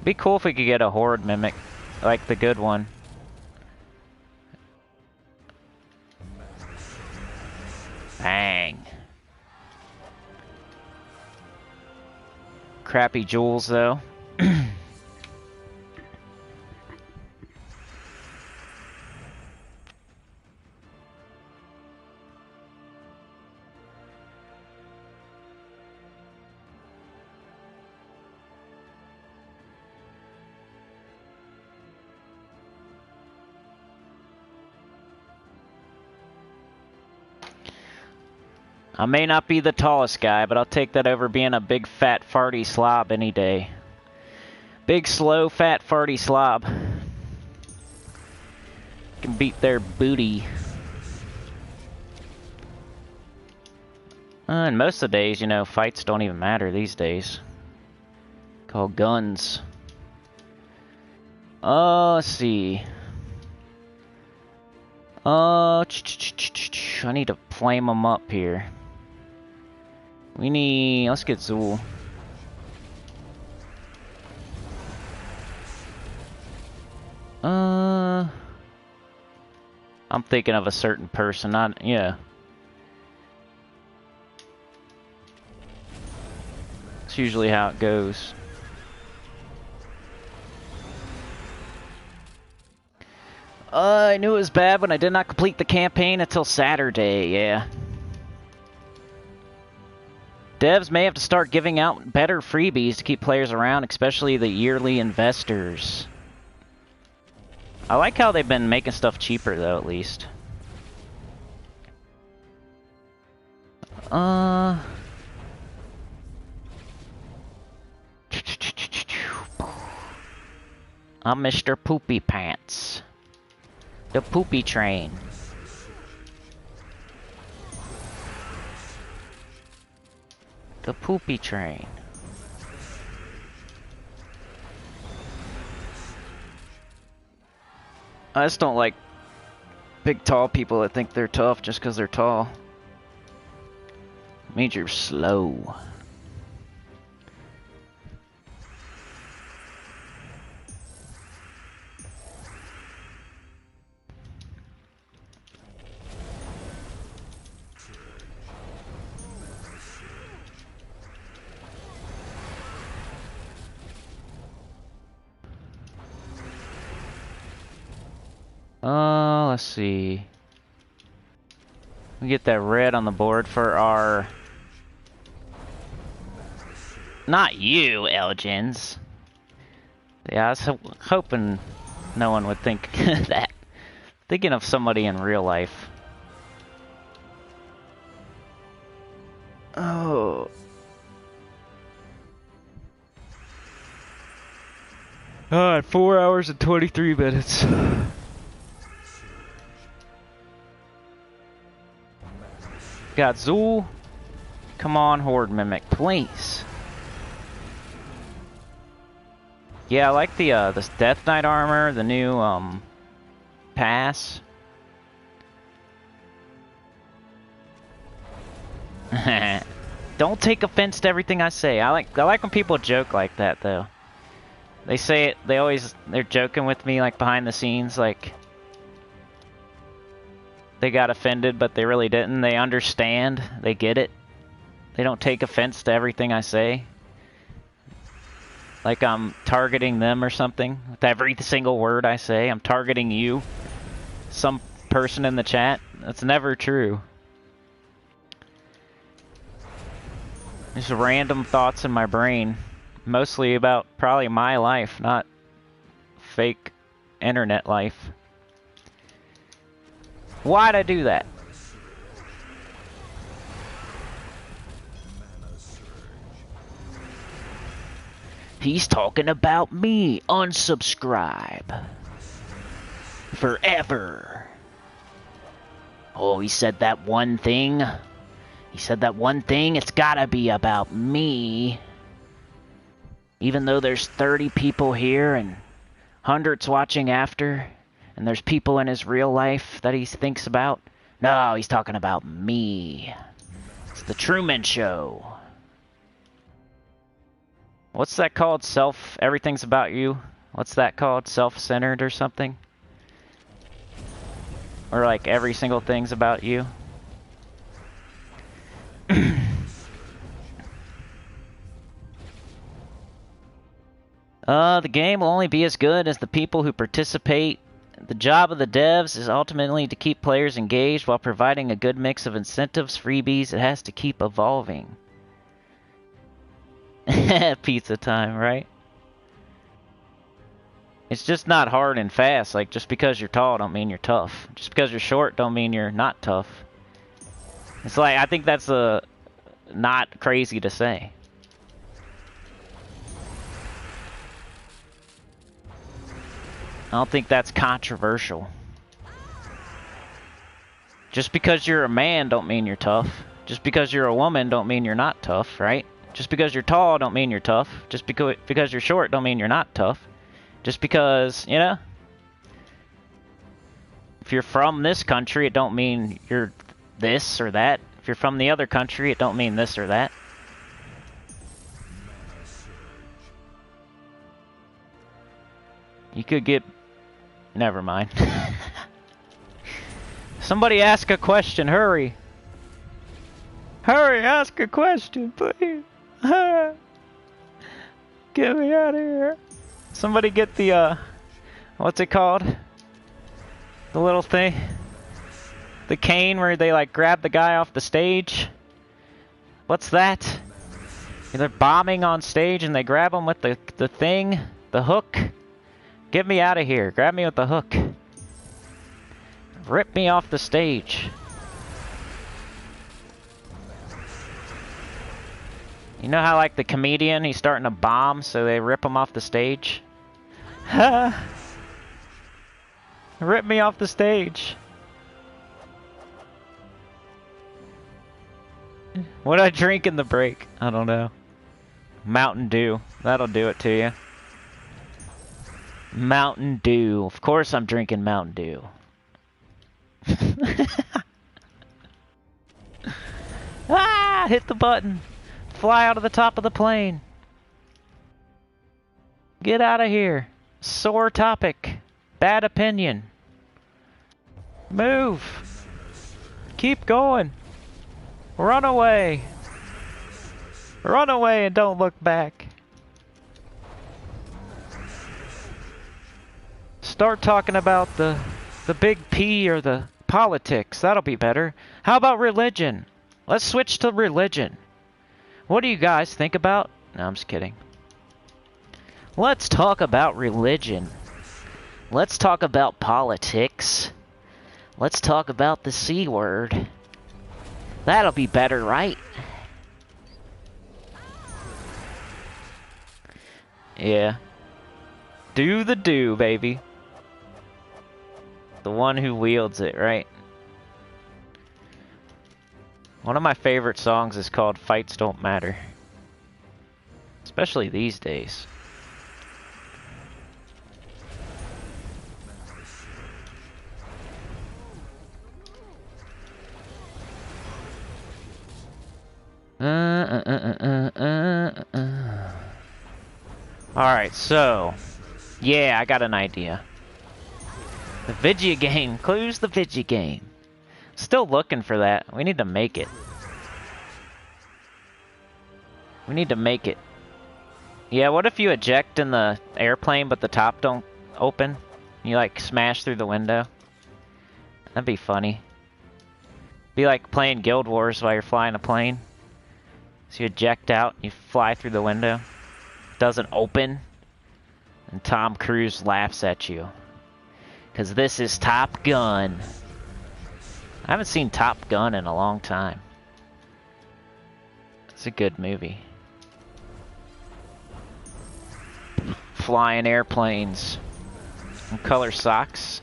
Be cool if we could get a Horde Mimic, like the good one. Bang. Crappy jewels though. I may not be the tallest guy, but I'll take that over being a big fat farty slob any day. Big slow fat farty slob. Can beat their booty. And most of the days, you know, fights don't even matter these days. Called guns. Let's see. I need to flame them up here. Let's get Zool. I'm thinking of a certain person, yeah. It's usually how it goes. I knew it was bad when I did not complete the campaign until Saturday, yeah. Devs may have to start giving out better freebies to keep players around, especially the yearly investors. I like how they've been making stuff cheaper, though, at least. I'm Mr. Poopy Pants. The poopy train. The poopy train. I just don't like big tall people that think they're tough just because they're tall. It means you're slow. Let's see. We get that red on the board for our... Not you, Elgins. Yeah, I was hoping no one would think that. Thinking of somebody in real life. Oh. Alright, 4 hours and 23 minutes. Got Zool. Come on, Horde Mimic, please. Yeah, I like the this Death Knight armor, the new pass. Don't take offense to everything I say. I like when people joke like that, though. They say it. They're joking with me, like behind the scenes, like they got offended, but they really didn't. They understand. They get it. They don't take offense to everything I say. Like I'm targeting them or something. With every single word I say, I'm targeting you. Some person in the chat. That's never true. Just random thoughts in my brain. Mostly about probably my life, not fake internet life. Why'd I do that? He's talking about me. Unsubscribe. Forever. Oh, he said that one thing. He said that one thing. It's gotta be about me. Even though there's 30 people here and hundreds watching after, and there's people in his real life that he thinks about. No, he's talking about me. It's the Truman Show. What's that called? Everything's about you? What's that called? Self-centered or something? Or like every single thing's about you? The game will only be as good as the people who participate. The job of the devs is ultimately to keep players engaged while providing a good mix of incentives, freebies. It has to keep evolving. Pizza time, right? It's just not hard and fast. Like, just because you're tall don't mean you're tough. Just because you're short don't mean you're not tough. It's like, I think that's not crazy to say. I don't think that's controversial. Just because you're a man don't mean you're tough. Just because you're a woman don't mean you're not tough, right? Just because you're tall don't mean you're tough. Just because you're short don't mean you're not tough. Just because, you know, if you're from this country, it don't mean you're this or that. If you're from the other country, it don't mean this or that. You could get... Never mind. Somebody ask a question, hurry. Hurry, ask a question, please. Get me out of here. Somebody get the, what's it called? The little thing? The cane where they, like, grab the guy off the stage? What's that? They're bombing on stage and they grab him with the thing? The hook? Get me out of here. Grab me with the hook. Rip me off the stage. You know how, like, the comedian, he's starting to bomb, so they rip him off the stage? Rip me off the stage. What'd I drink in the break? I don't know. Mountain Dew. That'll do it to you. Mountain Dew. Of course I'm drinking Mountain Dew. Ah! Hit the button. Fly out of the top of the plane. Get out of here. Sore topic. Bad opinion. Move. Keep going. Run away. Run away and don't look back. Start talking about the big P or the politics. That'll be better. How about religion? Let's switch to religion. What do you guys think about? No, I'm just kidding. Let's talk about religion. Let's talk about politics. Let's talk about the C word. That'll be better, right? Yeah. Do the do, baby. The one who wields it, right? One of my favorite songs is called Fights Don't Matter. Especially these days. Alright, so... Yeah, I got an idea. The Vidya game. Clues the Vidya game. Still looking for that. We need to make it. We need to make it. Yeah, what if you eject in the airplane but the top don't open? You like smash through the window? That'd be funny. Be like playing Guild Wars while you're flying a plane. So you eject out, you fly through the window. Doesn't open. And Tom Cruise laughs at you. 'Cause this is Top Gun. I haven't seen Top Gun in a long time. It's a good movie. Flying airplanes. What color socks?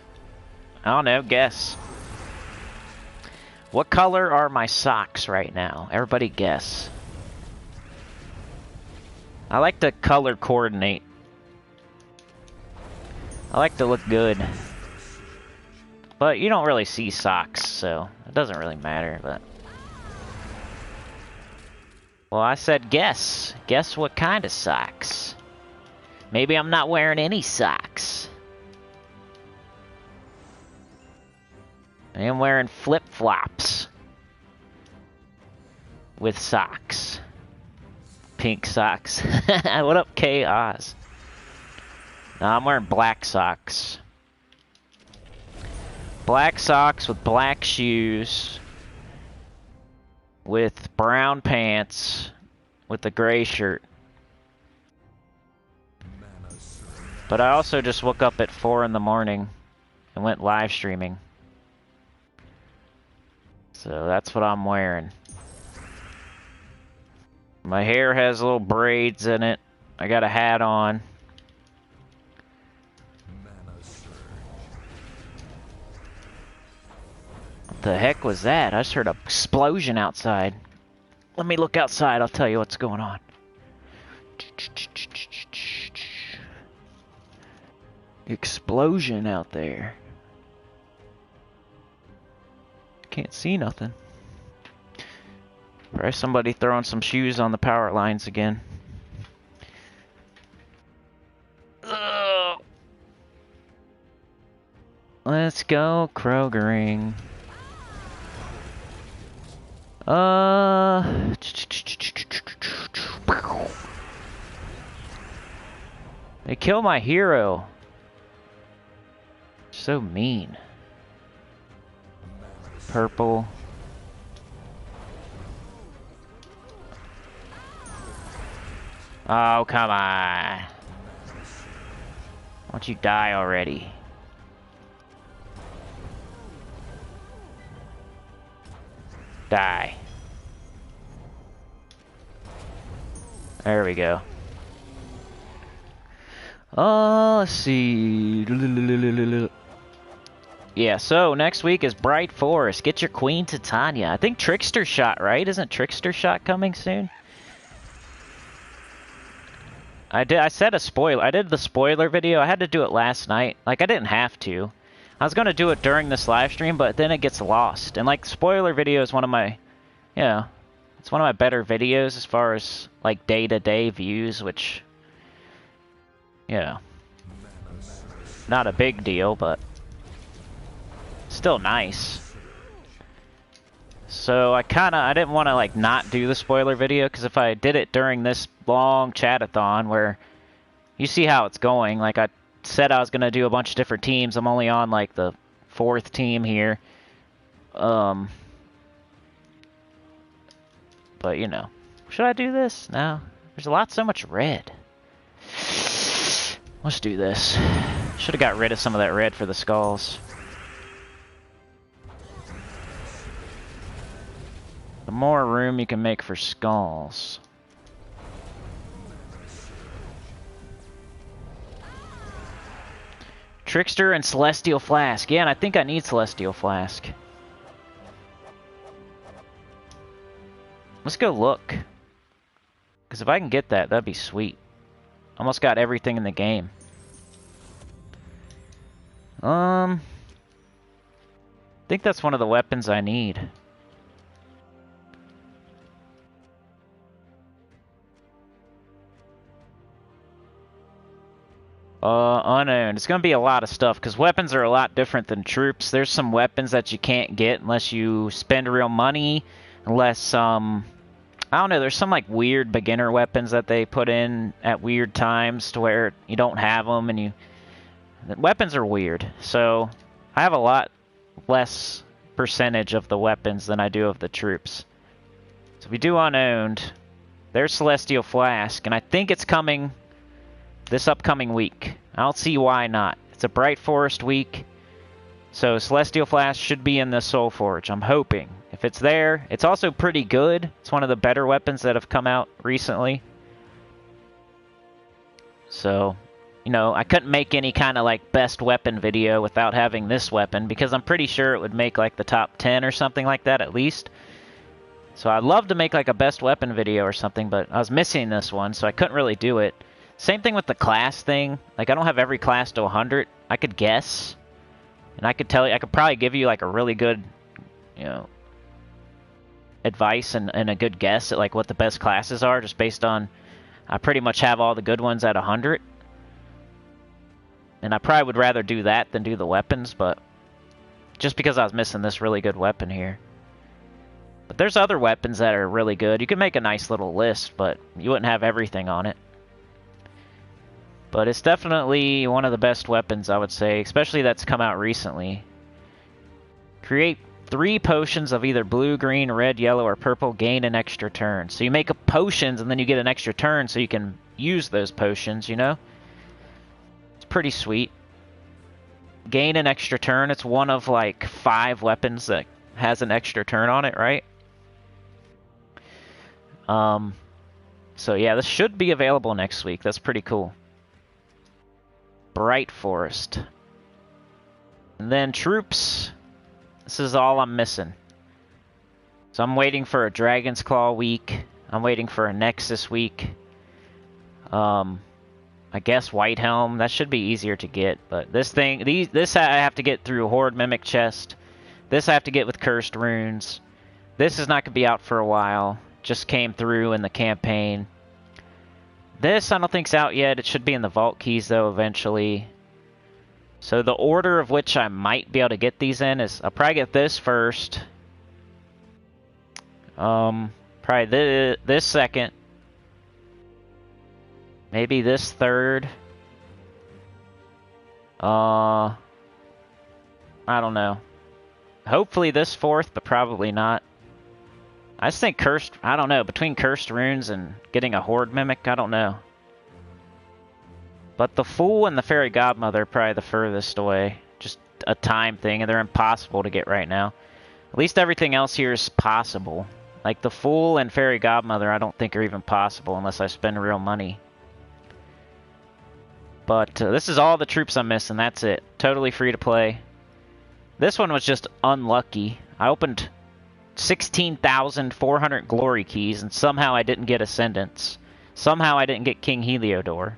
I don't know, guess. What color are my socks right now? Everybody guess. I like to color coordinate. I like to look good. But you don't really see socks, so it doesn't really matter, but... Well, I said guess. Guess what kind of socks? Maybe I'm not wearing any socks. I am wearing flip-flops. With socks. Pink socks. What up, K Oz? No, I'm wearing black socks. Black socks with black shoes. With brown pants. With a gray shirt. But I also just woke up at 4 in the morning and went live streaming. So that's what I'm wearing. My hair has little braids in it. I got a hat on. The heck was that? I just heard an explosion outside. Let me look outside, I'll tell you what's going on. Explosion out there. Can't see nothing. Probably somebody throwing some shoes on the power lines again. Ugh. Let's go Krogering. They kill my hero. So mean. Purple. Oh, come on. Why don't you die already? Die. There we go. Let's see. Yeah, so next week is Bright Forest. Get your Queen Titania. I think Trickster Shot, right? Isn't Trickster Shot coming soon? I said a spoiler. I did the spoiler video. I had to do it last night. Like, I didn't have to. I was going to do it during this live stream, but then it gets lost. And, like, spoiler video is one of my, you know, it's one of my better videos as far as, like, day-to-day views, which, you know, not a big deal, but still nice. So I didn't want to, like, not do the spoiler video, because if I did it during this long chat-a-thon where you see how it's going, like I said I was going to do a bunch of different teams. I'm only on, like, the 4th team here. But, you know. Should I do this? No. There's so much red. Let's do this. Should have got rid of some of that red for the skulls. The more room you can make for skulls. Trickster and Celestial Flask. Yeah, and I think I need Celestial Flask. Let's go look. Because if I can get that, that'd be sweet. Almost got everything in the game. I think that's one of the weapons I need. Unowned. It's going to be a lot of stuff, because weapons are a lot different than troops. There's some weapons that you can't get unless you spend real money, unless, I don't know, there's some, like, weird beginner weapons that they put in at weird times to where you don't have them, and the weapons are weird. So, I have a lot less percentage of the weapons than I do of the troops. So, if we do unowned, there's Celestial Flask, and I think it's coming this upcoming week. I don't see why not. It's a Bright Forest week, so Celestial Flask should be in the Soulforge. I'm hoping. If it's there, it's also pretty good. It's one of the better weapons that have come out recently. So, you know, I couldn't make any kind of, like, best weapon video without having this weapon, because I'm pretty sure it would make, like, the top 10 or something like that at least. So I'd love to make, like, a best weapon video or something, but I was missing this one, so I couldn't really do it. Same thing with the class thing. Like, I don't have every class to 100. I could guess. And I could tell you, I could probably give you, like, a really good, you know, advice and a good guess at, like, what the best classes are, just based on, I pretty much have all the good ones at 100. And I probably would rather do that than do the weapons, but just because I was missing this really good weapon here. But there's other weapons that are really good. You could make a nice little list, but you wouldn't have everything on it. But it's definitely one of the best weapons, I would say, especially that's come out recently. Create 3 potions of either blue, green, red, yellow, or purple. Gain an extra turn. So you make up potions, and then you get an extra turn so you can use those potions, you know? It's pretty sweet. Gain an extra turn. It's one of, like, 5 weapons that has an extra turn on it, right? So yeah, this should be available next week. That's pretty cool. Bright Forest. And then troops. This is all I'm missing. So I'm waiting for a Dragon's Claw week. I'm waiting for a Nexus week. I guess White Helm. That should be easier to get. But this thing, this I have to get through Horde Mimic Chest. This I have to get with Cursed Runes. This is not going to be out for a while. Just came through in the campaign. This I don't think's out yet. It should be in the Vault Keys though eventually. So the order of which I might be able to get these in is I'll probably get this first. Probably this second. Maybe this third. I don't know. Hopefully this fourth, but probably not. I just think Cursed, I don't know, between Cursed Runes and getting a Horde Mimic, I don't know. But the Fool and the Fairy Godmother are probably the furthest away. Just a time thing, and they're impossible to get right now. At least everything else here is possible. Like the Fool and Fairy Godmother I don't think are even possible unless I spend real money. But this is all the troops I'm missing, that's it. Totally free to play. This one was just unlucky. I opened 16,400 glory keys and somehow I didn't get Ascendants. Somehow I didn't get King Heliodor.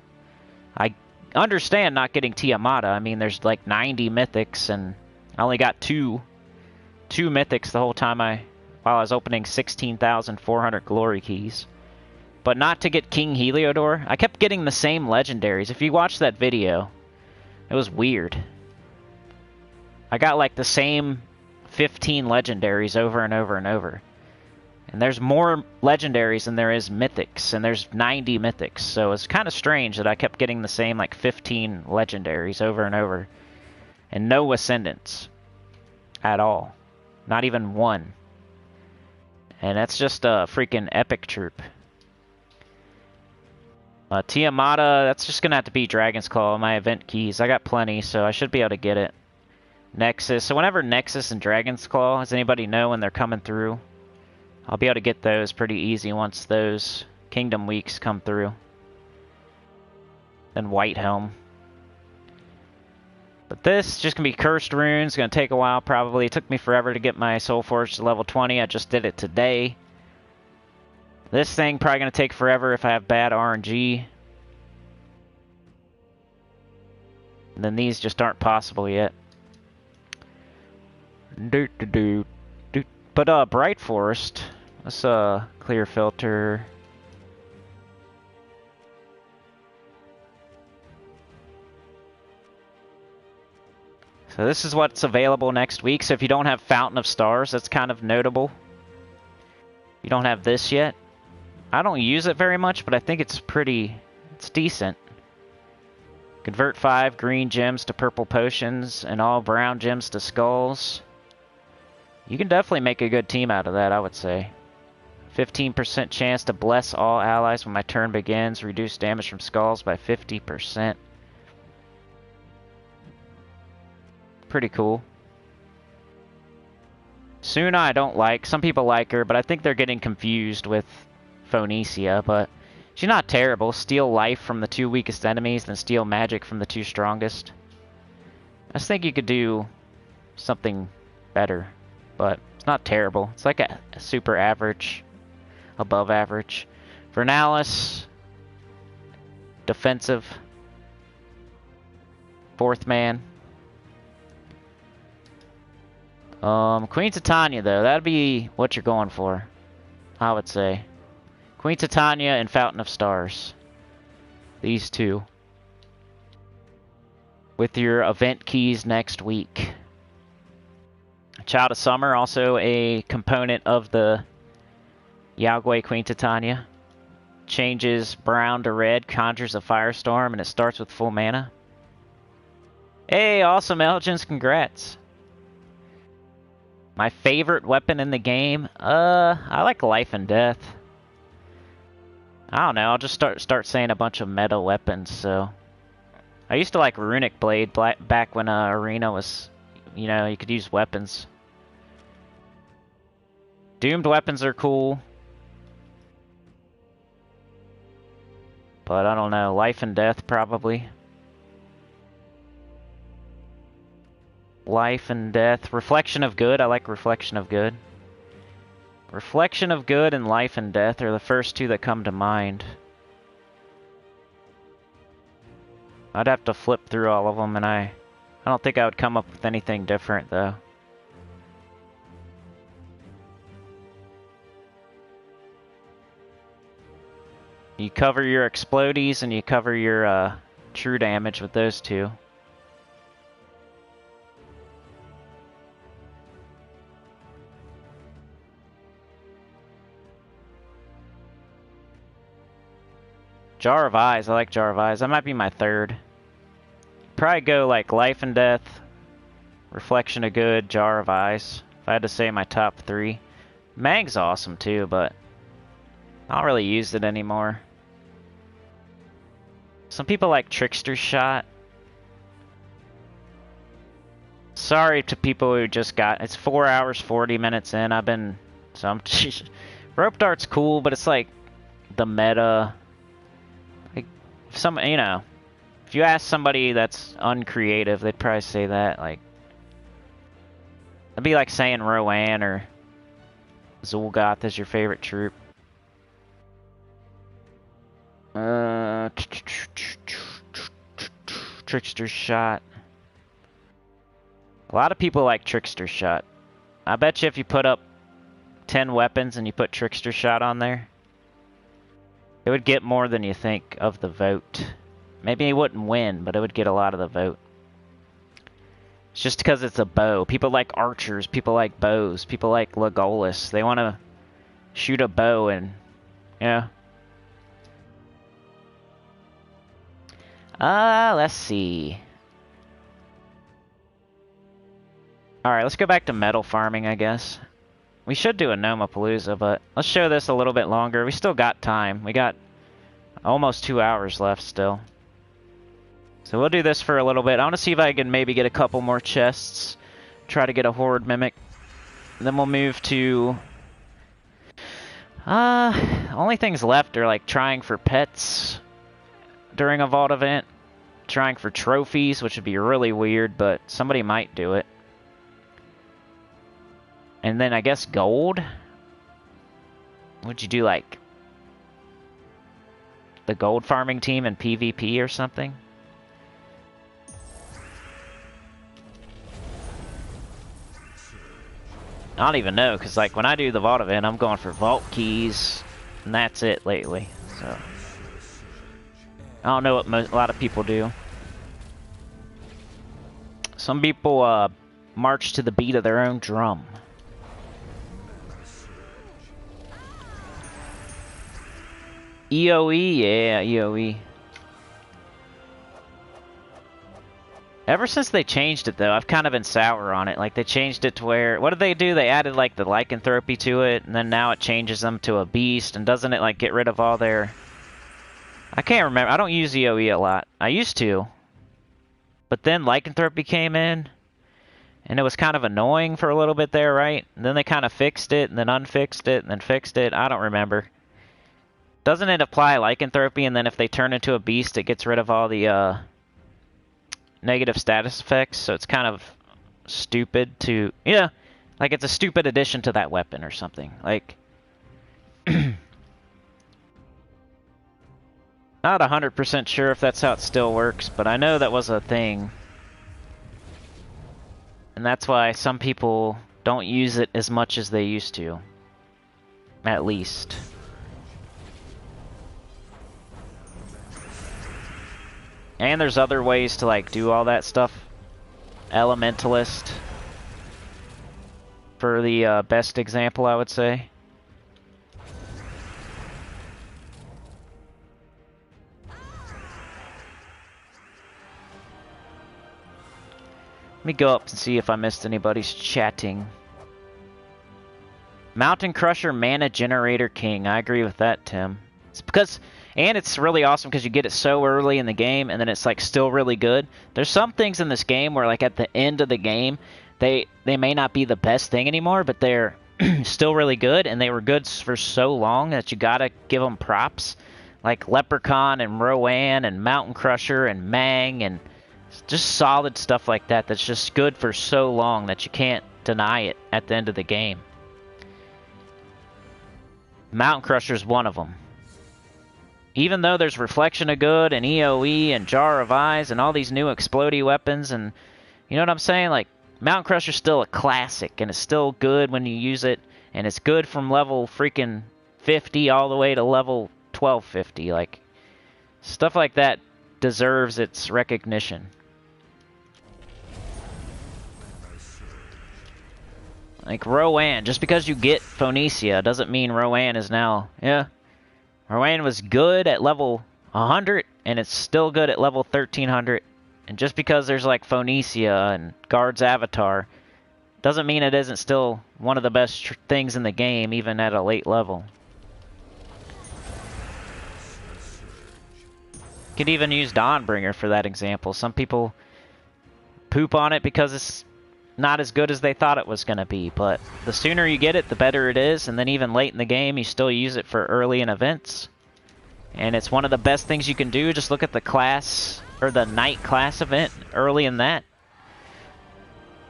I understand not getting Tiamata. I mean, there's like 90 mythics and I only got two mythics the whole time while I was opening 16,400 glory keys. But not to get King Heliodor. I kept getting the same legendaries. If you watch that video, it was weird. I got like the same 15 legendaries over and over and over. And there's more legendaries than there is mythics, and there's 90 mythics. So it's kind of strange that I kept getting the same like 15 legendaries over and over. And no ascendants at all. Not even one. And that's just a freaking epic troop. Tiamata, that's just going to have to be Dragon's Claw, my event keys. I got plenty, so I should be able to get it. Nexus. So whenever Nexus and Dragon's Claw, does anybody know when they're coming through? I'll be able to get those pretty easy once those Kingdom Weeks come through. Then White Helm. But this, just going to be Cursed Runes. Going to take a while probably. It took me forever to get my Soulforge to level 20. I just did it today. This thing probably going to take forever if I have bad RNG. And then these just aren't possible yet. But Bright Forest, let's clear filter. So this is what's available next week. So if you don't have Fountain of Stars, that's kind of notable. You don't have this yet. I don't use it very much, but I think it's decent. Convert 5 green gems to purple potions and all brown gems to skulls. You can definitely make a good team out of that, I would say. 15% chance to bless all allies when my turn begins. Reduce damage from skulls by 50%. Pretty cool. Suna I don't like. Some people like her, but I think they're getting confused with Phoenicia, but she's not terrible. Steal life from the 2 weakest enemies, then steal magic from the 2 strongest. I just think you could do something better, but it's not terrible. It's like a super average, above average. Vernalis, defensive, 4th man. Queen Titania though, that'd be what you're going for, I would say. Queen Titania and Fountain of Stars. These two. With your event keys next week. Child of Summer, also a component of the Yaogwei Queen Titania. Changes brown to red, conjures a firestorm, and it starts with full mana. Hey, awesome, Elgins, congrats. My favorite weapon in the game? I like Life and Death. I don't know, I'll just start saying a bunch of meta weapons, so... I used to like Runic Blade back when Arena was, you know, you could use weapons. Doomed weapons are cool. But I don't know, Life and Death probably. Life and Death. Reflection of Good. I like Reflection of Good. Reflection of Good and Life and Death are the first two that come to mind. I'd have to flip through all of them, and I don't think I would come up with anything different, though. You cover your explodies and you cover your true damage with those two. Jar of Eyes. I like Jar of Eyes. That might be my third. Probably go like Life and Death, Reflection of Good, Jar of Eyes. If I had to say my top three. Mag's awesome too, but I don't really use it anymore. Some people like Trickster Shot. Sorry to people who just got... It's 4 hours, 40 minutes in. I've been... So I'm... Rope Dart's cool, but it's like the meta... Like, some, you know... If you ask somebody that's uncreative, they'd probably say that, like... It'd be like saying Rowan or Zul'Goth is your favorite troop. Trickster Shot. A lot of people like Trickster Shot. I bet you if you put up 10 weapons and you put Trickster Shot on there, it would get more than you think of the vote. Maybe it wouldn't win, but it would get a lot of the vote. It's just because it's a bow. People like archers, people like bows, people like Legolas. They want to shoot a bow and, yeah. Let's see. Alright, let's go back to metal farming, I guess. We should do a Nomapalooza, but let's show this a little bit longer. We still got time. We got almost 2 hours left still. So we'll do this for a little bit. I want to see if I can maybe get a couple more chests. Try to get a Horde Mimic. And then we'll move to... only things left are like trying for pets during a vault event. Trying for trophies, which would be really weird, but somebody might do it. And then I guess gold? Would you do like the gold farming team in PvP or something? I don't even know, because like when I do the vault event, I'm going for vault keys, and that's it lately. So I don't know what a lot of people do. Some people march to the beat of their own drum. EOE, yeah, EOE. Ever since they changed it, though, I've kind of been sour on it. Like, they changed it to where... What did they do? They added, like, the lycanthropy to it, and then now it changes them to a beast, and doesn't it, like, get rid of all their... I can't remember. I don't use EOE a lot. I used to. But then lycanthropy came in, and it was kind of annoying for a little bit there, right? And then they kind of fixed it, and then unfixed it, and then fixed it. I don't remember. Doesn't it apply lycanthropy, and then if they turn into a beast, it gets rid of all the, negative status effects, so it's kind of stupid to... Yeah, like it's a stupid addition to that weapon or something. Like... Not 100% sure if that's how it still works, but I know that was a thing. And that's why some people don't use it as much as they used to. At least. And there's other ways to like do all that stuff. Elementalist. For the best example, I would say. Let me go up and see if I missed anybody's chatting. Mountain Crusher Mana Generator King. I agree with that, Tim. It's because... And it's really awesome because you get it so early in the game, and then it's like still really good. There's some things in this game where like at the end of the game, they may not be the best thing anymore, but they're still really good, and they were good for so long that you gotta give them props. Like Leprechaun and Rowan and Mountain Crusher and Mang and Just solid stuff like that that's just good for so long that you can't deny it at the end of the game. Mountain Crusher's one of them. Even though there's Reflection of Good and EOE and Jar of Eyes and all these new explodey weapons and... You know what I'm saying? Like, Mountain Crusher's still a classic, and it's still good when you use it, and it's good from level freaking 50 all the way to level 1250. Like, stuff like that deserves its recognition. Like Rowan, just because you get Phoenicia doesn't mean Rowan is now... Yeah, Rowan was good at level 100, and it's still good at level 1300. And just because there's like Phoenicia and Guard's Avatar, doesn't mean it isn't still one of the best things in the game, even at a late level. You could even use Dawnbringer for that example. Some people poop on it because it's not as good as they thought it was going to be, but the sooner you get it, the better it is, and then even late in the game, you still use it for early in events. And it's one of the best things you can do. Just look at the class... or the night class event early in that.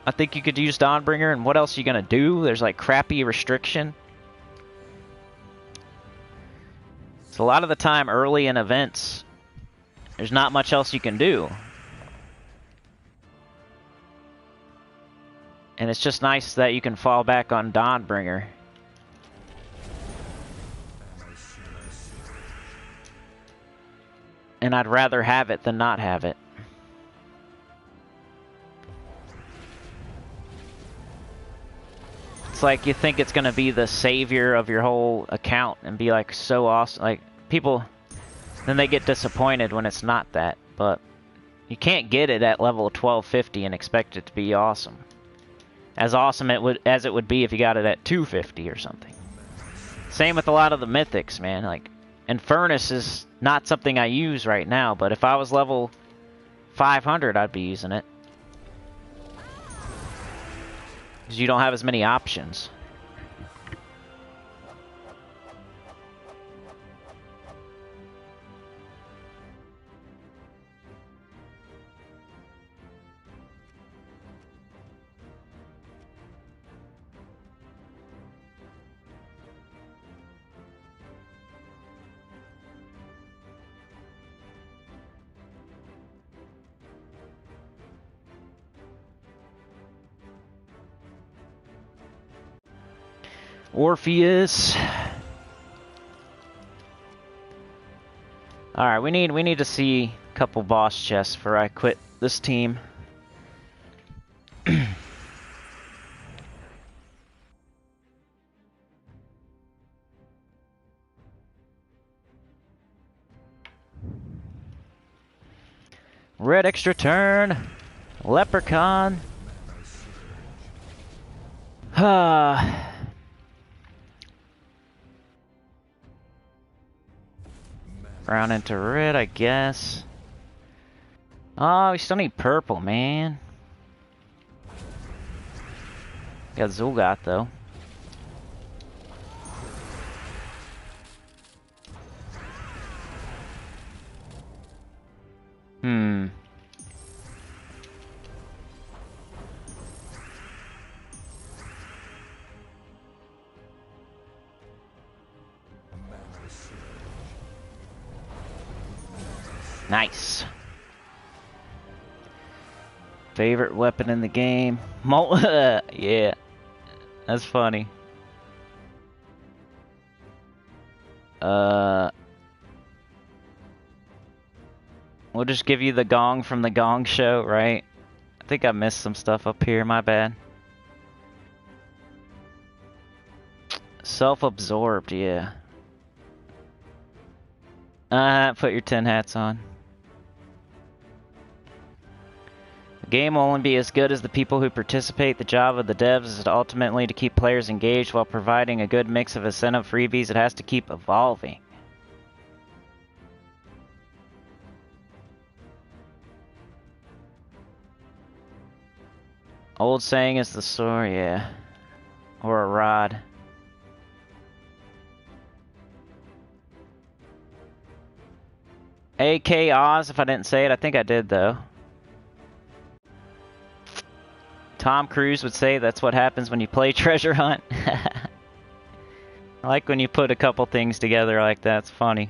I think you could use Dawnbringer, and what else are you going to do? There's like crappy restriction. So a lot of the time early in events, there's not much else you can do. And it's just nice that you can fall back on Dawnbringer. And I'd rather have it than not have it. It's like you think it's going to be the savior of your whole account and be like so awesome. Like people, then they get disappointed when it's not that. But you can't get it at level 1250 and expect it to be awesome. As awesome as it would be if you got it at 250 or something. Same with a lot of the mythics, man. Like, and Furnace is not something I use right now, but if I was level 500, I'd be using it. Because you don't have as many options. Orpheus. Alright, we need to see a couple boss chests before I quit this team. Red extra turn. Leprechaun. Brown into red, I guess. Oh, we still need purple, man. Got Zul'Goth, though. Nice. Favorite weapon in the game. Yeah. That's funny. We'll just give you the gong from the Gong Show, right? I think I missed some stuff up here, my bad. Self-absorbed, yeah. Put your 10 hats on. The game will only be as good as the people who participate. The job of the devs is ultimately to keep players engaged while providing a good mix of incentive freebies. It has to keep evolving. Old saying is the sword, yeah. Or a rod. AK Oz, if I didn't say it. I think I did, though. Tom Cruise would say that's what happens when you play Treasure Hunt. I like when you put a couple things together like that. It's funny.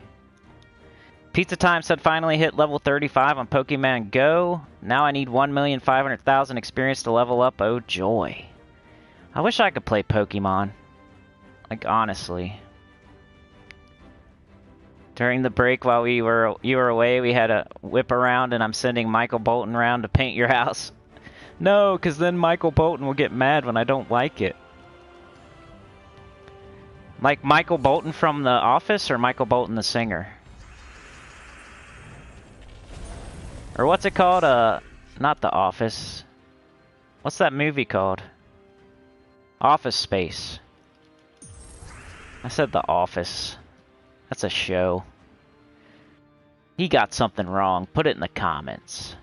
Pizza Time said finally hit level 35 on Pokemon Go. Now I need 1,500,000 experience to level up. Oh joy. I wish I could play Pokemon. Like honestly. During the break while you were away, we had a whip around and I'm sending Michael Bolton around to paint your house. No, because then Michael Bolton will get mad when I don't like it. Like Michael Bolton from The Office or Michael Bolton the singer? Or what's it called? Not The Office. What's that movie called? Office Space. I said The Office. That's a show. He got something wrong. Put it in the comments.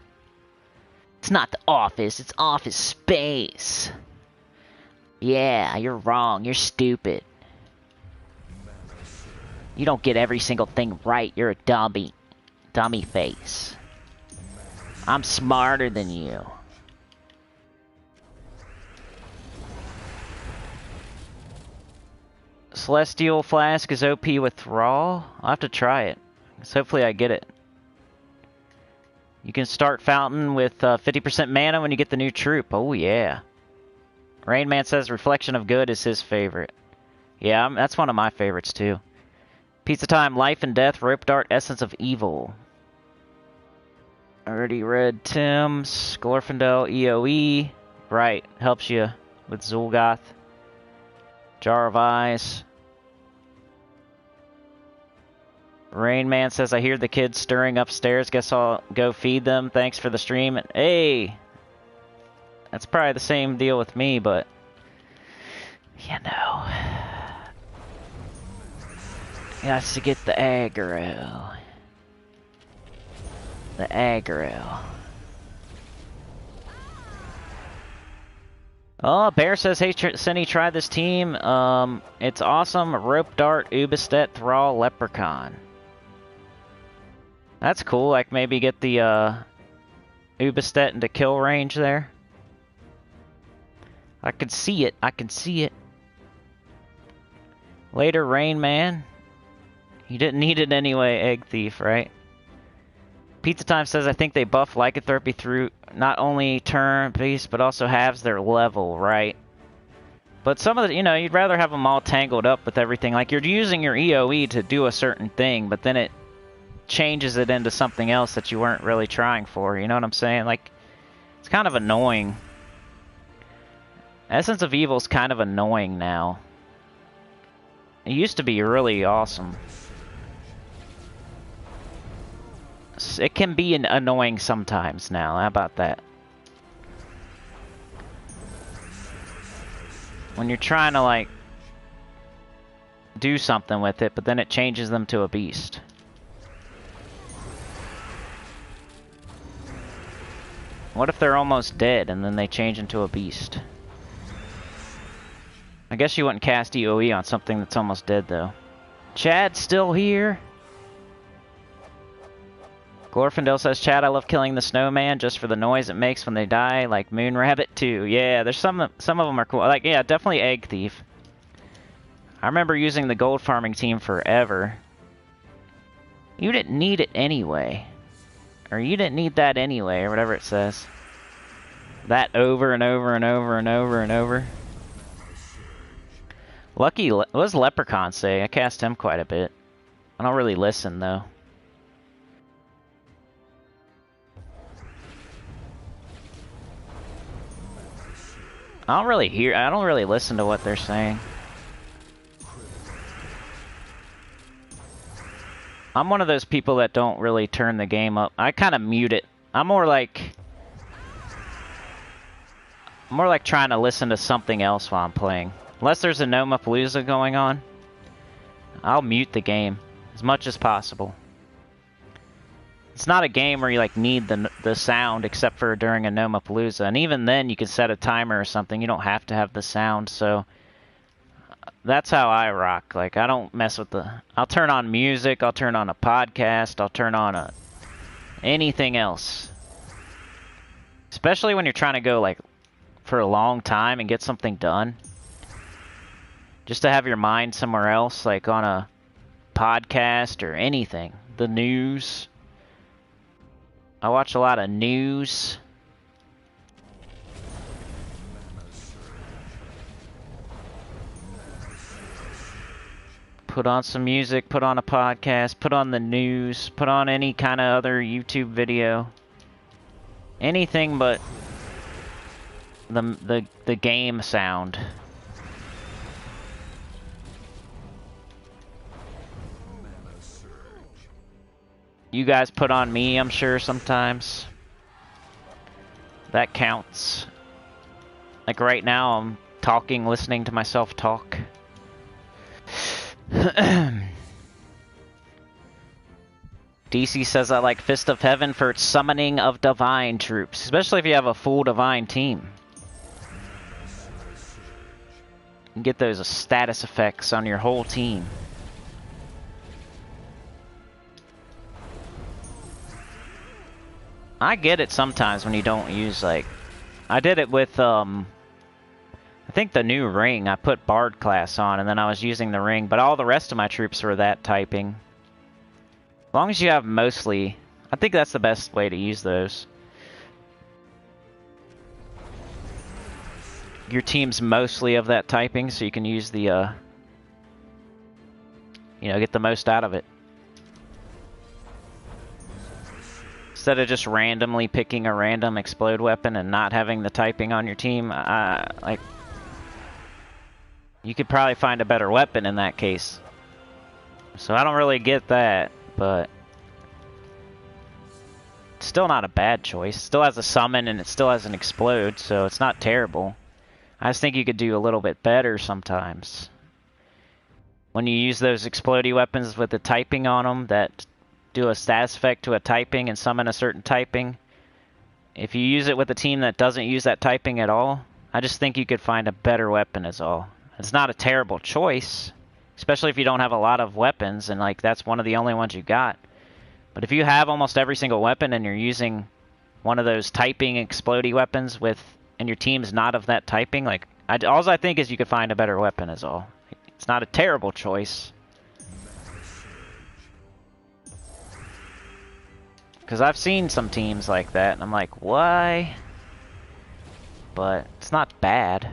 It's not The Office, it's Office Space. Yeah, you're wrong. You're stupid. You don't get every single thing right. You're a dummy. Dummy face. I'm smarter than you. Celestial Flask is OP with Raw. I'll have to try it. So hopefully I get it. You can start Fountain with 50% mana when you get the new troop. Oh yeah. Rainman says Reflection of Good is his favorite. Yeah, that's one of my favorites too. Pizza Time, Life and Death, Rope Dart, Essence of Evil. Already read Tim's. Glorfindel, EOE. Right, helps you with Zul'Goth. Jar of Eyes. Rainman says, I hear the kids stirring upstairs. Guess I'll go feed them. Thanks for the stream. Hey! That's probably the same deal with me, but... You know... He has to get the aggro. The aggro. Oh, Bear says, hey, Cinny, try this team. It's awesome. Rope Dart, Ubistet, Thrall, Leprechaun. That's cool. Like, maybe get the, Ubistet into kill range there. I can see it. I can see it. Later, Rain Man. You didn't need it anyway, Egg Thief, right? Pizza Time says, I think they buff Lycanthropy through not only turn beast, but also halves their level, right? But some of the, you know, you'd rather have them all tangled up with everything. Like, you're using your EOE to do a certain thing, but then it changes it into something else that you weren't really trying for. You know what I'm saying? Like, it's kind of annoying. Essence of Evil's kind of annoying now. It used to be really awesome. It can be annoying sometimes now. How about that? When you're trying to, like, do something with it, but then it changes them to a beast. What if they're almost dead and then they change into a beast? I guess you wouldn't cast EOE on something that's almost dead, though. Chad's still here. Glorfindel says, Chad, I love killing the snowman just for the noise it makes when they die, like Moon Rabbit too. Yeah, there's some of them are cool. Like, yeah, definitely Egg Thief. I remember using the gold farming team forever. You didn't need it anyway. Or you didn't need that anyway, or whatever it says. That over and over and over and over and over. Lucky, what does Leprechaun say? I cast him quite a bit. I don't really listen, though. I don't really listen to what they're saying. I'm one of those people that don't really turn the game up. I kind of mute it. I'm more like trying to listen to something else while I'm playing. Unless there's a Nomapalooza going on, I'll mute the game as much as possible. It's not a game where you like need the sound except for during a Nomapalooza, and even then you can set a timer or something. You don't have to have the sound, so that's how I rock. Like, I don't mess with I'll turn on music, I'll turn on a podcast, I'll turn on anything else. Especially when you're trying to go like for a long time and get something done. Just to have your mind somewhere else, like on a podcast or anything. The news. I watch a lot of news. Put on some music, put on a podcast, put on the news, put on any kind of other YouTube video. Anything but the game sound. You guys put on me, I'm sure, sometimes. That counts. Like right now, I'm talking, listening to myself talk. DC says I like Fist of Heaven for its summoning of divine troops, especially if you have a full divine team. You can get those status effects on your whole team. I get it sometimes when you don't use, like... I did it with, I think the new ring. I put Bard class on, and then I was using the ring, but all the rest of my troops were that typing. As long as you have mostly... I think that's the best way to use those. Your team's mostly of that typing, so you can use the, you know, get the most out of it. Instead of just randomly picking a random explode weapon and not having the typing on your team, like... You could probably find a better weapon in that case. So I don't really get that, but... It's still not a bad choice. It still has a summon and it still has an explode, so it's not terrible. I just think you could do a little bit better sometimes. When you use those explodey weapons with the typing on them that do a status effect to a typing and summon a certain typing, if you use it with a team that doesn't use that typing at all, I just think you could find a better weapon is all. It's not a terrible choice, especially if you don't have a lot of weapons and like that's one of the only ones you got. But if you have almost every single weapon and you're using one of those typing explodey weapons with, and your team's not of that typing, like all I think is you could find a better weapon is all. It's not a terrible choice. Because I've seen some teams like that and I'm like, why? But it's not bad.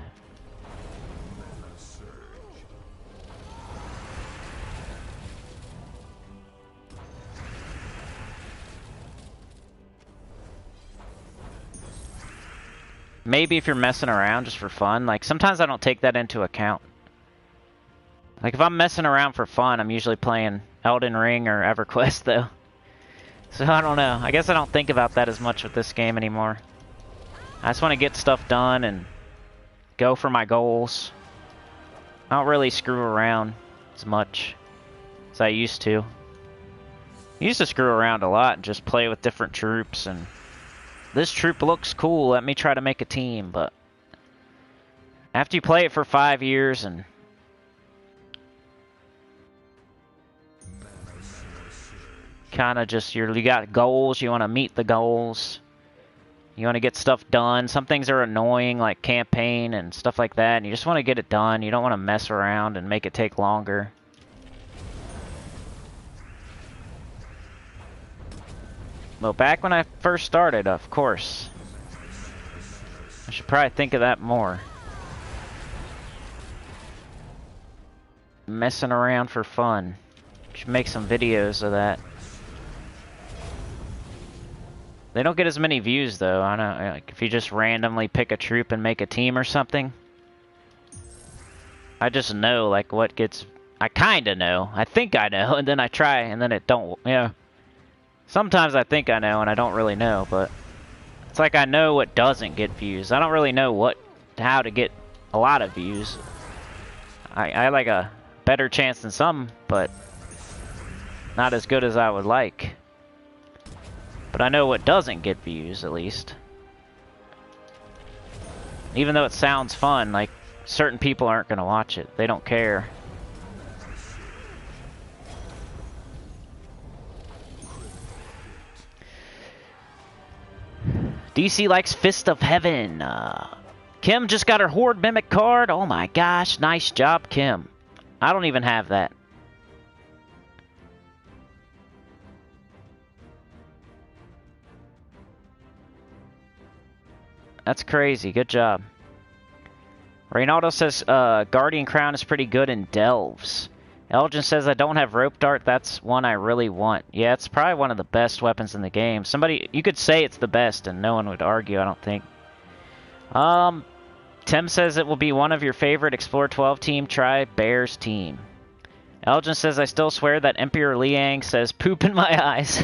Maybe if you're messing around just for fun, like sometimes I don't take that into account. Like if I'm messing around for fun, I'm usually playing Elden Ring or Everquest though. So I don't know. I guess I don't think about that as much with this game anymore. I just want to get stuff done and go for my goals. I don't really screw around as much as I used to. I used to screw around a lot and just play with different troops and this troop looks cool, let me try to make a team, but after you play it for 5 years and kind of just you got goals, you want to meet the goals, you want to get stuff done. Some things are annoying like campaign and stuff like that and you just want to get it done. You don't want to mess around and make it take longer. Well, back when I first started, of course. I should probably think of that more. Messing around for fun. Should make some videos of that. They don't get as many views though. I know, like if you just randomly pick a troop and make a team or something. I just know like what gets. I kinda know. I think I know, and then I try, and then it don't. Yeah. Sometimes I think I know and I don't really know, but it's like I know what doesn't get views. I don't really know how to get a lot of views. I like a better chance than some, but not as good as I would like. But I know what doesn't get views, at least. Even though it sounds fun, like, certain people aren't going to watch it. They don't care. DC likes Fist of Heaven. Kim just got her Horde Mimic card. Oh my gosh, nice job, Kim. I don't even have that. That's crazy. Good job. Reynaldo says Guardian Crown is pretty good in Delves. Elgin says I don't have Rope Dart. That's one I really want. Yeah, it's probably one of the best weapons in the game. You could say it's the best and no one would argue, I don't think. Tim says it will be one of your favorite Explore 12 team. Try Bears team. Elgin says I still swear that Emperor Liang says poop in my eyes.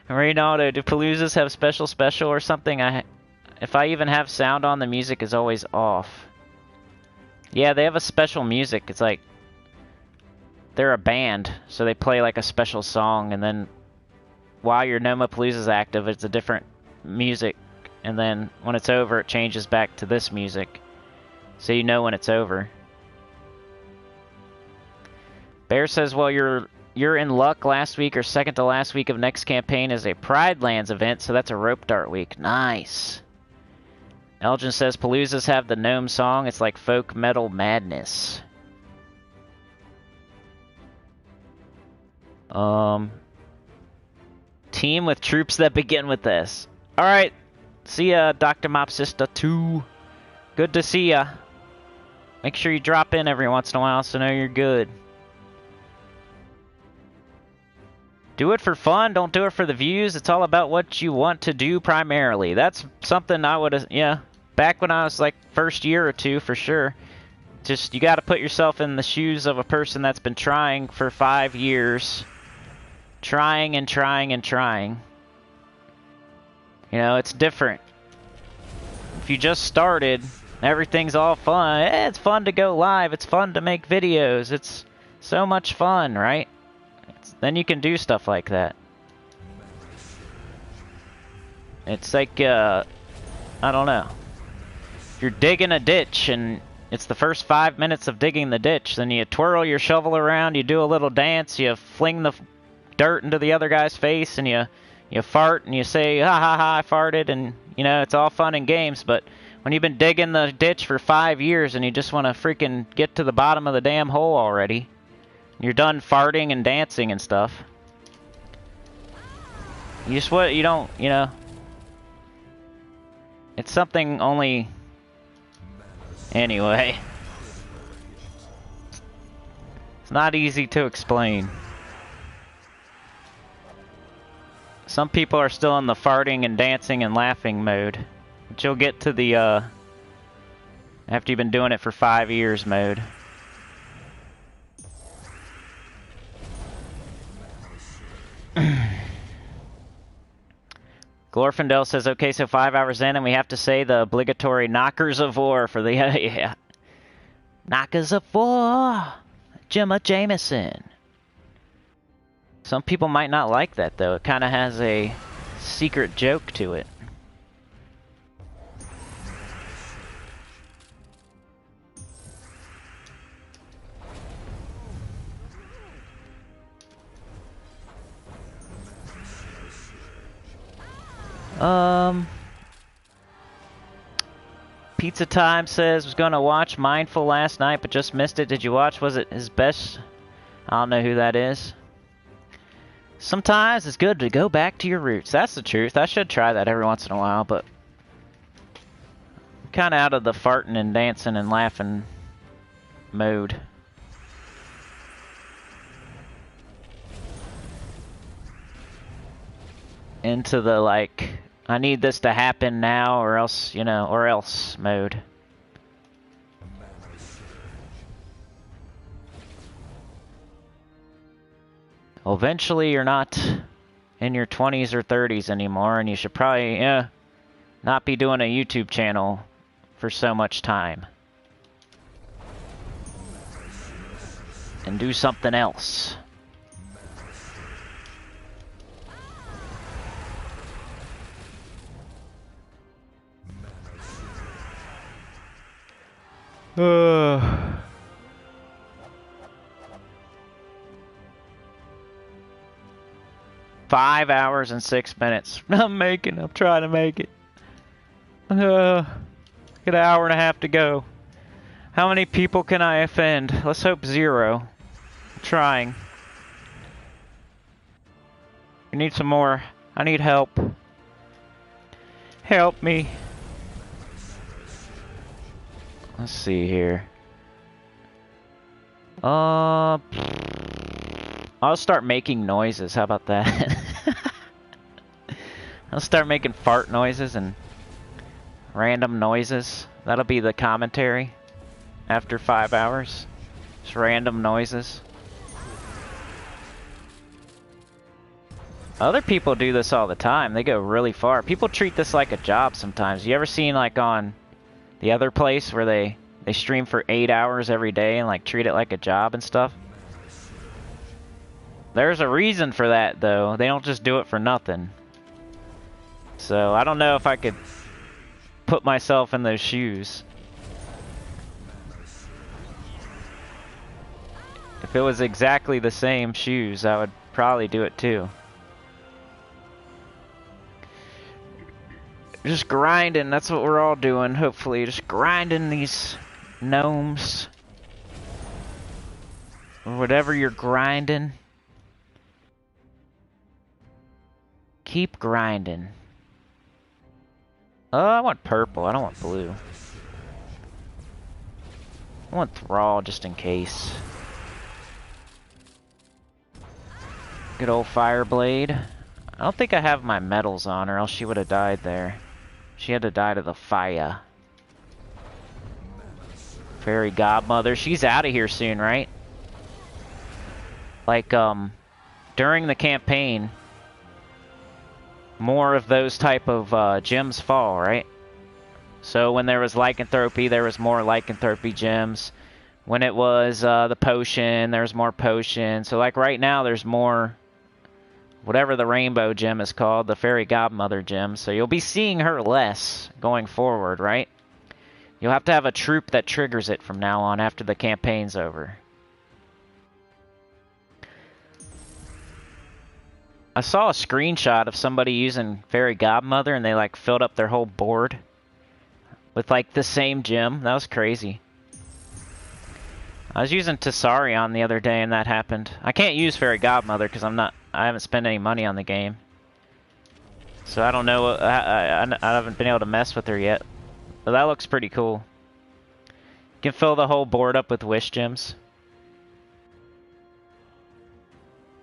Reynaldo, do Paloozas have special or something? If I even have sound on, the music is always off. Yeah, they have a special music. It's like they're a band, so they play like a special song, and then while your Nomapalooza is active, it's a different music, and then when it's over, it changes back to this music, so you know when it's over. Bear says, well, you're in luck. Last week or second to last week of next campaign is a Pride Lands event, so that's a Rope Dart week. Nice. Elgin says Paloozas have the gnome song. It's like folk metal madness. Team with troops that begin with S. Alright. See ya, Dr. Mopsista 2. Good to see ya. Make sure you drop in every once in a while so I know you're good. Do it for fun, don't do it for the views. It's all about what you want to do primarily. That's something I would have, yeah. Back when I was like first year or two, for sure. Just, you gotta put yourself in the shoes of a person that's been trying for 5 years. Trying and trying and trying. You know, it's different. If you just started, everything's all fun. It's fun to go live. It's fun to make videos. It's so much fun, right? Then you can do stuff like that. It's like, I don't know. If you're digging a ditch and it's the first 5 minutes of digging the ditch, then you twirl your shovel around, you do a little dance, you fling the dirt into the other guy's face, and you fart and you say, ha ha ha, I farted, and you know, it's all fun and games. But when you've been digging the ditch for 5 years and you just want to freaking get to the bottom of the damn hole already, you're done farting and dancing and stuff. You just what you don't, you know. It's something only. Anyway, it's not easy to explain. Some people are still in the farting and dancing and laughing mode, but you'll get to the after you've been doing it for 5 years mode. Glorfindel says, okay, so 5 hours in and we have to say the obligatory knockers of war for the, yeah. Knockers of war! Gemma Jameson. Some people might not like that, though. It kind of has a secret joke to it. Pizza Time says, was gonna watch Mindful last night, but just missed it. Did you watch? Was it his best? I don't know who that is. Sometimes it's good to go back to your roots. That's the truth. I should try that every once in a while, but I'm kind of out of the farting and dancing and laughing mode. Into the, like, I need this to happen now or else, you know, or else mode. Well, eventually you're not in your 20s or 30s anymore, and you should probably, not be doing a YouTube channel for so much time. And do something else. Uh... 5 hours and 6 minutes. I'm trying to make it. Got an hour and a half to go. How many people can I offend? Let's hope 0. I'm trying. We need some more. I need help. Help me. Let's see here. I'll start making noises. How about that? I'll start making fart noises and random noises. That'll be the commentary after 5 hours. Just random noises. Other people do this all the time. They go really far. People treat this like a job sometimes. You ever seen like on the other place where they stream for 8 hours every day and like treat it like a job and stuff? There's a reason for that though. They don't just do it for nothing. So I don't know if I could put myself in those shoes. If it was exactly the same shoes, I would probably do it too. Just grinding, that's what we're all doing, hopefully. Just grinding these gnomes. Or whatever you're grinding. Keep grinding. Oh, I want purple, I don't want blue. I want Thrall just in case. Good old Fireblade. I don't think I have my medals on, or else she would have died there. She had to die to the fire. Fairy Godmother. She's out of here soon, right? Like, during the campaign, more of those type of gems fall, right? So when there was lycanthropy, there was more lycanthropy gems. When it was the potion, there's more potion. So like right now, there's more, whatever the rainbow gem is called, the Fairy Godmother gem. So you'll be seeing her less going forward, right? You'll have to have a troop that triggers it from now on after the campaign's over. I saw a screenshot of somebody using Fairy Godmother and they like filled up their whole board with like the same gem. That was crazy. I was using Tessarion the other day and that happened. I can't use Fairy Godmother because I haven't spent any money on the game. So I don't know, I haven't been able to mess with her yet. But that looks pretty cool. You can fill the whole board up with wish gems.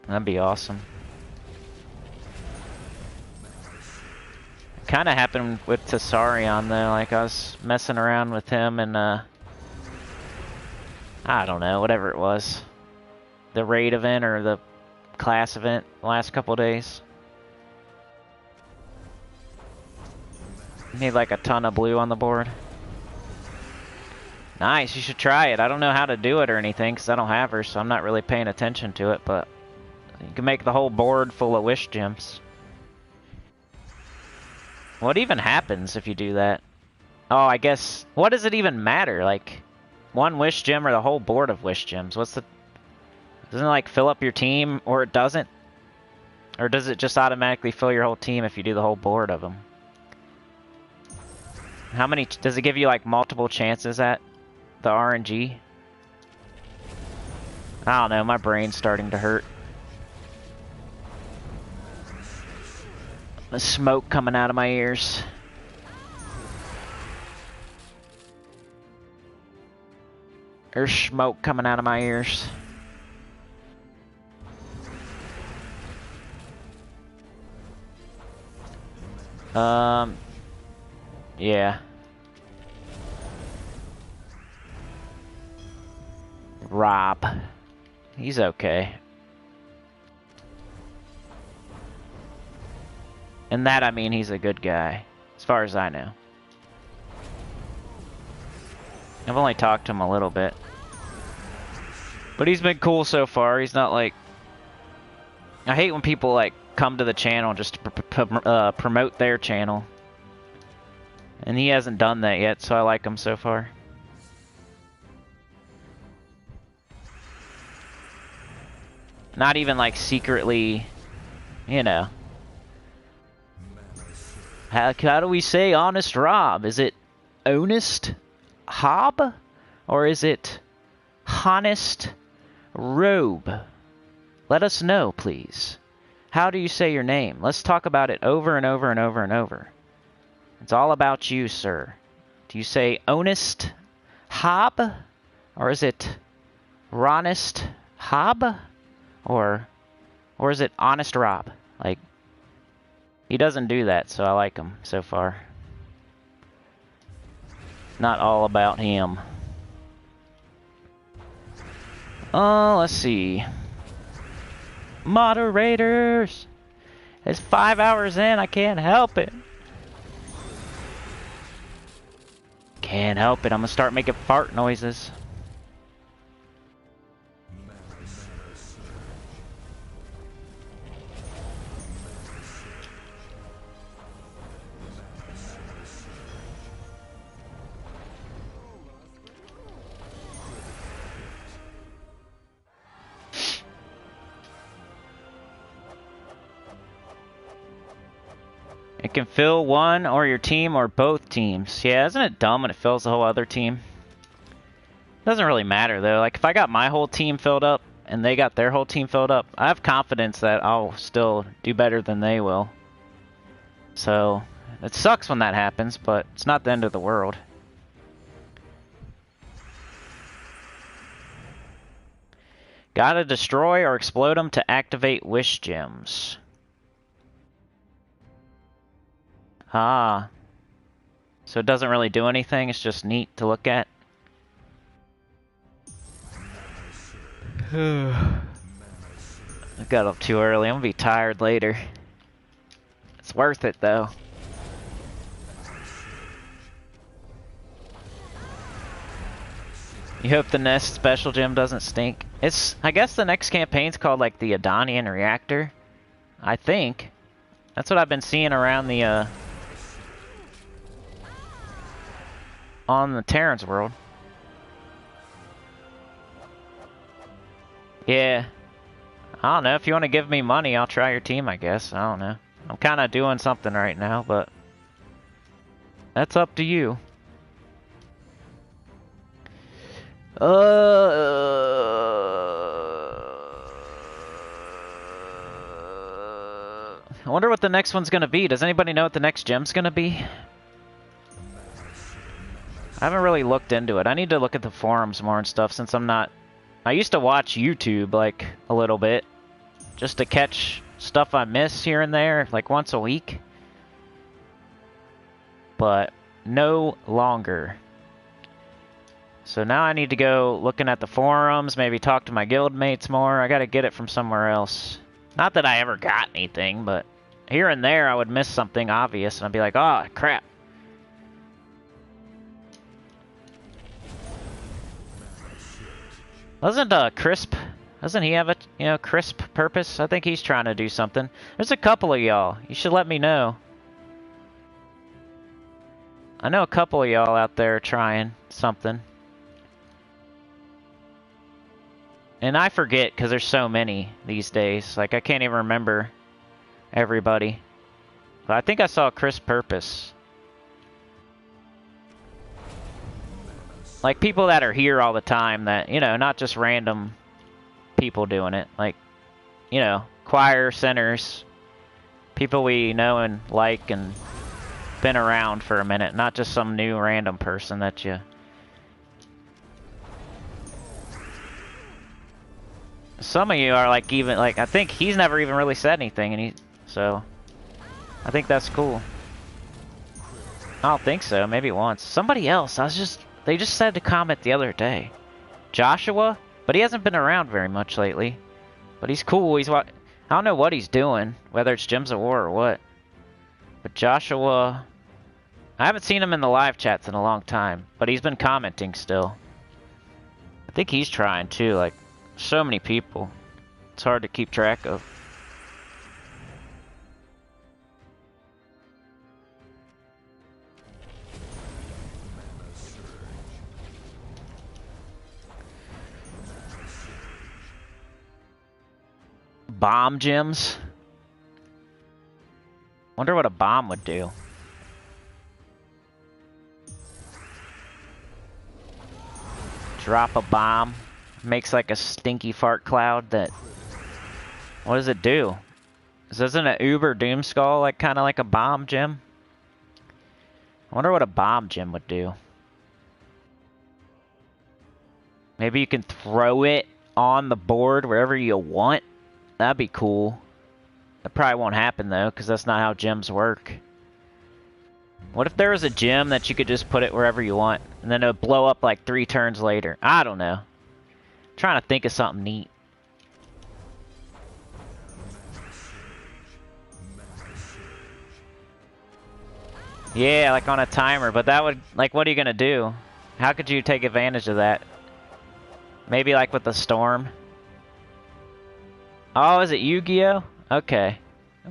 That'd be awesome. It kinda happened with Tessarion though, like I was messing around with him and I don't know, whatever it was. The raid event or the class event the last couple days. Need like a ton of blue on the board. Nice, you should try it. I don't know how to do it or anything because I don't have her, so I'm not really paying attention to it, but you can make the whole board full of wish gems. What even happens if you do that? Oh, I guess, what does it even matter? Like, one wish gem or the whole board of wish gems? What's the... Doesn't it like fill up your team, or it doesn't? Or does it just automatically fill your whole team if you do the whole board of them? How many... Does it give you like multiple chances at the RNG? I don't know, my brain's starting to hurt. The smoke coming out of my ears. There's smoke coming out of my ears. Yeah. Rob. He's okay. And that I mean he's a good guy, as far as I know. I've only talked to him a little bit. But he's been cool so far. He's not like... I hate when people like come to the channel just to promote their channel. And he hasn't done that yet, so I like him so far. Not even like secretly, you know. How do we say honest Rob? Is it Honest Hob? Or is it Honest Robe? Let us know, please. How do you say your name? Let's talk about it over and over and over and over. It's all about you, sir. Do you say Honest Hob? Or is it Ronest Hob? Or is it Honest Rob? Like, he doesn't do that, so I like him so far. Not all about him. Let's see. Moderators! It's 5 hours in, I can't help it. Can't help it, I'm gonna start making fart noises. It can fill one or your team or both teams. Yeah, isn't it dumb when it fills the whole other team? Doesn't really matter though. Like if I got my whole team filled up and they got their whole team filled up, I have confidence that I'll still do better than they will. So it sucks when that happens, but it's not the end of the world. Gotta destroy or explode them to activate wish gems. Ah. So it doesn't really do anything, it's just neat to look at. I got up too early, I'm gonna be tired later. It's worth it though. You hope the next special gem doesn't stink. I guess the next campaign's called like the Adonian Reactor. I think. That's what I've been seeing around the on the Terran's world. Yeah. I don't know, if you want to give me money, I'll try your team, I guess. I don't know. I'm kind of doing something right now, but that's up to you. I wonder what the next one's gonna be. Does anybody know what the next gem's gonna be? I haven't really looked into it. I need to look at the forums more and stuff since I'm not... I used to watch YouTube, like, a little bit. Just to catch stuff I miss here and there, like once a week. But no longer. So now I need to go looking at the forums, maybe talk to my guild mates more. I gotta get it from somewhere else. Not that I ever got anything, but here and there I would miss something obvious and I'd be like, oh, crap. Wasn't Crisp, doesn't he have a, Crisp purpose? I think he's trying to do something. There's a couple of y'all. You should let me know. I know a couple of y'all out there trying something. And I forget, because there's so many these days. Like, I can't even remember everybody. But I think I saw Crisp purpose. Like, people that are here all the time that, not just random people doing it. Like, choir centers. People we know and like and been around for a minute. Not just some new random person that you... Some of you are like even, like, I think he's never even really said anything, and so... I think that's cool. I don't think so, maybe once. Somebody else, they just said to comment the other day. Joshua? But he hasn't been around very much lately. But he's cool. I don't know what he's doing, whether it's Gems of War or what. But Joshua... I haven't seen him in the live chats in a long time, but he's been commenting still. I think he's trying too, like, so many people. It's hard to keep track of. Bomb gems? Wonder what a bomb would do. drop a bomb. Makes like a stinky fart cloud that... What does it do? Isn't an Uber Doom Skull like kind of like a bomb gem? I wonder what a bomb gem would do. Maybe you can throw it on the board wherever you want. That'd be cool. That probably won't happen though, because that's not how gems work. What if there was a gem that you could just put it wherever you want, and then it would blow up like 3 turns later? I don't know. I'm trying to think of something neat. Yeah, like on a timer, but that would, like, what are you gonna do? How could you take advantage of that? Maybe like with the storm? Oh, is it Yu-Gi-Oh? Okay.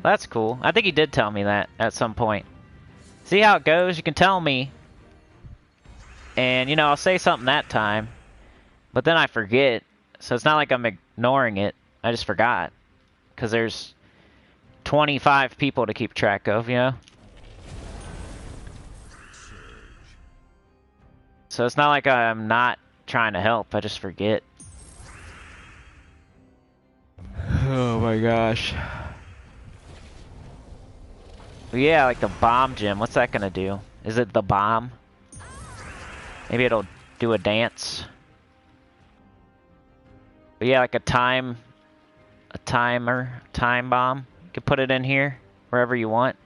That's cool. I think he did tell me that at some point. See how it goes? You can tell me. And, you know, I'll say something that time. But then I forget. So it's not like I'm ignoring it. I just forgot. Because there's 25 people to keep track of, you know? So it's not like I'm not trying to help. I just forget. Oh my gosh. Yeah, like the bomb gem. What's that gonna do? Is it the bomb? Maybe it'll do a dance. But yeah, like a timer, time bomb. You can put it in here, wherever you want.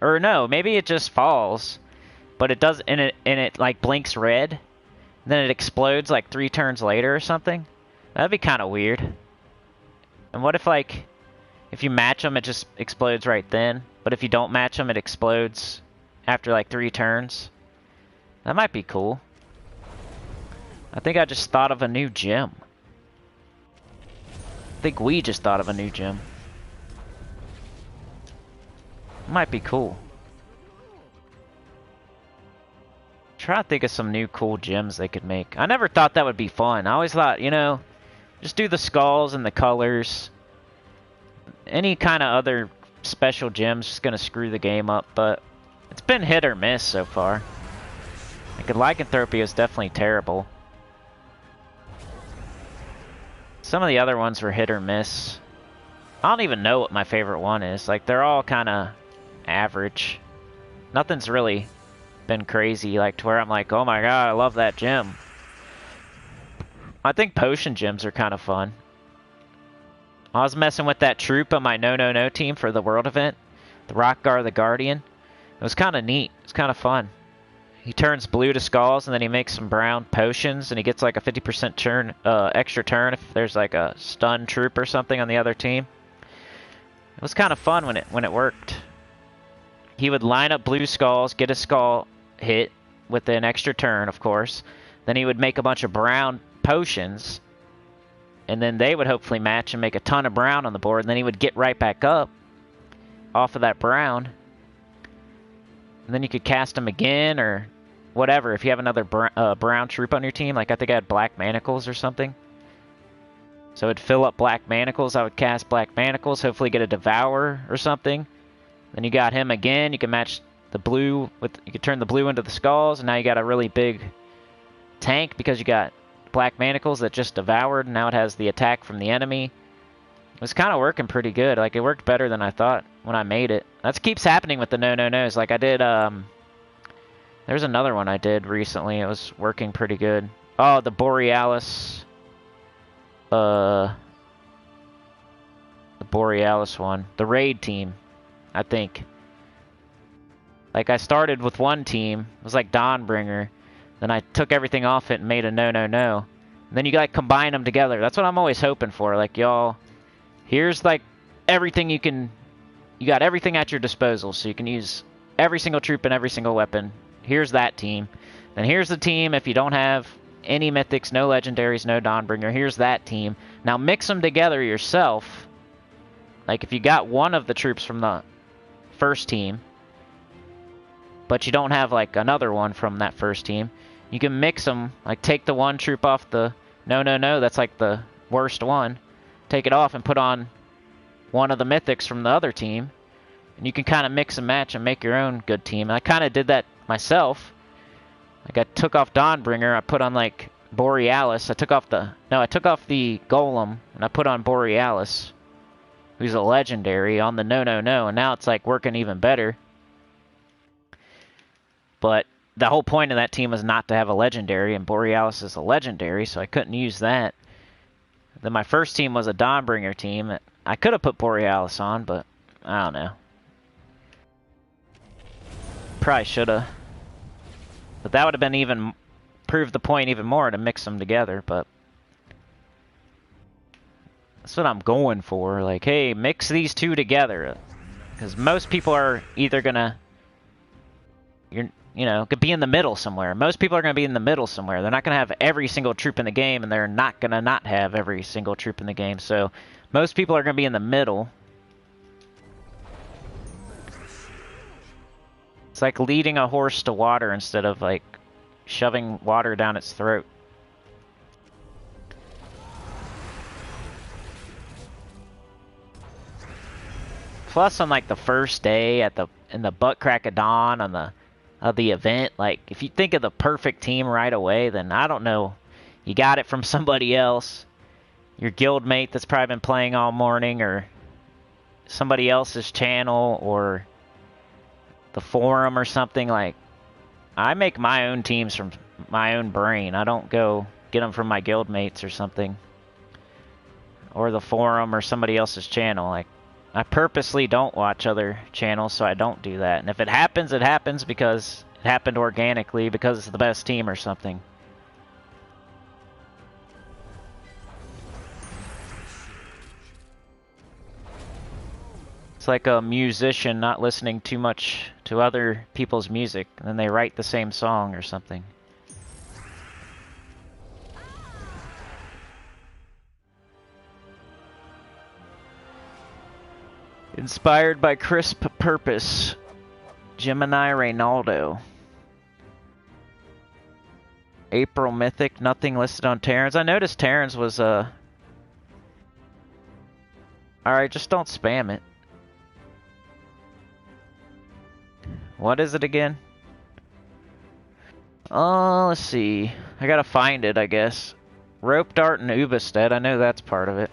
Or no, maybe it just falls. But it does, and it like blinks red. Then it explodes like 3 turns later or something. That'd be kind of weird. And what if like, if you match them, it just explodes right then? But if you don't match them, it explodes after like 3 turns? That might be cool. I think I just thought of a new gem. I think we just thought of a new gem. Might be cool. Try to think of some new cool gems they could make. I never thought that would be fun. I always thought, you know, just do the skulls and the colors. Any kind of other special gems just gonna screw the game up, but it's been hit or miss so far. Like a lycanthropy is definitely terrible. Some of the other ones were hit or miss. I don't even know what my favorite one is. Like, they're all kind of average. Nothing's really been crazy, like to where I'm like, oh my god, I love that gem. I think potion gems are kind of fun. I was messing with that troop on my No team for the world event, the Rockgar the Guardian. It was kind of neat. It's kind of fun. He turns blue to skulls, and then he makes some brown potions, and he gets like a 50% turn, extra turn if there's like a stun troop or something on the other team. It was kind of fun when it worked. He would line up blue skulls, get a skull hit with an extra turn, of course. Then he would make a bunch of brown potions, and then they would hopefully match and make a ton of brown on the board, and then he would get right back up off of that brown. And then you could cast him again, or whatever, if you have another brown troop on your team. Like, I think I had black manacles or something. So it'd fill up black manacles, I would cast black manacles, hopefully get a devour or something. Then you got him again, you can match the blue with, you could turn the blue into the skulls, and now you got a really big tank because you got black manacles that just devoured, and now it has the attack from the enemy. It was kind of working pretty good. Like, it worked better than I thought when I made it. That keeps happening with the no-no-nos. Like, I did, there's another one I did recently. It was working pretty good. Oh, the Borealis. The Borealis one. The raid team, I think. Like, I started with one team. It was like Dawnbringer. Then I took everything off it and made a no-no-no. And then you, like, combine them together. That's what I'm always hoping for. Like, y'all, here's, like, everything you can... You got everything at your disposal, so you can use every single troop and every single weapon. Here's that team. Then here's the team if you don't have any mythics, no legendaries, no Dawnbringer. Here's that team. Now mix them together yourself. Like, if you got one of the troops from the first team, but you don't have, like, another one from that first team, you can mix them. Like, take the one troop off the no, that's, like, the worst one. Take it off and put on one of the mythics from the other team. And you can kind of mix and match and make your own good team. And I kind of did that myself. Like, I took off Dawnbringer, I put on, like, Borealis. I took off the Golem, and I put on Borealis, who's a legendary, on the no, and now it's like working even better. But the whole point of that team was not to have a legendary, and Borealis is a legendary, so I couldn't use that. Then my first team was a Dawnbringer team. I could have put Borealis on, but I don't know. Probably should have. But that would have been even, proved the point even more to mix them together, but that's what I'm going for. Like, hey, mix these two together. Because most people are either gonna, could be in the middle somewhere. Most people are gonna be in the middle somewhere. They're not gonna have every single troop in the game, and they're not gonna not have every single troop in the game. So most people are gonna be in the middle. It's like leading a horse to water instead of like shoving water down its throat. Plus, on like the first day in the butt crack of dawn of the event, like if you think of the perfect team right away, then I don't know, you got it from somebody else, your guildmate that's probably been playing all morning, or somebody else's channel, or the forum or something. Like, I make my own teams from my own brain. I don't go get them from my guildmates or something, or the forum or somebody else's channel. Like, I purposely don't watch other channels, so I don't do that. And if it happens because it happened organically, because it's the best team or something. It's like a musician not listening too much to other people's music, and then they write the same song or something. Inspired by crisp purpose. Gemini Reynaldo. April Mythic, nothing listed on Terrans. I noticed Terrans was, Alright, just don't spam it. What is it again? Let's see. I gotta find it, I guess. Rope Dart and Ubestead, I know that's part of it.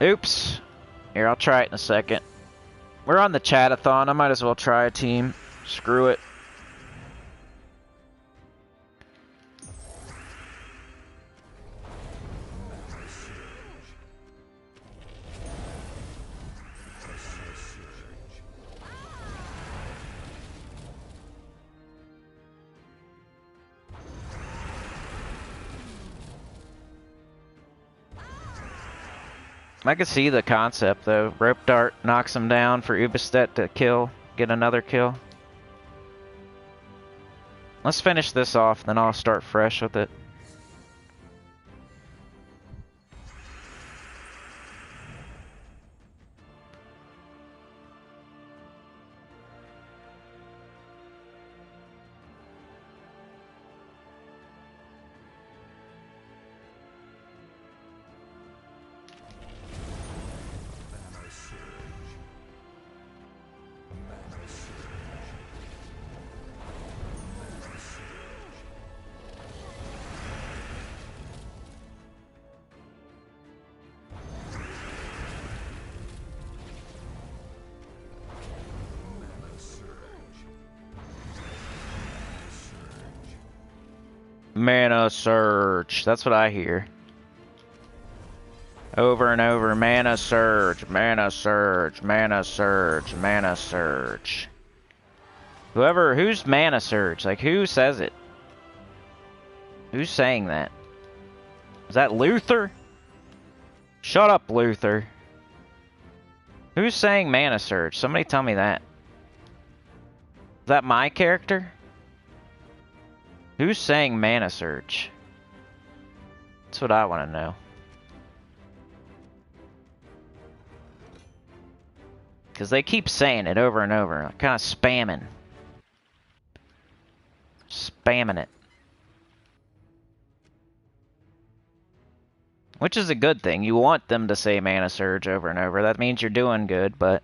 Oops. Here, I'll try it in a second. We're on the Chat-a-thon, I might as well try a team. Screw it. I can see the concept though. Rope Dart knocks him down for Ubestead to kill, get another kill. Let's finish this off, then I'll start fresh with it. Mana Surge. That's what I hear. Over and over. Mana Surge. Mana Surge. Mana Surge. Mana Surge. Who's Mana Surge? Like, who says it? Who's saying that? Is that Luther? Shut up, Luther. Who's saying Mana Surge? Somebody tell me that. Is that my character? Who's saying Mana Surge? That's what I want to know. Because they keep saying it over and over. Kind of spamming. Spamming it. Which is a good thing. You want them to say Mana Surge over and over. That means you're doing good, but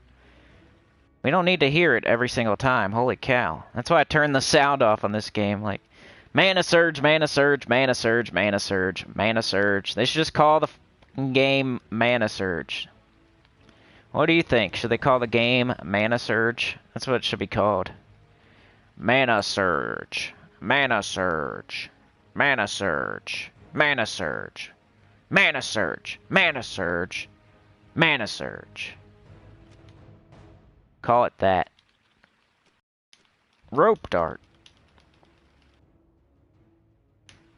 we don't need to hear it every single time. Holy cow. That's why I turned the sound off on this game. Like, Mana surge, mana surge, mana surge, mana surge, mana surge. They should just call the game Mana Surge. What do you think? Should they call the game Mana Surge? That's what it should be called. Mana Surge. Mana Surge. Mana Surge. Mana Surge. Mana Surge. Mana Surge. Mana Surge. Call it that. Rope Dart.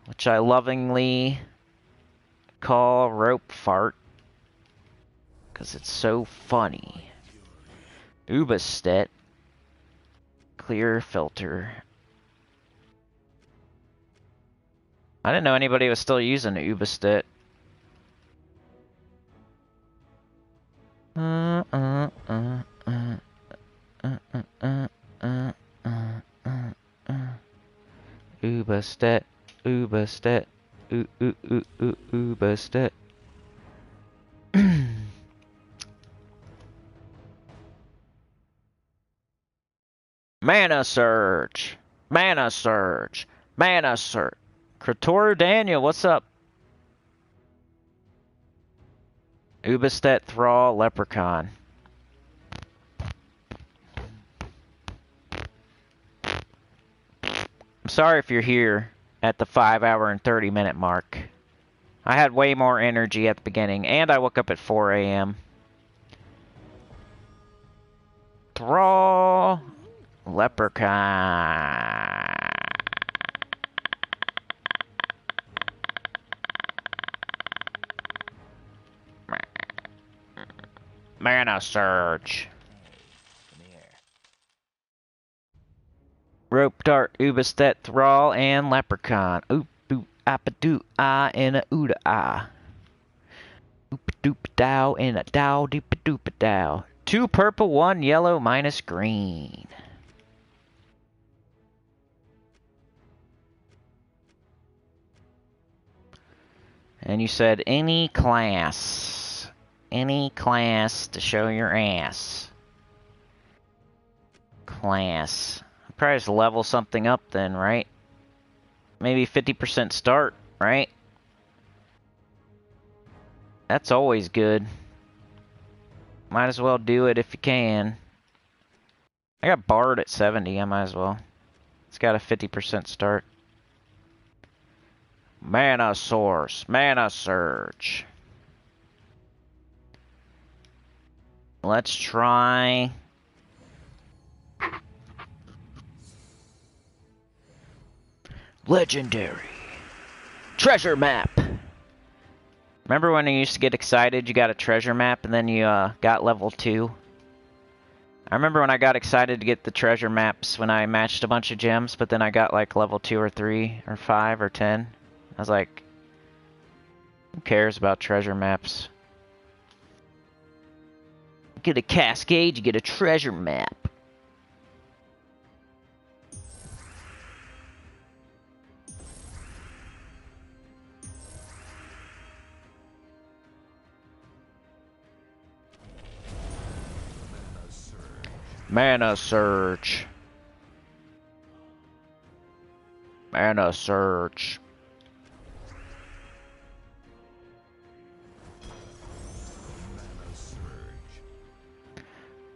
Which I lovingly call Rope Fart. Because it's so funny. Ubastet. Clear filter. I didn't know anybody was still using Ubastet. Ubastet. Ubastet. Ubastet. Mana Surge. Mana Surge. Mana Surge. Kratoru Daniel, what's up? Ubastet Thrall Leprechaun. I'm sorry if you're here at the 5-hour and 30-minute mark. I had way more energy at the beginning, and I woke up at 4 a.m. Thrall Leprechaun. Mana Surge. Rope Dart, Ubastet, Thrall, and Leprechaun. Oop doop appadoo ah and a ooda ah. Oop doop dow and a dow doop doop dow. 2 purple, 1 yellow, minus green. And you said any class. Any class to show your ass. Class. I'll probably just level something up then, right? Maybe 50% start, right? That's always good. Might as well do it if you can. I got Bard at 70, I might as well. It's got a 50% start. Mana Source. Mana Surge. Let's try... Legendary. Treasure map. Remember when you used to get excited, you got a treasure map, and then you got level 2? I remember when I got excited to get the treasure maps when I matched a bunch of gems, but then I got like level 2 or 3 or 5 or 10. I was like, who cares about treasure maps? You get a cascade, you get a treasure map. Mana Surge. Mana Surge.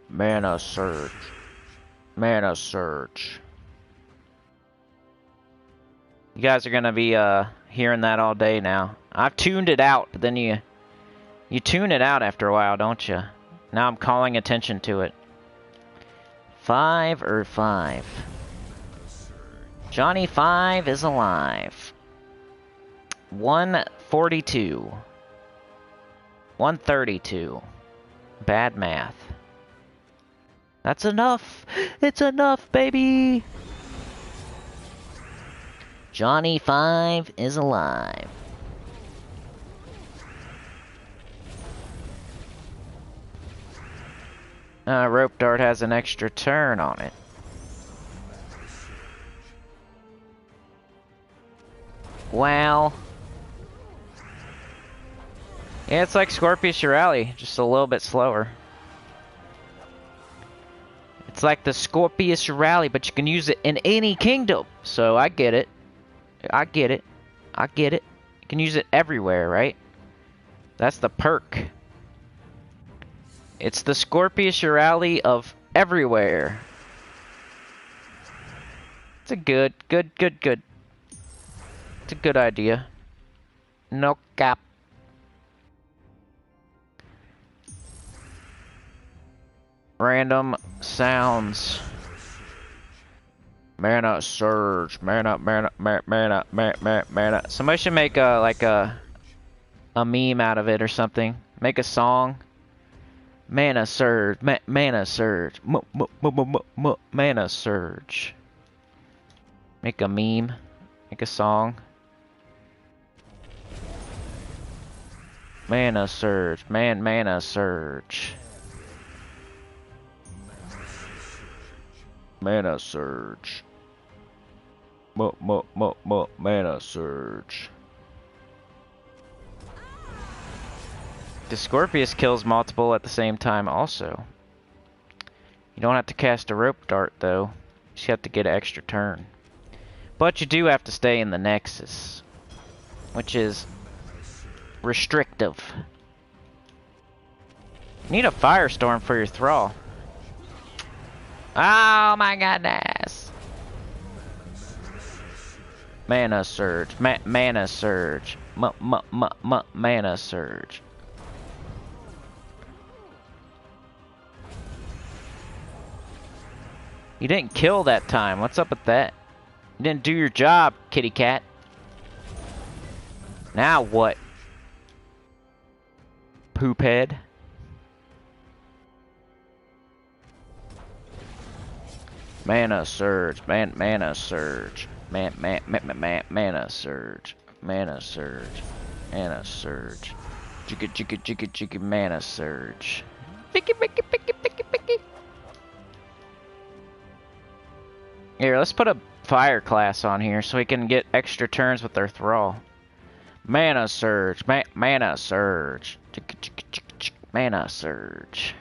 Mana Surge. Mana Surge. You guys are gonna be hearing that all day now. I've tuned it out, but then you tune it out after a while, don't you? Now I'm calling attention to it. 5 or 5. Johnny 5 is alive. 142. 132. Bad math. That's enough. It's enough, baby. Johnny 5 is alive. Rope Dart has an extra turn on it. Wow. Yeah, it's like Scorpius Rally, just a little bit slower. It's like the Scorpius Rally, but you can use it in any kingdom, so I get it. I get it. I get it. You can use it everywhere, right? That's the perk. It's the Scorpius-Urali of everywhere. It's a good. It's a good idea. No cap. Random sounds. Mana surge. Mana. Somebody should make a meme out of it or something. Make a song. Mana surge. Mana surge. Mana surge. Make a meme. Make a song. Mana surge. Mana surge. Mana surge. Mana surge. The Scorpius kills multiple at the same time also. You don't have to cast a rope dart though. You just have to get an extra turn. But you do have to stay in the Nexus, which is restrictive. You need a Firestorm for your Thrall. Oh my goodness! Mana surge. Mana surge. Mana surge. You didn't kill that time. What's up with that? You didn't do your job, kitty cat. Now what? Poop head. Mana surge. Mana surge. Mana surge. Mana surge. Mana surge. Jigga mana surge. Picky. Here, let's put a fire class on here so we can get extra turns with our Thrall. Mana surge. Mana surge. Mana surge.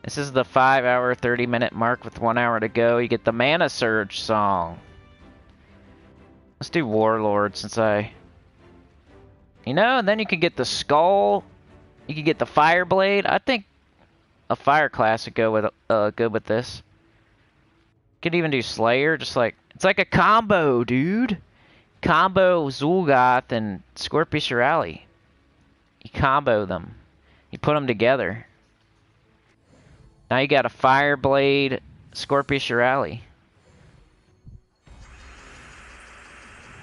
This is the 5-hour, 30-minute mark with 1 hour to go. You get the Mana Surge song. Let's do Warlord since I... You know, and then you could get the Skull. You could get the Fireblade. I think a fire class would go with good with this. Could even do Slayer, just like... It's like a combo, dude! Combo Zul'Goth and Scorpius-Urali. You combo them. You put them together. Now you got a Fireblade, Scorpius-Urali.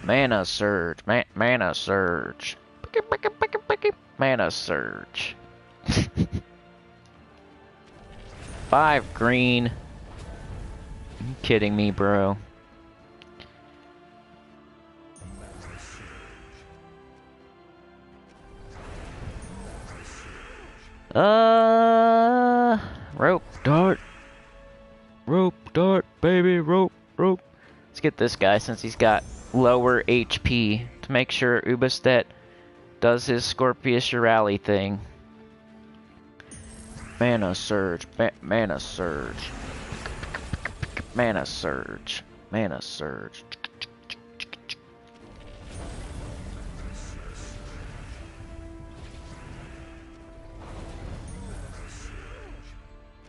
Mana surge. Mana surge. Mana surge. 5 green. You kidding me, bro? Rope dart. Rope dart, baby, rope. Let's get this guy since he's got lower HP to make sure Ubastet does his Scorpius-Urali thing. Mana surge. Mana surge. Mana surge. Mana surge.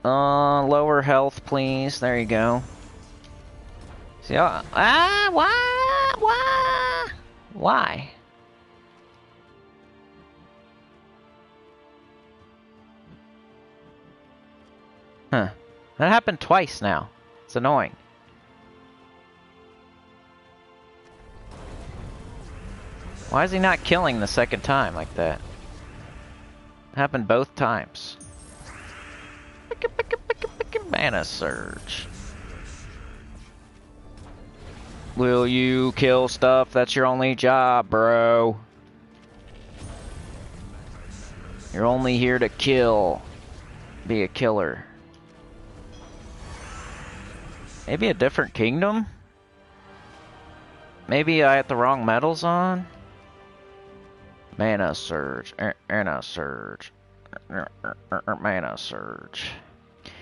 Lower health, please. There you go. See, why? Huh. That happened twice now. It's annoying. Why is he not killing the second time like that? It happened both times. Mana surge. Will you kill stuff? That's your only job, bro. You're only here to kill. Be a killer. Maybe a different kingdom? Maybe I had the wrong metals on? Mana surge. Mana surge. Mana surge.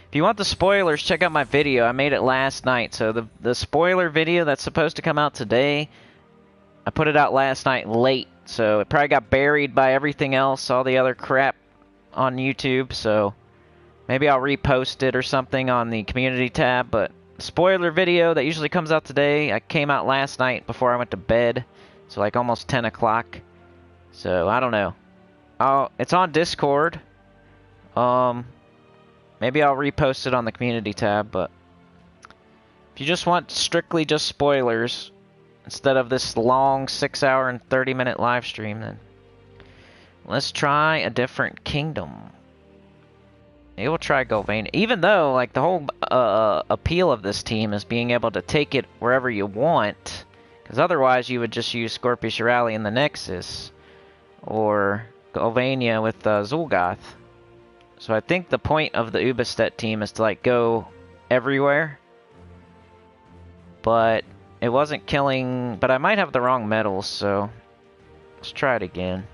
If you want the spoilers, check out my video. I made it last night. So the spoiler video that's supposed to come out today, I put it out last night late. So it probably got buried by everything else, all the other crap on YouTube. So maybe I'll repost it or something on the community tab. But spoiler video that usually comes out today, I came out last night before I went to bed. So like almost 10 o'clock. So I don't know. It's on Discord. Maybe I'll repost it on the community tab, but if you just want strictly just spoilers instead of this long 6-hour and 30-minute live stream, then let's try a different kingdom. Maybe we'll try Golvania. Even though, like, the whole appeal of this team is being able to take it wherever you want, because otherwise you would just use Scorpius Rally in the Nexus, or Golvania with Zul'Goth. So I think the point of the Ubistet team is to, like, go everywhere. But it wasn't killing... But I might have the wrong metals, so... Let's try it again.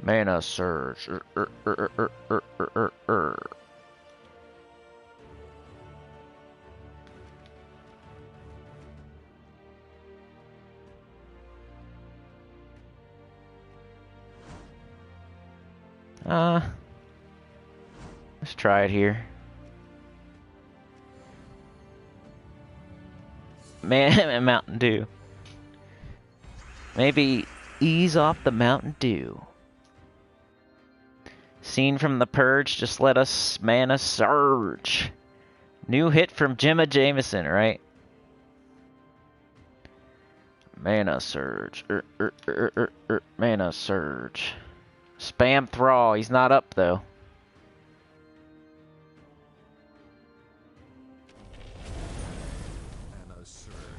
Mana Surge. Let's try it here. Man, Mountain Dew. Maybe ease off the Mountain Dew. Scene from The Purge, just let us mana surge. New hit from Gemma Jameson, right? Mana surge. Mana surge. Spam Thrall, he's not up though.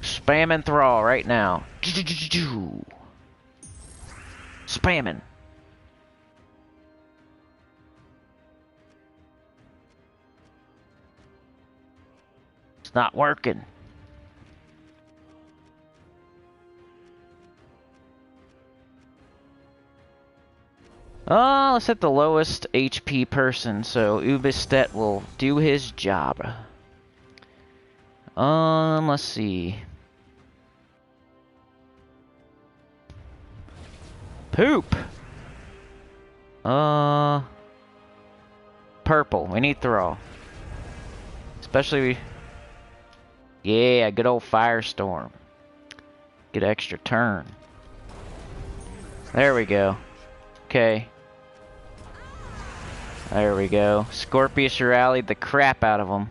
Spamming Thrall right now. Spamming. It's not working. Oh, let's hit the lowest HP person, so Ubistet will do his job. Let's see. Poop! Purple. We need Thrall. Especially... Yeah, good old Firestorm. Get extra turn. There we go. Okay. There we go. Scorpius rallied the crap out of him.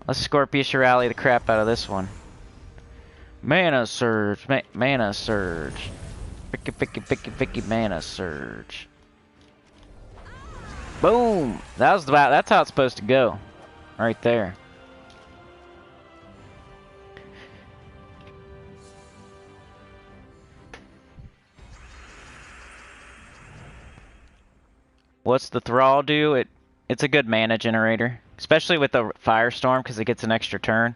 Let's Scorpius rally the crap out of this one. Mana Surge. Mana Surge. Vicky, Mana Surge. Boom! That's how it's supposed to go. Right there. What's the Thrall do? It's a good mana generator. Especially with the Firestorm, because it gets an extra turn.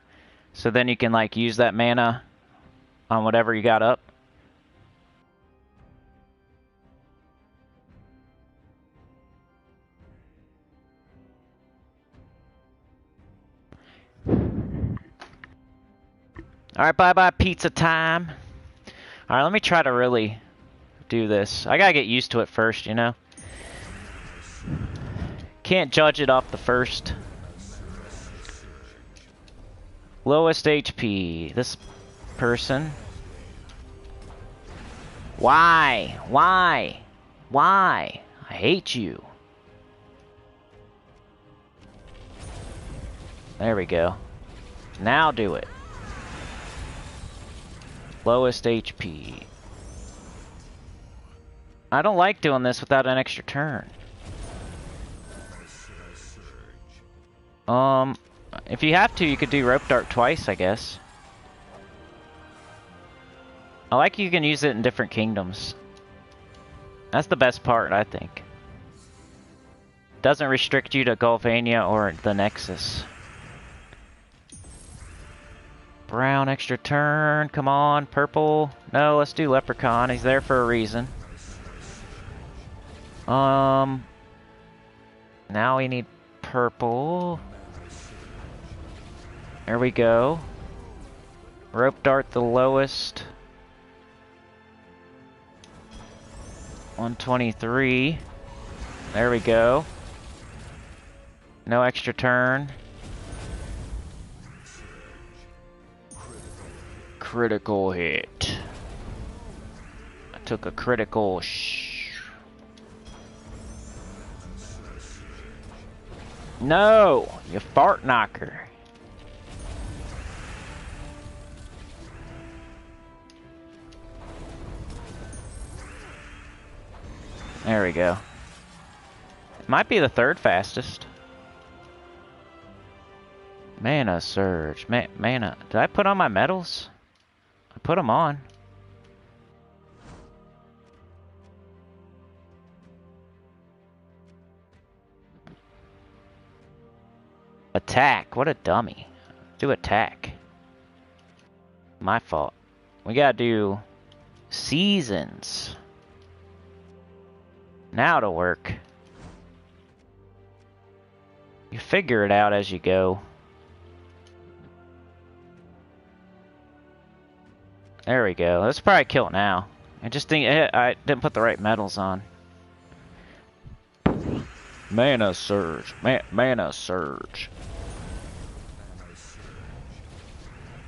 So then you can, like, use that mana on whatever you got up. Alright, bye-bye pizza time. Alright, let me try to really do this. I gotta get used to it first, you know? Can't judge it off the first. Lowest HP. This person. Why? Why? Why? I hate you. There we go. Now do it. Lowest HP. I don't like doing this without an extra turn. If you have to, you could do Rope Dart twice, I guess. I like you can use it in different kingdoms. That's the best part, I think. Doesn't restrict you to Golvania or the Nexus. Brown extra turn, come on, purple. No, let's do Leprechaun, he's there for a reason. Now we need purple. There we go. Rope dart the lowest. 123. There we go. No extra turn. Critical hit. I took a critical No! You fart knocker. There we go. Might be the third fastest. Mana surge. Mana. Did I put on my medals? I put them on. Attack. What a dummy. Do attack. My fault. We gotta do seasons. Now to work. You figure it out as you go. There we go. Let's probably kill it now. I just think I didn't put the right medals on. Mana surge. Mana surge.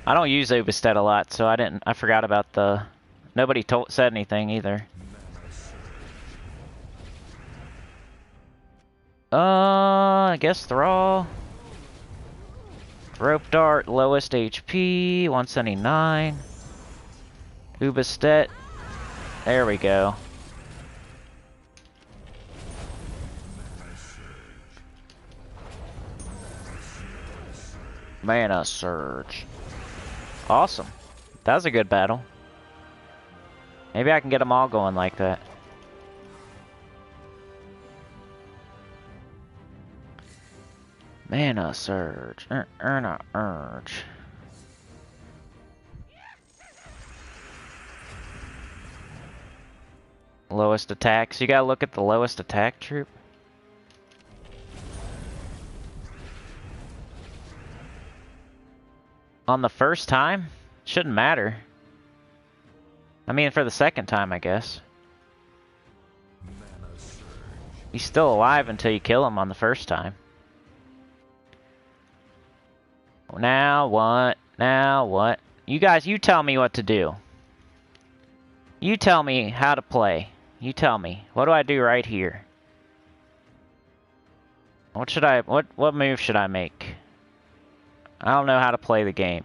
I don't use Ubestead a lot, so I forgot about the... Nobody said anything either. I guess Thrall. Rope Dart, lowest HP, 179. Ubestead. There we go. Mana Surge. Awesome. That was a good battle. Maybe I can get them all going like that. Mana Surge. Earn a urge. Lowest attack. So you gotta look at the lowest attack troop. On the first time? Shouldn't matter. I mean, for the second time, I guess. He's still alive until you kill him on the first time. Now what? Now what? You guys, you tell me what to do. You tell me how to play. You tell me. What do I do right here? What move should I make? I don't know how to play the game.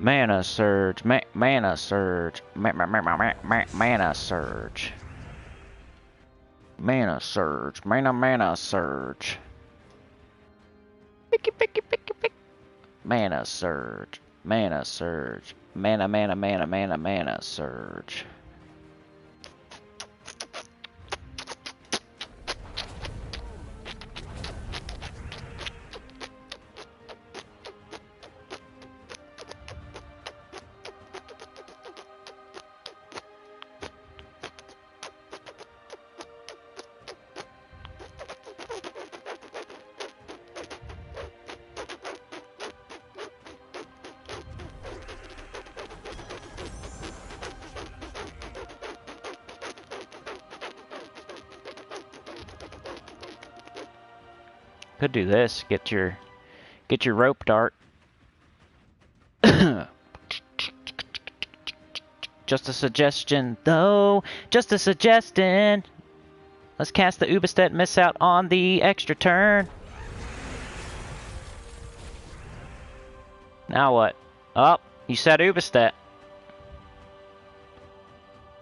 Mana Surge, Mana Surge, Mana Surge, Mana Surge, Mana Surge, Mana Surge, Mana Surge, Mana Surge. Could do this. Get your rope dart. Just a suggestion, though. Just a suggestion. Let's cast the Ubestead, miss out on the extra turn. Now what? Oh, you said Ubestead.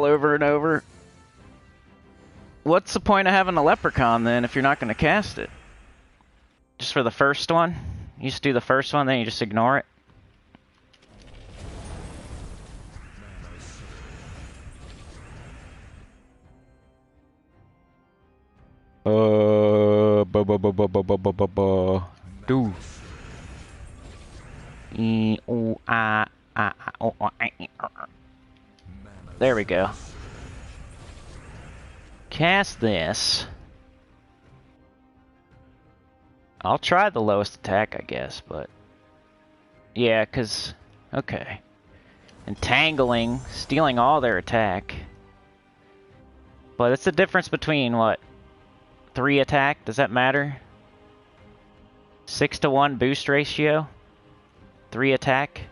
all over and over. What's the point of having a leprechaun then if you're not going to cast it? Just for the first one? You just do the first one, then you just ignore it? Do. There we go. Cast this. I'll try the lowest attack, I guess, but... Yeah, because... Okay. Entangling, stealing all their attack. But it's the difference between, what? 3 attack? Does that matter? 6-to-1 boost ratio? 3 attack?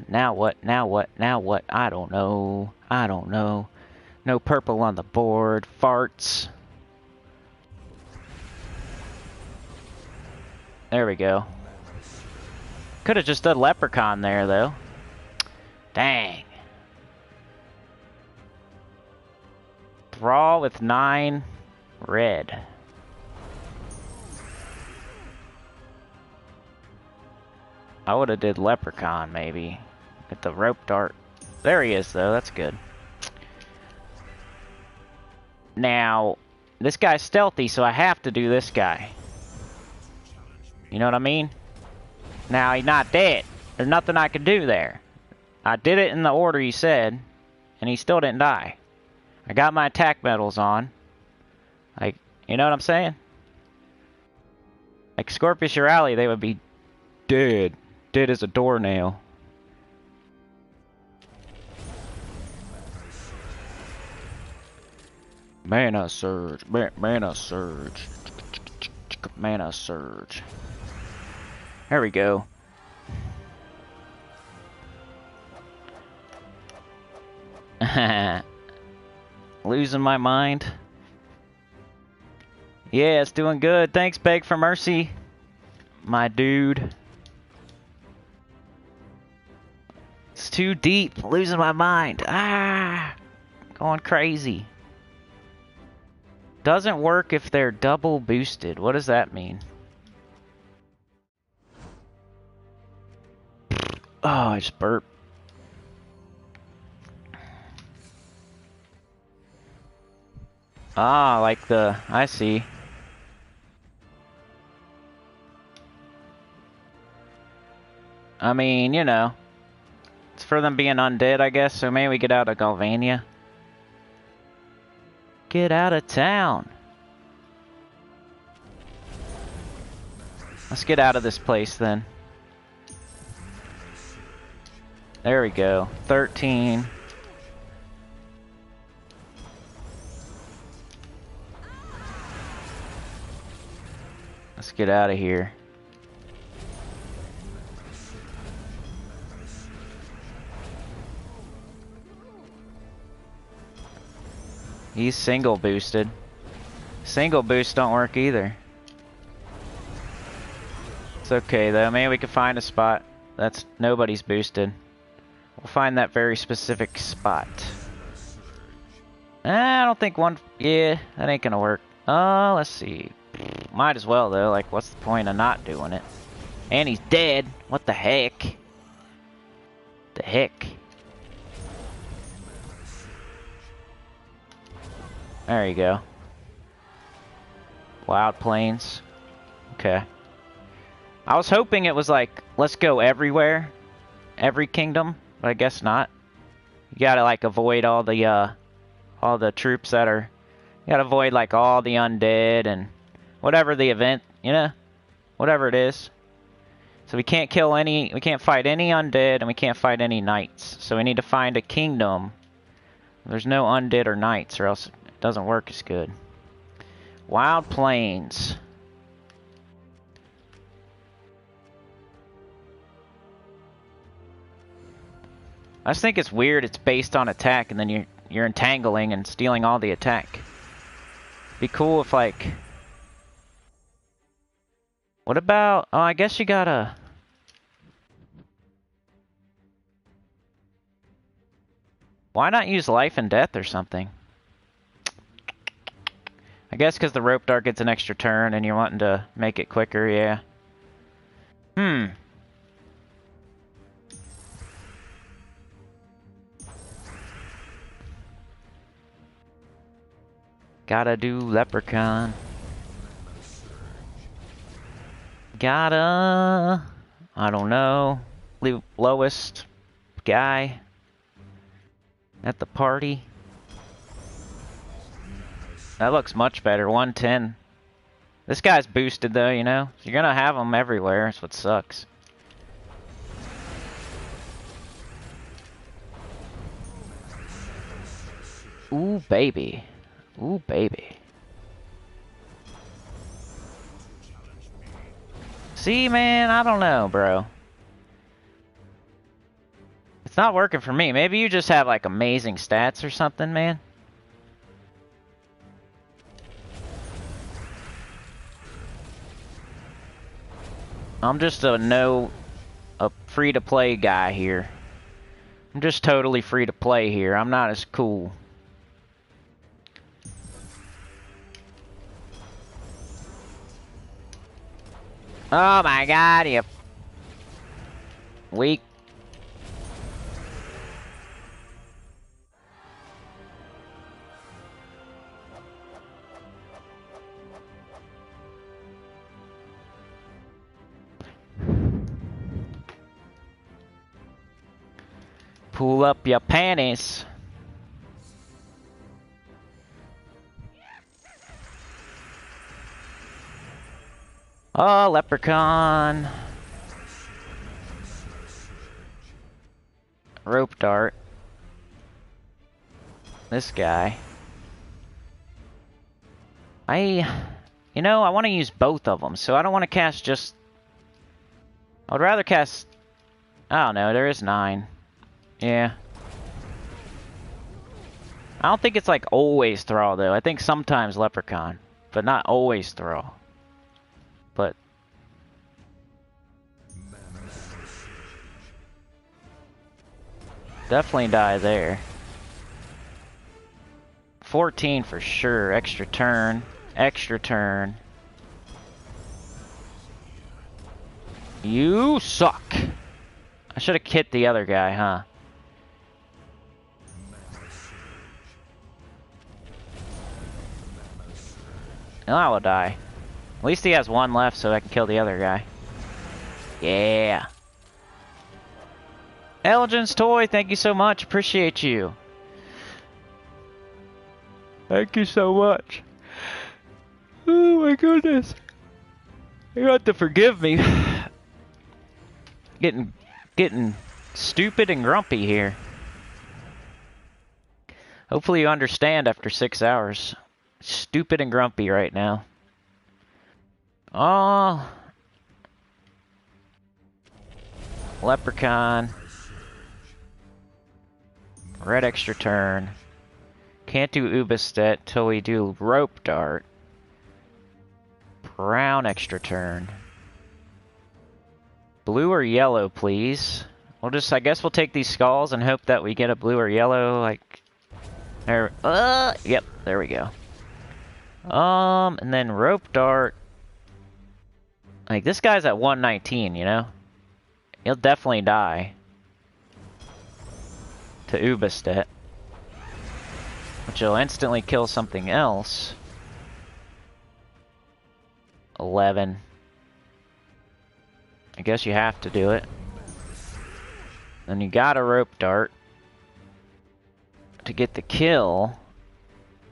Now what? Now what? Now what? I don't know. I don't know. No purple on the board. Farts. There we go. Could have just done Leprechaun there, though. Dang. Thrall with 9 red. I would have did Leprechaun, maybe. Get the rope dart. There he is, though. That's good. Now, this guy's stealthy, so I have to do this guy. You know what I mean? Now, he's not dead. There's nothing I can do there. I did it in the order he said, and he still didn't die. I got my attack medals on. Like, you know what I'm saying? Like, Scorpius Urali, they would be dead. Dead as a doornail. Mana surge. Mana surge. Mana surge. There we go. Losing my mind. Yeah, it's doing good. Thanks, Beg for Mercy. My dude. It's too deep. Losing my mind. Ah! Going crazy. Doesn't work if they're double boosted. What does that mean? Oh, I just burped. Ah, like the... I see. I mean, you know. It's for them being undead, I guess, so maybe we get out of Galvania. Get out of town. Let's get out of this place, then. There we go. 13. Let's get out of here. He's single boosted. Single boosts don't work either. It's okay though. Maybe we can find a spot that's nobody's boosted. We'll find that very specific spot. I don't think one... Yeah, that ain't gonna work. Let's see. Might as well though. Like, what's the point of not doing it? And he's dead. What the heck? The heck? There you go. Wild Plains. Okay. I was hoping it was like, let's go everywhere. Every kingdom. But I guess not. You gotta like avoid all the troops that are... You gotta avoid like all the undead and whatever the event, you know? Whatever it is. So we can't kill any... We can't fight any undead and we can't fight any knights. So we need to find a kingdom. There's no undead or knights or else... Doesn't work as good. Wild Plains. I just think it's weird. It's based on attack, and then you're entangling and stealing all the attack. Be cool if like What about... Oh, I guess you gotta... Why not use life and death or something? I guess because the rope dart gets an extra turn and you're wanting to make it quicker, yeah. Gotta do leprechaun. Gotta... I don't know. Leave lowest guy at the party. That looks much better. 110. This guy's boosted though, you know? You're gonna have him everywhere. That's what sucks. Ooh, baby. Ooh, baby. See, man, I don't know, bro. It's not working for me. Maybe you just have, like, amazing stats or something, man. I'm just a free-to-play guy here. I'm just totally free-to-play here. I'm not as cool. Oh my god, you weak. Pull up your panties. Oh, leprechaun. Rope dart. This guy. You know, I want to use both of them, so I don't want to cast just... I'd rather cast... I don't know, there is 9. Yeah. I don't think it's like always Thrall, though. I think sometimes leprechaun, but not always Thrall. But definitely die there. 14 for sure. Extra turn. Extra turn. You suck. I should have hit the other guy, huh? Now I will die. At least he has 1 left so I can kill the other guy. Yeah. Elgin's Toy, thank you so much. Appreciate you. Thank you so much. Oh my goodness. You have to forgive me. Getting stupid and grumpy here. Hopefully you understand after 6 hours. Stupid and grumpy right now. Oh. Leprechaun. Red extra turn. Can't do Ubistet till we do Rope Dart. Brown extra turn. Blue or yellow, please. I guess we'll take these skulls and hope that we get a blue or yellow, like... There, yep, there we go. And then Rope Dart. Like, this guy's at 119, you know? He'll definitely die. To Ubistet. Which will instantly kill something else. 11. I guess you have to do it. Then you got a Rope Dart. To get the kill.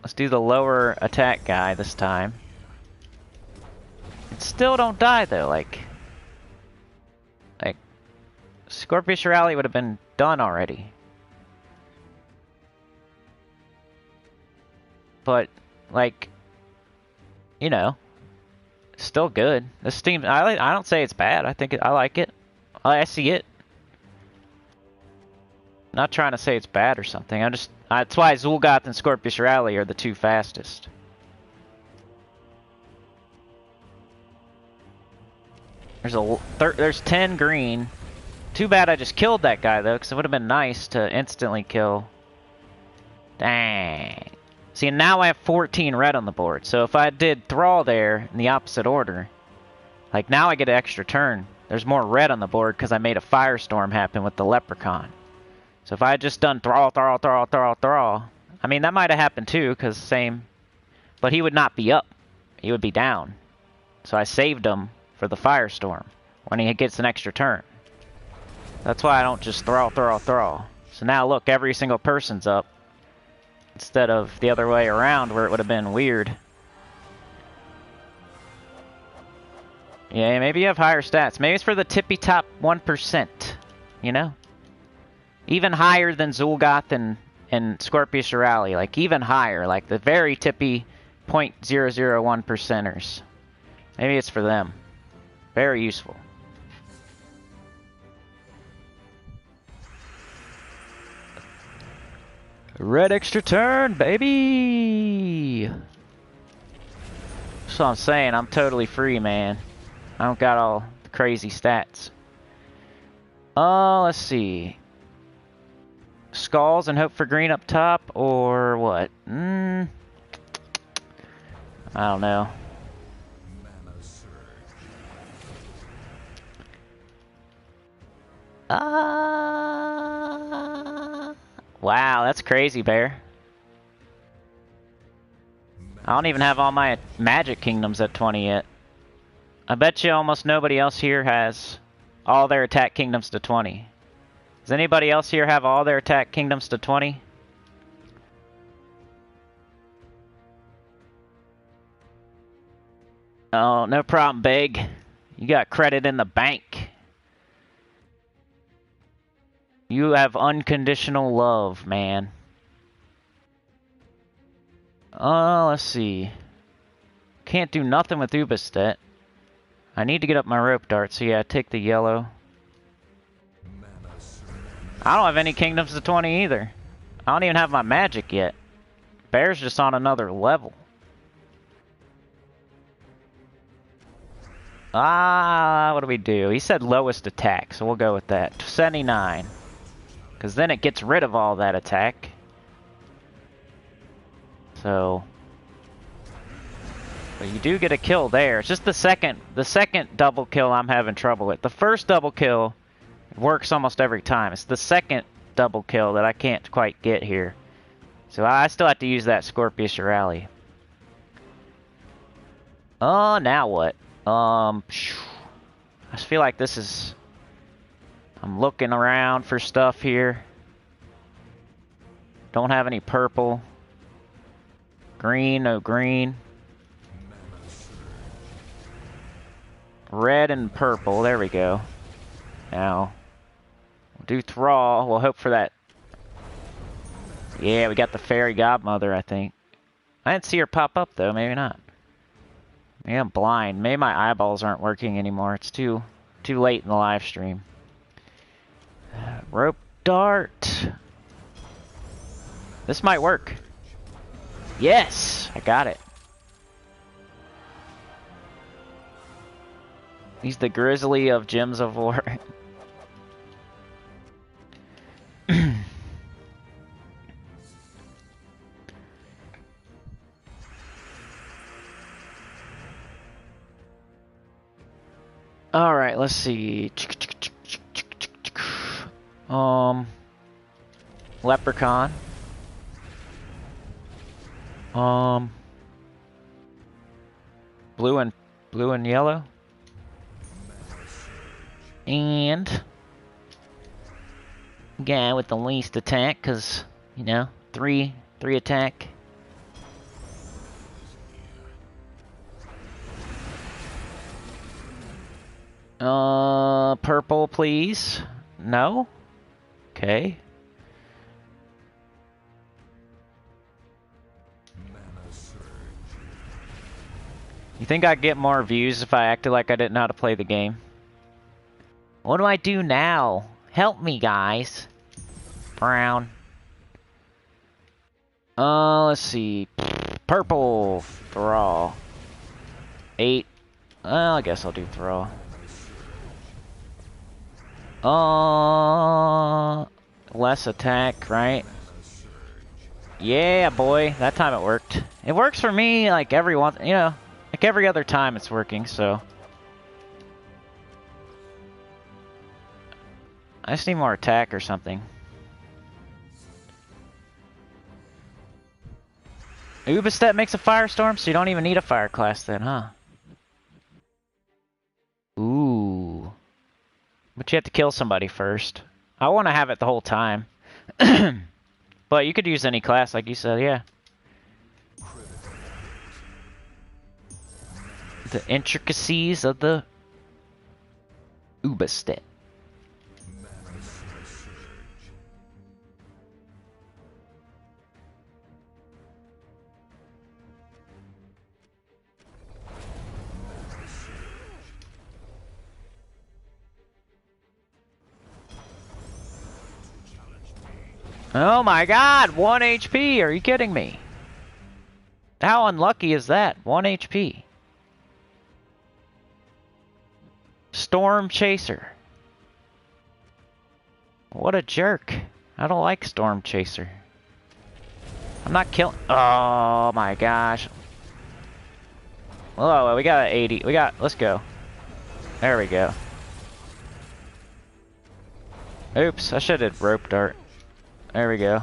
Let's do the lower attack guy this time. And still don't die though, like Scorpius Rally would have been done already. But, like, you know, still good. This team, I don't say it's bad. I like it. I see it. Not trying to say it's bad or something. That's why Zul'Goth and Scorpius Rally are the 2 fastest. There's 10 green. Too bad I just killed that guy though, because it would have been nice to instantly kill. Dang. See, now I have 14 red on the board. So if I did Thrall there in the opposite order, like now I get an extra turn. There's more red on the board because I made a firestorm happen with the leprechaun. So if I had just done Thrall, I mean, that might have happened too, because same. But he would not be up. He would be down. So I saved him for the firestorm when he gets an extra turn. That's why I don't just Thrall. So now look, every single person's up. Instead of the other way around where it would have been weird. Yeah, maybe you have higher stats. Maybe it's for the tippy top 1%, you know? Even higher than Zul'Goth and Scorpius Rally. Like, even higher. Like, the very tippy 0.001%ers. Maybe it's for them. Very useful. Red extra turn, baby! That's what I'm saying. I'm totally free, man. I don't got all the crazy stats. Let's see. Skulls and hope for green up top, or what? I don't know. Wow, that's crazy, Bear. I don't even have all my magic kingdoms at 20 yet. I bet you almost nobody else here has all their attack kingdoms to 20. Does anybody else here have all their attack kingdoms to 20? Oh, no problem, Big. You got credit in the bank. You have unconditional love, man. Let's see. Can't do nothing with Ubistet. I need to get up my rope dart, so yeah, take the yellow. I don't have any kingdoms to 20 either. I don't even have my magic yet. Bear's just on another level. What do we do? He said lowest attack, so we'll go with that. 79. Because then it gets rid of all that attack. So... But you do get a kill there. It's just the second double kill I'm having trouble with. The first double kill works almost every time. It's the second double kill that I can't quite get here. So I still have to use that Scorpius Rally. Now what? I just feel like this is... I'm looking around for stuff here. Don't have any purple. Green, no green. Red and purple, there we go. Now, we'll do Thrall. We'll hope for that. Yeah, we got the Fairy Godmother, I think. I didn't see her pop up, though. Maybe not. Maybe I'm blind. Maybe my eyeballs aren't working anymore. It's too late in the live stream. Rope dart. This might work. Yes! I got it. He's the Grizzly of Gems of War. Alright, let's see. Leprechaun. Blue and yellow. And guy with the least attack, cause you know, three attack. Purple, please. No? Okay. You think I'd get more views if I acted like I didn't know how to play the game? What do I do now? Help me, guys. Brown. Let's see. Purple. Thrall. 8. Well, I guess I'll do Thrall. Less attack, right? Yeah, boy. That time it worked. It works for me like every once, you know, like every other time it's working, so. I just need more attack or something. Ubistep makes a firestorm, so you don't even need a fire class then, huh? Ooh. But you have to kill somebody first. I want to have it the whole time. But you could use any class, like you said, yeah. The intricacies of the Ubistep. Oh my god, 1 HP, are you kidding me? How unlucky is that? 1 HP. Storm Chaser. What a jerk. I don't like Storm Chaser. I'm not killing. Oh my gosh. Oh, we got an 80. Let's go. There we go. Oops, I should have rope dart. There we go.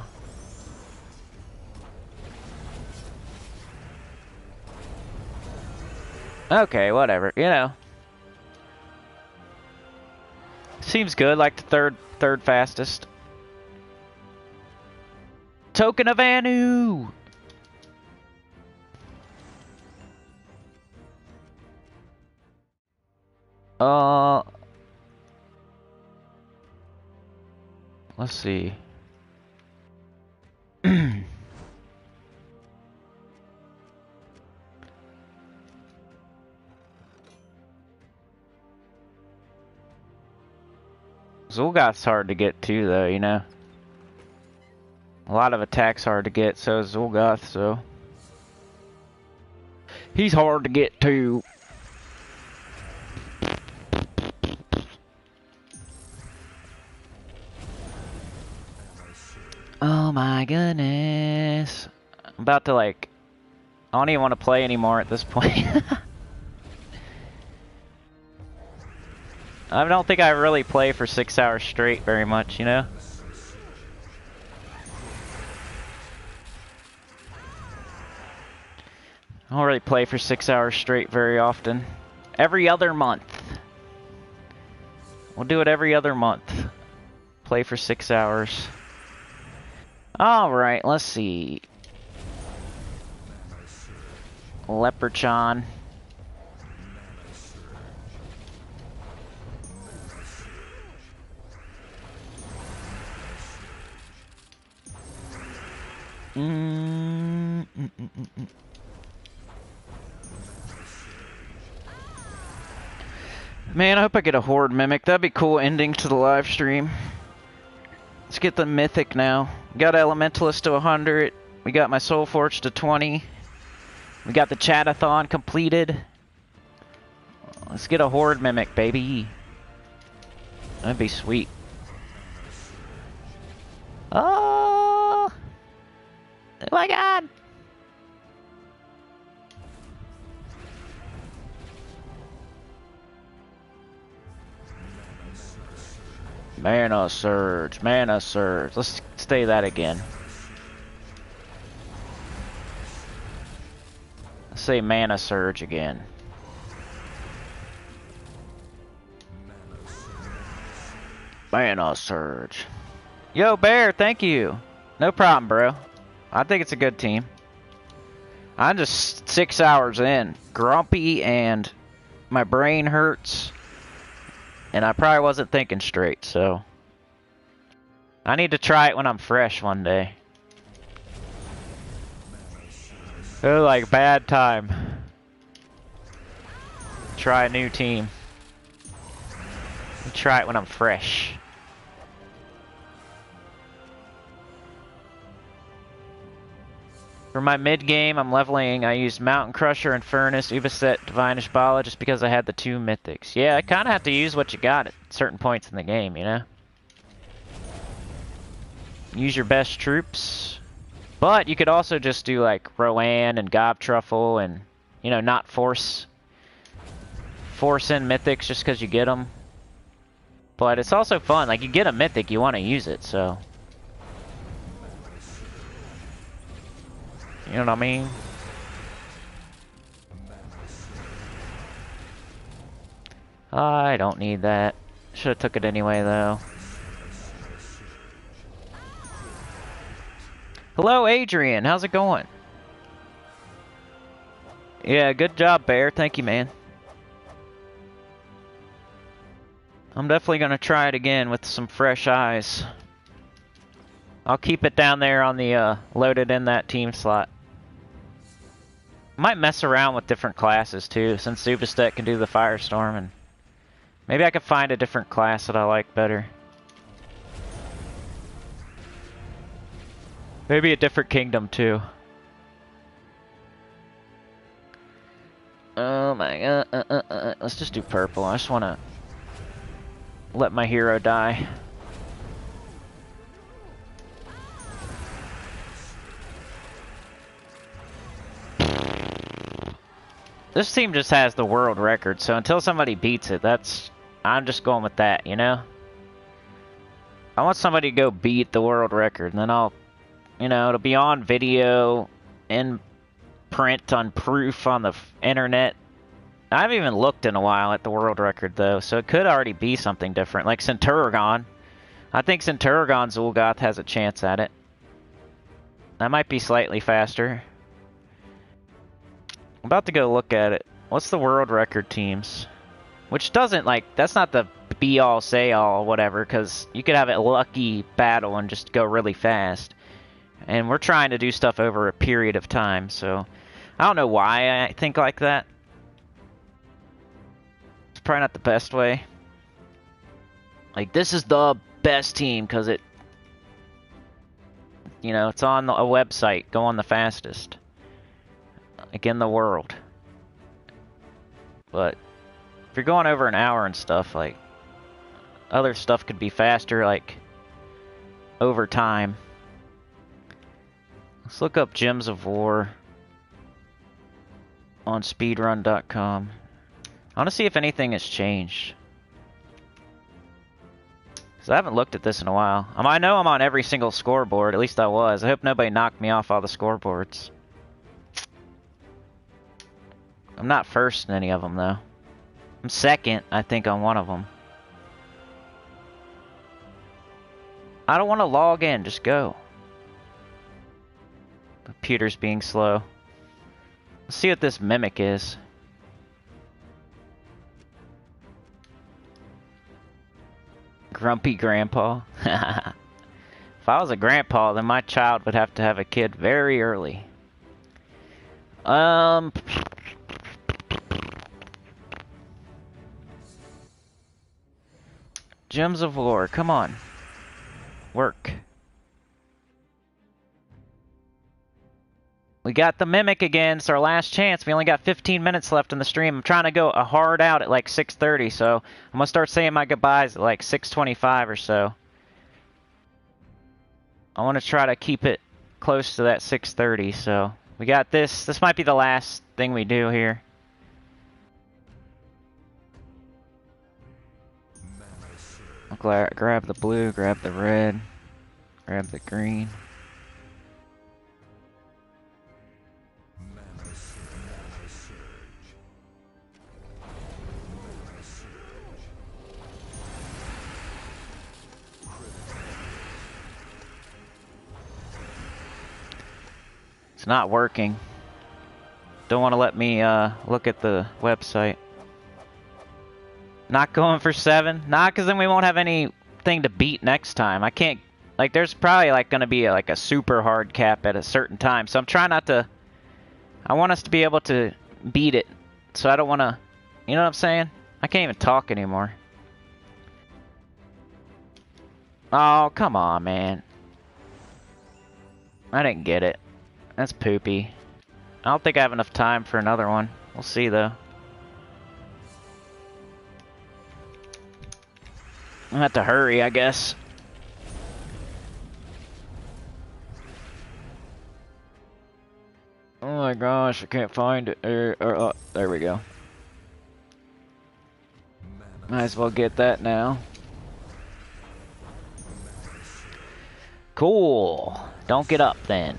Okay, whatever, you know. Seems good, like the third fastest. Token of Anu! Let's see. Zul'Goth's hard to get too, though, you know. A lot of attacks hard to get, so is Zul'Goth, so. He's hard to get too. Oh my goodness. I'm about to like, I don't even want to play anymore at this point. I don't think I really play for 6 hours straight very much, you know? I don't really play for 6 hours straight very often. Every other month. We'll do it every other month. Play for 6 hours. Alright, let's see. Leprechaun. Man, I hope I get a Horde Mimic. That'd be cool ending to the live stream. Let's get the Mythic now. Got Elementalist to 100. We got my Soulforge to 20. We got the Chat-a-thon completed. Let's get a Horde Mimic, baby. That'd be sweet. Oh! Oh my god! Mana Surge, Mana Surge. Let's say that again. Let's say Mana Surge again. Mana Surge. Yo, Bear, thank you. No problem, bro. I think it's a good team. I'm just 6 hours in. Grumpy and my brain hurts. And I probably wasn't thinking straight, so. I need to try it when I'm fresh one day. Oh, like bad time. Try a new team. Try it when I'm fresh. For my mid game, I'm leveling. I used Mountain Crusher and Furnace, Ubaset, Divinish Bala, just because I had the 2 mythics. Yeah, I kind of have to use what you got at certain points in the game, you know? Use your best troops. But you could also just do like Rowan and Gobtruffle and, you know, not force in mythics just because you get them. But it's also fun. Like, you get a mythic, you want to use it, so. You know what I mean? I don't need that. Should have took it anyway, though. Hello, Adrian. How's it going? Yeah, good job, Bear. Thank you, man. I'm definitely going to try it again with some fresh eyes. I'll keep it down there on the loaded in that team slot. Might mess around with different classes too, since Zubastet can do the Firestorm, and maybe I could find a different class that I like better. Maybe a different kingdom too. Oh my god, let's just do purple. I just want to let my hero die. This team just has the world record, so until somebody beats it, I'm just going with that, you know? I want somebody to go beat the world record, and then I'll, you know, it'll be on video, in print, on proof on the internet. I haven't even looked in a while at the world record, though, so it could already be something different, like Centuragon. I think Centuragon Zul'Goth has a chance at it. That might be slightly faster. I'm about to go look at it. What's the world record teams? Which doesn't, like, that's not the be-all, say-all, whatever, because you could have a lucky battle and just go really fast. And we're trying to do stuff over a period of time, so I don't know why I think like that. It's probably not the best way. Like, this is the best team, because it, you know, it's on a website, go on the fastest. Like, in the world. But if you're going over an hour and stuff, like, other stuff could be faster, like, over time. Let's look up Gems of War on speedrun.com. I want to see if anything has changed. Because I haven't looked at this in a while. I know I'm on every single scoreboard, at least I was. I hope nobody knocked me off all the scoreboards. I'm not first in any of them, though. I'm second, I think, on one of them. I don't want to log in, just go. Computer's being slow. Let's see what this mimic is. Grumpy grandpa. If I was a grandpa, then my child would have to have a kid very early. Gems of War, come on. Work. We got the Mimic again. It's our last chance. We only got 15 minutes left in the stream. I'm trying to go a hard out at like 6:30, so I'm going to start saying my goodbyes at like 6:25 or so. I want to try to keep it close to that 6:30, so we got this. This might be the last thing we do here. I'll grab the blue, grab the red, grab the green. It's not working. Don't want to let me look at the website. Not going for 7? Nah, because then we won't have anything to beat next time. I can't, like, there's probably, like, going to be, like, a super hard cap at a certain time. So I'm trying not to, I want us to be able to beat it. So I don't want to, you know what I'm saying? I can't even talk anymore. Oh, come on, man. I didn't get it. That's poopy. I don't think I have enough time for another one. We'll see, though. I'll have to hurry, I guess. Oh my gosh, I can't find it. Oh, there we go. Might as well get that now. Cool. Don't get up then.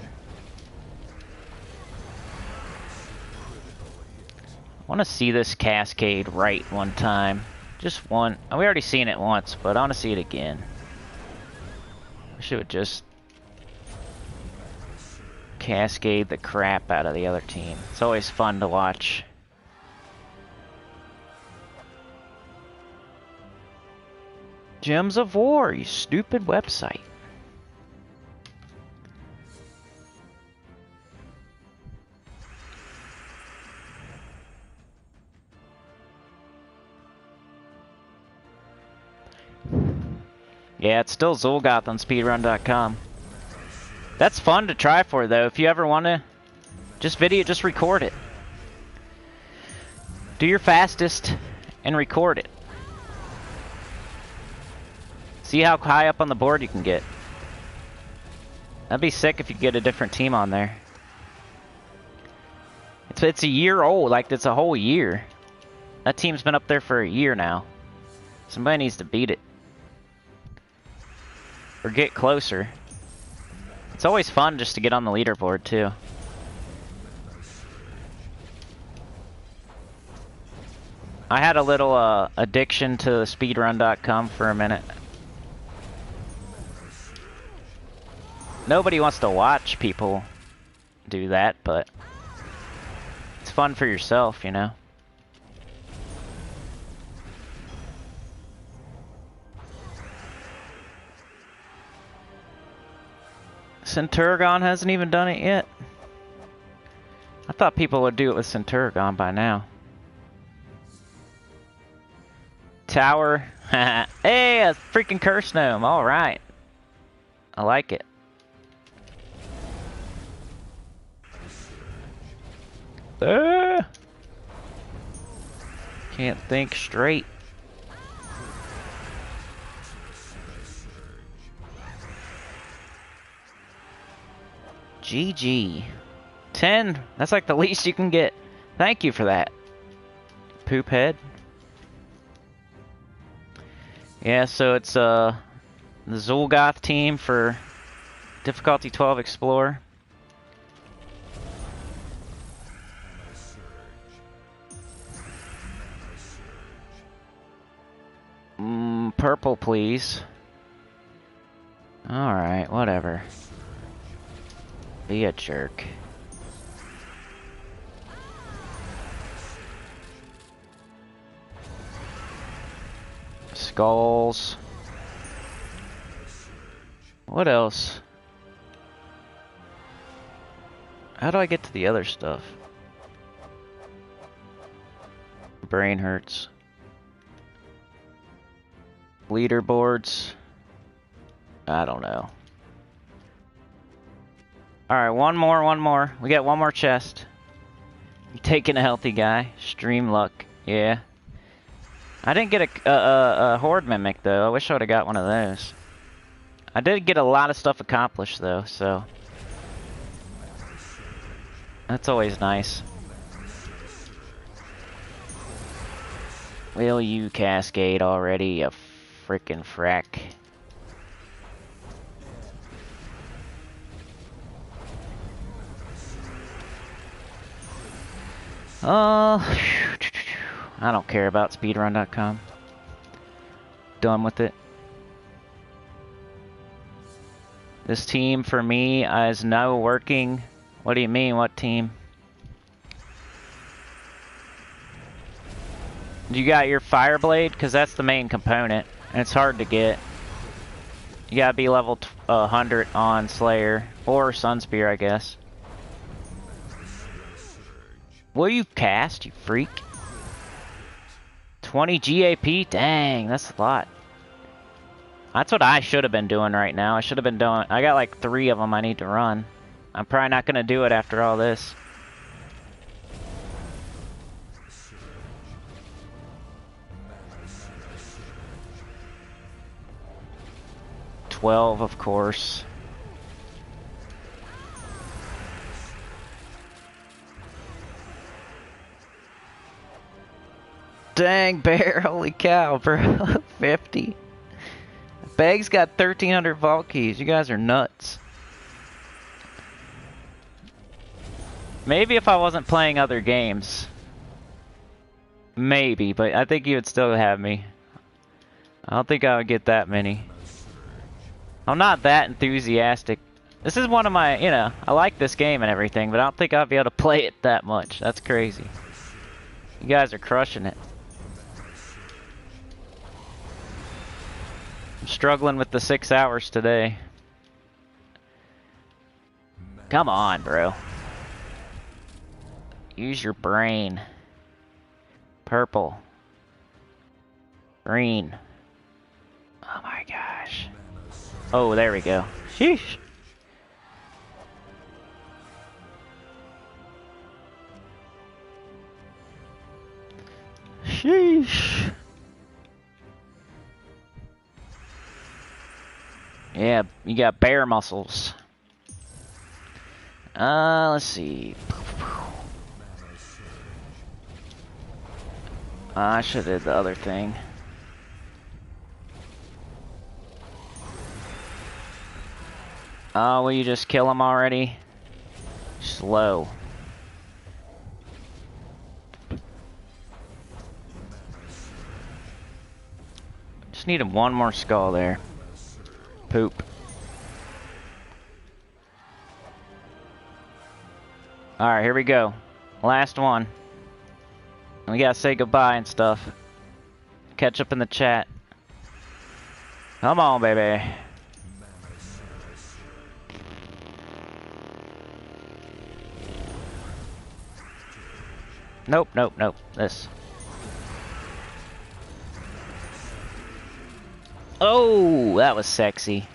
I want to see this cascade right one time. Just one. We already seen it once, but I want to see it again. Wish it would just cascade the crap out of the other team. It's always fun to watch. Gems of War, you stupid website. Yeah, it's still Zulgoth on speedrun.com. That's fun to try for, though. If you ever want to just record it. Do your fastest and record it. See how high up on the board you can get. That'd be sick if you get a different team on there. It's a year old, like it's a whole year. That team's been up there for a year now. Somebody needs to beat it. Or get closer. It's always fun just to get on the leaderboard, too. I had a little addiction to speedrun.com for a minute. Nobody wants to watch people do that, but it's fun for yourself, you know? Centurion hasn't even done it yet. I thought people would do it with Centurion by now. Tower. Hey, a freaking curse gnome. Alright. I like it. Can't think straight. GG. 10. That's like the least you can get. Thank you for that. Poop head. Yeah, so it's the Zulgoth team for difficulty 12 Explorer. Purple, please. Alright, whatever. Be a jerk. Skulls. What else? How do I get to the other stuff? Brain hurts. Leaderboards. I don't know. Alright, one more. We got one more chest. I'm taking a healthy guy. Stream luck. Yeah. I didn't get a Horde Mimic, though. I wish I would have got one of those. I did get a lot of stuff accomplished, though, so... That's always nice. Will you cascade already, you frickin' frack? I don't care about speedrun.com. Done with it. This team for me is now working. What do you mean, what team? You got your Fireblade? Because that's the main component. And it's hard to get. You gotta be level 100 on Slayer. Or Sunspear, I guess. Will you cast, you freak? 20 GAP? Dang, that's a lot. That's what I should have been doing right now. I should have been doing... I got like 3 of them I need to run. I'm probably not gonna do it after all this. $12, of course. Dang, Bear, holy cow, bro. 50. Bag's got 1,300 vault keys. You guys are nuts. Maybe if I wasn't playing other games. Maybe, but I think you would still have me. I don't think I would get that many. I'm not that enthusiastic. This is one of my, you know, I like this game and everything, but I don't think I'll be able to play it that much. That's crazy. You guys are crushing it. I'm struggling with the 6 hours today. Come on, bro. Use your brain. Purple. Green. Oh my gosh. Oh, there we go. Sheesh. Sheesh. Yeah, you got bear muscles. Let's see. I should have did the other thing. Oh, will you just kill him already? Slow. Just need one more skull there. Poop. Alright, here we go. Last one. We gotta say goodbye and stuff. Catch up in the chat. Come on, baby. Nope, nope, nope. This. Oh, that was sexy.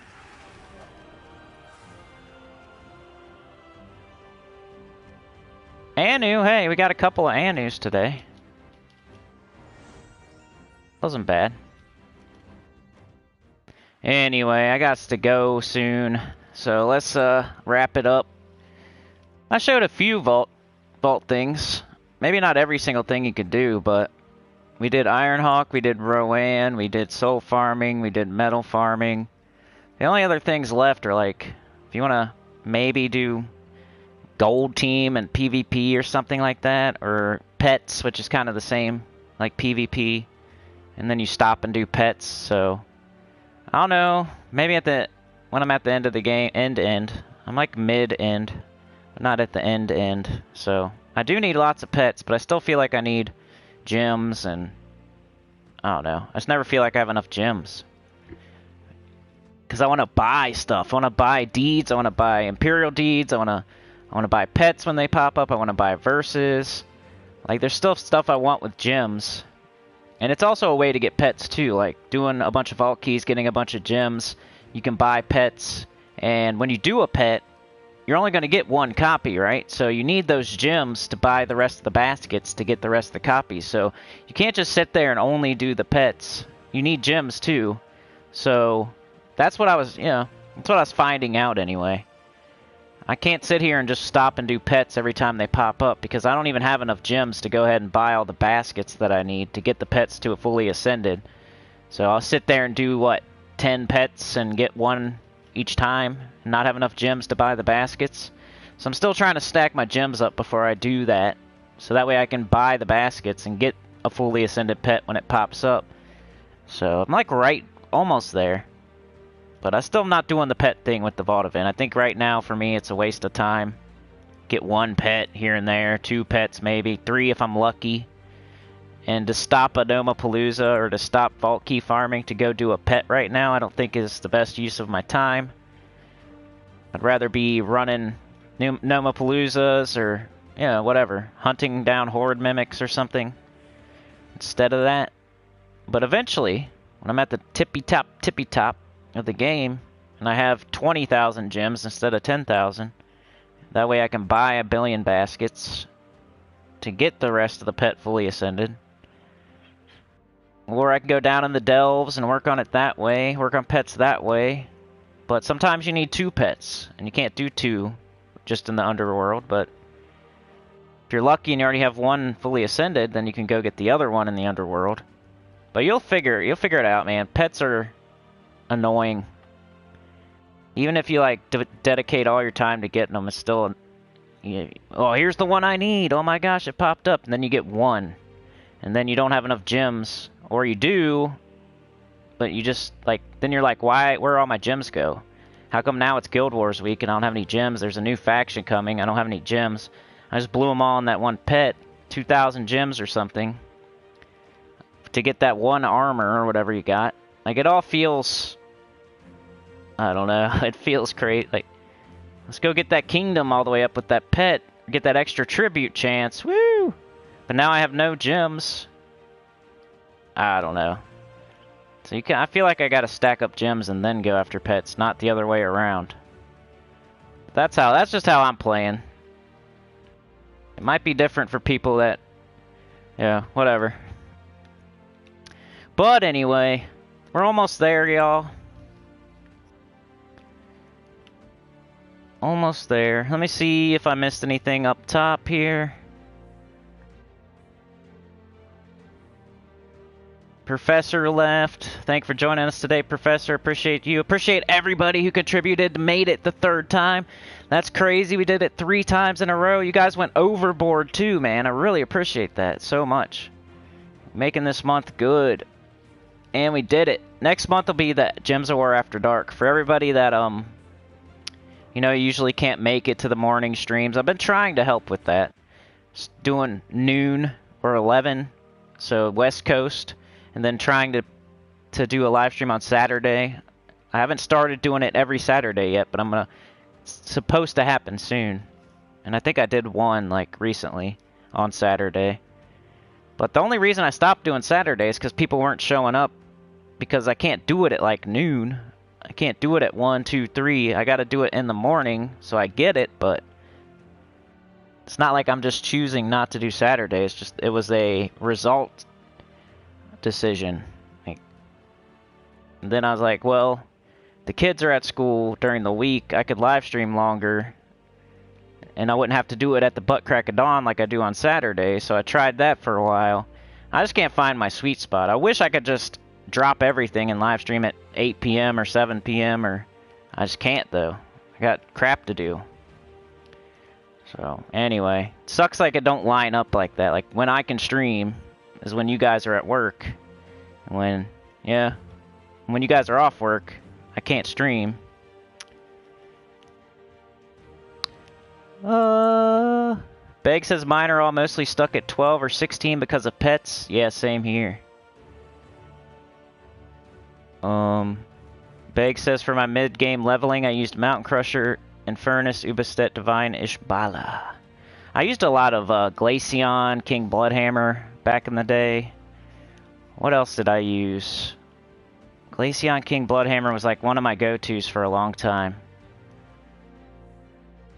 Anu, hey, we got a couple of Anus today. Wasn't bad. Anyway, I got to go soon, so let's wrap it up. I showed a few vault things. Maybe not every single thing you could do, but we did Ironhawk, we did Rowan, we did soul farming, we did metal farming. The only other things left are like, if you want to maybe do gold team and PvP or something like that, or pets, which is kind of the same, like PvP, and then you stop and do pets. So I don't know, maybe when I'm at the end of the game, end, I'm like mid-end, but not at the end, so I do need lots of pets, but I still feel like I need gems, and I don't know. I just never feel like I have enough gems. Because I want to buy stuff. I want to buy deeds. I want to buy Imperial deeds. I want to buy pets when they pop up. I want to buy verses. Like, there's still stuff I want with gems. And it's also a way to get pets, too. Like, doing a bunch of vault keys, getting a bunch of gems. You can buy pets. And when you do a pet, you're only going to get one copy, right? So you need those gems to buy the rest of the baskets to get the rest of the copies. So you can't just sit there and only do the pets. You need gems too. So that's what I was, that's what I was finding out anyway. I can't sit here and just stop and do pets every time they pop up because I don't even have enough gems to go ahead and buy all the baskets that I need to get the pets to a fully ascended. So I'll sit there and do, 10 pets and get one each time, and not have enough gems to buy the baskets. So I'm still trying to stack my gems up before I do that, so that way I can buy the baskets and get a fully ascended pet when it pops up. So I'm like right almost there, but I'm still not doing the pet thing with the vault event. I think right now for me it's a waste of time. Get one pet here and there, 2 pets maybe, 3 if I'm lucky. And to stop a Nomapalooza or to stop vault key farming to go do a pet right now, I don't think is the best use of my time. I'd rather be running Nomapaloozas or, whatever, hunting down horde mimics or something instead of that. But eventually, when I'm at the tippy top of the game, and I have 20,000 gems instead of 10,000, That way I can buy a billion baskets to get the rest of the pet fully ascended. Or I can go down in the delves and work on it that way, work on pets that way. But sometimes you need 2 pets, and you can't do 2 just in the underworld, but if you're lucky and you already have 1 fully ascended, then you can go get the other one in the underworld. But you'll figure it out, man. Pets are annoying. Even if you like dedicate all your time to getting them, it's still, oh, here's the one I need. Oh my gosh, it popped up, and then you get 1, and then you don't have enough gems, or you do, but you just like then you're like, where all my gems go? How come now it's Guild Wars week and I don't have any gems? There's a new faction coming. I don't have any gems. I just blew them all on that one pet, 2,000 gems or something, to get that 1 armor or whatever you got. Like, it all feels, I don't know, it feels great. Like, let's go get that kingdom all the way up with that pet, get that extra tribute chance, woo! But now I have no gems. I don't know. So I feel like I gotta stack up gems and then go after pets, not the other way around. That's just how I'm playing. It might be different for people that, yeah, whatever. But anyway, we're almost there, y'all. Almost there. Let me see if I missed anything up top here. Professor left. Thank you for joining us today, Professor. Appreciate you. Appreciate everybody who contributed, made it the 3rd time. That's crazy. We did it 3 times in a row. You guys went overboard too, man. I really appreciate that so much. Making this month good. And we did it. Next month will be the Gems of War After Dark. For everybody that, you know, usually can't make it to the morning streams, I've been trying to help with that. Just doing noon or 11, so West Coast. And then trying to do a live stream on Saturday. I haven't started doing it every Saturday yet, but it's supposed to happen soon. And I think I did one like recently on Saturday. But the only reason I stopped doing Saturday is because people weren't showing up, because I can't do it at like noon. I can't do it at 1, 2, 3. I got to do it in the morning, so I get it, but it's not like I'm just choosing not to do Saturday. It's just it was a result decision. And then I was like, well, the kids are at school during the week. I could live stream longer, and I wouldn't have to do it at the butt crack of dawn like I do on Saturday. So I tried that for a while. I just can't find my sweet spot. I wish I could just drop everything and live stream at 8 p.m. or 7 p.m. or I just can't, though. I got crap to do. So anyway, it sucks like it don't line up like that. Like when I can stream is when you guys are at work. When you guys are off work, I can't stream. Beg says mine are all mostly stuck at 12 or 16 because of pets. Yeah, same here. Beg says for my mid-game leveling, I used Mountain Crusher, Infernus, Ubistet, Divine, Ishbala. I used a lot of Glaceon, King Bloodhammer back in the day. What else did I use? Glaceon, King Bloodhammer was like one of my go-tos for a long time.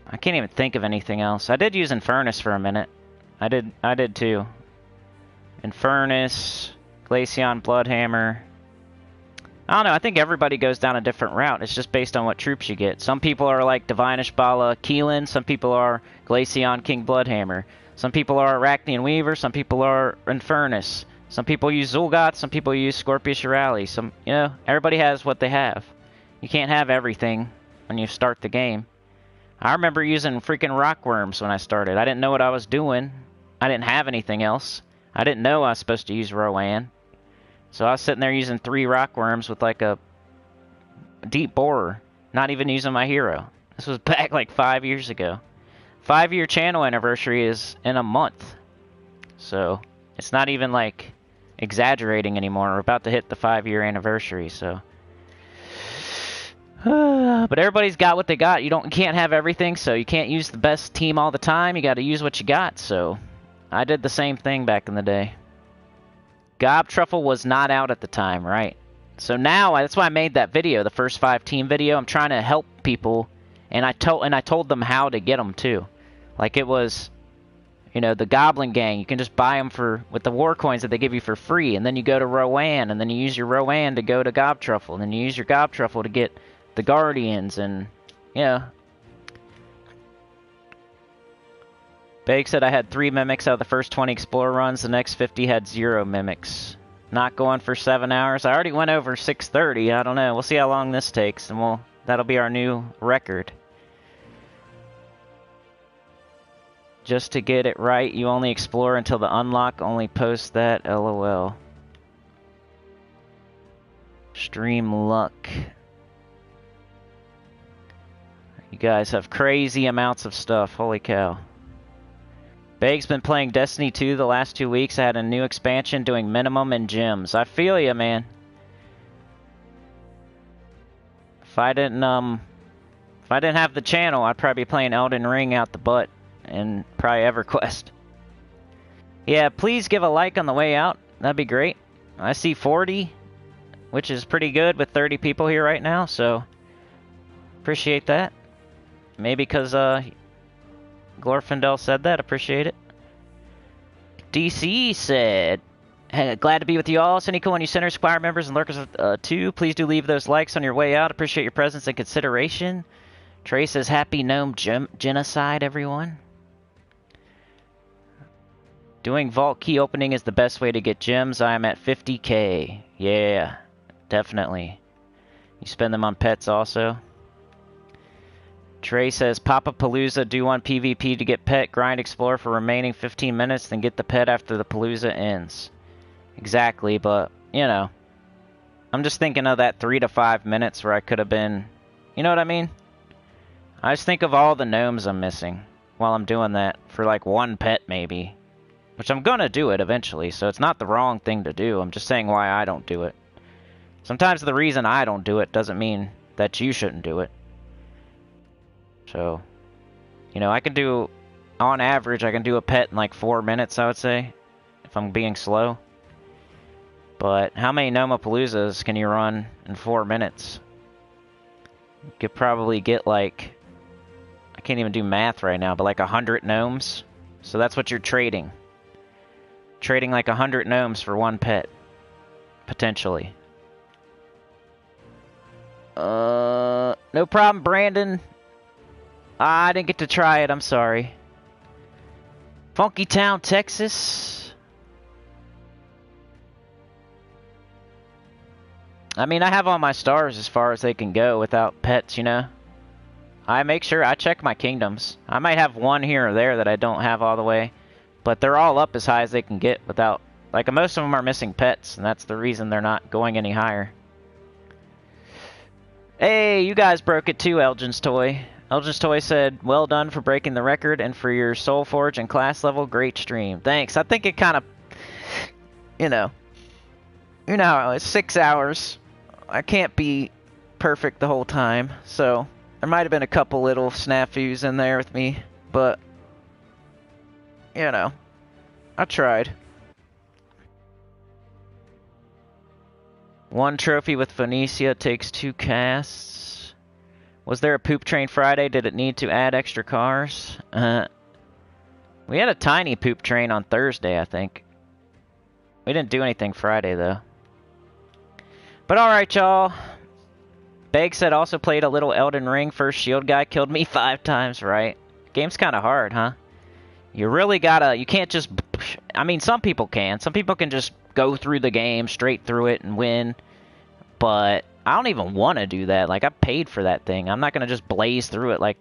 I can't even think of anything else. I did use Infernus for a minute. I did too. Infernus, Glaceon, Bloodhammer. I don't know, I think everybody goes down a different route. It's just based on what troops you get. Some people are like Divine Ishbala, Keelan. Some people are Glaceon, King Bloodhammer. Some people are Arachnean Weaver. Some people are Infernus. Some people use Zul'Goth. Some people use Scorpius Urali. Some, you know, everybody has what they have. You can't have everything when you start the game. I remember using freaking Rockworms when I started. I didn't know what I was doing. I didn't have anything else. I didn't know I was supposed to use Rowan. So I was sitting there using 3 Rockworms with like a deep borer. Not even using my hero. This was back like 5 years ago. 5-year channel anniversary is in a month. So it's not even like exaggerating anymore. We're about to hit the 5-year anniversary, so. But everybody's got what they got. You can't have everything, so you can't use the best team all the time. You got to use what you got. So I did the same thing back in the day. Gob Truffle was not out at the time, right? So now, that's why I made that video, the first 5 team video. I'm trying to help people And I told them how to get them too. Like it was, you know, the Goblin Gang. You can just buy them with the war coins that they give you for free, and then you go to Rowan, and then you use your Rowan to go to Gobtruffle, and then you use your Gobtruffle to get the Guardians, and yeah. Bake said I had 3 mimics out of the first 20 Explorer runs. The next 50 had 0 mimics. Not going for 7 hours. I already went over 6:30. I don't know. We'll see how long this takes, and that'll be our new record. Just to get it right, you only explore until the unlock. Only post that. LOL. Stream luck. You guys have crazy amounts of stuff. Holy cow. Bag's been playing Destiny 2 the last 2 weeks. I had a new expansion doing minimum and gems. I feel ya, man. If I didn't have the channel, I'd probably be playing Elden Ring out the butt and probably EverQuest. Yeah, please give a like on the way out. That'd be great. I see 40, which is pretty good with 30 people here right now, so appreciate that. Maybe because Glorfindel said that. Appreciate it. DC said, hey, glad to be with you all. Sinnycool and you Center Squire members and lurkers too. Please do leave those likes on your way out. Appreciate your presence and consideration. Trey says, happy gnome genocide, everyone. Doing vault key opening is the best way to get gems. I am at 50k. Yeah, definitely. You spend them on pets also. Trey says, Papa-Palooza, do one PvP to get pet, grind Explorer for remaining 15 minutes, then get the pet after the Palooza ends. Exactly, but, you know. I'm just thinking of that 3 to 5 minutes where I could have been... You know what I mean? I just think of all the gnomes I'm missing while I'm doing that for like one pet maybe. Which I'm gonna do it eventually, so it's not the wrong thing to do. I'm just saying why I don't do it. Sometimes the reason I don't do it doesn't mean that you shouldn't do it. So, you know, I can do, on average, I can do a pet in like 4 minutes, I would say, if I'm being slow. But how many Nomapaloozas can you run in 4 minutes? You could probably get like, I can't even do math right now, but like 100 gnomes. So that's what you're trading. Trading like 100 gnomes for one pet, potentially. No problem, Brandon. I didn't get to try it, I'm sorry. Funky Town, Texas. I mean, I have all my stars as far as they can go without pets, you know? I make sure I check my kingdoms. I might have one here or there that I don't have all the way. But they're all up as high as they can get without... Like, most of them are missing pets, and that's the reason they're not going any higher. Hey, you guys broke it too, Elgin's Toy. Elgin's Toy said, well done for breaking the record and for your Soulforge and class level. Great stream. Thanks. I think it kind of, you know how it's 6 hours. I can't be perfect the whole time. So there might have been a couple little snafus in there with me. But, you know, I tried. 1 trophy with Phoenicia takes 2 casts. Was there a poop train Friday? Did it need to add extra cars? We had a tiny poop train on Thursday, I think. We didn't do anything Friday, though. But alright, y'all. Beg said also played a little Elden Ring. First shield guy killed me 5 times, right? Game's kind of hard, huh? You really gotta... You can't just... I mean, some people can. Some people can just go through the game, straight through it, and win. But... I don't even want to do that. Like, I paid for that thing. I'm not going to just blaze through it. Like,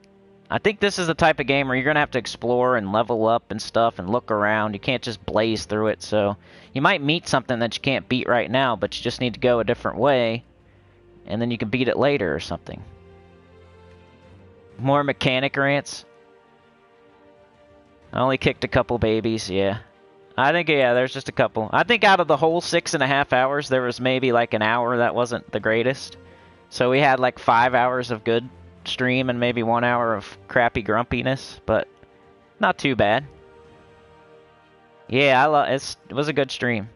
I think this is the type of game where you're going to have to explore and level up and stuff and look around. You can't just blaze through it. So, you might meet something that you can't beat right now, but you just need to go a different way. And then you can beat it later or something. More mechanic rants. I only kicked a couple babies, yeah. I think, yeah, there's just a couple. I think out of the whole 6.5 hours, there was maybe like an hour that wasn't the greatest. So we had like 5 hours of good stream and maybe 1 hour of crappy grumpiness, but not too bad. Yeah, it was a good stream.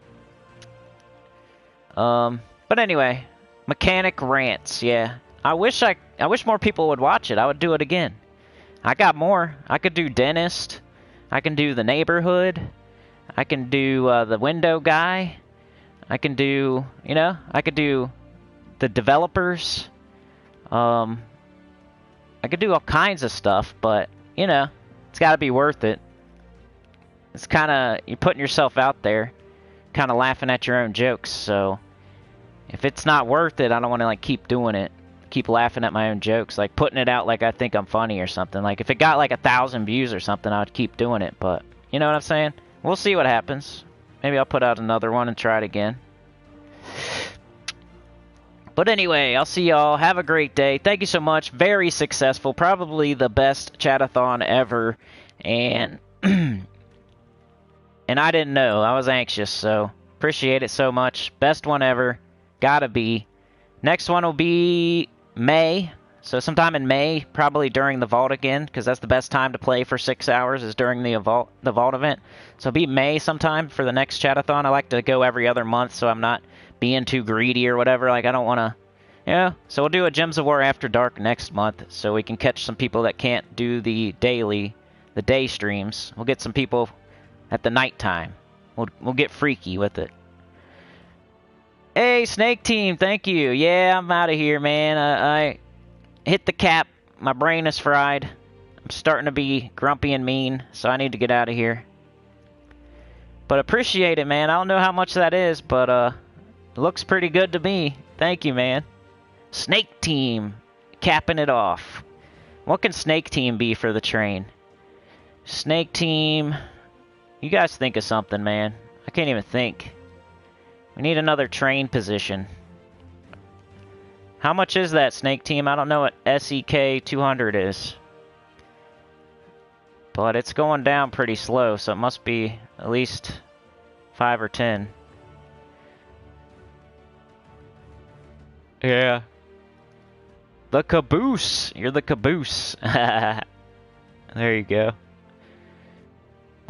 But anyway, mechanic rants, yeah. I wish more people would watch it. I would do it again. I got more. I could do dentist. I can do the neighborhood. I can do the window guy. I can do, you know, I could do the developers. I could do all kinds of stuff, but, you know, it's got to be worth it. It's kind of, you're putting yourself out there, kind of laughing at your own jokes, so if it's not worth it, I don't want to, like, keep doing it. Keep laughing at my own jokes, like putting it out like I think I'm funny or something. Like if it got like 1,000 views or something, I would keep doing it, but you know what I'm saying? We'll see what happens. Maybe I'll put out another one and try it again. But anyway, I'll see y'all. Have a great day. Thank you so much. Very successful. Probably the best chat-a-thon ever. And and I didn't know. I was anxious, so appreciate it so much. Best one ever. Gotta be. Next one will be May. So sometime in May, probably during the vault again, because that's the best time to play for 6 hours is during the vault event. So it'll be May sometime for the next chat-a-thon. I like to go every other month, so I'm not being too greedy or whatever. Like, I don't want to, you know. So we'll do a Gems of War After Dark next month, so we can catch some people that can't do the day streams. We'll get some people at the nighttime. We'll get freaky with it. Hey, Snake Team, thank you. Yeah, I'm out of here, man. I hit the cap. My brain is fried. I'm starting to be grumpy and mean, so I need to get out of here. But appreciate it, man. I don't know how much that is, but it looks pretty good to me. Thank you, man. Snake Team, capping it off. What can Snake Team be for the train? Snake Team, you guys think of something, man. I can't even think. We need another train position. How much is that, Snake Team? I don't know what SEK 200 is. But it's going down pretty slow, so it must be at least 5 or 10. Yeah. The caboose! You're the caboose. There you go.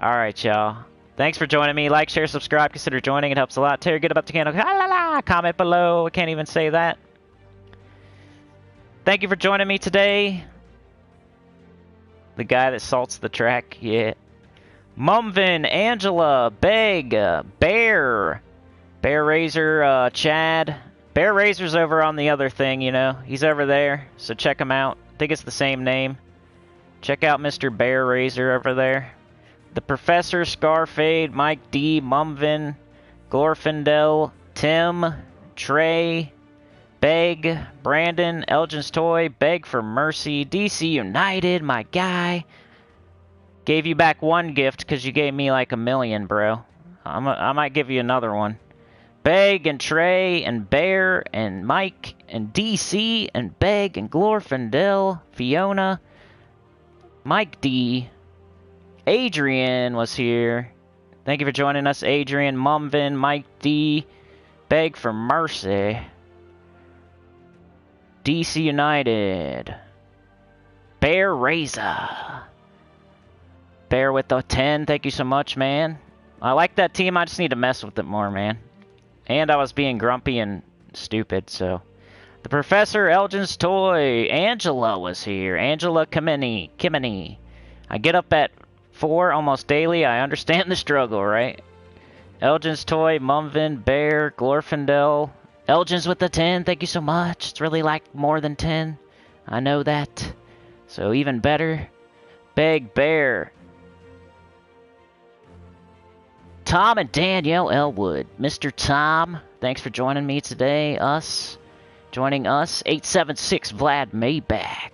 Alright, y'all. Thanks for joining me. Like, share, subscribe. Consider joining. It helps a lot. Terry, get up the candle. La, la, la. Comment below. I can't even say that. Thank you for joining me today. The guy that salts the track. Yeah. Mumvin, Angela, Beg, Bear, Bear Razor, Chad. Bear Razor's over on the other thing, you know. He's over there, so check him out. I think it's the same name. Check out Mr. Bear Razor over there. The Professor, Scarfade, Mike D, Mumvin, Glorfindel, Tim, Trey, Beg, Brandon, Elgin's Toy, Beg for Mercy, DC United, my guy. Gave you back one gift because you gave me like 1 million, bro. I might give you another one. Beg and Trey and Bear and Mike and DC and Beg and Glorfindel, Fiona, Mike D. Adrian was here. Thank you for joining us, Adrian, Mumvin, Mike D. Beg for Mercy. DC United. Bear Razor. Bear with the 10. Thank you so much, man. I like that team. I just need to mess with it more, man. And I was being grumpy and stupid, so. The Professor, Elgin's Toy. Angela was here. Angela Kimini. I get up at 4 almost daily. I understand the struggle, right? Elgin's Toy, Mumvin, Bear, Glorfindel. Elgin's with the 10. Thank you so much. It's really like more than 10. I know that. So even better. Beg Bear. Tom and Danielle Elwood. Mr. Tom, thanks for joining me today. Joining us. 876 Vlad Maybach.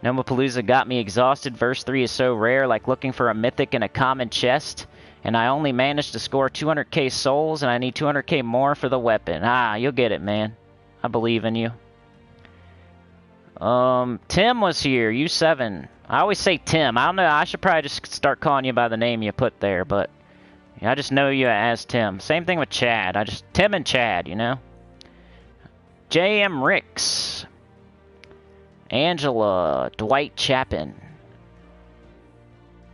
Nomapalooza got me exhausted. Verse 3 is so rare, like looking for a mythic in a common chest. And I only managed to score 200k souls, and I need 200k more for the weapon. Ah, you'll get it, man. I believe in you. Tim was here. U7. I always say Tim. I don't know. I should probably just start calling you by the name you put there, but I just know you as Tim. Same thing with Chad. Tim and Chad, you know? J.M. Ricks. Angela, Dwight Chapin.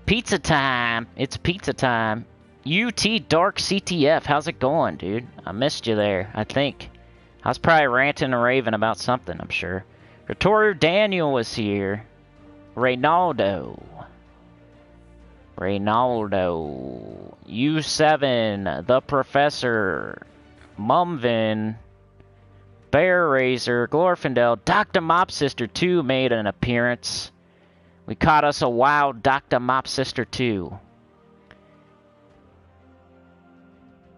Pizza time. It's pizza time. UT Dark CTF. How's it going, dude? I missed you there, I think. I was probably ranting and raving about something, I'm sure. Retorter Daniel was here. Reynaldo. U7. The Professor. Mumvin. Bear Razor. Glorfindel. Dr. Mop Sister 2 made an appearance. We caught us a wild Dr. Mop Sister 2.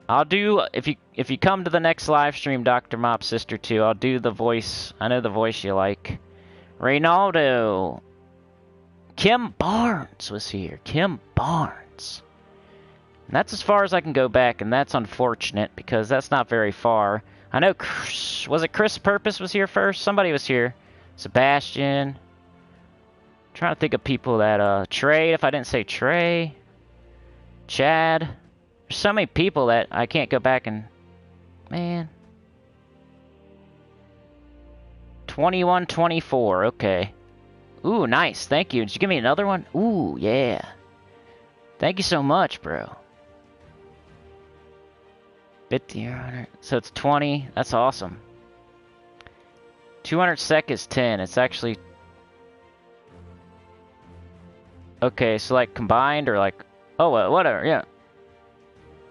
I'll do, if you come to the next live stream, Dr. Mop Sister 2, I'll do the voice. I know the voice you like. Reynaldo. Kim Barnes was here. Kim Barnes. And that's as far as I can go back, and that's unfortunate because that's not very far. I know, was it Chris Purpose was here first? Somebody was here. Sebastian. I'm trying to think of people that, Trey, if I didn't say Trey. Chad. There's so many people that I can't go back and... Man. 2124, okay. Ooh, nice, thank you. Did you give me another one? Ooh, yeah. Thank you so much, bro. 50 or 100. So it's 20. That's awesome. 200 sec is 10. It's actually... Okay, so like combined or like... Oh, whatever, yeah.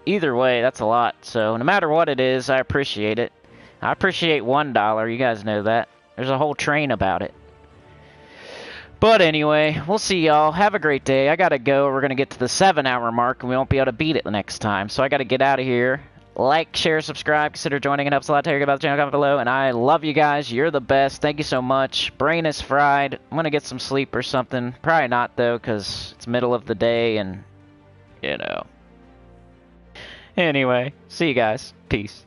Either way, that's a lot. So no matter what it is, I appreciate it. I appreciate $1. You guys know that. There's a whole train about it. But anyway, we'll see y'all. Have a great day. I gotta go. We're gonna get to the 7-hour mark and we won't be able to beat it the next time. So I gotta get out of here. Like, share, subscribe. Consider joining. It helps a lot. Tell you about the channel. Comment below. And I love you guys. You're the best. Thank you so much. Brain is fried. I'm gonna get some sleep or something. Probably not though, because it's middle of the day and, you know. Anyway, see you guys. Peace.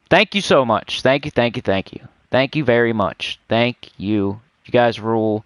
Thank you so much. Thank you, thank you, thank you. Thank you very much. Thank you. You guys rule.